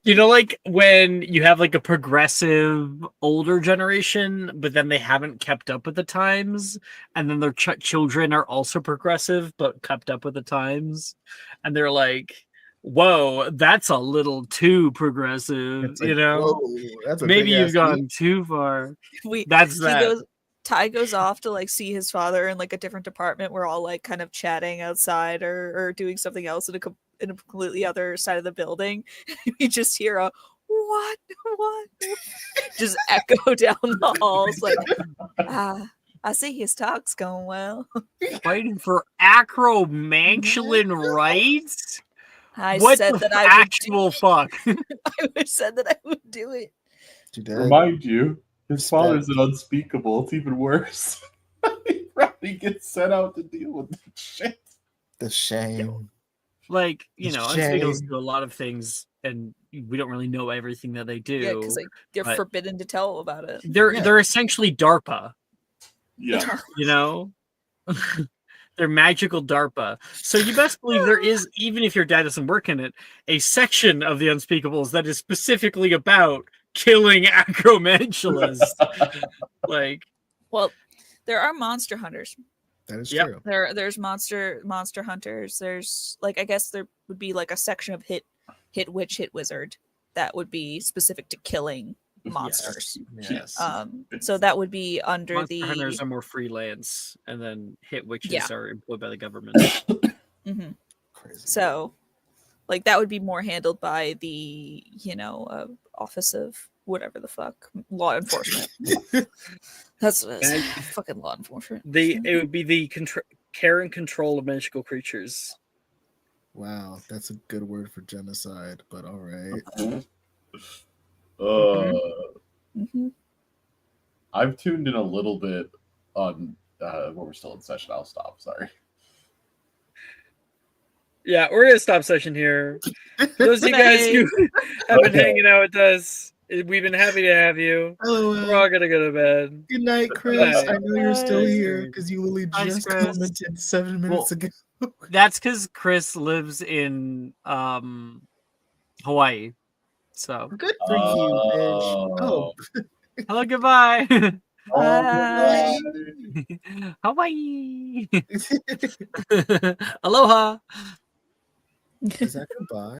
like when you have like a progressive older generation, but then they haven't kept up with the times, and then their children are also progressive but kept up with the times, and they're like, "Whoa, that's a little too progressive," It's like, you know? whoa, that's a Maybe big you've ass gone leap. too far. That's that. Ty goes off to like see his father in like a different department. We're all like kind of chatting outside or doing something else in a completely other side of the building. We just hear a what just echo down the halls like I see his talk's going well. Fighting for acromantulan rights? I What said the that I would actual fuck? I said that I would do it. Remind you, his Respect. father's an unspeakable. It's even worse. He probably gets sent out to deal with that shit. The shame. Like, It's Unspeakables shame. do a lot of things, and we don't really know everything that they do. Yeah, because like they're but forbidden to tell about it. they're essentially DARPA, Yeah. you know? They're magical DARPA. So you best believe there is, even if your dad doesn't work in it, a section of the Unspeakables that is specifically about killing acromantulas. Like, well, there are monster hunters. That is Yep. true. There's monster hunters. There's like I guess there would be like a section of hit witch, hit wizard that would be specific to killing monsters. yes. So that would be under Monster hunters are more freelance, and then hit witches Yeah. are employed by the government. Mhm. Crazy. So like that would be more handled by the office of whatever the fuck law enforcement. That's fucking law enforcement. It would be the care and control of magical creatures. Wow, that's a good word for genocide, but all right. Mhm. I've tuned in a little bit on when we're still in session. I'll stop. Sorry. Yeah, we're gonna stop session here. For those of you guys who have been hanging out with us, we've been happy to have you. Hello. We're all gonna go to bed. Good night, Chris. night. I know you're still Bye. here because you literally Bye, just Chris. commented 7 minutes ago. That's because Chris lives in Hawaii. So Good for you, bitch. Oh, hello, goodbye. Bye. Hawaii. Aloha. is that goodbye?